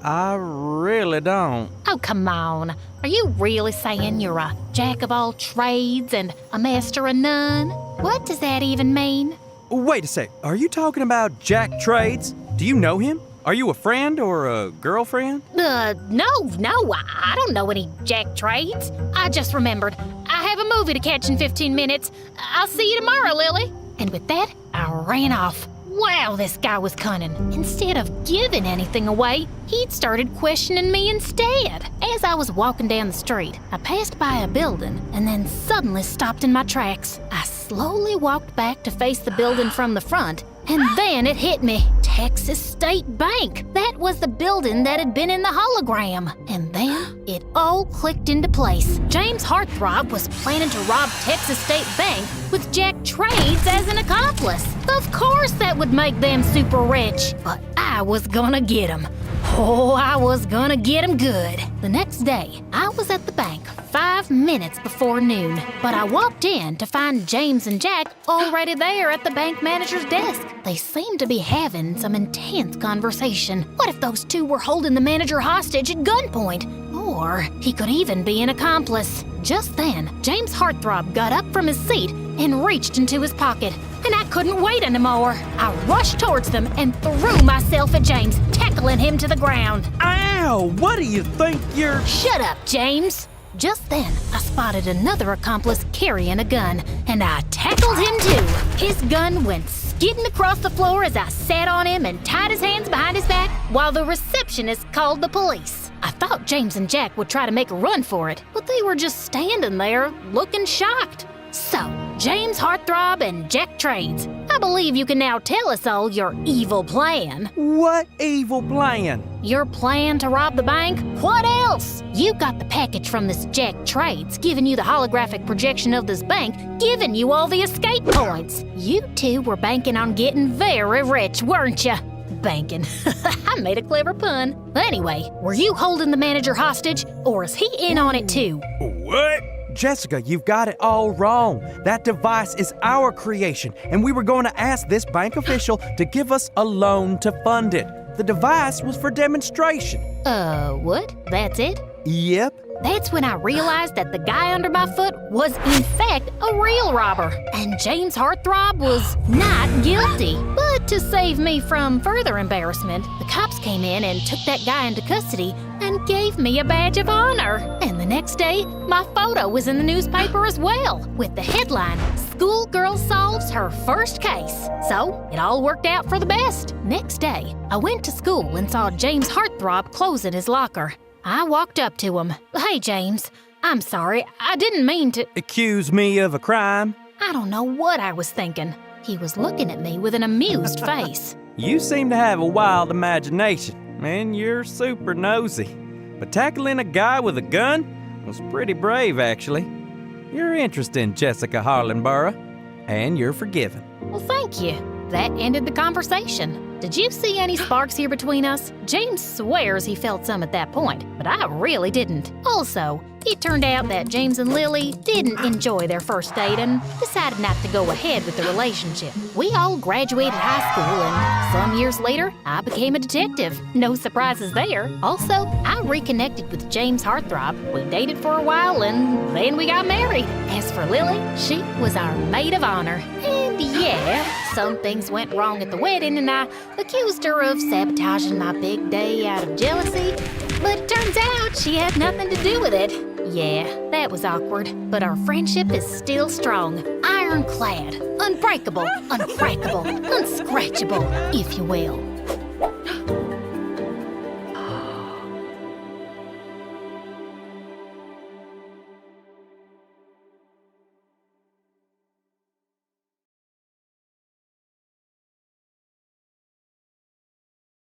I really don't. Oh, come on. Are you really saying you're a jack of all trades and a master of none? What does that even mean? Wait a sec. Are you talking about Jack Trades? Do you know him? Are you a friend or a girlfriend? No, I don't know any jack trades. I just remembered. I have a movie to catch in 15 minutes. I'll see you tomorrow, Lily. And with that, I ran off. Wow, this guy was cunning. Instead of giving anything away, he'd started questioning me instead. As I was walking down the street, I passed by a building and then suddenly stopped in my tracks. I slowly walked back to face the building from the front, and then it hit me. Texas State Bank. That was the building that had been in the hologram. And then it all clicked into place. James Heartthrob was planning to rob Texas State Bank with Jack Trades as an accomplice. Of course that would make them super rich. But I was gonna get him. Oh, I was gonna get him good. The next day, I was at the bank 5 minutes before noon, but I walked in to find James and Jack already there at the bank manager's desk. They seemed to be having some intense conversation. What if those two were holding the manager hostage at gunpoint? Or he could even be an accomplice. Just then, James Heartthrob got up from his seat and reached into his pocket, and I couldn't wait anymore. I rushed towards them and threw myself at James, tackling him to the ground. Ow! What do you think you're... Shut up, James! Just then, I spotted another accomplice carrying a gun, and I tackled him too. His gun went skidding across the floor as I sat on him and tied his hands behind his back while the receptionist called the police. I thought James and Jack would try to make a run for it, but they were just standing there looking shocked. So, James Heartthrob and Jack Trades, I believe you can now tell us all your evil plan. What evil plan? Your plan to rob the bank? What else? You got the package from this Jack Trades, giving you the holographic projection of this bank, giving you all the escape points. You two were banking on getting very rich, weren't you? Banking. I made a clever pun. Anyway, were you holding the manager hostage, or is he in on it too? What? Jessica, you've got it all wrong. That device is our creation, and we were going to ask this bank official to give us a loan to fund it. The device was for demonstration. What? That's it? Yep. That's when I realized that the guy under my foot was, in fact, a real robber. And James Heartthrob was not guilty. But to save me from further embarrassment, the cops came in and took that guy into custody and gave me a badge of honor. And the next day, my photo was in the newspaper as well, with the headline, "Schoolgirl Solves Her First Case." So, it all worked out for the best. Next day, I went to school and saw James Heartthrob closing his locker. I walked up to him. "Hey, James, I'm sorry. I didn't mean to..." Accuse me of a crime? I don't know what I was thinking. He was looking at me with an amused face. You seem to have a wild imagination, and you're super nosy. But tackling a guy with a gun was pretty brave, actually. You're interesting, Jessica Harlenborough, and you're forgiven. Well, thank you. That ended the conversation. Did you see any sparks here between us? James swears he felt some at that point, but I really didn't. Also, It turned out that James and Lily didn't enjoy their first date and decided not to go ahead with the relationship. We all graduated high school, and some years later, I became a detective. No surprises there. Also, I reconnected with James Heartthrob. We dated for a while, and then we got married. As for Lily, she was our maid of honor. And yeah, some things went wrong at the wedding, and I accused her of sabotaging my big day out of jealousy. But it turns out she had nothing to do with it. Yeah, that was awkward, but our friendship is still strong. Ironclad, unbreakable, uncrackable, unscratchable, if you will.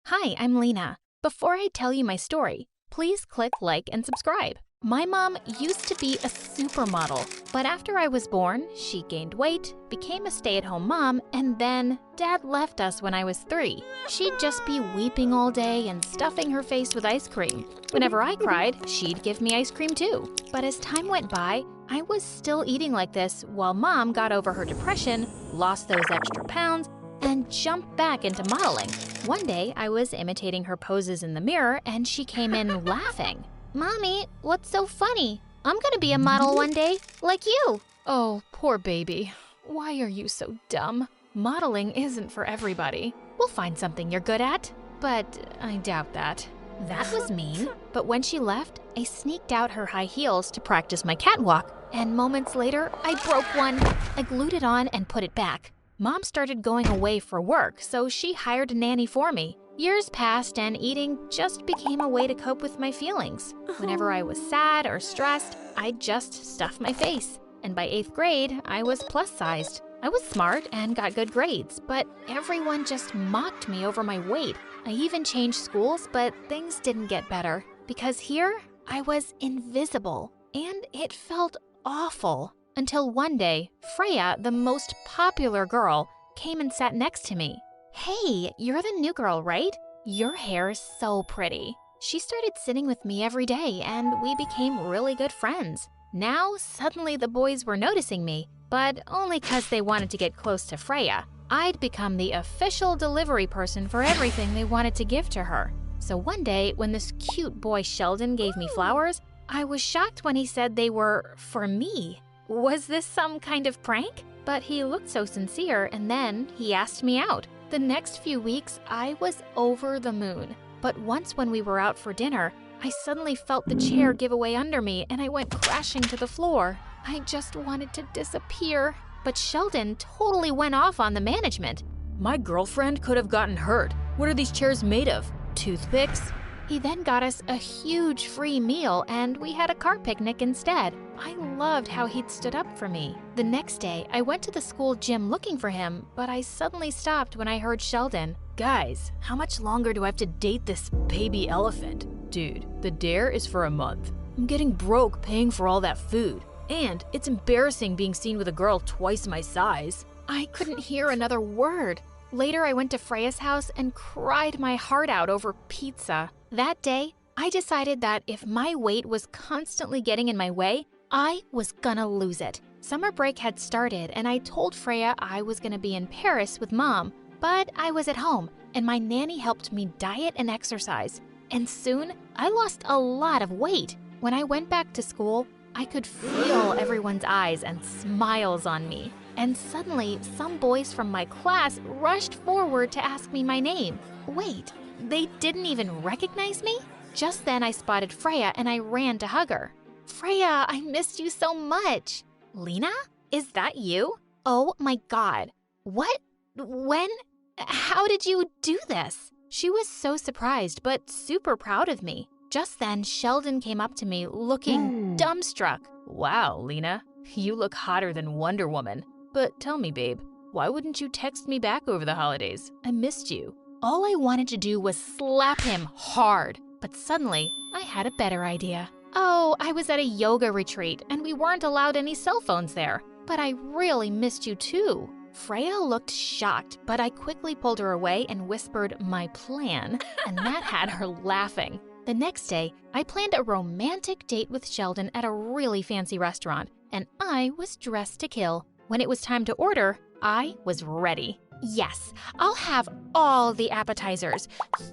Hi, I'm Lena. Before I tell you my story, please click like and subscribe. My mom used to be a supermodel, but after I was born, she gained weight, became a stay-at-home mom, and then Dad left us when I was 3. She'd just be weeping all day and stuffing her face with ice cream. Whenever I cried, she'd give me ice cream too. But as time went by, I was still eating like this while Mom got over her depression, lost those extra pounds, and jumped back into modeling. One day, I was imitating her poses in the mirror, and she came in laughing. Mommy, what's so funny? I'm gonna be a model one day, like you. Oh, poor baby. Why are you so dumb? Modeling isn't for everybody. We'll find something you're good at. But I doubt that. That was mean. But when she left, I sneaked out her high heels to practice my catwalk. And moments later, I broke one. I glued it on and put it back. Mom started going away for work, so she hired a nanny for me. Years passed and eating just became a way to cope with my feelings. Whenever I was sad or stressed, I'd just stuff my face. And by 8th grade, I was plus-sized. I was smart and got good grades, but everyone just mocked me over my weight. I even changed schools, but things didn't get better. Because here, I was invisible, and it felt awful. Until one day, Freya, the most popular girl, came and sat next to me. Hey, you're the new girl, right? Your hair is so pretty. She started sitting with me every day, and we became really good friends. Now, suddenly the boys were noticing me, but only 'cause they wanted to get close to Freya. I'd become the official delivery person for everything they wanted to give to her. So one day, when this cute boy Sheldon gave me flowers, I was shocked when he said they were for me. Was this some kind of prank? But he looked so sincere, and then he asked me out. The next few weeks, I was over the moon. But once when we were out for dinner, I suddenly felt the chair give away under me, and I went crashing to the floor. I just wanted to disappear. But Sheldon totally went off on the management. My girlfriend could have gotten hurt. What are these chairs made of? Toothpicks? He then got us a huge free meal, and we had a car picnic instead. I loved how he'd stood up for me. The next day, I went to the school gym looking for him, but I suddenly stopped when I heard Sheldon. Guys, how much longer do I have to date this baby elephant? Dude, the dare is for a month. I'm getting broke paying for all that food. And it's embarrassing being seen with a girl twice my size. I couldn't hear another word. Later, I went to Freya's house and cried my heart out over pizza. That day, I decided that if my weight was constantly getting in my way, I was gonna lose it. Summer break had started, and I told Freya I was gonna be in Paris with Mom, but I was at home, and my nanny helped me diet and exercise. And soon, I lost a lot of weight. When I went back to school, I could feel everyone's eyes and smiles on me. And suddenly, some boys from my class rushed forward to ask me my name. Wait, they didn't even recognize me? Just then I spotted Freya and I ran to hug her. Freya, I missed you so much. Lena? Is that you? Oh my God. What? When? How did you do this? She was so surprised, but super proud of me. Just then, Sheldon came up to me looking dumbstruck. Wow, Lena, you look hotter than Wonder Woman. But tell me, babe, why wouldn't you text me back over the holidays? I missed you. All I wanted to do was slap him hard, but suddenly I had a better idea. Oh, I was at a yoga retreat and we weren't allowed any cell phones there, but I really missed you too. Freya looked shocked, but I quickly pulled her away and whispered my plan, and that had her laughing. The next day, I planned a romantic date with Sheldon at a really fancy restaurant, and I was dressed to kill. When it was time to order, I was ready. Yes, I'll have all the appetizers.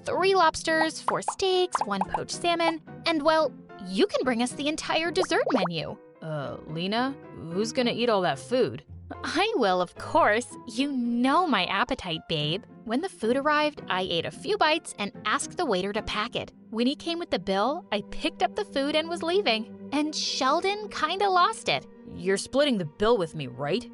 3 lobsters, 4 steaks, 1 poached salmon, and well, you can bring us the entire dessert menu. Lena, who's gonna eat all that food? I will, of course. You know my appetite, babe. When the food arrived, I ate a few bites and asked the waiter to pack it. When he came with the bill, I picked up the food and was leaving. And Sheldon kinda lost it. You're splitting the bill with me, right?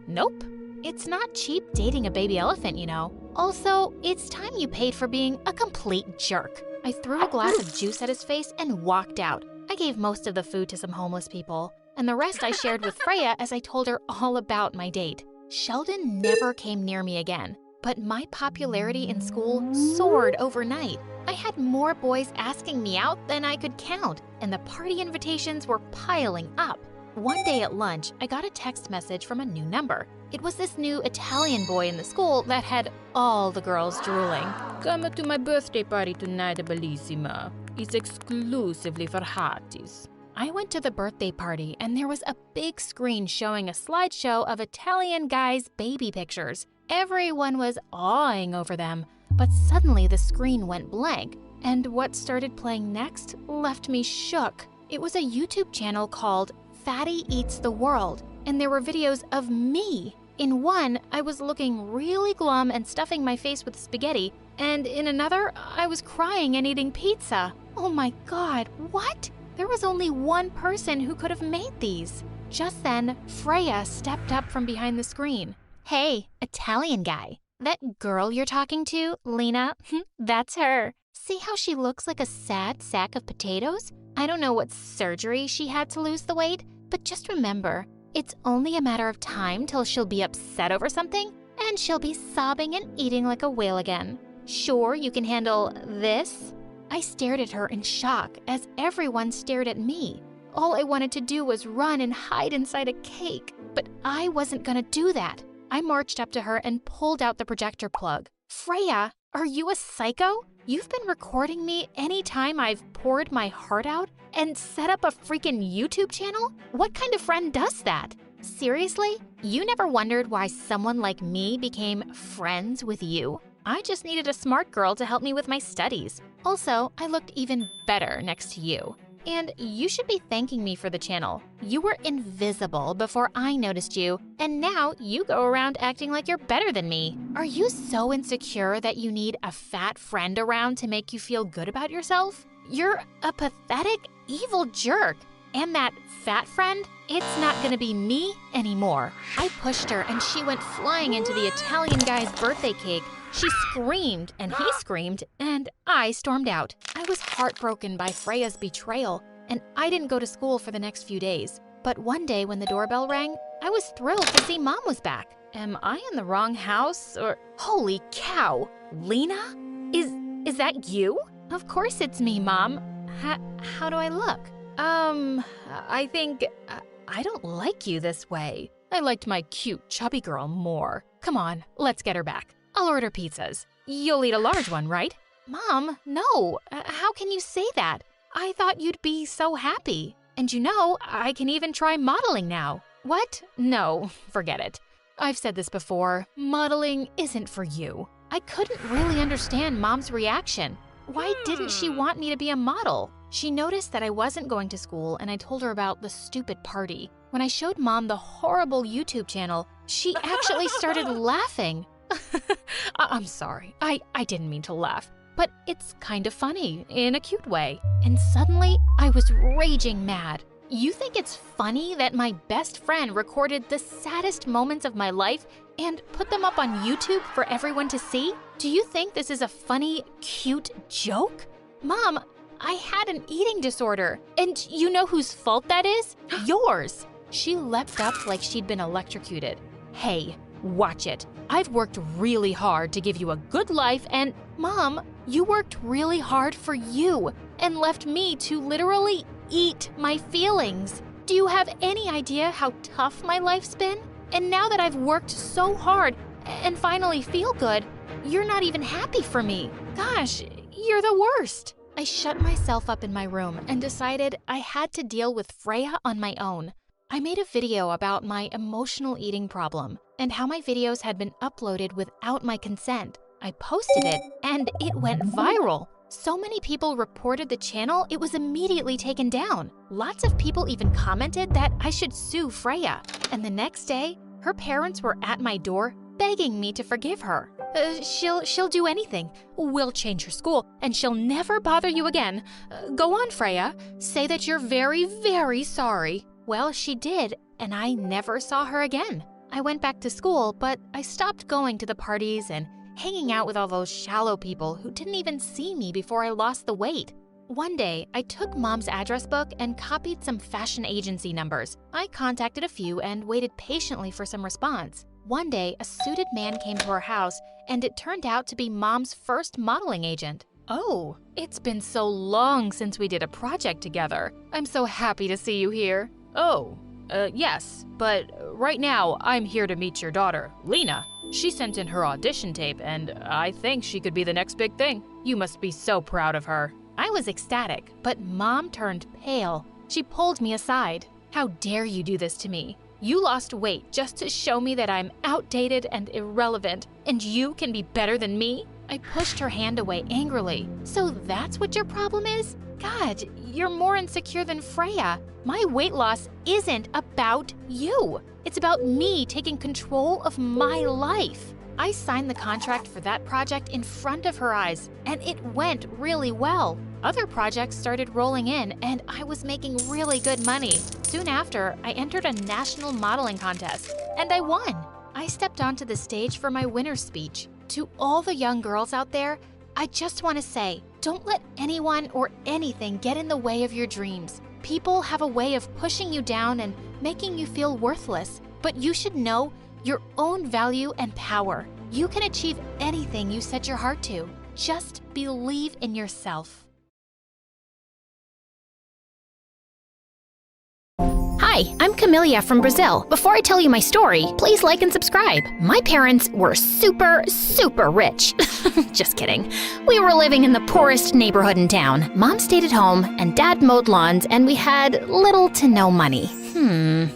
Nope. It's not cheap dating a baby elephant, you know. Also, it's time you paid for being a complete jerk. I threw a glass of juice at his face and walked out. I gave most of the food to some homeless people, and the rest I shared with Freya as I told her all about my date. Sheldon never came near me again, but my popularity in school soared overnight. I had more boys asking me out than I could count, and the party invitations were piling up. One day at lunch, I got a text message from a new number. It was this new Italian boy in the school that had all the girls drooling. Come to my birthday party tonight, Bellissima. It's exclusively for hotties. I went to the birthday party, and there was a big screen showing a slideshow of Italian guys' baby pictures. Everyone was awing over them, but suddenly the screen went blank, and what started playing next left me shook. It was a YouTube channel called Fatty Eats the World, and there were videos of me. In one, I was looking really glum and stuffing my face with spaghetti, and in another, I was crying and eating pizza. Oh my God, what? There was only one person who could have made these. Just then, Freya stepped up from behind the screen. Hey, Italian guy. That girl you're talking to, Lena, that's her. See how she looks like a sad sack of potatoes? I don't know what surgery she had to lose the weight, but just remember, it's only a matter of time till she'll be upset over something, and she'll be sobbing and eating like a whale again. Sure, you can handle this? I stared at her in shock as everyone stared at me. All I wanted to do was run and hide inside a cake, but I wasn't gonna do that. I marched up to her and pulled out the projector plug. Freya, are you a psycho? You've been recording me anytime I've poured my heart out and set up a freaking YouTube channel? What kind of friend does that? Seriously? You never wondered why someone like me became friends with you? I just needed a smart girl to help me with my studies. Also, I looked even better next to you. And you should be thanking me for the channel. You were invisible before I noticed you, and now you go around acting like you're better than me. Are you so insecure that you need a fat friend around to make you feel good about yourself? You're a pathetic, evil jerk. And that fat friend, it's not gonna be me anymore. I pushed her and she went flying into the Italian guy's birthday cake. She screamed and he screamed and I stormed out. I was heartbroken by Freya's betrayal and I didn't go to school for the next few days. But one day when the doorbell rang, I was thrilled to see Mom was back. Am I in the wrong house or… Holy cow! Lena? Is that you? Of course it's me, Mom. How do I look? I think… I don't like you this way. I liked my cute, chubby girl more. Come on, let's get her back. I'll order pizzas. You'll eat a large one, right? Mom, no. How can you say that? I thought you'd be so happy. And you know, I can even try modeling now. What? No, forget it. I've said this before. Modeling isn't for you. I couldn't really understand Mom's reaction. Why didn't she want me to be a model? She noticed that I wasn't going to school and I told her about the stupid party. When I showed Mom the horrible YouTube channel, she actually started laughing. I'm sorry, I didn't mean to laugh, but it's kind of funny in a cute way. And suddenly, I was raging mad. You think it's funny that my best friend recorded the saddest moments of my life and put them up on YouTube for everyone to see? Do you think this is a funny, cute joke? Mom, I had an eating disorder, and you know whose fault that is? Yours. She leapt up like she'd been electrocuted. Hey, watch it. I've worked really hard to give you a good life and… Mom, you worked really hard for you and left me to literally eat my feelings. Do you have any idea how tough my life's been? And now that I've worked so hard and finally feel good, you're not even happy for me. Gosh, You're the worst. I shut myself up in my room and decided I had to deal with Freya on my own. I made a video about my emotional eating problem and how my videos had been uploaded without my consent. I posted it and it went viral. So many people reported the channel, it was immediately taken down. Lots of people even commented that I should sue Freya. And the next day, her parents were at my door begging me to forgive her. She'll do anything. We'll change her school, and she'll never bother you again. Go on, Freya. Say that you're very, very sorry. Well, she did, and I never saw her again. I went back to school, but I stopped going to the parties and hanging out with all those shallow people who didn't even see me before I lost the weight. One day, I took Mom's address book and copied some fashion agency numbers. I contacted a few and waited patiently for some response. One day, a suited man came to our house, and it turned out to be Mom's first modeling agent. Oh, it's been so long since we did a project together. I'm so happy to see you here. Oh, yes, but right now, I'm here to meet your daughter, Lena. She sent in her audition tape, and I think she could be the next big thing. You must be so proud of her. I was ecstatic, but Mom turned pale. She pulled me aside. How dare you do this to me? You lost weight just to show me that I'm outdated and irrelevant, and you can be better than me? I pushed her hand away angrily. So that's what your problem is? God, you're more insecure than Freya. My weight loss isn't about you. It's about me taking control of my life. I signed the contract for that project in front of her eyes, and it went really well. Other projects started rolling in, and I was making really good money. Soon after, I entered a national modeling contest, and I won. I stepped onto the stage for my winner's speech. To all the young girls out there, I just want to say, don't let anyone or anything get in the way of your dreams. People have a way of pushing you down and making you feel worthless, but you should know your own value and power. You can achieve anything you set your heart to. Just believe in yourself. Hi, I'm Camilla from Brazil. Before I tell you my story, please like and subscribe. My parents were super, super rich. Just kidding. We were living in the poorest neighborhood in town. Mom stayed at home and Dad mowed lawns, and we had little to no money.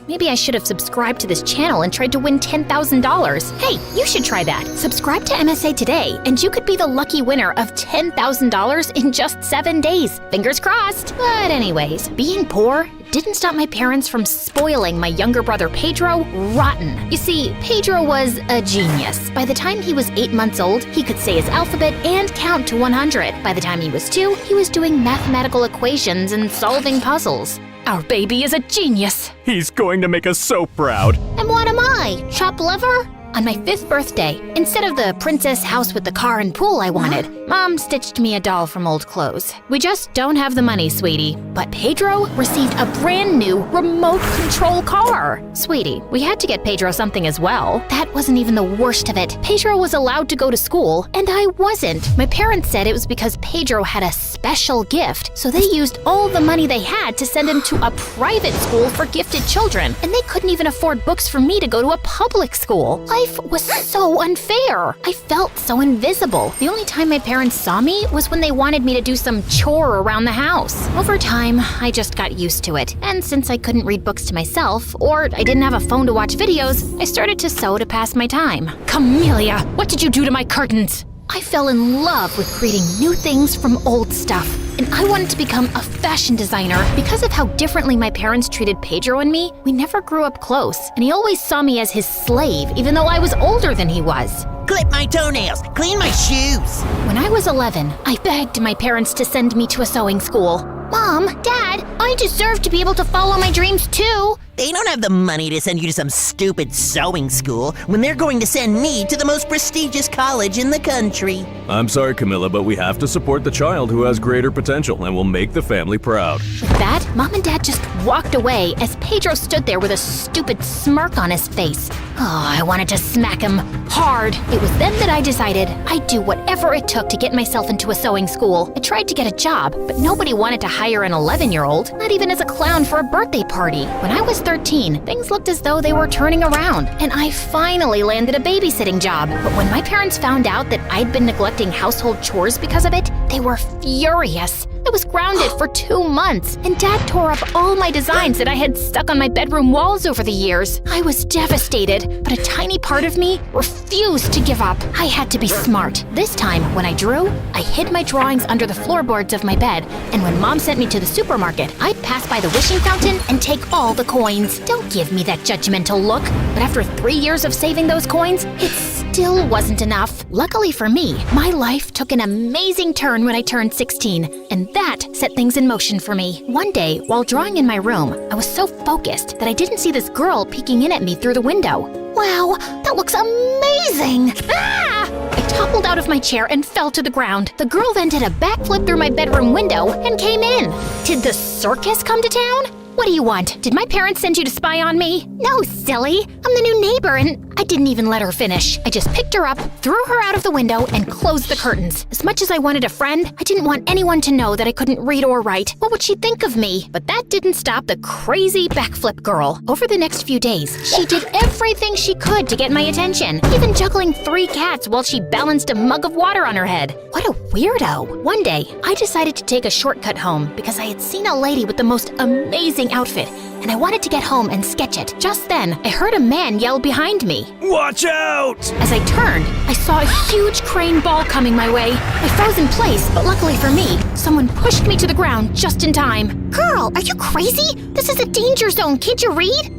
Maybe I should have subscribed to this channel and tried to win $10,000. Hey, you should try that. Subscribe to MSA today, and you could be the lucky winner of $10,000 in just 7 days. Fingers crossed. But anyways, being poor didn't stop my parents from spoiling my younger brother Pedro rotten. You see, Pedro was a genius. By the time he was 8 months old, he could say his alphabet and count to 100. By the time he was 2, he was doing mathematical equations and solving puzzles. Our baby is a genius. He's going to make us so proud. And what am I? Chopped liver? On my 5th birthday, instead of the princess house with the car and pool I wanted, Mom stitched me a doll from old clothes. We just don't have the money, sweetie. But Pedro received a brand new remote control car. Sweetie, we had to get Pedro something as well. That wasn't even the worst of it. Pedro was allowed to go to school, and I wasn't. My parents said it was because Pedro had a special gift, so they used all the money they had to send him to a private school for gifted children, and they couldn't even afford books for me to go to a public school. Life was so unfair. I felt so invisible. The only time my parents saw me was when they wanted me to do some chore around the house. Over time, I just got used to it. And since I couldn't read books to myself, or I didn't have a phone to watch videos, I started to sew to pass my time. Camellia, what did you do to my curtains? I fell in love with creating new things from old stuff, and I wanted to become a fashion designer. Because of how differently my parents treated Pedro and me, we never grew up close, and he always saw me as his slave, even though I was older than he was. Clip my toenails, clean my shoes. When I was 11, I begged my parents to send me to a sewing school. Mom, Dad, I deserve to be able to follow my dreams too. They don't have the money to send you to some stupid sewing school when they're going to send me to the most prestigious college in the country. I'm sorry, Camilla, but we have to support the child who has greater potential and will make the family proud. With that, Mom and Dad just walked away as Pedro stood there with a stupid smirk on his face. Oh, I wanted to smack him hard. It was then that I decided I'd do whatever it took to get myself into a sewing school. I tried to get a job, but nobody wanted to hire an 11-year-old, not even as a clown for a birthday party. When I was 13, things looked as though they were turning around, and I finally landed a babysitting job. But when my parents found out that I'd been neglecting household chores because of it, They were furious. I was grounded for 2 months, and Dad tore up all my designs that I had stuck on my bedroom walls over the years. I was devastated, but a tiny part of me refused to give up. I had to be smart. This time, when I drew, I hid my drawings under the floorboards of my bed, and when Mom sent me to the supermarket, I'd pass by the wishing fountain and take all the coins. Don't give me that judgmental look. But after 3 years of saving those coins, it still wasn't enough. Luckily for me, my life took an amazing turn when I turned 16, and that set things in motion for me. One day, while drawing in my room, I was so focused that I didn't see this girl peeking in at me through the window. Wow, that looks amazing! Ah! I toppled out of my chair and fell to the ground. The girl then did a backflip through my bedroom window and came in. Did the circus come to town? What do you want? Did my parents send you to spy on me? No, silly. I'm the new neighbor, and I didn't even let her finish. I just picked her up, threw her out of the window, and closed the curtains. As much as I wanted a friend, I didn't want anyone to know that I couldn't read or write. What would she think of me? But that didn't stop the crazy backflip girl. Over the next few days, she did everything she could to get my attention, even juggling 3 cats while she balanced a mug of water on her head. What a weirdo. One day, I decided to take a shortcut home because I had seen a lady with the most amazing outfit, and I wanted to get home and sketch it. Just then, I heard a man yell behind me. Watch out! As I turned, I saw a huge crane ball coming my way. I froze in place, but luckily for me, someone pushed me to the ground just in time. Girl, are you crazy? This is a danger zone. Can't you read?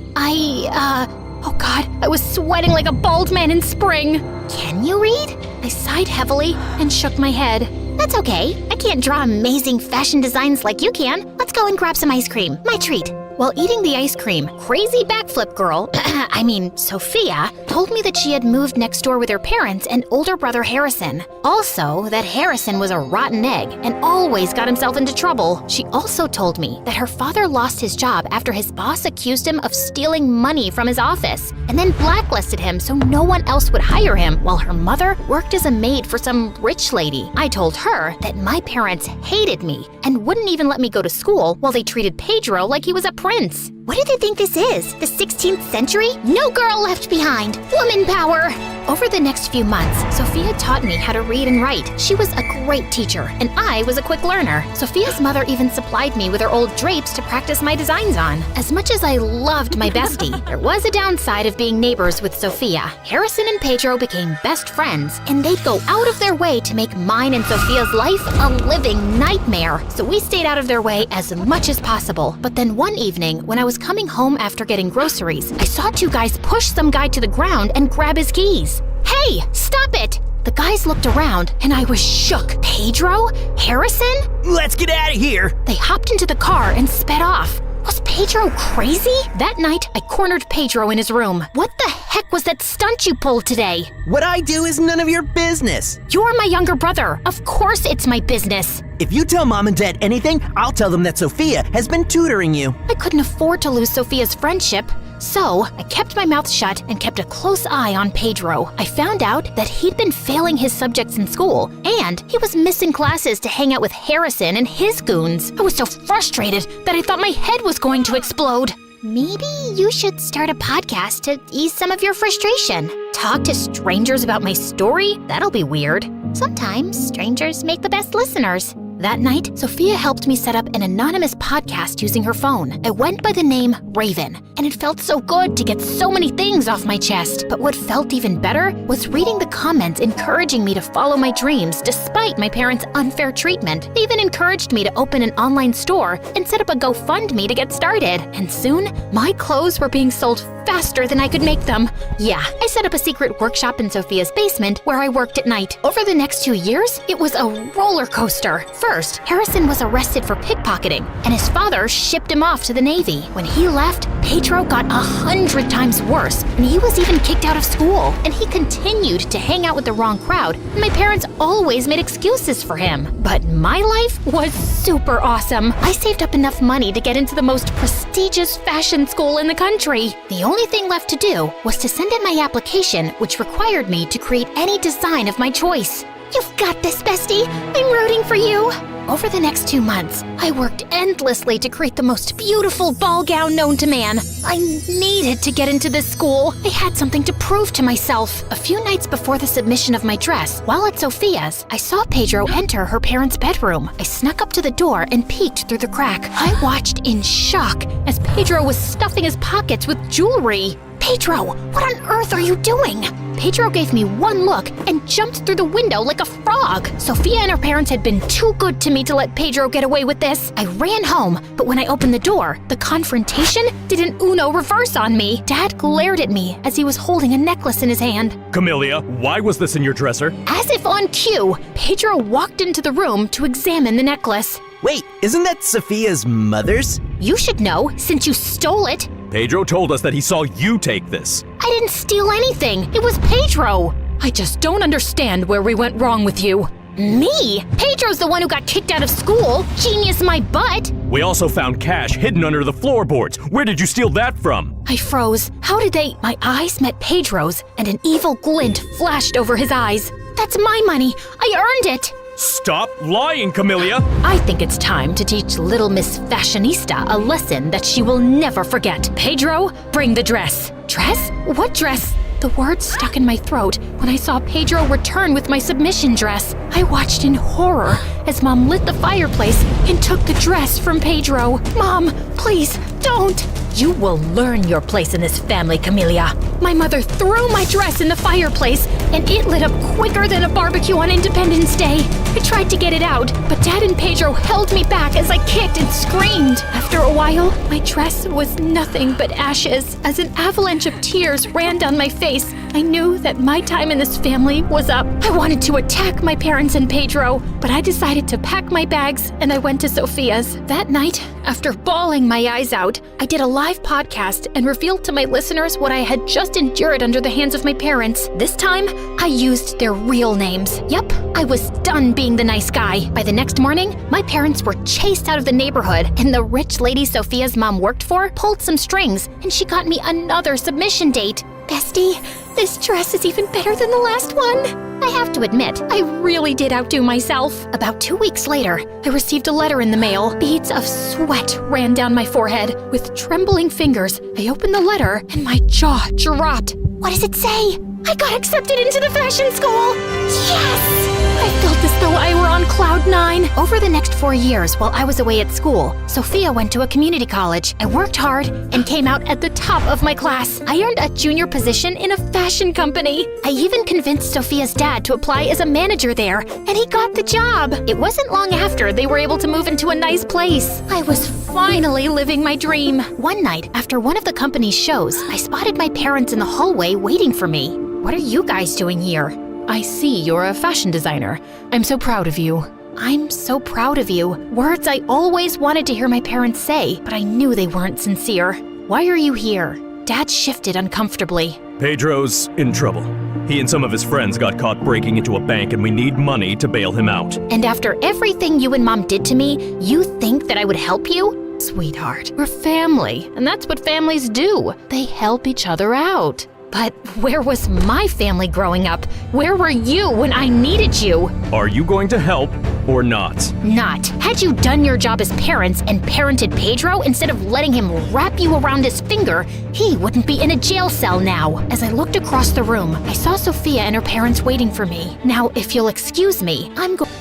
Oh God, I was sweating like a bald man in spring. Can you read? I sighed heavily and shook my head. That's okay. I can't draw amazing fashion designs like you can. Let's go and grab some ice cream. My treat. While eating the ice cream, crazy backflip girl, Sophia, told me that she had moved next door with her parents and older brother Harrison. Also, that Harrison was a rotten egg and always got himself into trouble. She also told me that her father lost his job after his boss accused him of stealing money from his office and then blacklisted him so no one else would hire him, while her mother worked as a maid for some rich lady. I told her that my parents hated me and wouldn't even let me go to school while they treated Pedro like he was a prince. What do they think this is? The 16th century? No girl left behind. Woman power! Over the next few months, Sophia taught me how to read and write. She was a great teacher, and I was a quick learner. Sophia's mother even supplied me with her old drapes to practice my designs on. As much as I loved my bestie, there was a downside of being neighbors with Sophia. Harrison and Pedro became best friends, and they'd go out of their way to make mine and Sophia's life a living nightmare. So we stayed out of their way as much as possible. But then one evening, when I was coming home after getting groceries, I saw 2 guys push some guy to the ground and grab his keys. Hey, stop it! The guys looked around, and I was shook. Pedro? Harrison? Let's get out of here! They hopped into the car and sped off. Was Pedro crazy? That night, I cornered Pedro in his room. What the heck was that stunt you pulled today? What I do is none of your business. You're my younger brother. Of course it's my business. If you tell Mom and Dad anything, I'll tell them that Sophia has been tutoring you. I couldn't afford to lose Sophia's friendship, so I kept my mouth shut and kept a close eye on Pedro. I found out that he'd been failing his subjects in school, and he was missing classes to hang out with Harrison and his goons. I was so frustrated that I thought my head was going to explode. Maybe you should start a podcast to ease some of your frustration. Talk to strangers about my story? That'll be weird. Sometimes strangers make the best listeners. That night, Sophia helped me set up an anonymous podcast using her phone. I went by the name Raven, and it felt so good to get so many things off my chest. But what felt even better was reading the comments encouraging me to follow my dreams despite my parents' unfair treatment. They even encouraged me to open an online store and set up a GoFundMe to get started. And soon, my clothes were being sold faster than I could make them. Yeah, I set up a secret workshop in Sophia's basement where I worked at night. Over the next 2 years, it was a roller coaster. First, Harrison was arrested for pickpocketing, and his father shipped him off to the Navy. When he left, Pedro got 100 times worse, and he was even kicked out of school. And he continued to hang out with the wrong crowd, and my parents always made excuses for him. But my life was super awesome. I saved up enough money to get into the most prestigious fashion school in the country. The only thing left to do was to send in my application, which required me to create any design of my choice. You've got this, bestie. I'm rooting for you. Over the next 2 months, I worked endlessly to create the most beautiful ball gown known to man. I needed to get into this school. I had something to prove to myself. A few nights before the submission of my dress, while at Sophia's, I saw Pedro enter her parents' bedroom. I snuck up to the door and peeked through the crack. I watched in shock as Pedro was stuffing his pockets with jewelry. Pedro, what on earth are you doing? Pedro gave me one look and jumped through the window like a frog. Sophia and her parents had been too good to me to let Pedro get away with this. I ran home, but when I opened the door, the confrontation did an Uno reverse on me. Dad glared at me as he was holding a necklace in his hand. Camellia, why was this in your dresser? As if on cue, Pedro walked into the room to examine the necklace. Wait, isn't that Sophia's mother's? You should know, since you stole it. Pedro told us that he saw you take this. I didn't steal anything. It was Pedro. I just don't understand where we went wrong with you. Me? Pedro's the one who got kicked out of school. Genius my butt. We also found cash hidden under the floorboards. Where did you steal that from? I froze. How did they? My eyes met Pedro's, and an evil glint flashed over his eyes. That's my money. I earned it. Stop lying, Camellia! I think it's time to teach little Miss Fashionista a lesson that she will never forget. Pedro, bring the dress. Dress? What dress? The words stuck in my throat when I saw Pedro return with my submission dress. I watched in horror as Mom lit the fireplace and took the dress from Pedro. Mom, please, don't! You will learn your place in this family, Camellia. My mother threw my dress in the fireplace, and it lit up quicker than a barbecue on Independence Day. I tried to get it out, but Dad and Pedro held me back as I kicked and screamed. After a while, my dress was nothing but ashes. As an avalanche of tears ran down my face, I knew that my time in this family was up. I wanted to attack my parents and Pedro, but I decided to pack my bags and I went to Sophia's. That night, after bawling my eyes out, I did a live podcast and revealed to my listeners what I had just endured under the hands of my parents. This time, I used their real names. Yep, I was done being the nice guy. By the next morning, my parents were chased out of the neighborhood, and the rich lady Sophia's mom worked for pulled some strings, and she got me another submission date. Bestie, this dress is even better than the last one. I have to admit, I really did outdo myself. About 2 weeks later, I received a letter in the mail. Beads of sweat ran down my forehead. With trembling fingers, I opened the letter and my jaw dropped. What does it say? I got accepted into the fashion school! Yes! I felt as though I were on cloud 9. Over the next 4 years while I was away at school, Sophia went to a community college. I worked hard and came out at the top of my class. I earned a junior position in a fashion company. I even convinced Sophia's dad to apply as a manager there, and he got the job. It wasn't long after they were able to move into a nice place. I was finally living my dream. One night, after one of the company's shows, I spotted my parents in the hallway waiting for me. What are you guys doing here? I see you're a fashion designer. I'm so proud of you. I'm so proud of you. Words I always wanted to hear my parents say, but I knew they weren't sincere. Why are you here? Dad shifted uncomfortably. Pedro's in trouble. He and some of his friends got caught breaking into a bank, and we need money to bail him out. And after everything you and Mom did to me, you think that I would help you? Sweetheart, we're family, and that's what families do. They help each other out. But where was my family growing up? Where were you when I needed you? Are you going to help or not? Not. Had you done your job as parents and parented Pedro instead of letting him wrap you around his finger, he wouldn't be in a jail cell now. As I looked across the room, I saw Sophia and her parents waiting for me. Now, if you'll excuse me, I'm going...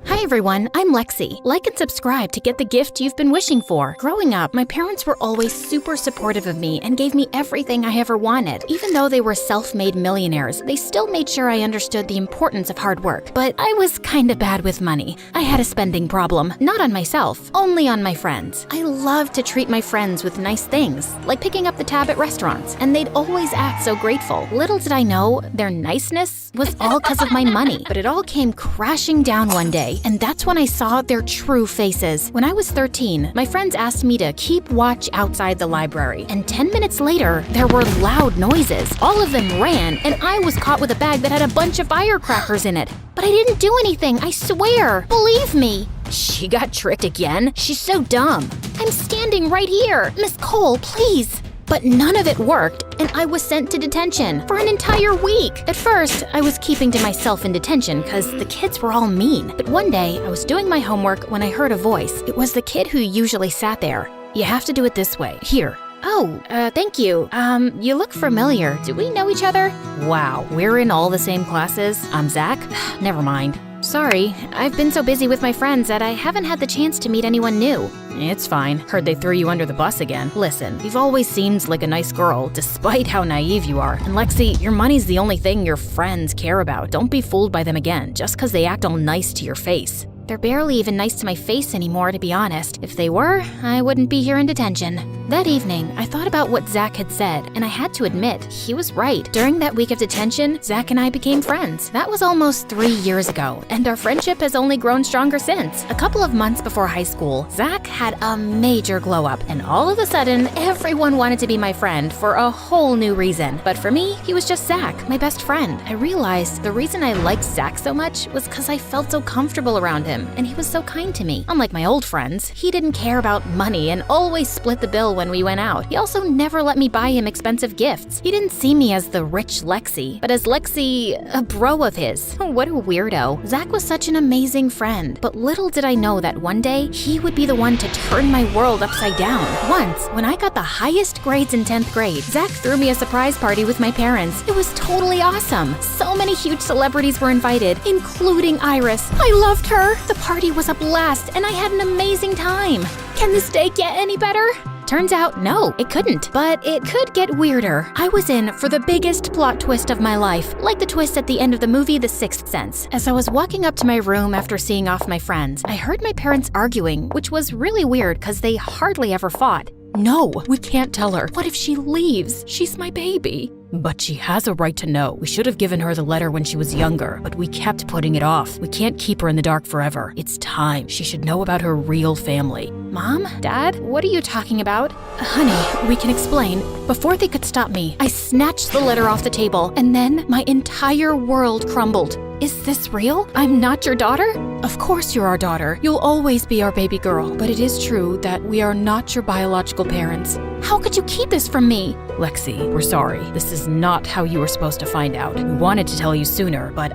Hi everyone, I'm Lexi. Like and subscribe to get the gift you've been wishing for. Growing up, my parents were always super supportive of me and gave me everything I ever wanted. Even though they were self-made millionaires, they still made sure I understood the importance of hard work. But I was kinda bad with money. I had a spending problem, not on myself, only on my friends. I loved to treat my friends with nice things, like picking up the tab at restaurants, and they'd always act so grateful. Little did I know, their niceness was all because of my money. But it all came crashing down one day, and that's when I saw their true faces. When I was 13, my friends asked me to keep watch outside the library, and 10 minutes later, there were loud noises. All of them ran, and I was caught with a bag that had a bunch of firecrackers in it. But I didn't do anything, I swear. Believe me. She got tricked again? She's so dumb. I'm standing right here. Miss Cole, please. But none of it worked, and I was sent to detention for an entire week. At first, I was keeping to myself in detention because the kids were all mean. But one day, I was doing my homework when I heard a voice. It was the kid who usually sat there. "You have to do it this way. Here." "Oh, thank you. You look familiar. Do we know each other?" "Wow, we're in all the same classes. I'm Zach." "Never mind." "Sorry, I've been so busy with my friends that I haven't had the chance to meet anyone new." "It's fine. Heard they threw you under the bus again. Listen, you've always seemed like a nice girl, despite how naive you are. And Lexi, your money's the only thing your friends care about. Don't be fooled by them again, just because they act all nice to your face." They're barely even nice to my face anymore, to be honest. If they were, I wouldn't be here in detention. That evening, I thought about what Zach had said, and I had to admit, he was right. During that week of detention, Zach and I became friends. That was almost 3 years ago, and our friendship has only grown stronger since. A couple of months before high school, Zach had a major glow up, and all of a sudden, everyone wanted to be my friend for a whole new reason. But for me, he was just Zach, my best friend. I realized the reason I liked Zach so much was because I felt so comfortable around him, and he was so kind to me. Unlike my old friends, he didn't care about money and always split the bill when we went out. He also never let me buy him expensive gifts. He didn't see me as the rich Lexi, but as Lexi, a bro of his. What a weirdo. Zach was such an amazing friend, but little did I know that one day, he would be the one to turn my world upside down. Once, when I got the highest grades in 10th grade, Zach threw me a surprise party with my parents. It was totally awesome. So many huge celebrities were invited, including Iris. I loved her. The party was a blast, and I had an amazing time. Can this day get any better? Turns out, no, it couldn't. But it could get weirder. I was in for the biggest plot twist of my life, like the twist at the end of the movie The Sixth Sense. As I was walking up to my room after seeing off my friends, I heard my parents arguing, which was really weird because they hardly ever fought. "No, we can't tell her. What if she leaves? She's my baby." "But she has a right to know. We should have given her the letter when she was younger, but we kept putting it off. We can't keep her in the dark forever. It's time. She should know about her real family." "Mom? Dad? What are you talking about?" "Honey, we can explain." Before they could stop me, I snatched the letter off the table, and then my entire world crumbled. "Is this real? I'm not your daughter?" "Of course you're our daughter. You'll always be our baby girl. But it is true that we are not your biological parents." "How could you keep this from me?" "Lexi, we're sorry. This is not how you were supposed to find out. We wanted to tell you sooner, but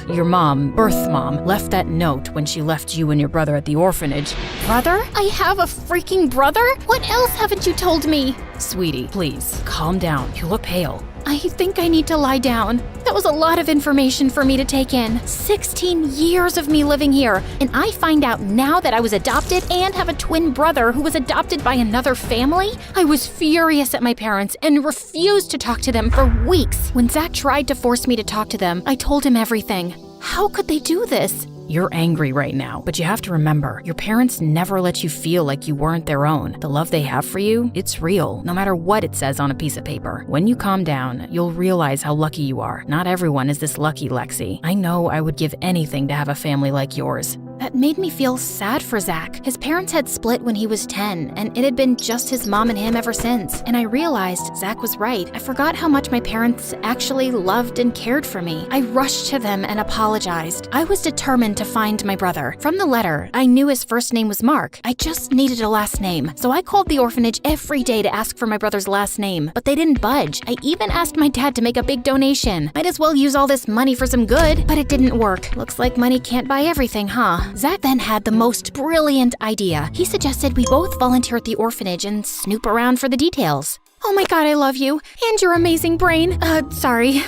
your mom, birth mom, left that note when she left you and your brother at the orphanage." "Brother? I have a freaking brother? What else haven't you told me?" "Sweetie, please, calm down. You look pale." "I think I need to lie down. That was a lot of information for me to take in. 16 years of me living here, and I find out now that I was adopted and have a twin brother who was adopted by another family? I was furious at my parents and refused to talk to them for weeks. When Zach tried to force me to talk to them, I told him everything. How could they do this? You're angry right now, but you have to remember, your parents never let you feel like you weren't their own. The love they have for you, it's real, no matter what it says on a piece of paper. When you calm down, you'll realize how lucky you are. Not everyone is this lucky, Lexi. I know I would give anything to have a family like yours. That made me feel sad for Zach. His parents had split when he was 10, and it had been just his mom and him ever since. And I realized Zach was right. I forgot how much my parents actually loved and cared for me. I rushed to them and apologized. I was determined to find my brother. From the letter, I knew his first name was Mark. I just needed a last name. So I called the orphanage every day to ask for my brother's last name, but they didn't budge. I even asked my dad to make a big donation. Might as well use all this money for some good, but it didn't work. Looks like money can't buy everything, huh? Zach then had the most brilliant idea. He suggested we both volunteer at the orphanage and snoop around for the details. Oh my god, I love you. And your amazing brain. Sorry.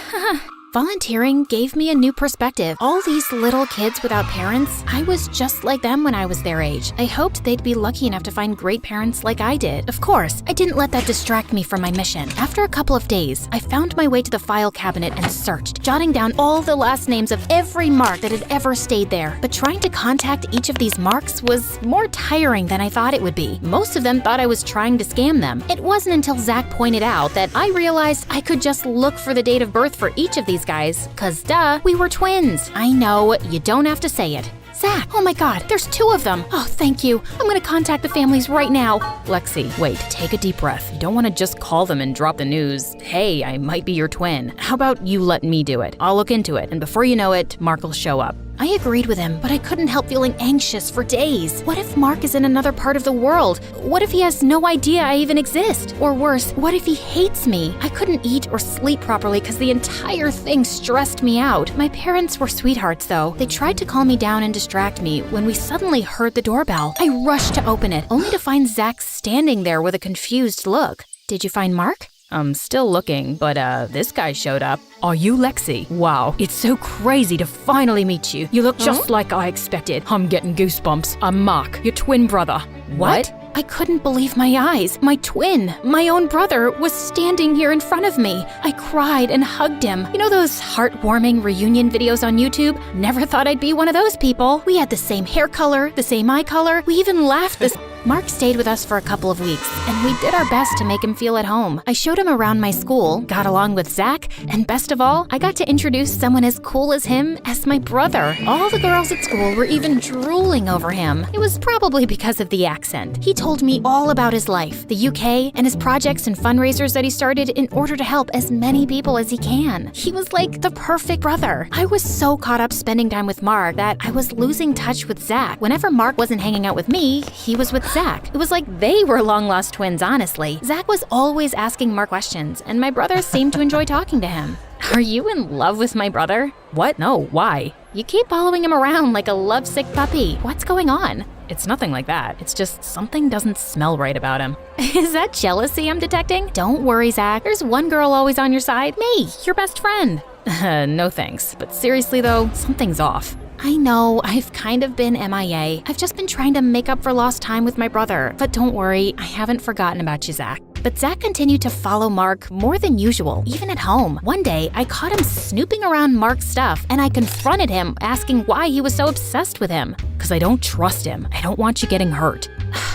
Volunteering gave me a new perspective. All these little kids without parents, I was just like them when I was their age. I hoped they'd be lucky enough to find great parents like I did. Of course, I didn't let that distract me from my mission. After a couple of days, I found my way to the file cabinet and searched, jotting down all the last names of every Mark that had ever stayed there. But trying to contact each of these Marks was more tiring than I thought it would be. Most of them thought I was trying to scam them. It wasn't until Zach pointed out that I realized I could just look for the date of birth for each of these guys, cause duh, we were twins. I know, you don't have to say it. Zach, oh my god, there's 2 of them. Oh, thank you. I'm gonna contact the families right now. Lexi, wait, take a deep breath. You don't wanna just call them and drop the news. Hey, I might be your twin. How about you let me do it? I'll look into it, and before you know it, Mark will show up. I agreed with him, but I couldn't help feeling anxious for days. What if Mark is in another part of the world? What if he has no idea I even exist? Or worse, what if he hates me? I couldn't eat or sleep properly because the entire thing stressed me out. My parents were sweethearts, though. They tried to calm me down and distract me when we suddenly heard the doorbell. I rushed to open it, only to find Zach standing there with a confused look. Did you find Mark? I'm still looking, but this guy showed up. Are you Lexi? Wow, it's so crazy to finally meet you. You look just like I expected. I'm getting goosebumps. I'm Mark, your twin brother. What? I couldn't believe my eyes. My twin, my own brother, was standing here in front of me. I cried and hugged him. You know those heartwarming reunion videos on YouTube? Never thought I'd be one of those people. We had the same hair color, the same eye color. We even laughed this. Mark stayed with us for a couple of weeks, and we did our best to make him feel at home. I showed him around my school, got along with Zach, and best of all, I got to introduce someone as cool as him as my brother. All the girls at school were even drooling over him. It was probably because of the accent. He told me all about his life, the UK, and his projects and fundraisers that he started in order to help as many people as he can. He was like the perfect brother. I was so caught up spending time with Mark that I was losing touch with Zach. Whenever Mark wasn't hanging out with me, he was with Zach. It was like they were long-lost twins, honestly. Zach was always asking Mark questions, and my brother seemed to enjoy talking to him. Are you in love with my brother? What? No, why? You keep following him around like a lovesick puppy. What's going on? It's nothing like that. It's just something doesn't smell right about him. Is that jealousy I'm detecting? Don't worry, Zach. There's one girl always on your side. Me, your best friend. No thanks. But seriously though, something's off. I know, I've kind of been MIA. I've just been trying to make up for lost time with my brother. But don't worry, I haven't forgotten about you, Zach. But Zach continued to follow Mark more than usual, even at home. One day, I caught him snooping around Mark's stuff, and I confronted him, asking why he was so obsessed with him. Because I don't trust him. I don't want you getting hurt.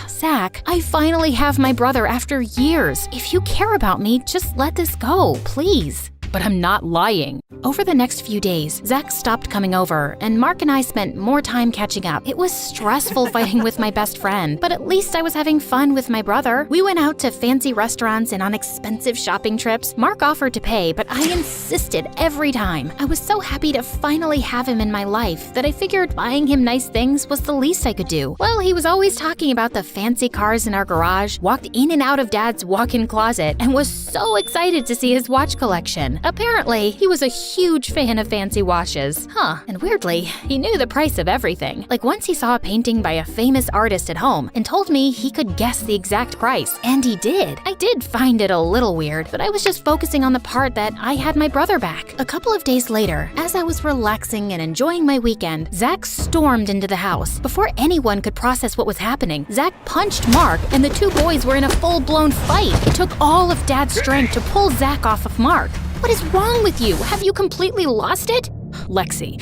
Zach, I finally have my brother after years. If you care about me, just let this go, please. But I'm not lying. Over the next few days, Zach stopped coming over, and Mark and I spent more time catching up. It was stressful fighting with my best friend, but at least I was having fun with my brother. We went out to fancy restaurants and on expensive shopping trips. Mark offered to pay, but I insisted every time. I was so happy to finally have him in my life that I figured buying him nice things was the least I could do. Well, he was always talking about the fancy cars in our garage, walked in and out of Dad's walk-in closet, and was so excited to see his watch collection. Apparently, he was a huge fan of fancy watches. And weirdly, he knew the price of everything. Like once he saw a painting by a famous artist at home and told me he could guess the exact price. And he did. I did find it a little weird, but I was just focusing on the part that I had my brother back. A couple of days later, as I was relaxing and enjoying my weekend, Zach stormed into the house. Before anyone could process what was happening, Zach punched Mark and the two boys were in a full-blown fight. It took all of Dad's strength to pull Zach off of Mark. What is wrong with you? Have you completely lost it? Lexi,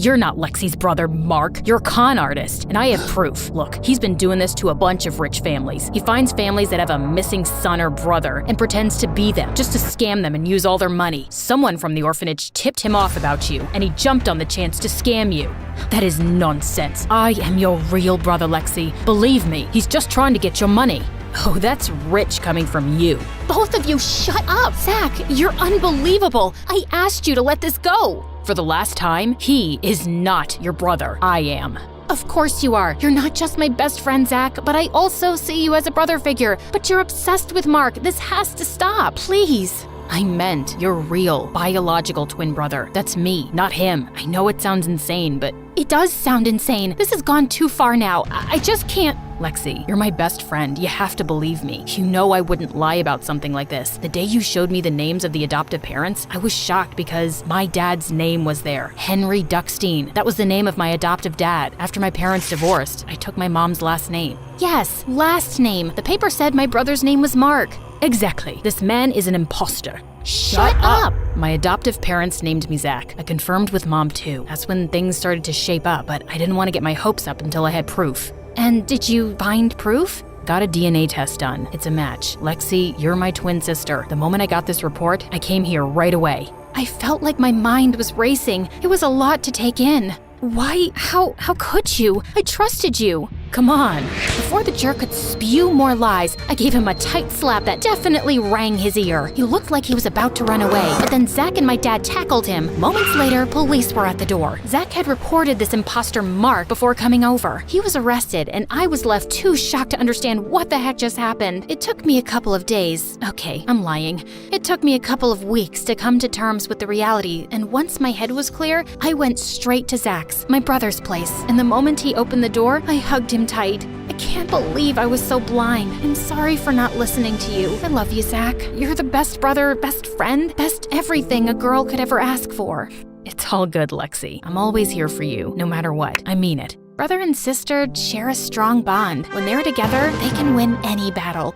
you're not Lexi's brother, Mark. You're a con artist, and I have proof. Look, he's been doing this to a bunch of rich families. He finds families that have a missing son or brother and pretends to be them, just to scam them and use all their money. Someone from the orphanage tipped him off about you, and he jumped on the chance to scam you. That is nonsense. I am your real brother, Lexi. Believe me, he's just trying to get your money. Oh, that's rich coming from you. Both of you, shut up! Zach, you're unbelievable! I asked you to let this go! For the last time, he is not your brother. I am. Of course you are. You're not just my best friend, Zach, but I also see you as a brother figure. But you're obsessed with Mark. This has to stop. Please. I meant your real, biological twin brother. That's me, not him. I know it sounds insane, but... It does sound insane. This has gone too far now. I just can't... Lexi, you're my best friend. You have to believe me. You know I wouldn't lie about something like this. The day you showed me the names of the adoptive parents, I was shocked because my dad's name was there. Henry Duckstein. That was the name of my adoptive dad. After my parents divorced, I took my mom's last name. Yes, last name. The paper said my brother's name was Mark. Exactly. This man is an imposter. Shut up! My adoptive parents named me Zach. I confirmed with Mom too. That's when things started to shape up, but I didn't want to get my hopes up until I had proof. And did you find proof? Got a DNA test done. It's a match. Lexi, you're my twin sister. The moment I got this report, I came here right away. I felt like my mind was racing. It was a lot to take in. Why? How could you? I trusted you. Come on. Before the jerk could spew more lies, I gave him a tight slap that definitely rang his ear. He looked like he was about to run away, but then Zach and my dad tackled him. Moments later, police were at the door. Zach had reported this imposter Mark before coming over. He was arrested, and I was left too shocked to understand what the heck just happened. It took me a couple of days. Okay, I'm lying. It took me a couple of weeks to come to terms with the reality, and once my head was clear, I went straight to Zach's, my brother's place, and the moment he opened the door, I hugged him tight. I can't believe I was so blind. I'm sorry for not listening to you. I love you, Zach. You're the best brother, best friend, best everything a girl could ever ask for. It's all good, Lexi. I'm always here for you, no matter what. I mean it. Brother and sister share a strong bond. When they're together, they can win any battle.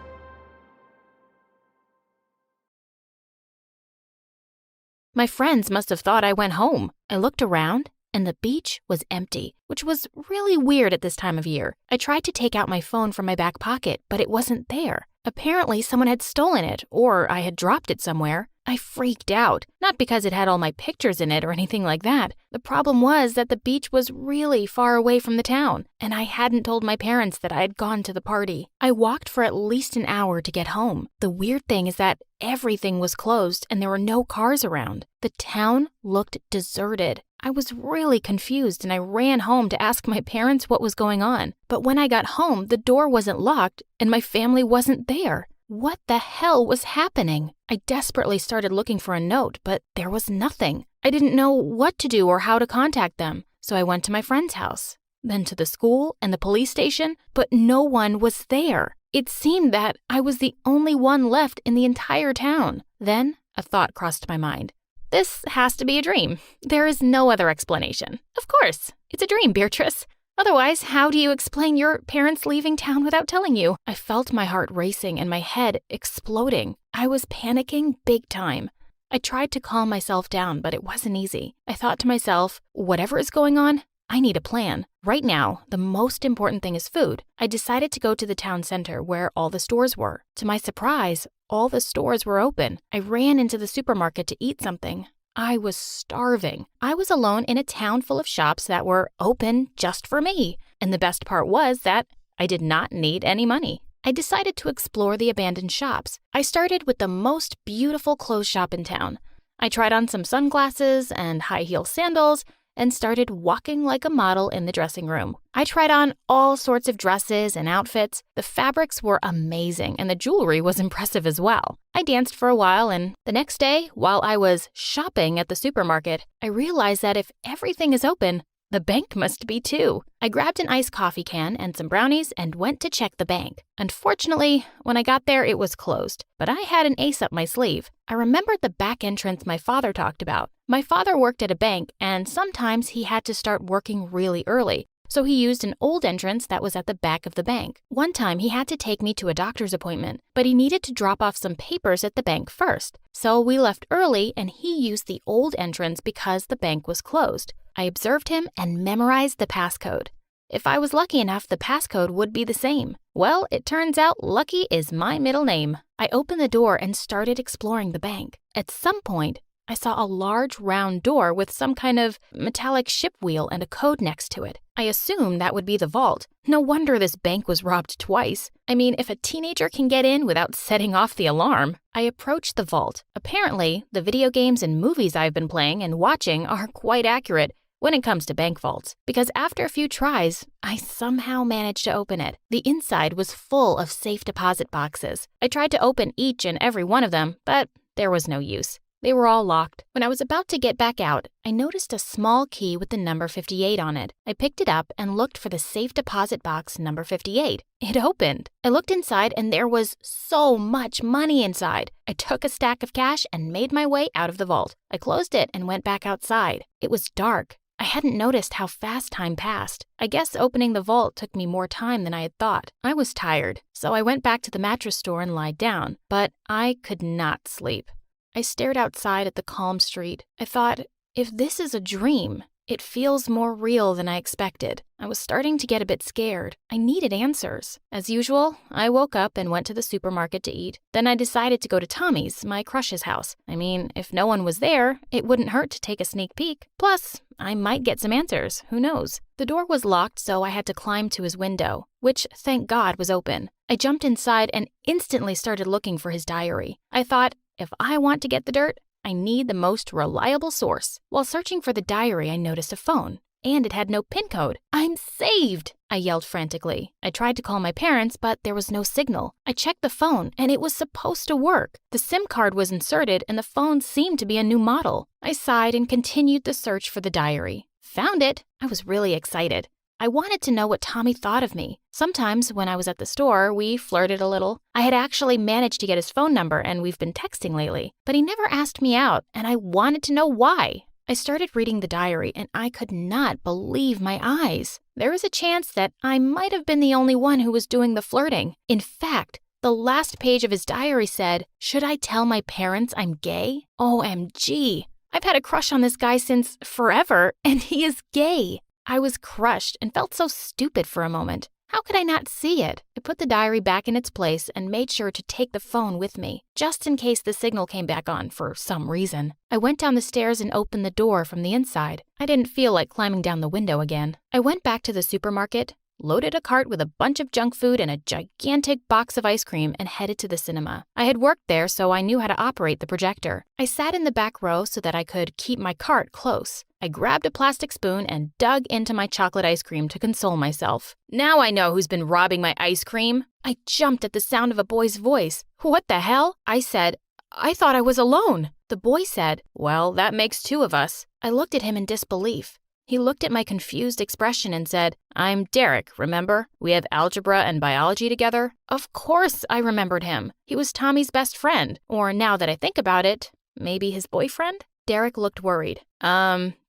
My friends must have thought I went home. I looked around, and the beach was empty, which was really weird at this time of year. I tried to take out my phone from my back pocket, but it wasn't there. Apparently, someone had stolen it, or I had dropped it somewhere. I freaked out, not because it had all my pictures in it or anything like that. The problem was that the beach was really far away from the town, and I hadn't told my parents that I had gone to the party. I walked for at least an hour to get home. The weird thing is that everything was closed and there were no cars around. The town looked deserted. I was really confused and I ran home to ask my parents what was going on. But when I got home, the door wasn't locked and my family wasn't there. What the hell was happening? I desperately started looking for a note, but there was nothing. I didn't know what to do or how to contact them, so I went to my friend's house, then to the school and the police station, but no one was there. It seemed that I was the only one left in the entire town. Then a thought crossed my mind. This has to be a dream. There is no other explanation. Of course, it's a dream, Beatrice. Otherwise, how do you explain your parents leaving town without telling you? I felt my heart racing and my head exploding. I was panicking big time. I tried to calm myself down, but it wasn't easy. I thought to myself, whatever is going on, I need a plan. Right now, the most important thing is food. I decided to go to the town center where all the stores were. To my surprise, all the stores were open. I ran into the supermarket to eat something. I was starving. I was alone in a town full of shops that were open just for me. And the best part was that I did not need any money. I decided to explore the abandoned shops. I started with the most beautiful clothes shop in town. I tried on some sunglasses and high-heel sandals and started walking like a model in the dressing room. I tried on all sorts of dresses and outfits. The fabrics were amazing and the jewelry was impressive as well. I danced for a while, and the next day, while I was shopping at the supermarket, I realized that if everything is open, the bank must be too. I grabbed an iced coffee can and some brownies and went to check the bank. Unfortunately, when I got there, it was closed, but I had an ace up my sleeve. I remembered the back entrance my father talked about. My father worked at a bank, and sometimes he had to start working really early, so he used an old entrance that was at the back of the bank. One time, he had to take me to a doctor's appointment, but he needed to drop off some papers at the bank first. So we left early, and he used the old entrance because the bank was closed. I observed him and memorized the passcode. If I was lucky enough, the passcode would be the same. Well, it turns out Lucky is my middle name. I opened the door and started exploring the bank. At some point, I saw a large round door with some kind of metallic ship wheel and a code next to it. I assumed that would be the vault. No wonder this bank was robbed twice. I mean, if a teenager can get in without setting off the alarm. I approached the vault. Apparently, the video games and movies I've been playing and watching are quite accurate when it comes to bank vaults, because after a few tries, I somehow managed to open it. The inside was full of safe deposit boxes. I tried to open each and every one of them, but there was no use. They were all locked. When I was about to get back out, I noticed a small key with the number 58 on it. I picked it up and looked for the safe deposit box number 58. It opened. I looked inside and there was so much money inside. I took a stack of cash and made my way out of the vault. I closed it and went back outside. It was dark. I hadn't noticed how fast time passed. I guess opening the vault took me more time than I had thought. I was tired, so I went back to the mattress store and lied down, but I could not sleep. I stared outside at the calm street. I thought, if this is a dream, It feels more real than I expected. I was starting to get a bit scared. I needed answers. As usual, I woke up and went to the supermarket to eat. Then I decided to go to Tommy's, my crush's house. I mean, if no one was there, it wouldn't hurt to take a sneak peek. Plus, I might get some answers. Who knows? The door was locked, so I had to climb to his window, which, thank God, was open. I jumped inside and instantly started looking for his diary. I thought, if I want to get the dirt, I need the most reliable source. While searching for the diary, I noticed a phone, and it had no PIN code. I'm saved! I yelled frantically. I tried to call my parents, but there was no signal. I checked the phone, and it was supposed to work. The SIM card was inserted, and the phone seemed to be a new model. I sighed and continued the search for the diary. Found it! I was really excited. I wanted to know what Tommy thought of me. Sometimes when I was at the store, we flirted a little. I had actually managed to get his phone number, and we've been texting lately. But he never asked me out, and I wanted to know why. I started reading the diary, and I could not believe my eyes. There was a chance that I might have been the only one who was doing the flirting. In fact, the last page of his diary said, "Should I tell my parents I'm gay? OMG. I've had a crush on this guy since forever, and he is gay." I was crushed and felt so stupid for a moment. How could I not see it? I put the diary back in its place and made sure to take the phone with me, just in case the signal came back on for some reason. I went down the stairs and opened the door from the inside. I didn't feel like climbing down the window again. I went back to the supermarket, loaded a cart with a bunch of junk food and a gigantic box of ice cream, and headed to the cinema. I had worked there, so I knew how to operate the projector. I sat in the back row so that I could keep my cart close. I grabbed a plastic spoon and dug into my chocolate ice cream to console myself. Now I know who's been robbing my ice cream. I jumped at the sound of a boy's voice. "What the hell?" I said. "I thought I was alone." The boy said, "Well, that makes two of us." I looked at him in disbelief. He looked at my confused expression and said, "I'm Derek, remember? We have algebra and biology together." Of course I remembered him. He was Tommy's best friend, or now that I think about it, maybe his boyfriend? Derek looked worried.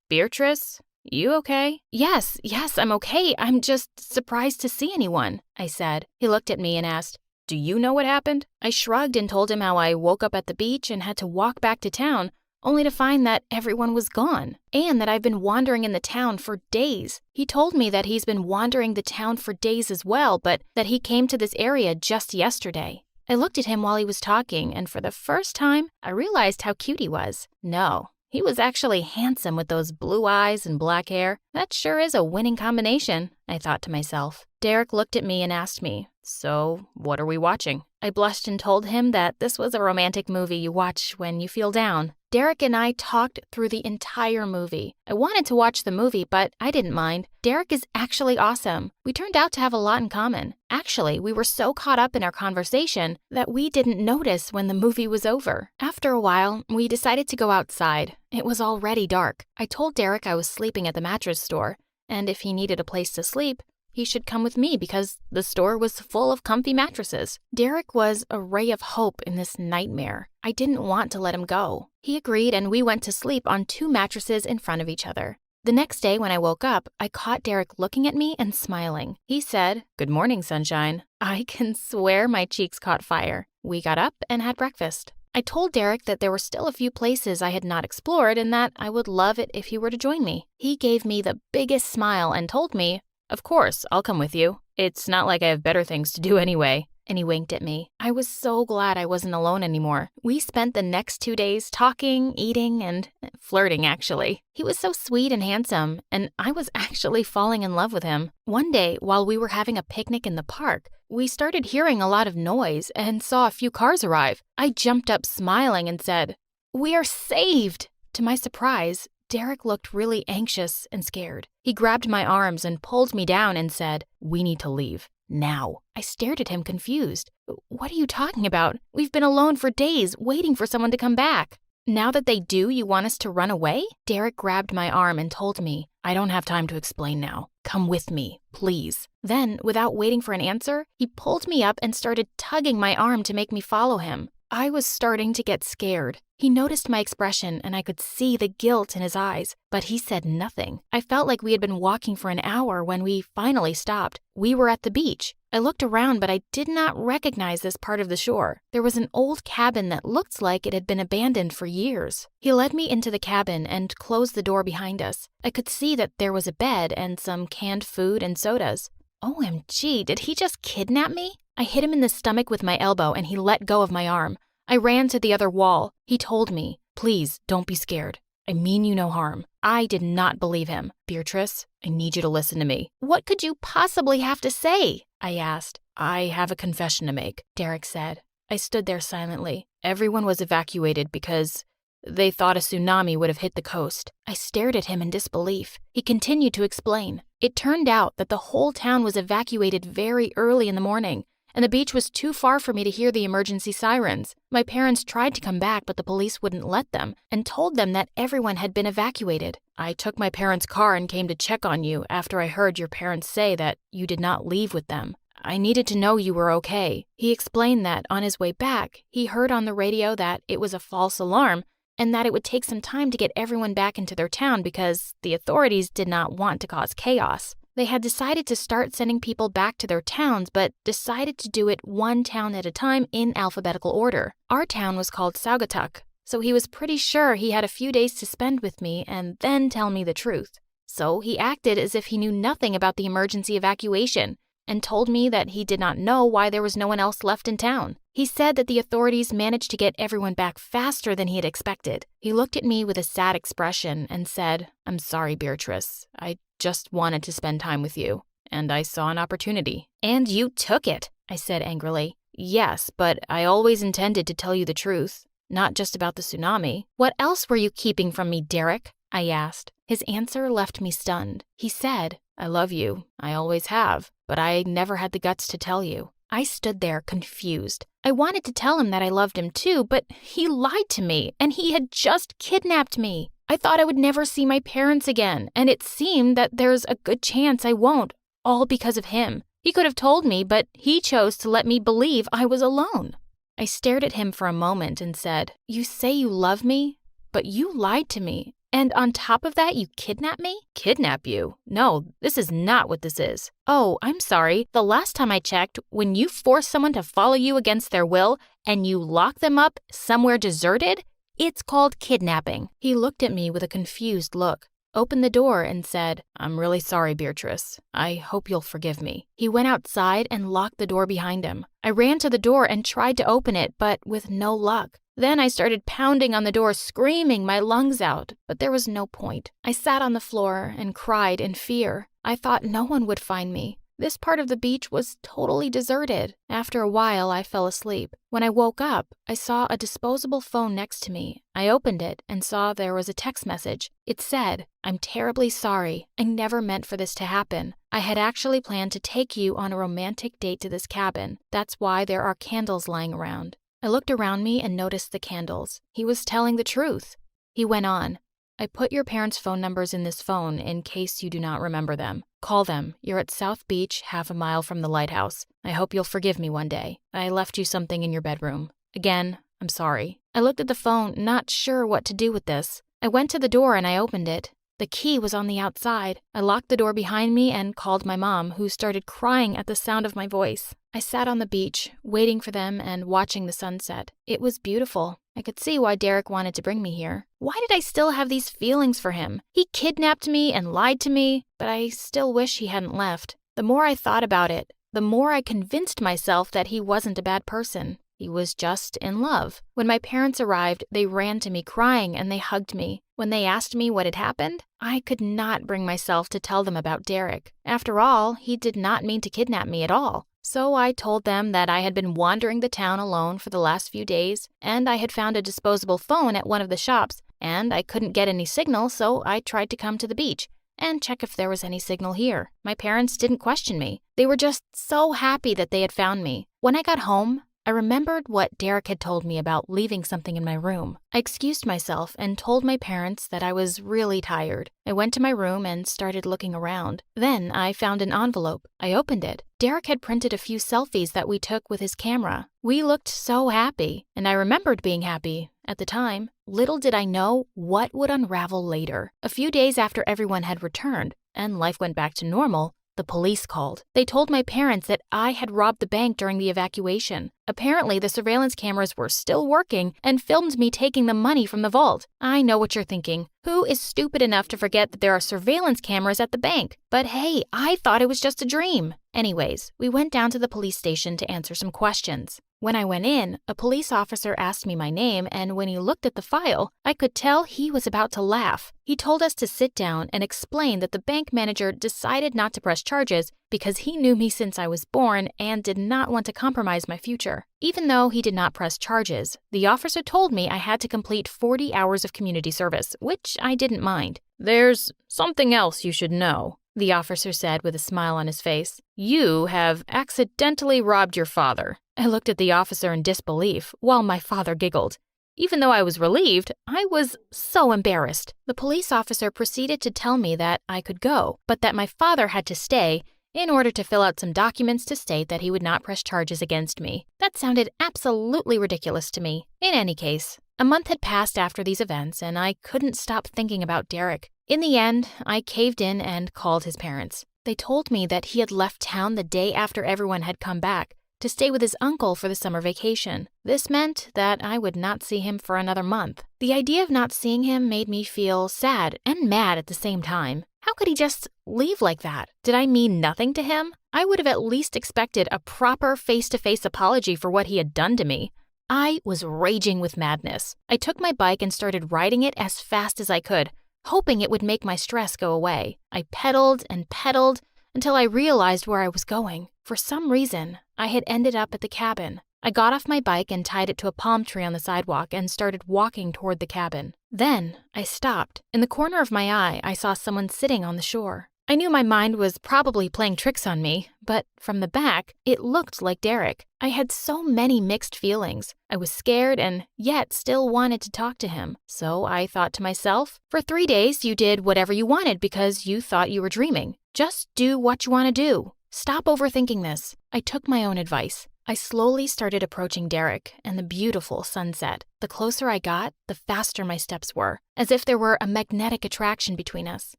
Beatrice, you okay?" Yes, I'm okay. I'm just surprised to see anyone," I said. He looked at me and asked, "Do you know what happened?" I shrugged and told him how I woke up at the beach and had to walk back to town, only to find that everyone was gone, and that I've been wandering in the town for days. He told me that he's been wandering the town for days as well, but that he came to this area just yesterday. I looked at him while he was talking, and for the first time, I realized how cute he was. No, he was actually handsome with those blue eyes and black hair. That sure is a winning combination, I thought to myself. Derek looked at me and asked me, "So, what are we watching?" I blushed and told him that this was a romantic movie you watch when you feel down. Derek and I talked through the entire movie. I wanted to watch the movie, but I didn't mind. Derek is actually awesome. We turned out to have a lot in common. Actually, we were so caught up in our conversation that we didn't notice when the movie was over. After a while, we decided to go outside. It was already dark. I told Derek I was sleeping at the mattress store, and if he needed a place to sleep, he should come with me because the store was full of comfy mattresses. Derek was a ray of hope in this nightmare. I didn't want to let him go. He agreed, and we went to sleep on 2 mattresses in front of each other. The next day when I woke up, I caught Derek looking at me and smiling. He said, "Good morning, sunshine." I can swear my cheeks caught fire. We got up and had breakfast. I told Derek that there were still a few places I had not explored and that I would love it if he were to join me. He gave me the biggest smile and told me, "Of course, I'll come with you. It's not like I have better things to do anyway." And he winked at me. I was so glad I wasn't alone anymore. We spent the next 2 days talking, eating, and flirting, actually. He was so sweet and handsome, and I was actually falling in love with him. One day, while we were having a picnic in the park, we started hearing a lot of noise and saw a few cars arrive. I jumped up smiling and said, "We are saved!" To my surprise, Derek looked really anxious and scared. He grabbed my arms and pulled me down and said, "We need to leave. Now." I stared at him confused. "What are you talking about? We've been alone for days, waiting for someone to come back." "Now that they do, you want us to run away?" Derek grabbed my arm and told me, "I don't have time to explain now. Come with me, please." Then, without waiting for an answer, he pulled me up and started tugging my arm to make me follow him. I was starting to get scared. He noticed my expression and I could see the guilt in his eyes, but he said nothing. I felt like we had been walking for an hour when we finally stopped. We were at the beach. I looked around, but I did not recognize this part of the shore. There was an old cabin that looked like it had been abandoned for years. He led me into the cabin and closed the door behind us. I could see that there was a bed and some canned food and sodas. OMG, did he just kidnap me? I hit him in the stomach with my elbow and he let go of my arm. I ran to the other wall. He told me, "Please, don't be scared. I mean you no harm." I did not believe him. "Beatrice, I need you to listen to me." "What could you possibly have to say?" I asked. "I have a confession to make," Derek said. I stood there silently. Everyone was evacuated because they thought a tsunami would have hit the coast. I stared at him in disbelief. He continued to explain. It turned out that the whole town was evacuated very early in the morning, and the beach was too far for me to hear the emergency sirens. My parents tried to come back, but the police wouldn't let them and told them that everyone had been evacuated. I took my parents' car and came to check on you after I heard your parents say that you did not leave with them. I needed to know you were okay. He explained that on his way back, he heard on the radio that it was a false alarm and that it would take some time to get everyone back into their town because the authorities did not want to cause chaos. They had decided to start sending people back to their towns, but decided to do it one town at a time in alphabetical order. Our town was called Saugatuck, so he was pretty sure he had a few days to spend with me and then tell me the truth. So he acted as if he knew nothing about the emergency evacuation and told me that he did not know why there was no one else left in town. He said that the authorities managed to get everyone back faster than he had expected. He looked at me with a sad expression and said, "I'm sorry, Beatrice. I just wanted to spend time with you, and I saw an opportunity." "And you took it," I said angrily. "Yes, but I always intended to tell you the truth, not just about the tsunami." "What else were you keeping from me, Derek?" I asked. His answer left me stunned. He said, "I love you. I always have, but I never had the guts to tell you." I stood there confused. I wanted to tell him that I loved him too, but he lied to me, and he had just kidnapped me. I thought I would never see my parents again, and it seemed that there's a good chance I won't, all because of him. He could have told me, but he chose to let me believe I was alone. I stared at him for a moment and said, "You say you love me, but you lied to me. And on top of that, you kidnap me?" "Kidnap you? No, this is not what this is." "Oh, I'm sorry. The last time I checked, when you force someone to follow you against their will and you lock them up somewhere deserted, it's called kidnapping." He looked at me with a confused look, opened the door and said, "I'm really sorry, Beatrice. I hope you'll forgive me." He went outside and locked the door behind him. I ran to the door and tried to open it, but with no luck. Then I started pounding on the door, screaming my lungs out, but there was no point. I sat on the floor and cried in fear. I thought no one would find me. This part of the beach was totally deserted. After a while, I fell asleep. When I woke up, I saw a disposable phone next to me. I opened it and saw there was a text message. It said, "I'm terribly sorry. I never meant for this to happen. I had actually planned to take you on a romantic date to this cabin. That's why there are candles lying around." I looked around me and noticed the candles. He was telling the truth. He went on, "I put your parents' phone numbers in this phone in case you do not remember them. Call them. You're at South Beach, half a mile from the lighthouse. I hope you'll forgive me one day. I left you something in your bedroom. Again, I'm sorry." I looked at the phone, not sure what to do with this. I went to the door and I opened it. The key was on the outside. I locked the door behind me and called my mom, who started crying at the sound of my voice. I sat on the beach, waiting for them and watching the sunset. It was beautiful. I could see why Derek wanted to bring me here. Why did I still have these feelings for him? He kidnapped me and lied to me, but I still wish he hadn't left. The more I thought about it, the more I convinced myself that he wasn't a bad person. He was just in love. When my parents arrived, they ran to me crying and they hugged me. When they asked me what had happened, I could not bring myself to tell them about Derek. After all, he did not mean to kidnap me at all. So I told them that I had been wandering the town alone for the last few days, and I had found a disposable phone at one of the shops, and I couldn't get any signal, so I tried to come to the beach and check if there was any signal here. My parents didn't question me. They were just so happy that they had found me. When I got home, I remembered what Derek had told me about leaving something in my room. I excused myself and told my parents that I was really tired. I went to my room and started looking around. Then I found an envelope. I opened it. Derek had printed a few selfies that we took with his camera. We looked so happy, and I remembered being happy at the time. Little did I know what would unravel later. A few days after everyone had returned and life went back to normal, The police called. They told my parents that I had robbed the bank during the evacuation. Apparently, the surveillance cameras were still working and filmed me taking the money from the vault. I know what you're thinking. Who is stupid enough to forget that there are surveillance cameras at the bank? But hey, I thought it was just a dream. Anyways, we went down to the police station to answer some questions. When I went in, a police officer asked me my name, and when he looked at the file, I could tell he was about to laugh. He told us to sit down and explain that the bank manager decided not to press charges because he knew me since I was born and did not want to compromise my future. Even though he did not press charges, the officer told me I had to complete 40 hours of community service, which I didn't mind. There's something else you should know, the officer said with a smile on his face. You have accidentally robbed your father. I looked at the officer in disbelief, while my father giggled. Even though I was relieved, I was so embarrassed. The police officer proceeded to tell me that I could go, but that my father had to stay in order to fill out some documents to state that he would not press charges against me. That sounded absolutely ridiculous to me. In any case, a month had passed after these events, and I couldn't stop thinking about Derek. In the end, I caved in and called his parents. They told me that he had left town the day after everyone had come back to stay with his uncle for the summer vacation. This meant that I would not see him for another month. The idea of not seeing him made me feel sad and mad at the same time. How could he just leave like that? Did I mean nothing to him? I would have at least expected a proper face-to-face apology for what he had done to me. I was raging with madness. I took my bike and started riding it as fast as I could, hoping it would make my stress go away. I pedaled and pedaled until I realized where I was going. For some reason, I had ended up at the cabin. I got off my bike and tied it to a palm tree on the sidewalk and started walking toward the cabin. Then I stopped. In the corner of my eye, I saw someone sitting on the shore. I knew my mind was probably playing tricks on me, but from the back, it looked like Derek. I had so many mixed feelings. I was scared and yet still wanted to talk to him. So I thought to myself, for 3 days you did whatever you wanted because you thought you were dreaming. Just do what you want to do. Stop overthinking this. I took my own advice. I slowly started approaching Derek and the beautiful sunset. The closer I got, the faster my steps were, as if there were a magnetic attraction between us.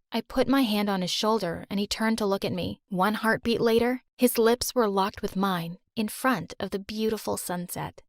I put my hand on his shoulder and he turned to look at me. One heartbeat later, his lips were locked with mine in front of the beautiful sunset.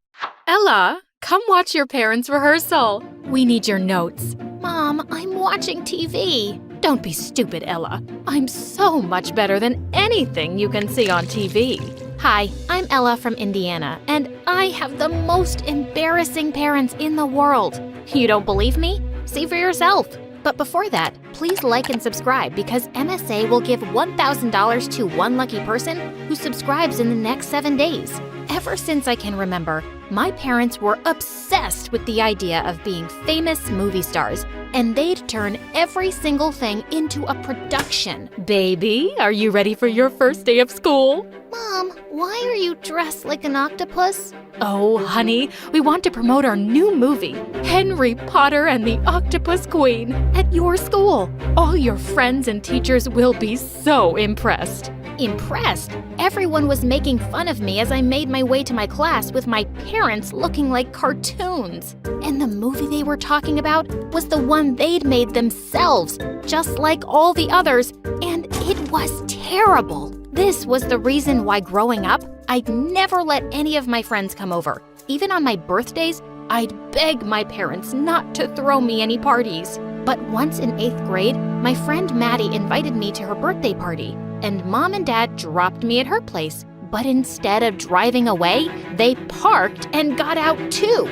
Ella, come watch your parents' rehearsal. We need your notes. Mom, I'm watching TV. Don't be stupid, Ella. I'm so much better than anything you can see on TV. Hi, I'm Ella from Indiana, and I have the most embarrassing parents in the world. You don't believe me? See for yourself. But before that, please like and subscribe because MSA will give $1,000 to one lucky person who subscribes in the next 7 days. Ever since I can remember, my parents were obsessed with the idea of being famous movie stars, and they'd turn every single thing into a production. Baby, are you ready for your first day of school? Mom, why are you dressed like an octopus? Oh, honey, we want to promote our new movie, Henry Potter and the Octopus Queen, at your school. All your friends and teachers will be so impressed. Impressed? Everyone was making fun of me as I made my way to my class with my parents looking like cartoons. And the movie they were talking about was the one they'd made themselves, just like all the others, and it was terrible. This was the reason why growing up, I'd never let any of my friends come over. Even on my birthdays, I'd beg my parents not to throw me any parties. But once in 8th grade, my friend Maddie invited me to her birthday party, and Mom and Dad dropped me at her place. But instead of driving away, they parked and got out too.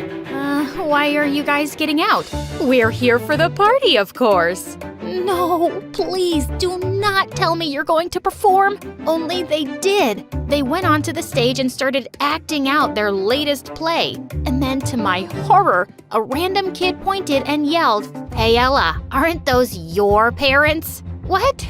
Why are you guys getting out? We're here for the party, of course. No, please do not tell me you're going to perform. Only they did. They went onto the stage and started acting out their latest play. And then to my horror, a random kid pointed and yelled, "Hey Ella, aren't those your parents?" What?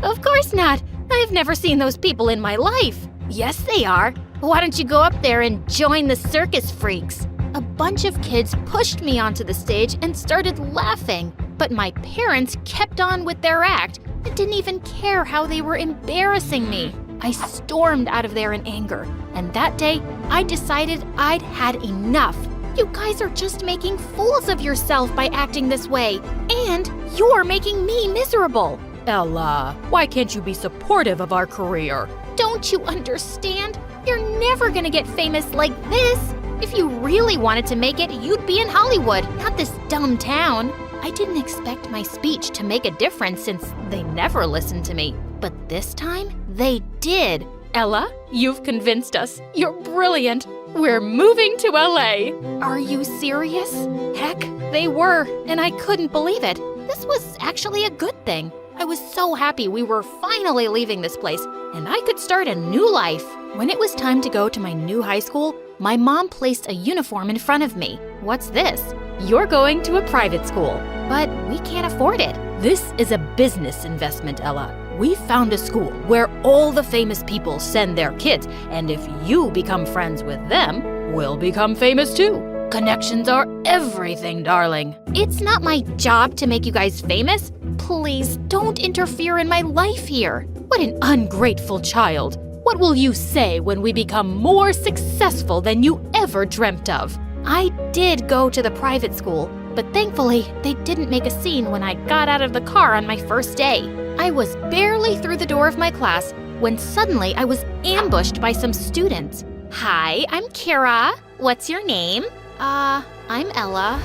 Of course not. I've never seen those people in my life. Yes, they are. Why don't you go up there and join the circus freaks? A bunch of kids pushed me onto the stage and started laughing, but my parents kept on with their act and didn't even care how they were embarrassing me. I stormed out of there in anger, and that day, I decided I'd had enough. You guys are just making fools of yourself by acting this way, and you're making me miserable. Ella, why can't you be supportive of our career? Don't you understand? You're never gonna get famous like this. If you really wanted to make it, you'd be in Hollywood, not this dumb town. I didn't expect my speech to make a difference since they never listened to me. But this time, they did. Ella, you've convinced us. You're brilliant. We're moving to LA. Are you serious? Heck, they were, and I couldn't believe it. This was actually a good thing. I was so happy we were finally leaving this place, and I could start a new life. When it was time to go to my new high school, my mom placed a uniform in front of me. What's this? You're going to a private school. But we can't afford it. This is a business investment, Ella. We found a school where all the famous people send their kids, and if you become friends with them, we'll become famous too. Connections are everything, darling. It's not my job to make you guys famous. Please don't interfere in my life here. What an ungrateful child. What will you say when we become more successful than you ever dreamt of? I did go to the private school, but thankfully they didn't make a scene when I got out of the car on my first day. I was barely through the door of my class when suddenly I was ambushed by some students. Hi, I'm Kira. What's your name? I'm Ella.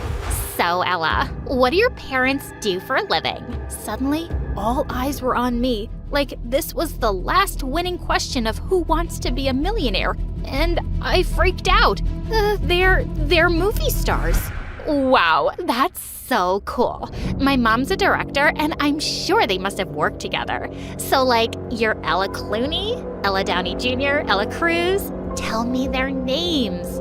So, Ella, what do your parents do for a living? Suddenly, all eyes were on me, like this was the last winning question of Who Wants to Be a Millionaire, and I freaked out. They're movie stars. Wow, that's so cool. My mom's a director, and I'm sure they must have worked together. So, like, you're Ella Clooney, Ella Downey Jr., Ella Cruz? Tell me their names.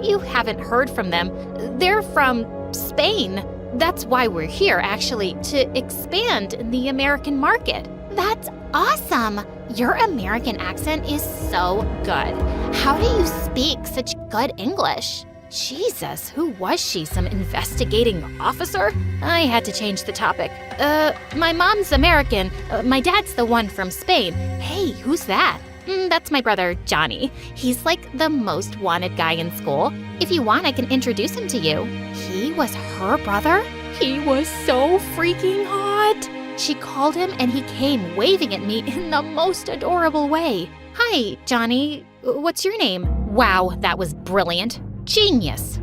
You haven't heard from them. They're from Spain. That's why we're here, actually, to expand in the American market. That's awesome. Your American accent is so good. How do you speak such good English? Jesus, who was she? Some investigating officer? I had to change the topic. My mom's American. My dad's the one from Spain. Hey, who's that? That's my brother, Johnny. He's like the most wanted guy in school. If you want, I can introduce him to you. He was her brother? He was so freaking hot. She called him and he came waving at me in the most adorable way. Hi, Johnny. What's your name? Wow, that was brilliant. Genius.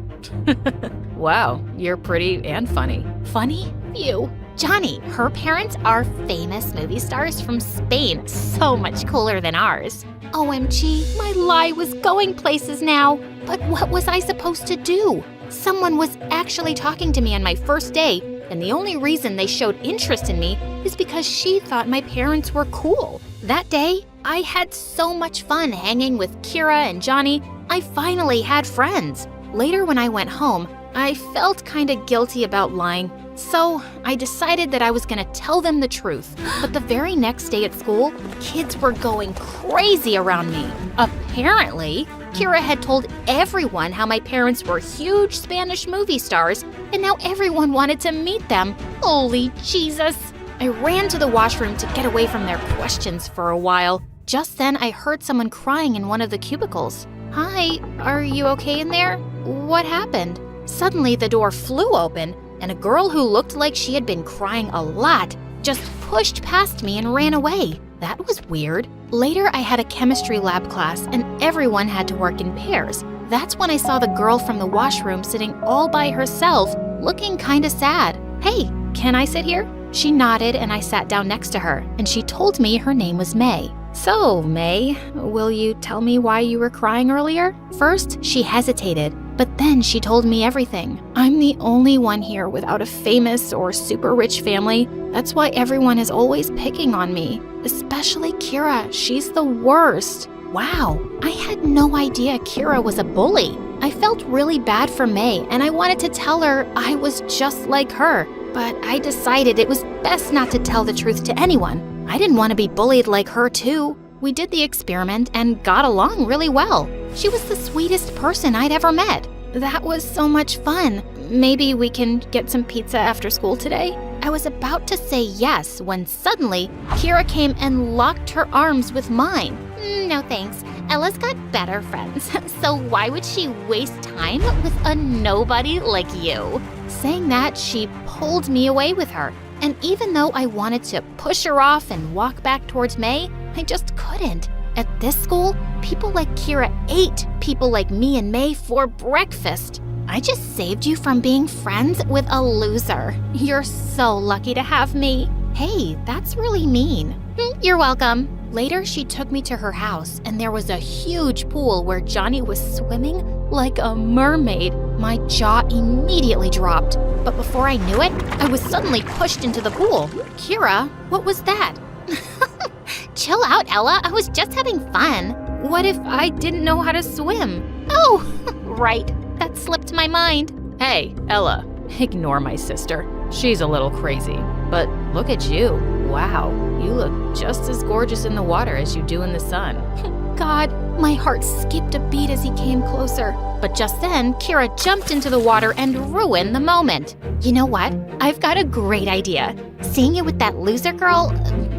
Wow, you're pretty and funny. Funny? Phew. Johnny, her parents are famous movie stars from Spain. So much cooler than ours. OMG, my lie was going places now. But what was I supposed to do? Someone was actually talking to me on my first day, and the only reason they showed interest in me is because she thought my parents were cool. That day, I had so much fun hanging with Kira and Johnny. I finally had friends. Later when I went home, I felt kinda guilty about lying. So I decided that I was gonna tell them the truth. But the very next day at school, kids were going crazy around me. Apparently, Kira had told everyone how my parents were huge Spanish movie stars, and now everyone wanted to meet them. Holy Jesus! I ran to the washroom to get away from their questions for a while. Just then, I heard someone crying in one of the cubicles. Hi, are you okay in there? What happened? Suddenly, the door flew open, and a girl who looked like she had been crying a lot just pushed past me and ran away. That was weird. Later, I had a chemistry lab class, and everyone had to work in pairs. That's when I saw the girl from the washroom sitting all by herself, looking kinda sad. Hey, can I sit here? She nodded, and I sat down next to her, and she told me her name was May. So, May, will you tell me why you were crying earlier? First, she hesitated, but then she told me everything. I'm the only one here without a famous or super rich family. That's why everyone is always picking on me. Especially Kira, she's the worst. Wow, I had no idea Kira was a bully. I felt really bad for May, and I wanted to tell her I was just like her. But I decided it was best not to tell the truth to anyone. I didn't want to be bullied like her too. We did the experiment and got along really well. She was the sweetest person I'd ever met. That was so much fun. Maybe we can get some pizza after school today? I was about to say yes when suddenly Kira came and locked her arms with mine. No thanks. Ella's got better friends, so why would she waste time with a nobody like you? Saying that, she pulled me away with her, And even though I wanted to push her off and walk back towards May, I just couldn't. At this school, people like Kira ate people like me and May for breakfast. I just saved you from being friends with a loser. You're so lucky to have me. Hey, that's really mean. You're welcome. Later, she took me to her house, and there was a huge pool where Johnny was swimming like a mermaid. My jaw immediately dropped. But before I knew it, I was suddenly pushed into the pool. Kira, what was that? Chill out, Ella. I was just having fun. What if I didn't know how to swim? Oh, right. That slipped my mind. Hey, Ella, ignore my sister. She's a little crazy. But look at you. Wow, you look just as gorgeous in the water as you do in the sun. God, my heart skipped a beat as he came closer. But just then, Kira jumped into the water and ruined the moment. You know what? I've got a great idea. Seeing you with that loser girl,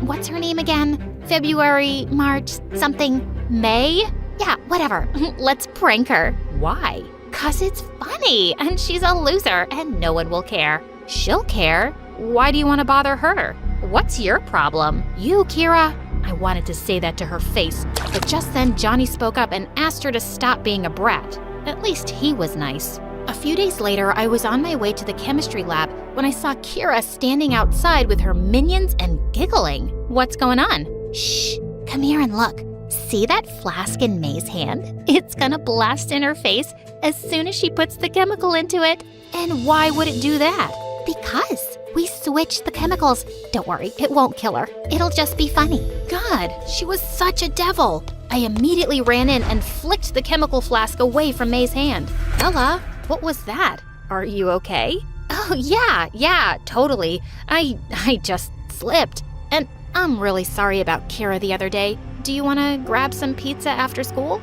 what's her name again? February, March, something, May? Yeah, whatever. Let's prank her. Why? 'Cause it's funny, and she's a loser, and no one will care. She'll care. Why do you want to bother her? What's your problem? You, Kira. I wanted to say that to her face, but just then Johnny spoke up and asked her to stop being a brat. At least he was nice. A few days later, I was on my way to the chemistry lab when I saw Kira standing outside with her minions and giggling. What's going on? Shh, come here and look. See that flask in May's hand? It's gonna blast in her face as soon as she puts the chemical into it. And why would it do that? Because we switched the chemicals. Don't worry, it won't kill her. It'll just be funny. God, she was such a devil. I immediately ran in and flicked the chemical flask away from May's hand. Ella, what was that? Are you okay? Oh, yeah, totally. I just slipped. And I'm really sorry about Kira the other day. Do you want to grab some pizza after school?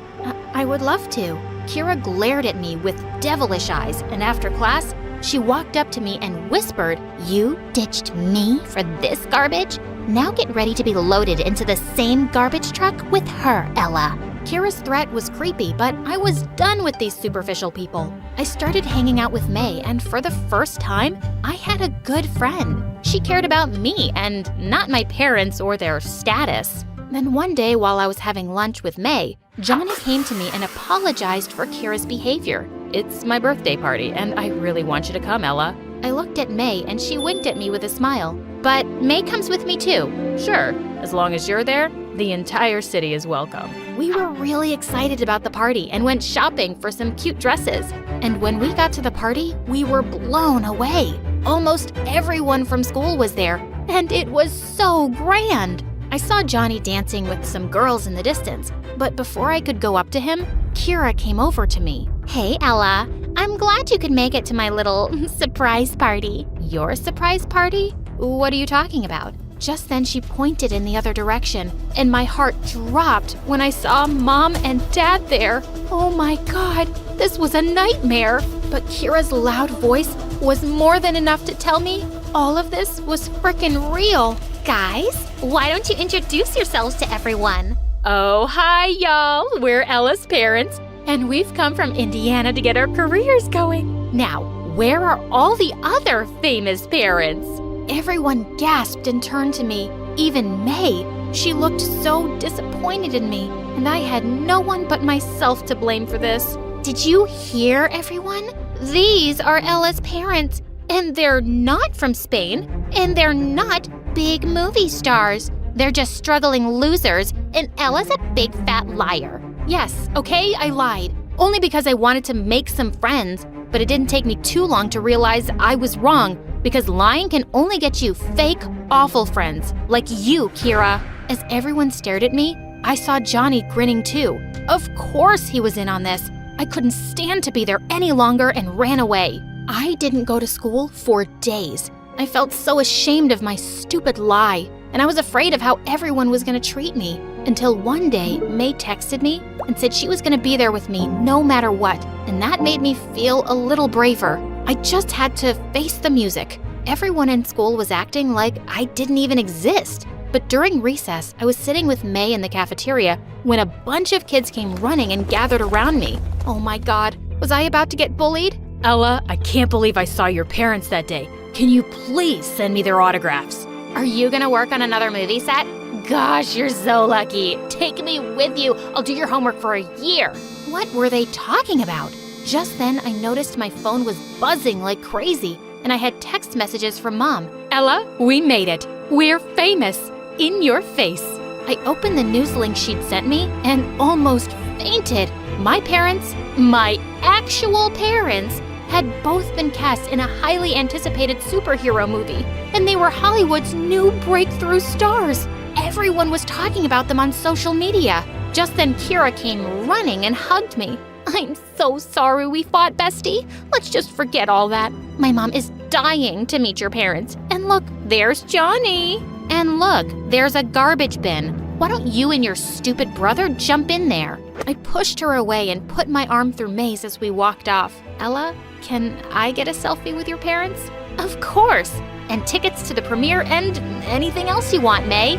I would love to. Kira glared at me with devilish eyes, and after class, she walked up to me and whispered, "You ditched me for this garbage? Now get ready to be loaded into the same garbage truck with her, Ella." Kira's threat was creepy, but I was done with these superficial people. I started hanging out with May, and for the first time, I had a good friend. She cared about me and not my parents or their status. Then one day while I was having lunch with May, Johnny came to me and apologized for Kira's behavior. It's my birthday party, and I really want you to come, Ella. I looked at May, and she winked at me with a smile. But May comes with me too. Sure, as long as you're there, the entire city is welcome. We were really excited about the party and went shopping for some cute dresses. And when we got to the party, we were blown away. Almost everyone from school was there, and it was so grand. I saw Johnny dancing with some girls in the distance, but before I could go up to him, Kira came over to me. Hey, Ella. I'm glad you could make it to my little surprise party. Your surprise party? What are you talking about? Just then she pointed in the other direction, and my heart dropped when I saw Mom and Dad there. Oh my God, this was a nightmare. But Kira's loud voice was more than enough to tell me all of this was frickin' real. Guys, why don't you introduce yourselves to everyone? Oh, hi, y'all. We're Ella's parents, and we've come from Indiana to get our careers going. Now, where are all the other famous parents? Everyone gasped and turned to me, even May. She looked so disappointed in me, and I had no one but myself to blame for this. Did you hear, everyone? These are Ella's parents, and they're not from Spain, and they're not big movie stars. They're just struggling losers, and Ella's a big fat liar. Yes, okay, I lied. Only because I wanted to make some friends, but it didn't take me too long to realize I was wrong, because lying can only get you fake, awful friends, like you, Kira. As everyone stared at me, I saw Johnny grinning too. Of course he was in on this. I couldn't stand to be there any longer and ran away. I didn't go to school for days. I felt so ashamed of my stupid lie, and I was afraid of how everyone was going to treat me. Until one day, May texted me and said she was going to be there with me no matter what, and that made me feel a little braver. I just had to face the music. Everyone in school was acting like I didn't even exist. But during recess, I was sitting with May in the cafeteria when a bunch of kids came running and gathered around me. Oh my God, was I about to get bullied? Ella, I can't believe I saw your parents that day. Can you please send me their autographs? Are you gonna work on another movie set? Gosh, you're so lucky. Take me with you. I'll do your homework for a year. What were they talking about? Just then, I noticed my phone was buzzing like crazy, and I had text messages from Mom. Ella, we made it. We're famous. In your face. I opened the news link she'd sent me and almost fainted. My parents, my actual parents, had both been cast in a highly anticipated superhero movie, and they were Hollywood's new breakthrough stars. Everyone was talking about them on social media. Just then, Kira came running and hugged me. I'm so sorry we fought, bestie. Let's just forget all that. My mom is dying to meet your parents. And look, there's Johnny. And look, there's a garbage bin. Why don't you and your stupid brother jump in there? I pushed her away and put my arm through May's as we walked off. Ella, can I get a selfie with your parents? Of course. And tickets to the premiere and anything else you want, May.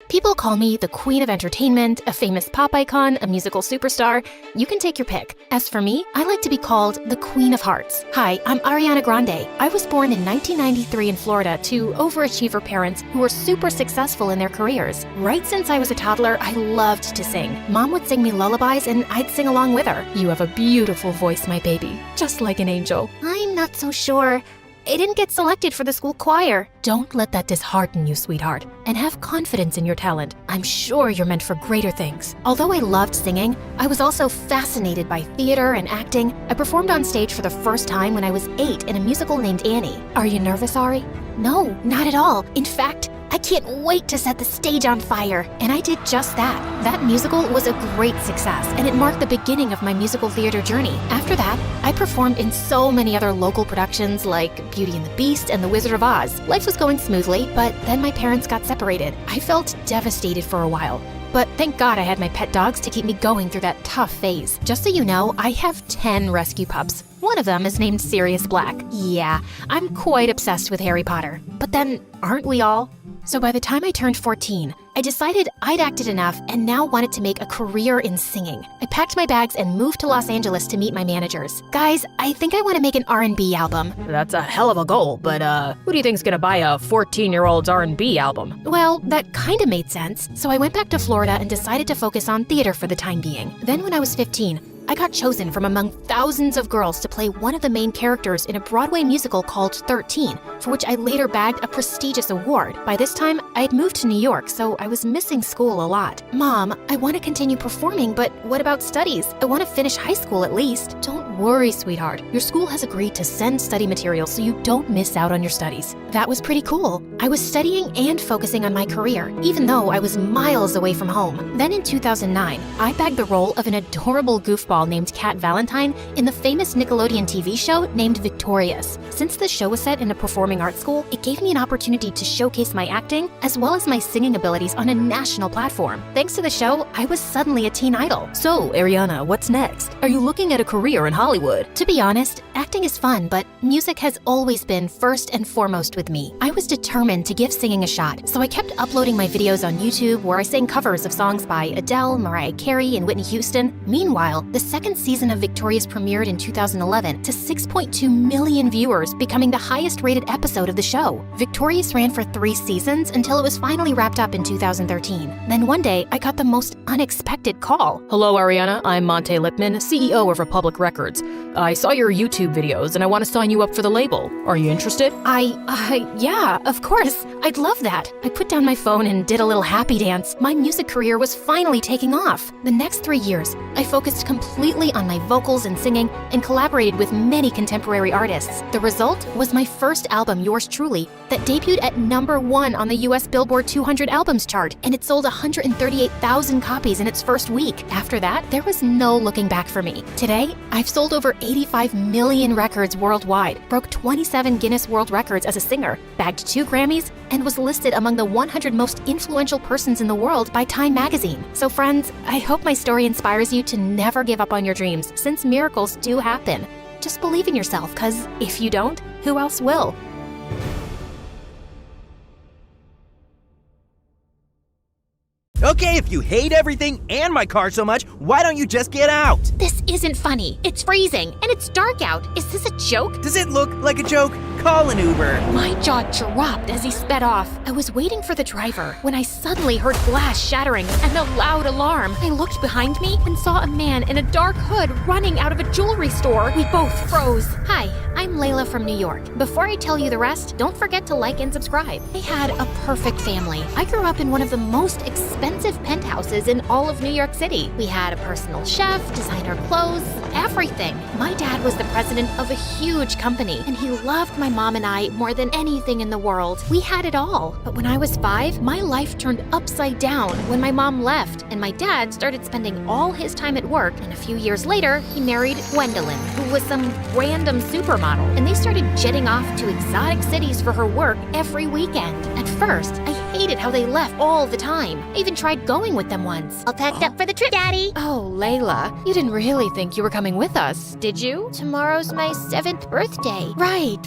People call me the queen of entertainment, a famous pop icon, a musical superstar. You can take your pick. As for me, I like to be called the Queen of Hearts. Hi, I'm Ariana Grande. I was born in 1993 in Florida to overachiever parents who were super successful in their careers. Right since I was a toddler, I loved to sing. Mom would sing me lullabies and I'd sing along with her. You have a beautiful voice, my baby, just like an angel. I'm not so sure. I didn't get selected for the school choir. Don't let that dishearten you, sweetheart, and have confidence in your talent. I'm sure you're meant for greater things. Although I loved singing, I was also fascinated by theater and acting. I performed on stage for the first time when I was 8 in a musical named Annie. Are you nervous, Ari? No, not at all. In fact, I can't wait to set the stage on fire. And I did just that. That musical was a great success, and it marked the beginning of my musical theater journey. After that, I performed in so many other local productions like Beauty and the Beast and The Wizard of Oz. Life was going smoothly, but then my parents got separated. I felt devastated for a while. But thank God I had my pet dogs to keep me going through that tough phase. Just so you know, I have 10 rescue pups. One of them is named Sirius Black. Yeah, I'm quite obsessed with Harry Potter. But then, aren't we all? So by the time I turned 14, I decided I'd acted enough and now wanted to make a career in singing. I packed my bags and moved to Los Angeles to meet my managers. Guys, I think I want to make an R&B album. That's a hell of a goal, but who do you think's gonna buy a 14-year-old's R&B album? Well, that kind of made sense. So I went back to Florida and decided to focus on theater for the time being. Then when I was 15, I got chosen from among thousands of girls to play one of the main characters in a Broadway musical called 13, for which I later bagged a prestigious award. By this time, I had moved to New York, so I was missing school a lot. Mom, I want to continue performing, but what about studies? I want to finish high school at least. Don't worry, sweetheart. Your school has agreed to send study materials so you don't miss out on your studies. That was pretty cool. I was studying and focusing on my career, even though I was miles away from home. Then in 2009, I bagged the role of an adorable goofball named Kat Valentine in the famous Nickelodeon TV show named Victorious. Since the show was set in a performing arts school, it gave me an opportunity to showcase my acting as well as my singing abilities on a national platform. Thanks to the show, I was suddenly a teen idol. So, Ariana, what's next? Are you looking at a career in Hollywood? To be honest, acting is fun, but music has always been first and foremost with me. I was determined to give singing a shot, so I kept uploading my videos on YouTube where I sang covers of songs by Adele, Mariah Carey, and Whitney Houston. Meanwhile, the second season of Victorious premiered in 2011 to 6.2 million viewers, becoming the highest rated episode of the show. Victorious ran for 3 seasons until it was finally wrapped up in 2013. Then one day, I got the most unexpected call. Hello, Ariana. I'm Monte Lipman, CEO of Republic Records. I saw your YouTube videos and I want to sign you up for the label. Are you interested? Yeah, of course. I'd love that. I put down my phone and did a little happy dance. My music career was finally taking off. The next 3 years, I focused completely on my vocals and singing and collaborated with many contemporary artists. The result was my first album, Yours Truly, that debuted at #1 on the US Billboard 200 albums chart, and it sold 138,000 copies in its first week. After that, there was no looking back for me. Today, I've sold over 85 million records worldwide, broke 27 Guinness World Records as a singer, bagged 2 Grammys, and was listed among the 100 most influential persons in the world by Time magazine. So friends, I hope my story inspires you to never give up on your dreams, since miracles do happen. Just believe in yourself, cause if you don't, who else will? Okay, if you hate everything and my car so much, why don't you just get out? This isn't funny. It's freezing, and it's dark out. Is this a joke? Does it look like a joke? Call an Uber. My jaw dropped as he sped off. I was waiting for the driver when I suddenly heard glass shattering and a loud alarm. I looked behind me and saw a man in a dark hood running out of a jewelry store. We both froze. Hi, I'm Layla from New York. Before I tell you the rest, don't forget to like and subscribe. I had a perfect family. I grew up in one of the most expensive penthouses in all of New York City. We had a personal chef, designer clothes, everything. My dad was the president of a huge company, and he loved my mom and I more than anything in the world. We had it all. But when I was 5, my life turned upside down when my mom left, and my dad started spending all his time at work, and a few years later, he married Gwendolyn, who was some random supermodel, and they started jetting off to exotic cities for her work every weekend. At first, I hated how they left all the time. I even tried going with them once. All packed up for the trip, Daddy. Oh, Layla, you didn't really think you were coming with us, did you? Tomorrow's my 7th birthday. Right.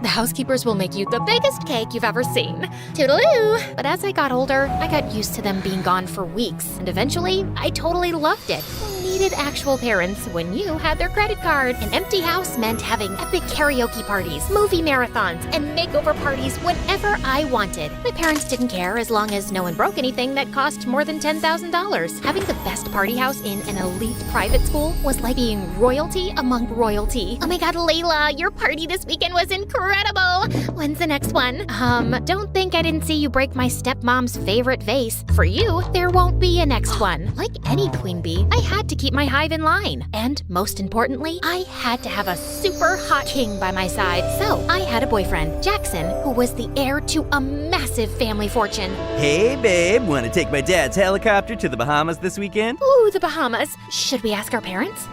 The housekeepers will make you the biggest cake you've ever seen. Toodaloo. But as I got older, I got used to them being gone for weeks, and eventually, I totally loved it. Who needed actual parents when you had their credit card? An empty house meant having epic karaoke parties, movie marathons, and makeover parties whenever I wanted. My parents didn't care as long as no one broke anything that cost more than $10,000. Having the best party house in an elite private school was like being royalty among royalty. Oh my God, Layla, your party this weekend was incredible. When's the next one? Don't think I didn't see you break my stepmom's favorite vase. For you, there won't be a next one. Like any queen bee, I had to keep my hive in line. And most importantly, I had to have a super hot king by my side. So I had a boyfriend, Jackson, who was the heir to a massive family fortune. Hey, babe, want to take my dad's helicopter to the Bahamas this weekend? Ooh, the Bahamas. Should we ask our parents?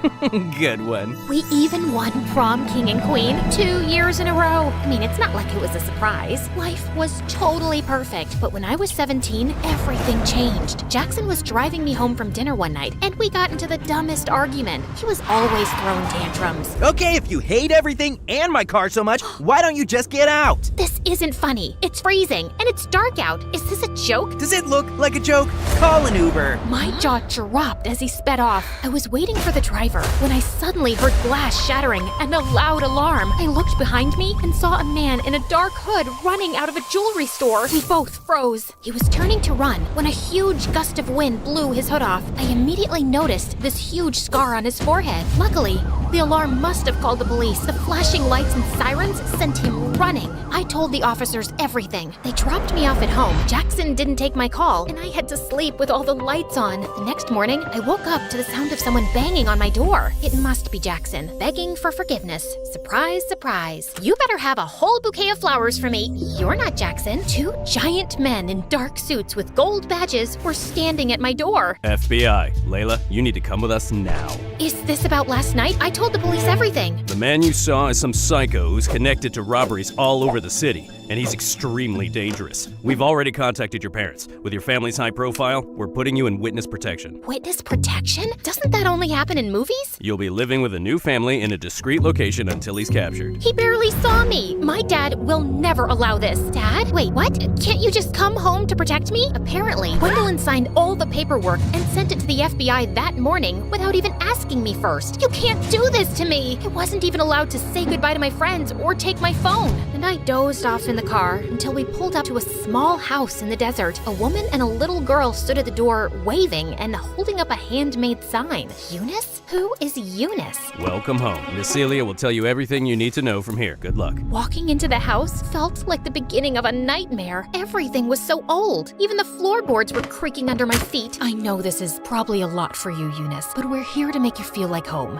Good one. We even won prom king and queen 2 years in a row. I mean, it's not like it was a surprise. Life was totally perfect, but when I was 17, everything changed. Jackson was driving me home from dinner one night, and we got into the dumbest argument. He was always throwing tantrums. Okay, if you hate everything and my car so much, why don't you just get out? This isn't funny. It's freezing, and it's dark out. Is this a joke? Does it look like a joke? Call an Uber. My jaw dropped as he sped off. I was waiting for the driver when I suddenly heard glass shattering and a loud alarm. I looked behind me and saw a man in a dark hood running out of a jewelry store. We both froze. He was turning to run when a huge gust of wind blew his hood off. I immediately noticed this huge scar on his forehead. Luckily, the alarm must have called the police. The flashing lights and sirens sent him running. I told the officers everything. They dropped me off at home. Jackson didn't take my call, and I had to sleep with all the lights on. The next morning, I woke up to the sound of someone banging on my door. It must be Jackson, begging for forgiveness. Surprise, surprise. You better have a whole bouquet of flowers for me. You're not Jackson. 2 giant men in dark suits with gold badges were standing at my door. FBI, Layla, you need to come with us now. Is this about last night? I told the police everything. The man you saw is some psycho who's connected to robberies all over the city, and he's extremely dangerous. We've already contacted your parents. With your family's high profile, we're putting you in witness protection. Witness protection? Doesn't that only happen in movies? You'll be living with a new family in a discreet location until he's captured. He barely saw me. My dad will never allow this. Dad? Wait, what? Can't you just come home to protect me? Apparently, Gwendolyn signed all the paperwork and sent it to the FBI that morning without even asking me first. You can't do this to me. I wasn't even allowed to say goodbye to my friends or take my phone. And I dozed off in the car until we pulled up to a small house in the desert. A woman and a little girl stood at the door waving and holding up a handmade sign. Eunice? Who is Eunice? Welcome home. Miss Celia will tell you everything you need to know from here. Good luck. Walking into the house felt like the beginning of a nightmare. Everything was so old. Even the floorboards were creaking under my feet. I know this is probably a lot for you, Eunice, but we're here to make you feel like home.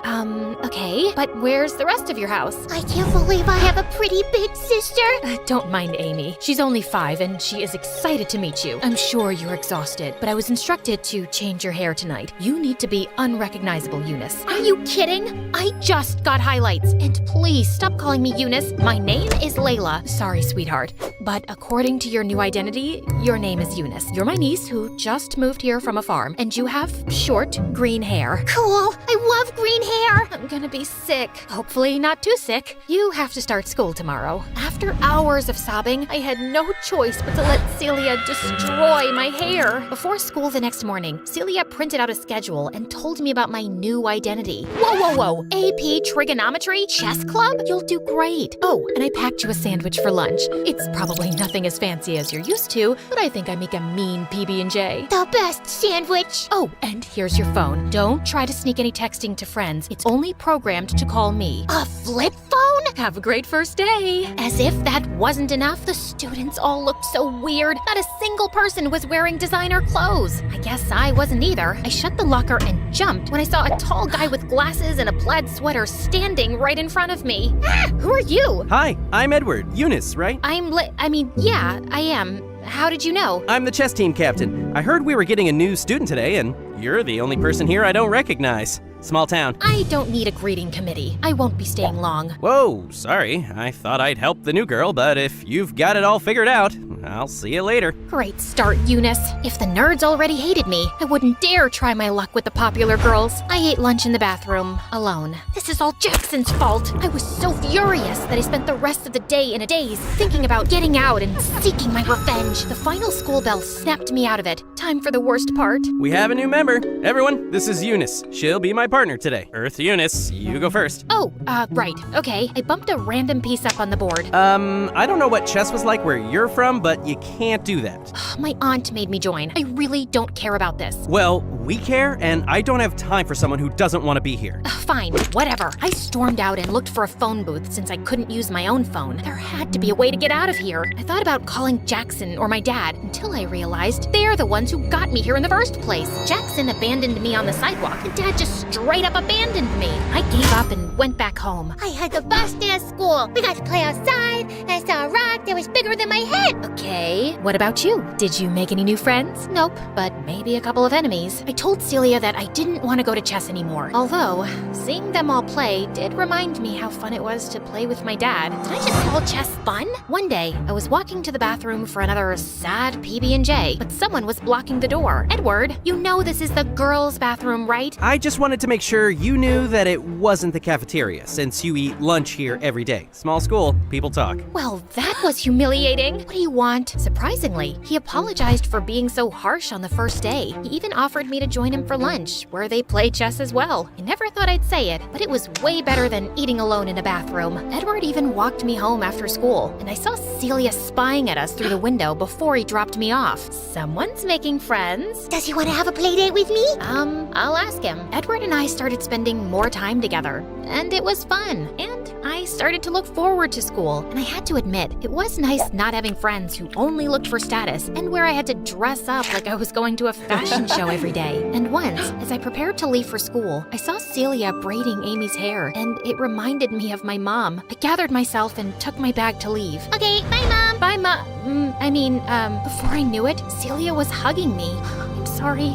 Okay, but where's the rest of your house? I can't believe I have a pretty big sister. Don't mind Amy. She's only 5 and she is excited to meet you. I'm sure you're exhausted, but I was instructed to change your hair tonight. You need to be unrecognizable, Eunice. Are you kidding? I just got highlights. And please stop calling me Eunice. My name is Layla. Sorry, sweetheart. But according to your new identity, your name is Eunice. You're my niece who just moved here from a farm, and you have short green hair. Cool. I love green hair. I'm gonna be sick. Hopefully not too sick. You have to start school tomorrow. After hours of sobbing. I had no choice but to let Celia destroy my hair. Before school the next morning, Celia printed out a schedule and told me about my new identity. Whoa. AP Trigonometry Chess Club? You'll do great. Oh, and I packed you a sandwich for lunch. It's probably nothing as fancy as you're used to, but I think I make a mean PB&J. The best sandwich. Oh, and here's your phone. Don't try to sneak any texting to friends. It's only programmed to call me. A flip phone? Have a great first day. As if that wasn't enough, the students all looked so weird. Not a single person was wearing designer clothes. I guess I wasn't either. I shut the locker and jumped when I saw a tall guy with glasses and a plaid sweater standing right in front of me. Who are you? Hi, I'm Edward. Eunice, right? Yeah, I am. How did you know? I'm the chess team captain. I heard we were getting a new student today, and you're the only person here I don't recognize. Small town. I don't need a greeting committee. I won't be staying long. Whoa, sorry. I thought I'd help the new girl, but if you've got it all figured out, I'll see you later. Great start, Eunice. If the nerds already hated me, I wouldn't dare try my luck with the popular girls. I ate lunch in the bathroom, alone. This is all Jackson's fault. I was so furious that I spent the rest of the day in a daze, thinking about getting out and seeking my revenge. The final school bell snapped me out of it. Time for the worst part. We have a new member. Everyone, this is Eunice. She'll be my partner today. Earth Eunice, you go first. Oh, right. Okay. I bumped a random piece up on the board. I don't know what chess was like where you're from, but you can't do that. My aunt made me join. I really don't care about this. Well, we care, and I don't have time for someone who doesn't want to be here. Fine, whatever. I stormed out and looked for a phone booth since I couldn't use my own phone. There had to be a way to get out of here. I thought about calling Jackson or my dad until I realized they're the ones who got me here in the first place. Jackson abandoned me on the sidewalk, and Dad just straight up abandoned me. I gave up and went back home. I had the best day at school. We got to play outside, and I saw a rock that was bigger than my head. Okay, what about you? Did you make any new friends? Nope, but maybe a couple of enemies. I told Celia that I didn't want to go to chess anymore. Although, seeing them all play did remind me how fun it was to play with my dad. Did I just call chess fun? One day, I was walking to the bathroom for another sad PB&J, but someone was blocking the door. Edward, you know this is the girls' bathroom, right? I just wanted to make sure you knew that it wasn't the cafeteria, since you eat lunch here every day. Small school, people talk. Well, that was humiliating. What do you want? Surprisingly, he apologized for being so harsh on the first day. He even offered me to join him for lunch, where they play chess as well. I never thought I'd say it, but it was way better than eating alone in a bathroom. Edward even walked me home after school, and I saw Celia spying at us through the window before he dropped me off. Someone's making friends. Does he want to have a play date with me? I'll ask him. Edward and I started spending more time together, and it was fun. And I started to look forward to school, and I had to admit, it was nice not having friends who only looked for status and where I had to dress up like I was going to a fashion show every day. And once, as I prepared to leave for school, I saw Celia braiding Amy's hair, and it reminded me of my mom. I gathered myself and took my bag to leave. Okay, bye, Mom. Bye, before I knew it, Celia was hugging me. I'm sorry.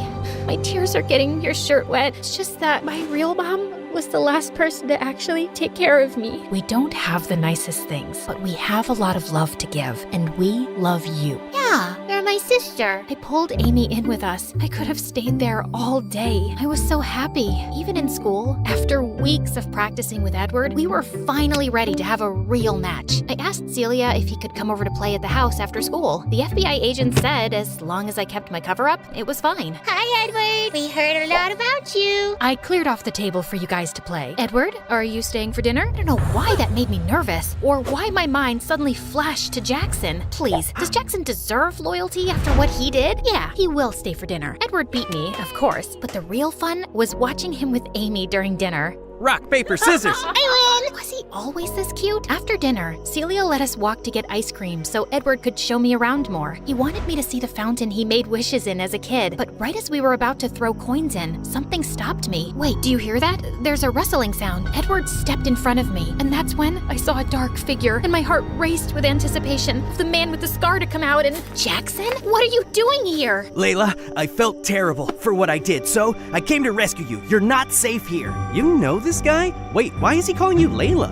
My tears are getting your shirt wet. It's just that my real mom was the last person to actually take care of me. We don't have the nicest things, but we have a lot of love to give, and we love you. Yeah, you're my sister. I pulled Amy in with us. I could have stayed there all day. I was so happy. Even in school, after weeks of practicing with Edward, we were finally ready to have a real match. I asked Celia if he could come over to play at the house after school. The FBI agent said as long as I kept my cover up, it was fine. Hi, Edward. We heard a lot about you. I cleared off the table for you guys to play. Edward, are you staying for dinner? I don't know why that made me nervous, or why my mind suddenly flashed to Jackson. Please, does Jackson deserve loyalty after what he did? Yeah, he will stay for dinner. Edward beat me, of course, but the real fun was watching him with Amy during dinner. Rock, paper, scissors! I win! Was he always this cute? After dinner, Celia let us walk to get ice cream so Edward could show me around more. He wanted me to see the fountain he made wishes in as a kid, but right as we were about to throw coins in, something stopped me. Wait, do you hear that? There's a rustling sound. Edward stepped in front of me, and that's when I saw a dark figure, and my heart raced with anticipation of the man with the scar to come out and... Jackson? What are you doing here? Layla, I felt terrible for what I did, so I came to rescue you. You're not safe here. You know this guy? Wait, why is he calling you Layla?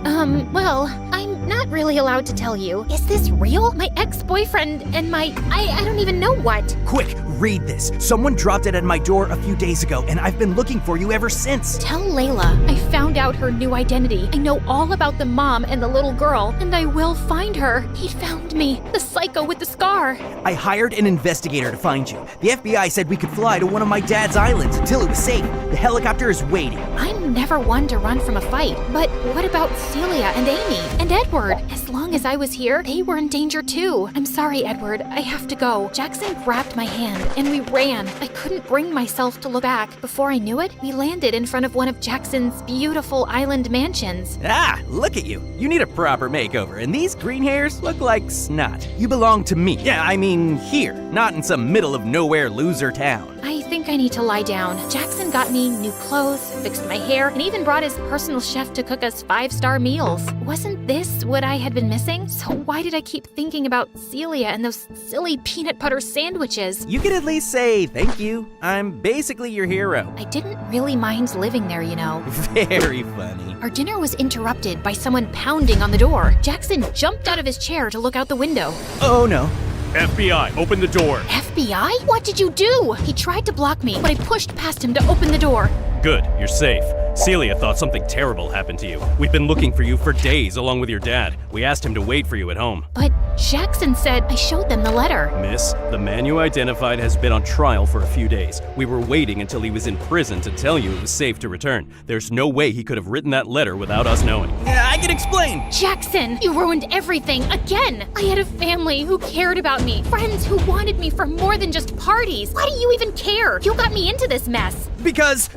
Well, I'm not not really allowed to tell you. Is this real? My ex-boyfriend and I don't even know what. Quick, read this. Someone dropped it at my door a few days ago, and I've been looking for you ever since. Tell Layla I found out her new identity. I know all about the mom and the little girl, and I will find her. He found me, the psycho with the scar. I hired an investigator to find you. The FBI said we could fly to one of my dad's islands until it was safe. The helicopter is waiting. I'm never one to run from a fight, but what about Celia and Amy and Edward? As long as I was here, they were in danger too. I'm sorry, Edward. I have to go. Jackson grabbed my hand and we ran. I couldn't bring myself to look back. Before I knew it, we landed in front of one of Jackson's beautiful island mansions. Ah, look at you. You need a proper makeover, and these green hairs look like snot. You belong to me. Yeah, I mean here, not in some middle of nowhere loser town. I think I need to lie down. Jackson got me new clothes, fixed my hair, and even brought his personal chef to cook us 5-star meals. Wasn't this what I had been missing? So why did I keep thinking about Celia and those silly peanut butter sandwiches? You could at least say thank you. I'm basically your hero. I didn't really mind living there, you know. Very funny. Our dinner was interrupted by someone pounding on the door. Jackson jumped out of his chair to look out the window. Oh no. FBI, open the door. FBI? What did you do? He tried to block me, but I pushed past him to open the door. Good, you're safe. Celia thought something terrible happened to you. We've been looking for you for days along with your dad. We asked him to wait for you at home. But Jackson said I showed them the letter. Miss, the man you identified has been on trial for a few days. We were waiting until he was in prison to tell you it was safe to return. There's no way he could have written that letter without us knowing. Yeah, I can explain. Jackson, you ruined everything again. I had a family who cared about me, friends who wanted me for more than just parties. Why do you even care? You got me into this mess. Because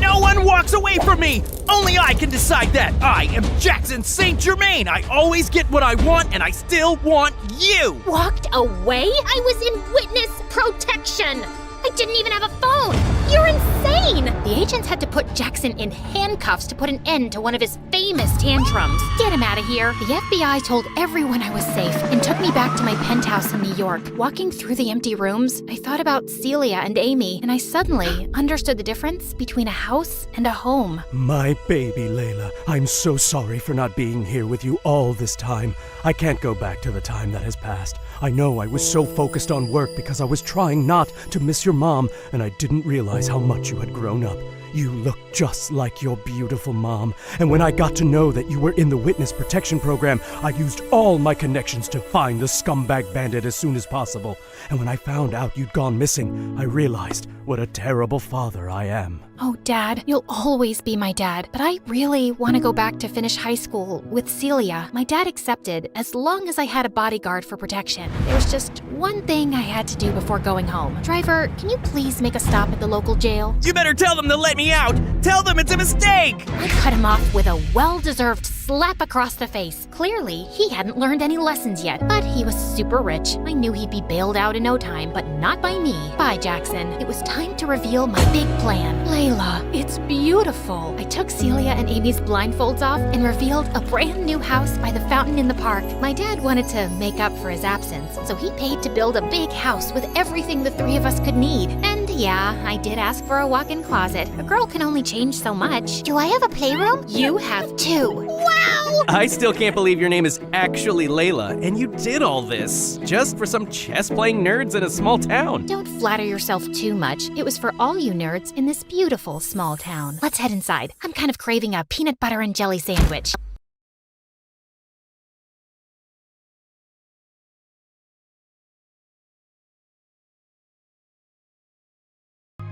no one walks away from me! Only I can decide that! I am Jackson St. Germain! I always get what I want, and I still want you! Walked away? I was in witness protection! I didn't even have a phone! You're insane! The agents had to put Jackson in handcuffs to put an end to one of his famous tantrums. Get him out of here! The FBI told everyone I was safe and took me back to my penthouse in New York. Walking through the empty rooms, I thought about Celia and Amy, and I suddenly understood the difference between a house and a home. My baby Layla, I'm so sorry for not being here with you all this time. I can't go back to the time that has passed. I know I was so focused on work because I was trying not to miss your mom, and I didn't realize how much you had grown up. You look just like your beautiful mom, and when I got to know that you were in the witness protection program, I used all my connections to find the scumbag bandit as soon as possible. And when I found out you'd gone missing, I realized what a terrible father I am. Oh, Dad, you'll always be my dad, but I really want to go back to finish high school with Celia. My dad accepted, as long as I had a bodyguard for protection. There's just one thing I had to do before going home. Driver, can you please make a stop at the local jail? You better tell them to let me out! Tell them it's a mistake! I cut him off with a well-deserved slap across the face. Clearly, he hadn't learned any lessons yet, but he was super rich. I knew he'd be bailed out in no time, but not by me. Bye, Jackson. It was time to reveal my big plan. Layla, it's beautiful. I took Celia and Amy's blindfolds off and revealed a brand new house by the fountain in the park. My dad wanted to make up for his absence, so he paid to build a big house with everything the three of us could need. And yeah, I did ask for a walk-in closet. A girl can only change so much. Do I have a playroom? You have two. Wow! I still can't believe your name is actually Layla, and you did all this just for some chess-playing nerds in a small town. Don't flatter yourself too much. It was for all you nerds in this beautiful small town. Let's head inside. I'm kind of craving a peanut butter and jelly sandwich.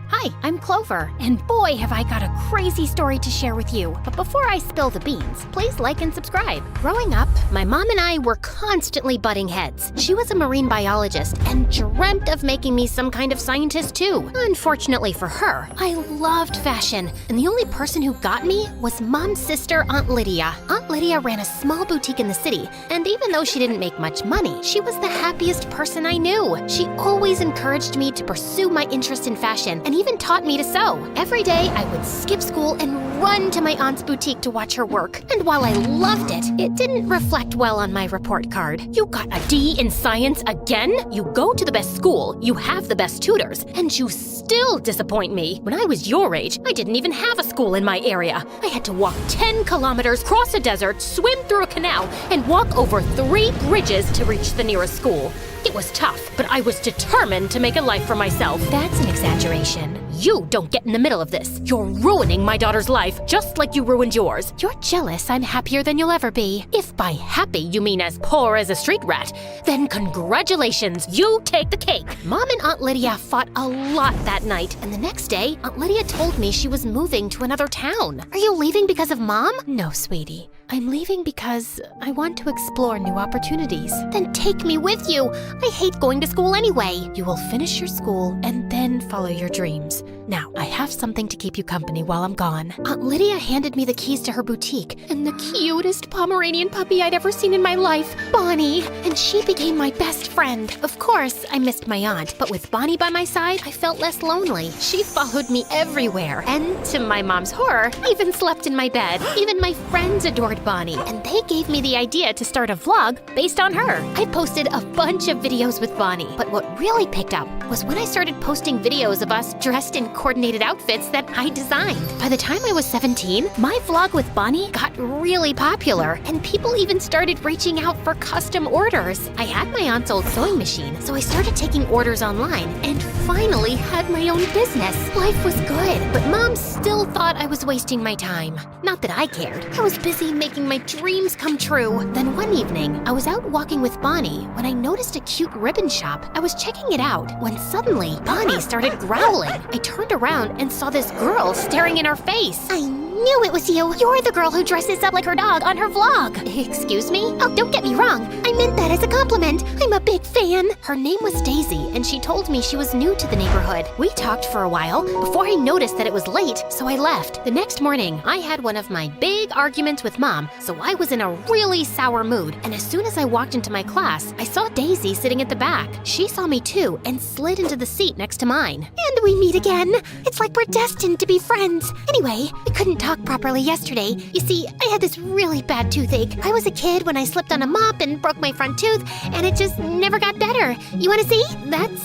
Hi, I'm Clover, and boy have I got a crazy story to share with you. But before I spill the beans, please like and subscribe. Growing up, my mom and I were constantly butting heads. She was a marine biologist and dreamt of making me some kind of scientist too. Unfortunately for her, I loved fashion, and the only person who got me was Mom's sister, Aunt Lydia. Aunt Lydia ran a small boutique in the city, and even though she didn't make much money, she was the happiest person I knew. She always encouraged me to pursue my interest in fashion, and even taught me to sew. Every day, I would skip school and run to my aunt's boutique to watch her work. And while I loved it, it didn't reflect well on my report card. You got a D in science again? You go to the best school, you have the best tutors, and you still disappoint me. When I was your age, I didn't even have a school in my area. I had to walk 10 kilometers, cross a desert, swim through a canal, and walk over 3 bridges to reach the nearest school. It was tough, but I was determined to make a life for myself. That's an exaggeration. You don't get in the middle of this. You're ruining my daughter's life, just like you ruined yours. You're jealous I'm happier than you'll ever be. If by happy you mean as poor as a street rat, then congratulations, you take the cake. Mom and Aunt Lydia fought a lot that night, and the next day, Aunt Lydia told me she was moving to another town. Are you leaving because of Mom? No, sweetie. I'm leaving because I want to explore new opportunities. Then take me with you. I hate going to school anyway. You will finish your school and then follow your dreams. Now, I have something to keep you company while I'm gone. Aunt Lydia handed me the keys to her boutique and the cutest Pomeranian puppy I'd ever seen in my life, Bonnie, and she became my best friend. Of course, I missed my aunt, but with Bonnie by my side, I felt less lonely. She followed me everywhere, and to my mom's horror, even slept in my bed. Even my friends adored Bonnie, and they gave me the idea to start a vlog based on her. I posted a bunch of videos with Bonnie, but what really picked up was when I started posting videos of us dressed in coordinated outfits that I designed. By the time I was 17, my vlog with Bonnie got really popular, and people even started reaching out for custom orders. I had my aunt's old sewing machine, so I started taking orders online and finally had my own business. Life was good, but Mom still thought I was wasting my time. Not that I cared. I was busy making my dreams come true. Then one evening, I was out walking with Bonnie when I noticed a cute ribbon shop. I was checking it out when suddenly Bonnie started growling. I turned around and saw this girl staring in her face. I knew it was you. You're the girl who dresses up like her dog on her vlog. Excuse me? Oh, don't get me wrong. I meant that as a compliment. I'm a big fan. Her name was Daisy, and she told me she was new to the neighborhood. We talked for a while before I noticed that it was late, so I left. The next morning, I had one of my big arguments with Mom, so I was in a really sour mood. And as soon as I walked into my class, I saw Daisy sitting at the back. She saw me too and slid into the seat next to mine. And we meet again. It's like we're destined to be friends. Anyway, we couldn't talk properly yesterday. You see, I had this really bad toothache. I was a kid when I slipped on a mop and broke my front tooth, and it just never got better. You want to see? That's,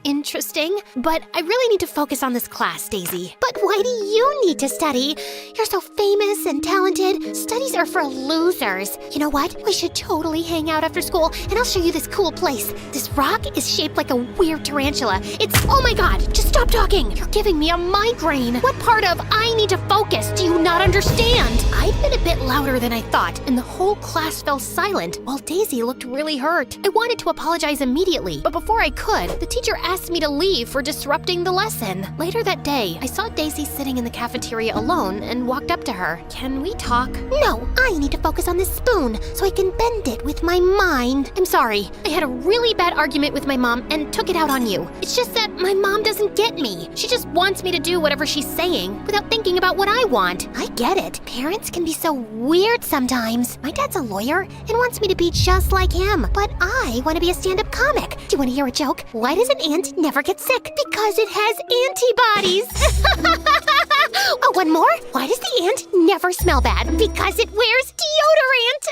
interesting. But I really need to focus on this class, Daisy. But why do you need to study? You're so famous and talented. Studies are for losers. You know what? We should totally hang out after school, and I'll show you this cool place. This rock is shaped like a weird tarantula. It's, oh my god, just stop talking. You're giving me a migraine. What part of I need to focus do you not understand? I'd been a bit louder than I thought, and the whole class fell silent while Daisy looked really hurt. I wanted to apologize immediately, but before I could, the teacher asked me to leave for disrupting the lesson. Later that day, I saw Daisy sitting in the cafeteria alone and walked up to her. Can we talk? No, I need to focus on this spoon so I can bend it with my mind. I'm sorry. I had a really bad argument with my mom and took it out on you. It's just that my mom doesn't get me. She just wants me to do whatever she's saying without thinking about what I want. I get it. Parents can be so weird sometimes. My dad's a lawyer and wants me to be just like him, but I want to be a stand-up comic. Do you want to hear a joke? Why does an ant never get sick? Because it has antibodies. Oh, one more? Why does the ant never smell bad? Because it wears deodorant.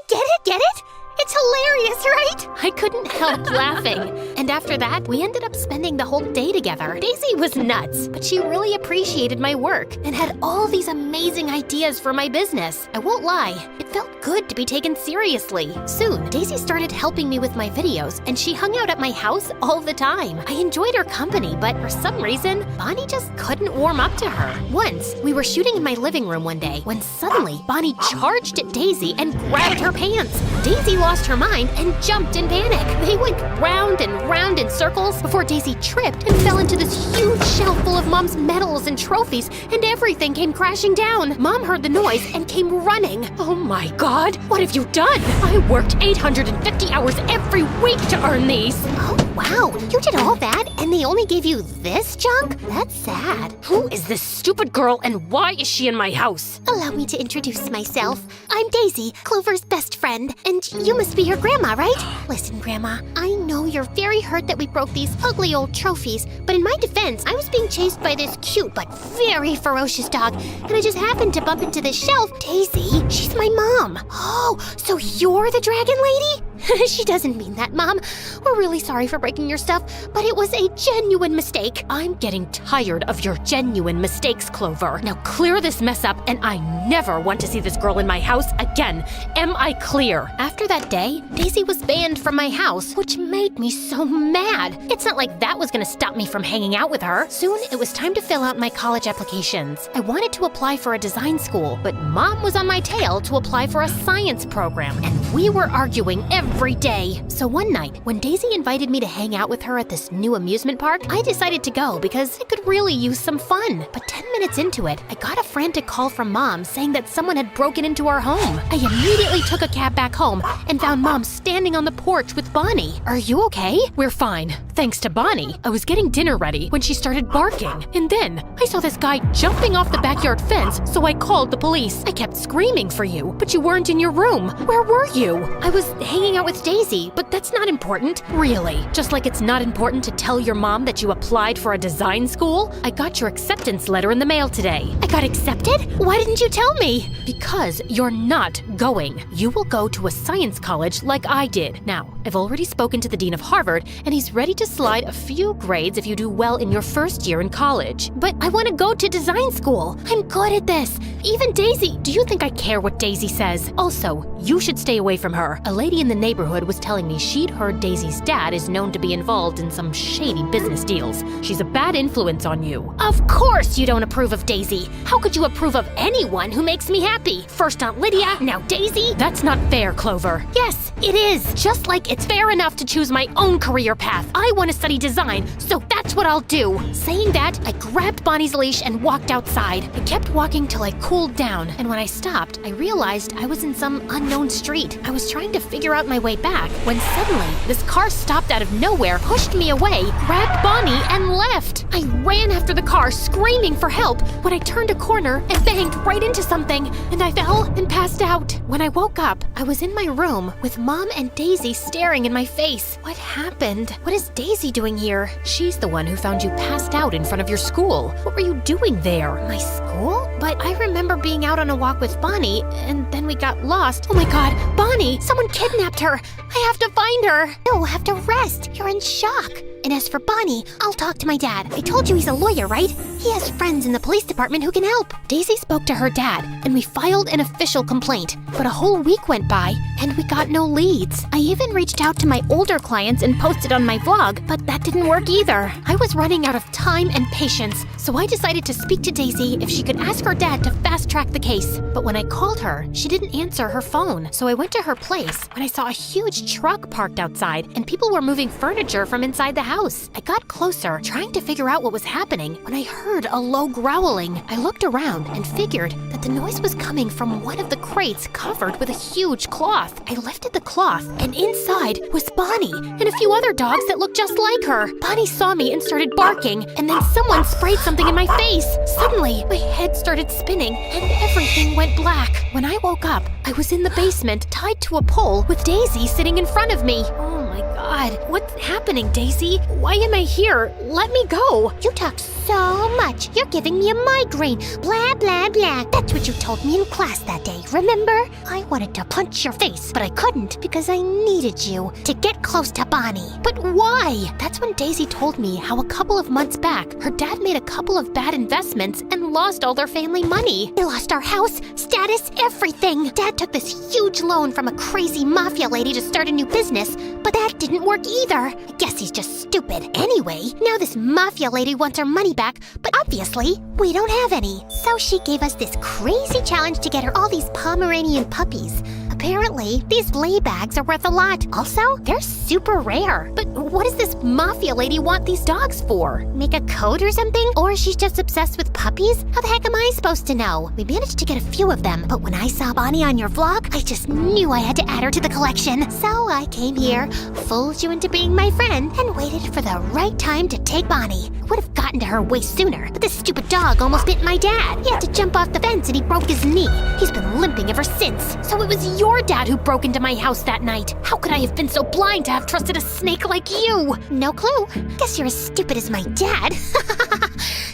Get it? Get it? It's hilarious, right? I couldn't help laughing. And after that, we ended up spending the whole day together. Daisy was nuts, but she really appreciated my work and had all these amazing ideas for my business. I won't lie, it felt good to be taken seriously. Soon, Daisy started helping me with my videos, and she hung out at my house all the time. I enjoyed her company, but for some reason, Bonnie just couldn't warm up to her. Once, we were shooting in my living room one day when suddenly Bonnie charged at Daisy and grabbed her pants. Daisy lost her mind and jumped in panic. They went round and round in circles before Daisy tripped and fell into this huge shelf full of Mom's medals and trophies, and everything came crashing down. Mom heard the noise and came running. Oh my god, what have you done? I worked 850 hours every week to earn these. Oh wow, you did all that And they only gave you this junk? That's sad. Who is this stupid girl and why is she in my house? Allow me to introduce myself. I'm Daisy, Clover's best friend, and you must be her grandma, right? Listen, Grandma, I know you're very hurt that we broke these ugly old trophies, but in my defense, I was being chased by this cute but very ferocious dog, and I just happened to bump into this shelf. Daisy, she's my mom. Oh, so you're the dragon lady? She doesn't mean that, Mom. We're really sorry for breaking your stuff, but it was a genuine mistake. I'm getting tired of your genuine mistakes, Clover. Now clear this mess up, and I never want to see this girl in my house again. Am I clear? After that day, Daisy was banned from my house, which made me so mad. It's not like that was gonna stop me from hanging out with her. Soon, it was time to fill out my college applications. I wanted to apply for a design school, but Mom was on my tail to apply for a science program, and we were arguing every day. So one night, when Daisy invited me to hang out with her at this new amusement park, I decided to go because I could really use some fun. But 10 minutes into it, I got a frantic call from Mom saying that someone had broken into our home. I immediately took a cab back home and found Mom standing on the porch with Bonnie. Are you okay? We're fine. Thanks to Bonnie. I was getting dinner ready when she started barking. And then I saw this guy jumping off the backyard fence, so I called the police. I kept screaming for you, but you weren't in your room. Where were you? I was hanging out with Daisy, But that's not important. Really. Just like it's not important to tell your mom that you applied for a design school. I got your acceptance letter in the mail today. I got accepted? Why didn't you tell me? Because you're not going. You will go to a science college like I did. Now, I've already spoken to the dean of Harvard, and he's ready to slide a few grades if you do well in your first year in college. But I want to go to design school. I'm good at this. Even Daisy. Do you think I care what Daisy says? Also, you should stay away from her. A lady in the neighborhood was telling me she'd heard Daisy's dad is known to be involved in some shady business deals. She's a bad influence on you. Of course you don't approve of Daisy. How could you approve of anyone who makes me happy? First Aunt Lydia, now Daisy? That's not fair, Clover. Yes, it is. Just like it's fair enough to choose my own career path. I want to study design, so that's what I'll do. Saying that, I grabbed Bonnie's leash and walked outside. I kept walking till I cooled down, and when I stopped, I realized I was in some unknown street. I was trying to figure out my way back when suddenly this car stopped out of nowhere, pushed me away, grabbed Bonnie, and left. I ran after the car, screaming for help. When I turned a corner, I banged right into something, and I fell and passed out. When I woke up, I was in my room with Mom and Daisy staring in my face. What happened? What is Daisy doing here? She's the one who found you passed out in front of your school. What were you doing there? My school? But I remember being out on a walk with Bonnie, and then we got lost. Oh my God, Bonnie! Someone kidnapped her! I have to find her! You'll have to rest. You're in shock. And as for Bonnie, I'll talk to my dad. I told you he's a lawyer, right? He has friends in the police department who can help. Daisy spoke to her dad, and we filed an official complaint. But a whole week went by, and we got no leads. I even reached out to my older clients and posted on my vlog, but that didn't work either. I was running out of time and patience, so I decided to speak to Daisy if she could ask her dad to fast-track the case. But when I called her, she didn't answer her phone, so I went to her place when I saw a huge truck parked outside, and people were moving furniture from inside the house. I got closer, trying to figure out what was happening, when I heard a low growling. I looked around and figured that the noise was coming from one of the crates covered with a huge cloth. I lifted the cloth, and inside was Bonnie and a few other dogs that looked just like her. Bonnie saw me and started barking, and then someone sprayed something in my face. Suddenly, my head started spinning, and everything went black. When I woke up, I was in the basement, tied to a pole, with Daisy sitting in front of me. Oh my God, what's happening, Daisy? Why am I here? Let me go. You talk so much. You're giving me a migraine. Blah, blah, blah. That's what you told me in class that day, remember? I wanted to punch your face, but I couldn't because I needed you to get close to Bonnie. But why? That's when Daisy told me how a couple of months back, her dad made a couple of bad investments and lost all their family money. They lost our house, status, everything. Dad took this huge loan from a crazy mafia lady to start a new business, but that didn't work either. I guess he's just stupid. Anyway, now this mafia lady wants her money back, but obviously, we don't have any. So she gave us this crazy challenge to get her all these Pomeranian puppies. Apparently, these lay bags are worth a lot. Also, they're super rare. But what does this mafia lady want these dogs for? Make a code or something? Or she's just obsessed with puppies? How the heck am I supposed to know? We managed to get a few of them, but when I saw Bonnie on your vlog, I just knew I had to add her to the collection. So I came here, fooled you into being my friend, and waited for the right time to take Bonnie. I would have gotten to her way sooner, but this stupid dog almost bit my dad. He had to jump off the fence and he broke his knee. He's been limping ever since. So it was your dad who broke into my house that night. How could I have been so blind to have trusted a snake like you? No clue. Guess you're as stupid as my dad.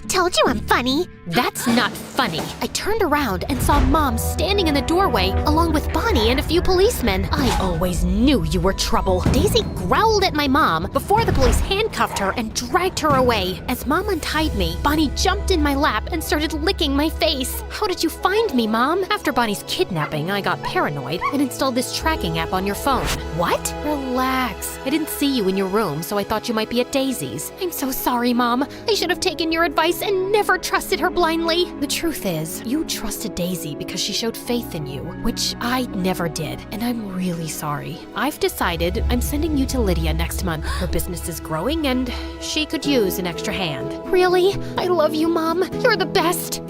Told you I'm funny. That's not funny. I turned around and saw Mom standing in the doorway along with Bonnie and a few policemen. I always knew you were trouble. Daisy growled at my mom before the police handcuffed her and dragged her away. As Mom untied me, Bonnie jumped in my lap and started licking my face. How did you find me, Mom? After Bonnie's kidnapping, I got paranoid and installed this tracking app on your phone. What? Relax. I didn't see you in your room, so I thought you might be at Daisy's. I'm so sorry, Mom. I should have taken your advice and never trusted her blindly. The truth is, you trusted Daisy because she showed faith in you, which I never did, and I'm really sorry. I've decided I'm sending you to Lydia next month. Her business is growing and she could use an extra hand. Really? I love you, Mom. You're the best.